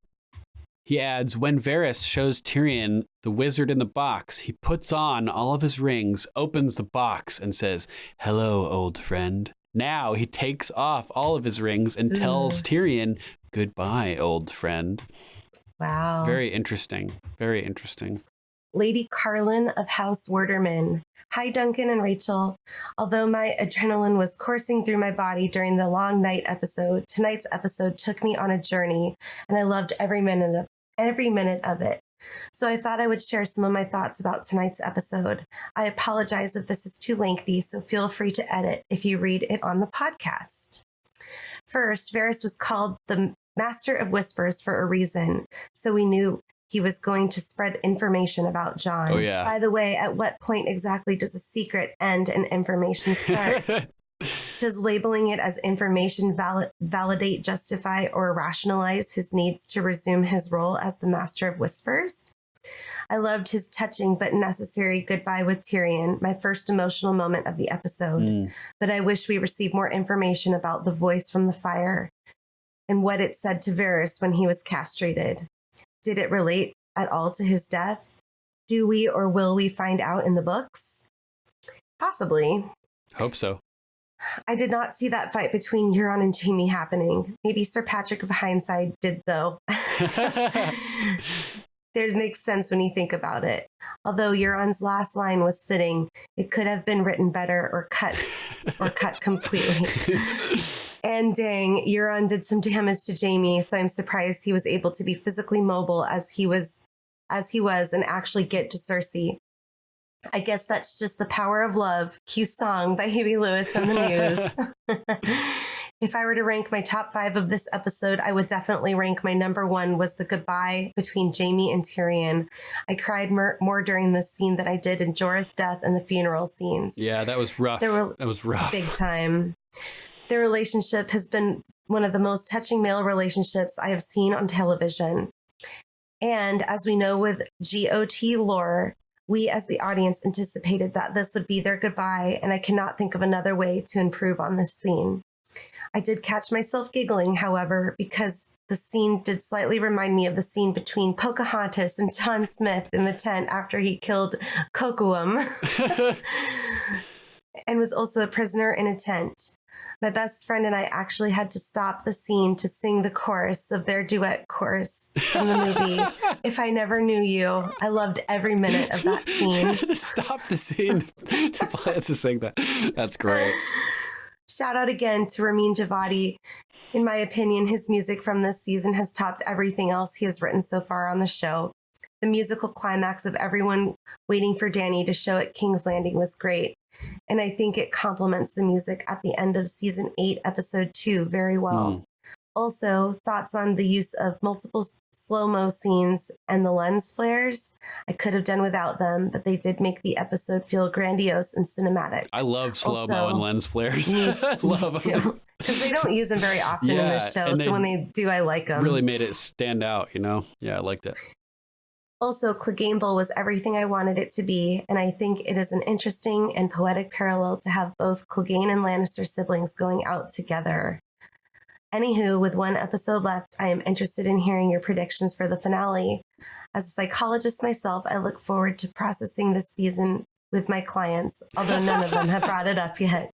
He adds, when Varys shows Tyrion the wizard in the box, he puts on all of his rings, opens the box, and says, "Hello, old friend." Now he takes off all of his rings and tells Tyrion, "Goodbye, old friend." Wow. Very interesting. Very interesting. Lady Carlin of House Worderman. Hi, Duncan and Rachel. Although my adrenaline was coursing through my body during the long night episode, tonight's episode took me on a journey, and I loved every minute of it. So I thought I would share some of my thoughts about tonight's episode. I apologize if this is too lengthy, so feel free to edit if you read it on the podcast. First, Varys was called the Master of Whispers for a reason, so we knew he was going to spread information about Jon. Oh, yeah. By the way, at what point exactly does a secret end and information start? Does labeling it as information validate, justify, or rationalize his needs to resume his role as the Master of Whispers? I loved his touching but necessary goodbye with Tyrion, my first emotional moment of the episode. But I wish we received more information about the voice from the fire and what it said to Varys when he was castrated. Did it relate at all to his death? Do we or will we find out in the books? Possibly. Hope so. I did not see that fight between Euron and Jaime happening. Maybe Sir Patrick of Hindsight did, though. Theirs makes sense when you think about it. Although Euron's last line was fitting, it could have been written better or cut completely. And dang, Euron did some damage to Jaime, so I'm surprised he was able to be physically mobile as he was and actually get to Cersei. I guess that's just the power of love. Cue song by Huey Lewis and the News. If I were to rank my top 5 of this episode, I would definitely rank my number 1 was the goodbye between Jaime and Tyrion. I cried more during this scene than I did in Jorah's death and the funeral scenes. Yeah, that was rough. That was rough. Big time. Their relationship has been one of the most touching male relationships I have seen on television. And as we know with GOT lore, we as the audience anticipated that this would be their goodbye, and I cannot think of another way to improve on this scene. I did catch myself giggling, however, because the scene did slightly remind me of the scene between Pocahontas and John Smith in the tent after he killed Kocoum and was also a prisoner in a tent. My best friend and I actually had to stop the scene to sing the chorus of their duet chorus from the movie, If I Never Knew You. I loved every minute of that scene. To stop the scene to sing that. That's great. Shout out again to Ramin Djawadi. In my opinion, his music from this season has topped everything else he has written so far on the show. The musical climax of everyone waiting for Dany to show at King's Landing was great, and I think it complements the music at the end of season 8, episode 2 very well. Also, thoughts on the use of multiple slow-mo scenes and the lens flares. I could have done without them, but they did make the episode feel grandiose and cinematic. I love slow-mo and lens flares. Love them. Because they don't use them very often in this show, so when they do, I like them. Really made it stand out, you know? Yeah, I liked it. Also, Clegane was everything I wanted it to be, and I think it is an interesting and poetic parallel to have both Clegane and Lannister siblings going out together. Anywho, with one episode left, I am interested in hearing your predictions for the finale. As a psychologist myself, I look forward to processing this season with my clients, although none of them have brought it up yet.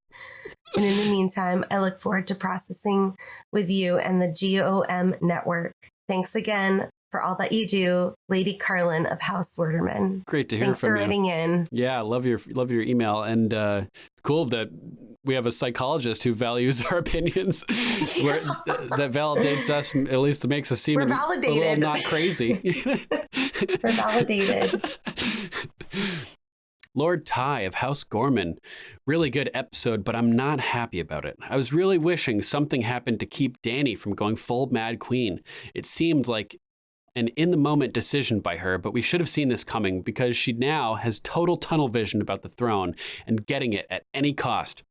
And in the meantime, I look forward to processing with you and the GOM network. Thanks again for all that you do, Lady Carlin of House Worderman. Great to hear Thanks from you. Thanks for writing in. Yeah, love your email, and cool that we have a psychologist who values our opinions. That validates us, at least it makes us seem We're a validated. little not crazy. We're validated. Lord Ty of House Gorman. Really good episode, but I'm not happy about it. I was really wishing something happened to keep Dany from going full Mad Queen. It seemed like an in-the-moment decision by her, but we should have seen this coming because she now has total tunnel vision about the throne and getting it at any cost.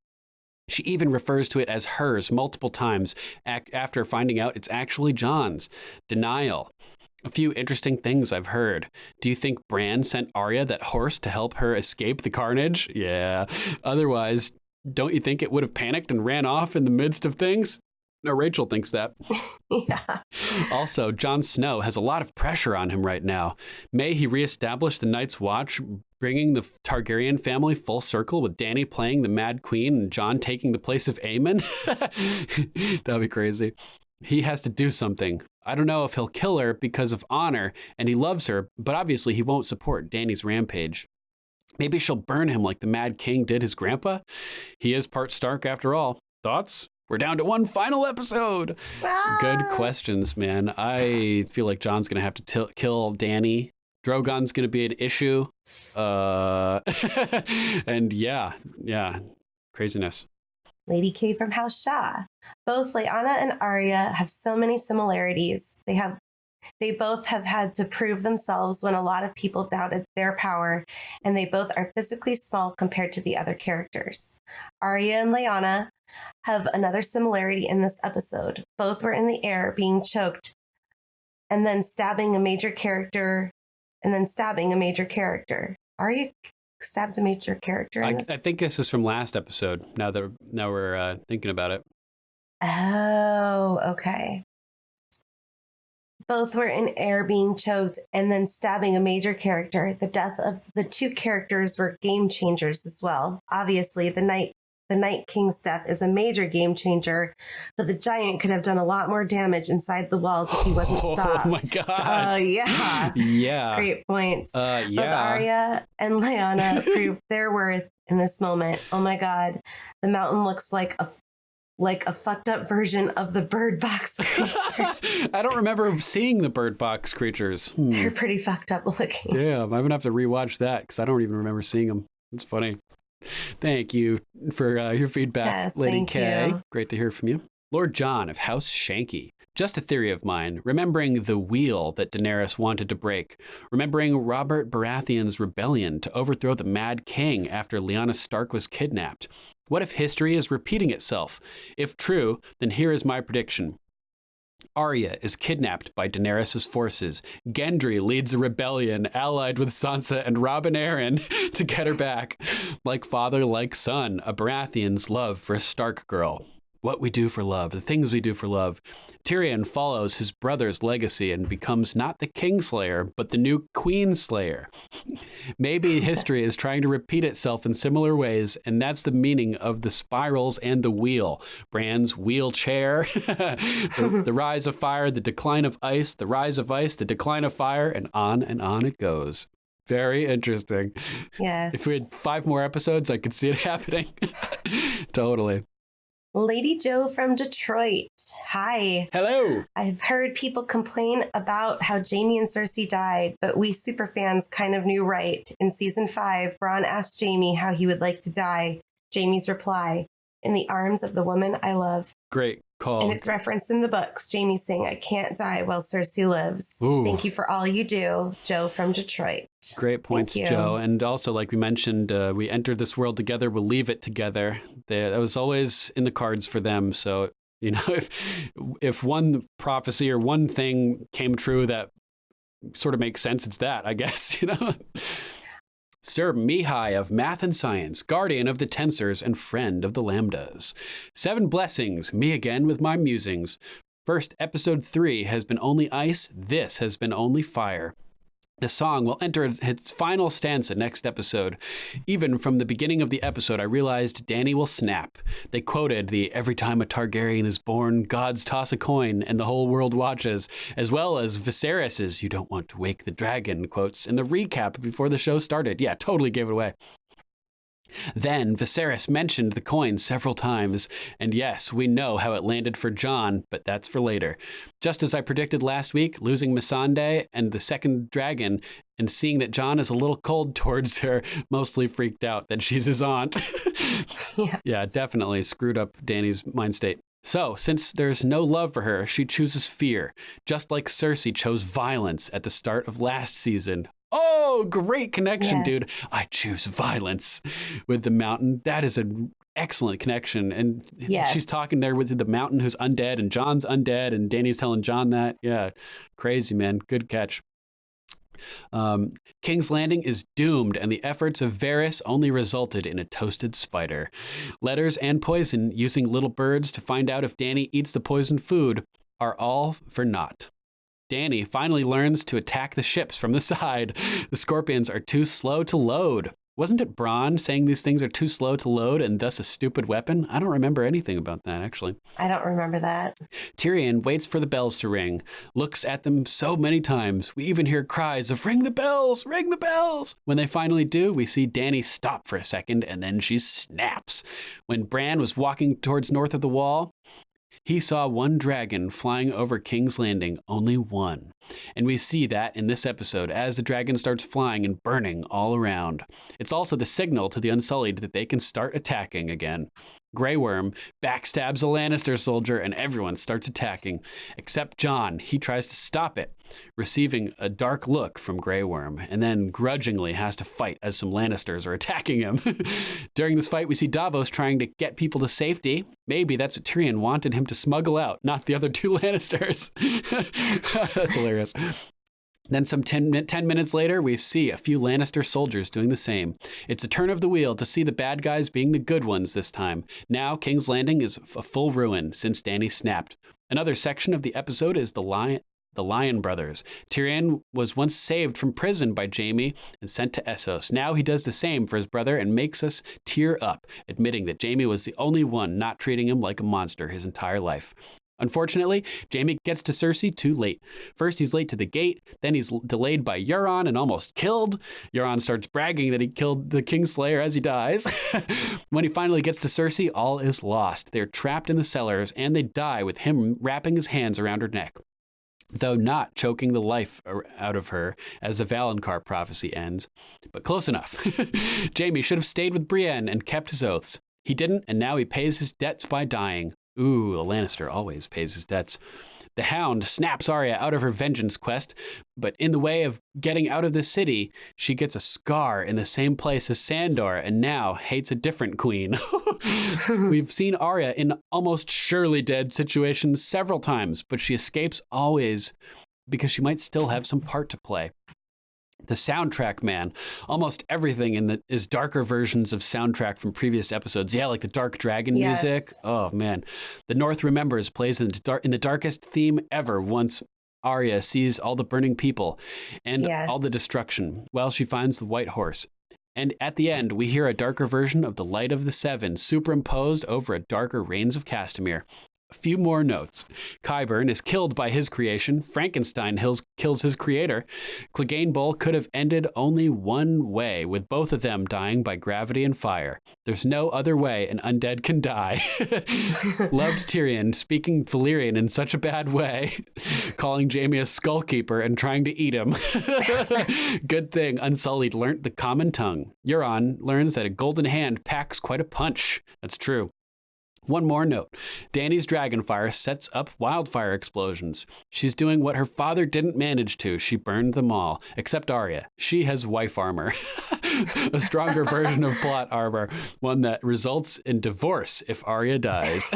She even refers to it as hers multiple times after finding out it's actually Jon's. Denial. A few interesting things I've heard. Do you think Bran sent Arya that horse to help her escape the carnage? Yeah. Otherwise, don't you think it would have panicked and ran off in the midst of things? No, Rachel thinks that. Yeah. Also, Jon Snow has a lot of pressure on him right now. May he reestablish the Night's Watch, bringing the Targaryen family full circle with Dany playing the Mad Queen and Jon taking the place of Aemon? That'd be crazy. He has to do something. I don't know if he'll kill her because of honor and he loves her, but obviously he won't support Dany's rampage. Maybe she'll burn him like the Mad King did his grandpa. He is part Stark after all. Thoughts? We're down to one final episode. Good questions, man. I feel like Jon's going to have to kill Dany. Drogon's going to be an issue. And yeah, craziness. Lady K from House Shah. Both Lyanna and Arya have so many similarities. They both have had to prove themselves when a lot of people doubted their power, and they both are physically small compared to the other characters. Arya and Lyanna have another similarity in this episode. Both were in the air being choked and then stabbing a major character Arya stabbed a major character in this? I think this is from last episode, now we're thinking about it. Oh, okay. Both were in air being choked and then stabbing a major character. The death of the two characters were game changers as well. Obviously, the Night King's death is a major game changer, but the giant could have done a lot more damage inside the walls if he wasn't stopped. Oh my God. Yeah. Yeah. Great points. Yeah. Both Arya and Lyanna proved their worth in this moment. Oh my God. The mountain looks like a fucked up version of the Bird Box creatures. I don't remember seeing the Bird Box creatures. They're pretty fucked up looking. Yeah, I'm going to have to rewatch that because I don't even remember seeing them. It's funny. Thank you for your feedback, yes, Lady K. You. Great to hear from you. Lord John of House Shanky. Just a theory of mine, remembering the wheel that Daenerys wanted to break, remembering Robert Baratheon's rebellion to overthrow the Mad King after Lyanna Stark was kidnapped. What if history is repeating itself? If true, then here is my prediction. Arya is kidnapped by Daenerys' forces. Gendry leads a rebellion allied with Sansa and Robin Arryn to get her back. Like father, like son, a Baratheon's love for a Stark girl. What we do for love, the things we do for love. Tyrion follows his brother's legacy and becomes not the Kingslayer, but the new Queenslayer. Maybe history is trying to repeat itself in similar ways, and that's the meaning of the spirals and the wheel. Bran's wheelchair, the rise of fire, the decline of ice, the rise of ice, the decline of fire, and on it goes. Very interesting. Yes. If we had 5 more episodes, I could see it happening. Totally. Lady Joe from Detroit. Hi. Hello. I've heard people complain about how Jaime and Cersei died, but we superfans kind of knew right. In season 5, Bronn asked Jaime how he would like to die. Jaime's reply, in the arms of the woman I love. Great call. And it's referenced in the books. Jaime saying, I can't die while Cersei lives. Ooh. Thank you for all you do. Joe from Detroit. Great points, Joe. And also, like we mentioned, we entered this world together, we'll leave it together. That was always in the cards for them. So, you know, if one prophecy or one thing came true that sort of makes sense, it's that, I guess, you know. Sir Mihai of Math and Science, guardian of the tensors and friend of the lambdas. 7 blessings, me again with my musings. First, episode 3 has been only ice, this has been only fire. The song will enter its final stanza next episode. Even from the beginning of the episode, I realized Dany will snap. They quoted the every time a Targaryen is born, gods toss a coin and the whole world watches, as well as Viserys's you don't want to wake the dragon quotes in the recap before the show started. Yeah, totally gave it away. Then Viserys mentioned the coin several times, and yes, we know how it landed for Jon, but that's for later. Just as I predicted last week, losing Missandei and the second dragon, and seeing that Jon is a little cold towards her, mostly freaked out that she's his aunt. Yeah, definitely screwed up Dany's mind state. So, since there's no love for her, she chooses fear, just like Cersei chose violence at the start of last season. Oh, great connection, dude. I choose violence with the mountain. That is an excellent connection. And she's talking there with the mountain who's undead and Jon's undead and Dany's telling Jon that. Yeah, crazy, man. Good catch. King's Landing is doomed, and the efforts of Varys only resulted in a toasted spider. Letters and poison using little birds to find out if Dany eats the poisoned food are all for naught. Dany finally learns to attack the ships from the side. The Scorpions are too slow to load. Wasn't it Bronn saying these things are too slow to load and thus a stupid weapon? I don't remember anything about that, actually. I don't remember that. Tyrion waits for the bells to ring, looks at them so many times. We even hear cries of, ring the bells, ring the bells. When they finally do, we see Dany stop for a second, and then she snaps. When Bran was walking towards north of the wall, he saw one dragon flying over King's Landing, only one. And we see that in this episode as the dragon starts flying and burning all around. It's also the signal to the Unsullied that they can start attacking again. Grey Worm backstabs a Lannister soldier and everyone starts attacking, except Jon. He tries to stop it, receiving a dark look from Grey Worm, and then grudgingly has to fight as some Lannisters are attacking him. During this fight, we see Davos trying to get people to safety. Maybe that's what Tyrion wanted him to smuggle out, not the other 2 Lannisters. That's hilarious. Then some 10 minutes later, we see a few Lannister soldiers doing the same. It's a turn of the wheel to see the bad guys being the good ones this time. Now, King's Landing is a full ruin since Dany snapped. Another section of the episode is the Lion Brothers. Tyrion was once saved from prison by Jaime and sent to Essos. Now he does the same for his brother and makes us tear up, admitting that Jaime was the only one not treating him like a monster his entire life. Unfortunately, Jaime gets to Cersei too late. First, he's late to the gate, then he's delayed by Euron and almost killed. Euron starts bragging that he killed the Kingslayer as he dies. When he finally gets to Cersei, all is lost. They're trapped in the cellars, and they die with him wrapping his hands around her neck, though not choking the life out of her as the Valonqar prophecy ends. But close enough. Jaime should have stayed with Brienne and kept his oaths. He didn't, and now he pays his debts by dying. Ooh, a Lannister always pays his debts. The Hound snaps Arya out of her vengeance quest, but in the way of getting out of the city, she gets a scar in the same place as Sandor and now hates a different queen. We've seen Arya in almost surely dead situations several times, but she escapes always because she might still have some part to play. The soundtrack, man. Almost everything is darker versions of soundtrack from previous episodes. Yeah, like the Dark Dragon music. Oh, man. The North Remembers plays in the darkest theme ever once Arya sees all the burning people and all the destruction while she finds the White Horse. And at the end, we hear a darker version of the Light of the Seven superimposed over a darker Rains of Castamere. A few more notes. Qyburn is killed by his creation. Frankenstein kills his creator. Clegane Bowl could have ended only one way, with both of them dying by gravity and fire. There's no other way an undead can die. Loved Tyrion, speaking Valyrian in such a bad way, calling Jaime a skullkeeper and trying to eat him. Good thing Unsullied learnt the common tongue. Euron learns that a golden hand packs quite a punch. That's true. One more note. Dany's dragonfire sets up wildfire explosions. She's doing what her father didn't manage to. She burned them all, except Arya. She has wife armor. A stronger version of plot armor, one that results in divorce if Arya dies.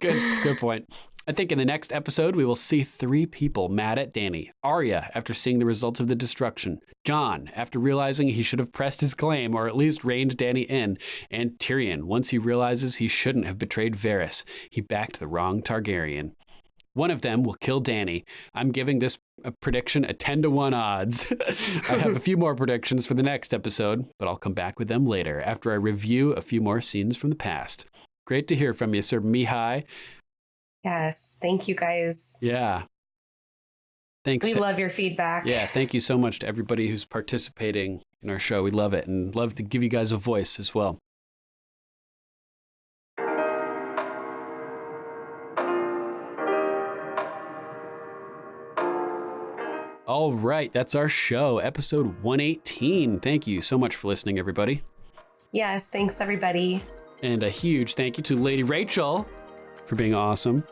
Good point. I think in the next episode, we will see 3 people mad at Dany. Arya, after seeing the results of the destruction. Jon, after realizing he should have pressed his claim or at least reined Dany in. And Tyrion, once he realizes he shouldn't have betrayed Varys. He backed the wrong Targaryen. One of them will kill Dany. I'm giving this prediction a 10-1 odds. I have a few more predictions for the next episode, but I'll come back with them later after I review a few more scenes from the past. Great to hear from you, Sir Mihai. Yes, thank you guys. Yeah. Thanks. We love your feedback. Yeah, thank you so much to everybody who's participating in our show. We love it and love to give you guys a voice as well. All right, that's our show, episode 118. Thank you so much for listening, everybody. Yes, thanks, everybody. And a huge thank you to Lady Rachel for being awesome.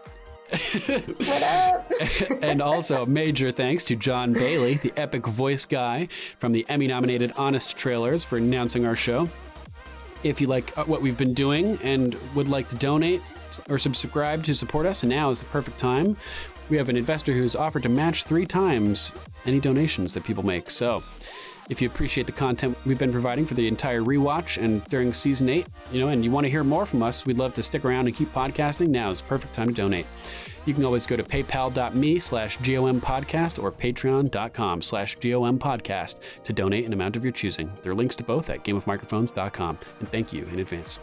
What up? And also major thanks to John Bailey, the epic voice guy from the Emmy-nominated Honest Trailers, for announcing our show. If you like what we've been doing and would like to donate or subscribe to support us, now is the perfect time. We have an investor who's offered to match 3 times any donations that people make. So if you appreciate the content we've been providing for the entire rewatch and during season 8, and you want to hear more from us, we'd love to stick around and keep podcasting. Now is the perfect time to donate. You can always go to paypal.me/GOMPodcast or patreon.com/GOMPodcast to donate an amount of your choosing. There are links to both at gameofmicrophones.com. And thank you in advance.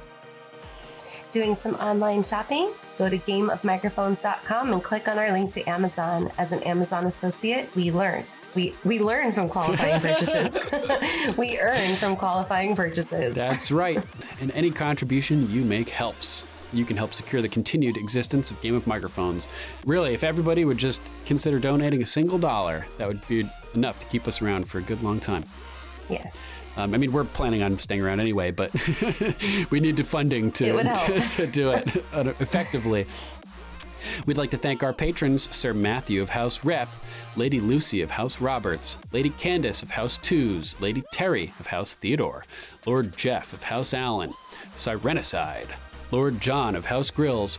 Doing some online shopping? Go to gameofmicrophones.com and click on our link to Amazon. As an Amazon associate, we learn. We learn from qualifying purchases. We earn from qualifying purchases. That's right. And any contribution you make helps. You can help secure the continued existence of Game of Microphones. Really, if everybody would just consider donating a single $1, that would be enough to keep us around for a good long time. Yes. We're planning on staying around anyway, but we need the funding to do it effectively. We'd like to thank our patrons, Sir Matthew of House Rep, Lady Lucy of House Roberts, Lady Candace of House Twos, Lady Terry of House Theodore, Lord Jeff of House Allen, Sirenicide, Lord John of House Grills,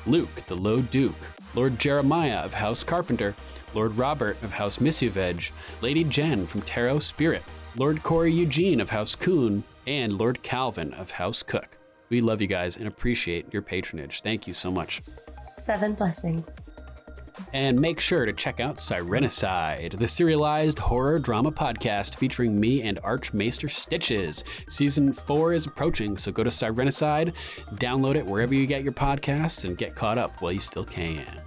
Luke the Low Duke, Lord Jeremiah of House Carpenter, Lord Robert of House Misuveg, Lady Jen from Tarot Spirit, Lord Corey Eugene of House Coon, and Lord Calvin of House Cook. We love you guys and appreciate your patronage. Thank you so much. 7 blessings. And make sure to check out Sirenicide, the serialized horror drama podcast featuring me and Archmaester Stitches. Season 4 is approaching, so go to Sirenicide, download it wherever you get your podcasts, and get caught up while you still can.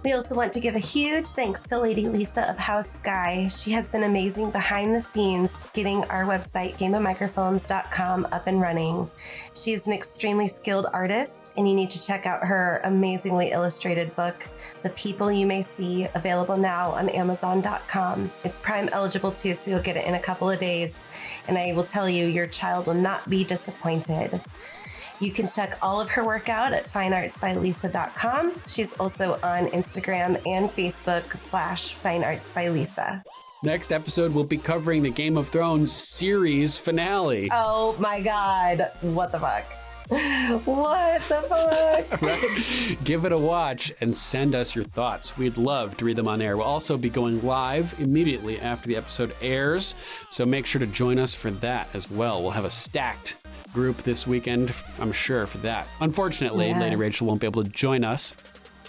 We also want to give a huge thanks to Lady Lisa of House Sky. She has been amazing behind the scenes, getting our website, gameofmicrophones.com, up and running. She's an extremely skilled artist, and you need to check out her amazingly illustrated book, The People You May See, available now on Amazon.com. It's Prime eligible too, so you'll get it in a couple of days, and I will tell you, your child will not be disappointed. You can check all of her work out at fineartsbylisa.com. She's also on Instagram and Facebook /fineartsbylisa. Next episode, we'll be covering the Game of Thrones series finale. Oh my God. What the fuck? What the fuck? Right? Give it a watch and send us your thoughts. We'd love to read them on air. We'll also be going live immediately after the episode airs, so make sure to join us for that as well. We'll have a stacked group this weekend, I'm sure, for that. Unfortunately, Lady Rachel won't be able to join us.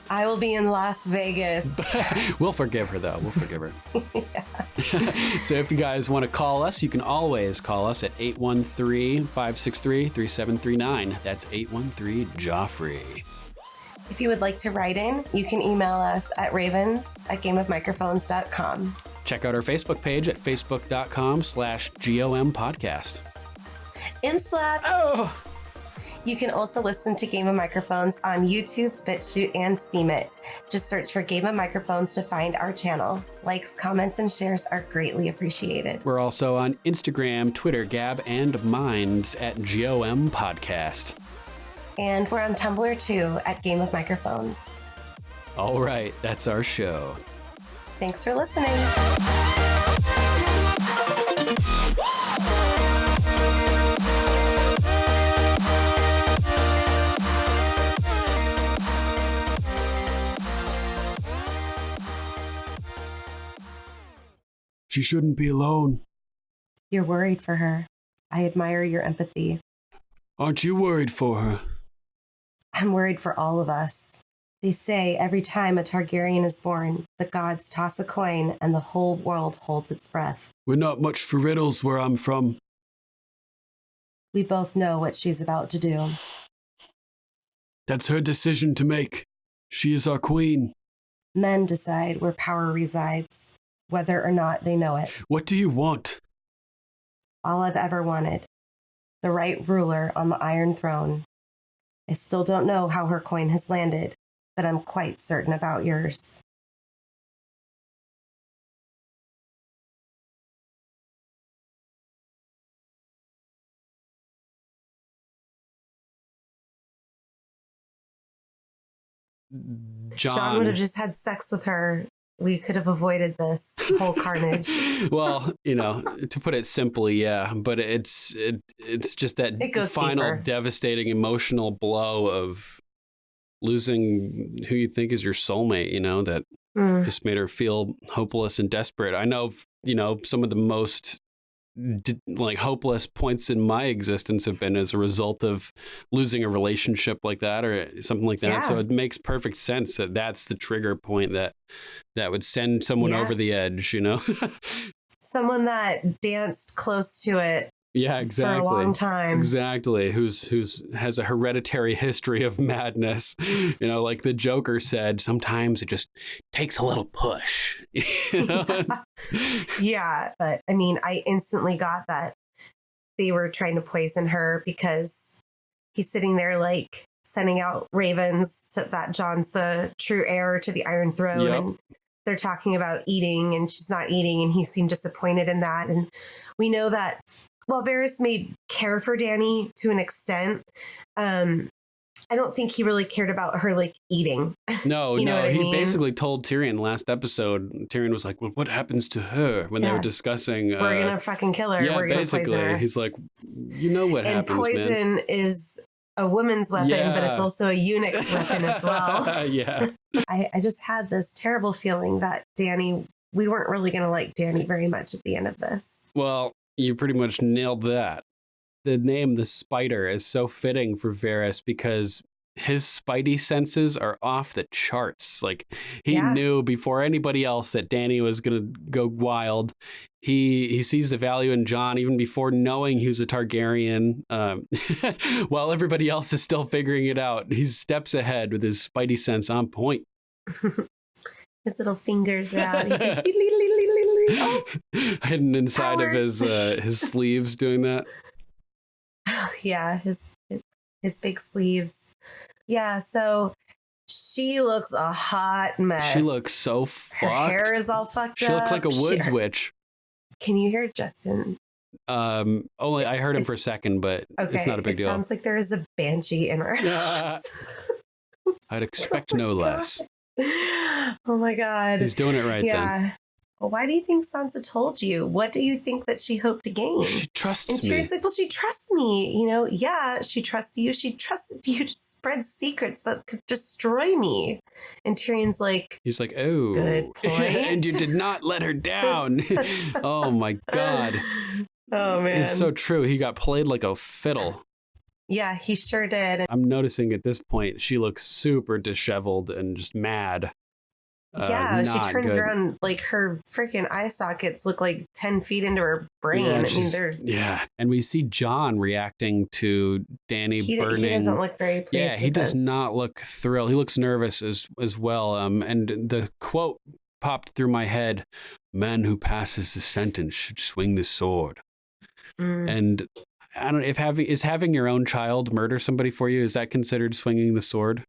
I will be in Las Vegas. We'll forgive her, though. We'll forgive her. So if you guys want to call us, you can always call us at 813-563-3739. That's 813-JOFFREY. If you would like to write in, you can email us at ravens@gameofmicrophones.com. Check out our Facebook page at facebook.com/GOMPodcast. Imslap! Oh! You can also listen to Game of Microphones on YouTube, BitChute, and Steemit. Just search for Game of Microphones to find our channel. Likes, comments, and shares are greatly appreciated. We're also on Instagram, Twitter, Gab, and Minds at GOMPodcast. And we're on Tumblr too at Game of Microphones. All right, that's our show. Thanks for listening. She shouldn't be alone. You're worried for her. I admire your empathy. Aren't you worried for her? I'm worried for all of us. They say every time a Targaryen is born, the gods toss a coin and the whole world holds its breath. We're not much for riddles where I'm from. We both know what she's about to do. That's her decision to make. She is our queen. Men decide where power resides, whether or not they know it. What do you want? All I've ever wanted. The right ruler on the Iron Throne. I still don't know how her coin has landed, but I'm quite certain about yours. John would have just had sex with her. We could have avoided this whole carnage. Well, you know, to put it simply, yeah, but it's just that final deeper. Devastating emotional blow of losing who you think is your soulmate, you know, that just made her feel hopeless and desperate. I know, you know, some of the most hopeless points in my existence have been as a result of losing a relationship like that or something like that. Yeah. So it makes perfect sense that that's the trigger point that would send someone over the edge, you know? Someone that danced close to it. Yeah, exactly. For a long time. Exactly. Who's has a hereditary history of madness. You know, like the Joker said, sometimes it just takes a little push. You know? Yeah, but I mean, I instantly got that they were trying to poison her because he's sitting there like sending out ravens so that Jon's the true heir to the Iron Throne. Yep. And they're talking about eating and she's not eating and he seemed disappointed in that. And we know that while Varys may care for Dany to an extent, I don't think he really cared about her like eating. No, he basically told Tyrion last episode. Tyrion was like, "Well, what happens to her?" When they were discussing, we're gonna fucking kill her. Yeah, we're gonna poison her. He's like, "You know what happens, and poison man. Is a woman's weapon, but it's also a eunuch's weapon as well." Yeah. I just had this terrible feeling that Dany, we weren't really gonna like Dany very much at the end of this. Well, you pretty much nailed that. The name, the Spider, is so fitting for Varys because his spidey senses are off the charts. Like he knew before anybody else that Dany was going to go wild. He sees the value in Jon even before knowing he was a Targaryen. While everybody else is still figuring it out, he steps ahead with his spidey sense on point. His little fingers are out. He's like, oh, hidden inside of his sleeves doing that. Yeah, his big sleeves. Yeah, so she looks a hot mess. She looks so fucked. Her hair is all fucked up. She looks like a woods witch. Can you hear Justin? Only I heard him for a second, but it's not a big deal. It sounds like there is a banshee in her house. I'd expect no less. Oh my God. He's doing it right then. Well, why do you think Sansa told you? What do you think that she hoped to gain? She trusts me. And Tyrion's like, well, she trusts me. You know, yeah, she trusts you. She trusted you to spread secrets that could destroy me. And Tyrion's like, he's like, oh, good point. And you did not let her down. Oh my God. Oh man. It's so true. He got played like a fiddle. Yeah, he sure did. I'm noticing at this point, she looks super disheveled and just mad. Yeah, she not turns good. around, like her freaking eye sockets look like 10 feet into her brain. Yeah, I mean, she's- they're yeah. And we see John reacting to Dany burning. He doesn't look very pleased. Yeah, he with does this. not look thrilled. He looks nervous as well. And the quote popped through my head: "Man who passes the sentence should swing the sword." And I don't know if having your own child murder somebody for you, is that considered swinging the sword?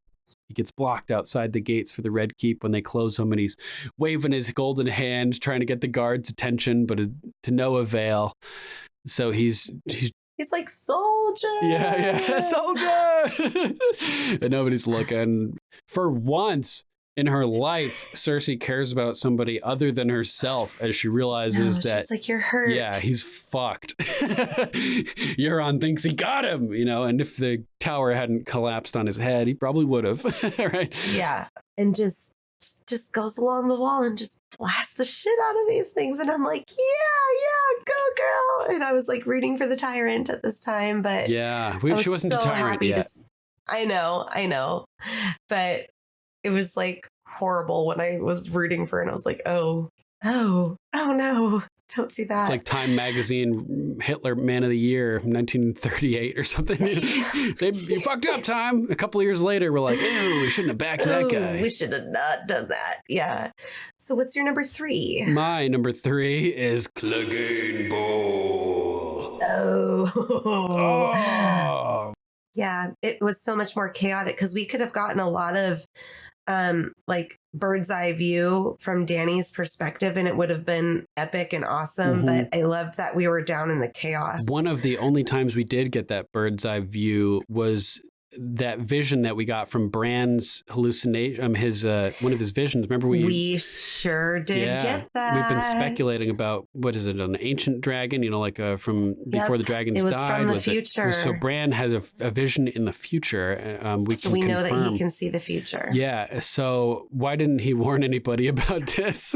He gets blocked outside the gates for the Red Keep when they close them, and he's waving his golden hand, trying to get the guards' attention, but to no avail. So he's like, soldier. Yeah, soldier. And nobody's looking. For once in her life, Cersei cares about somebody other than herself as she realizes that she's like, you're hurt. Yeah, he's fucked. Euron thinks he got him, and if the tower hadn't collapsed on his head, he probably would have. Right? Yeah. And just goes along the wall and just blasts the shit out of these things. And I'm like, yeah, go girl. And I was like rooting for the tyrant at this time, but yeah, she wasn't so a tyrant yet. I know. But it was like horrible when I was rooting for her, and I was like, oh no, don't do that. It's like Time Magazine Hitler Man of the Year 1938 or something. You fucked up, Time. A couple of years later, we're like, ew, we shouldn't have backed that guy. We should have not done that. Yeah. So what's your number 3? My number 3 is Clegane Bowl. Oh. Yeah, it was so much more chaotic because we could have gotten a lot of like bird's eye view from Dany's perspective, and it would have been epic and awesome. But I loved that we were down in the chaos. One of the only times we did get that bird's eye view was that vision that we got from Bran's hallucination, one of his visions. Remember we sure did get that. We've been speculating about, what is it, an ancient dragon, from before the dragons died. It was from the future. So Bran has a vision in the future. We know that he can see the future. Yeah. So why didn't he warn anybody about this?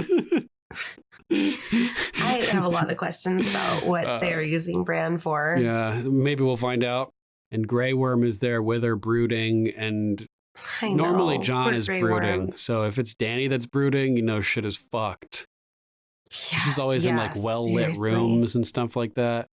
I have a lot of questions about what they're using Bran for. Yeah, maybe we'll find out. And Grey Worm is there with her brooding, and normally John is brooding. Worm. So if it's Dany that's brooding, shit is fucked. Yeah, she's always in like well-lit rooms and stuff like that.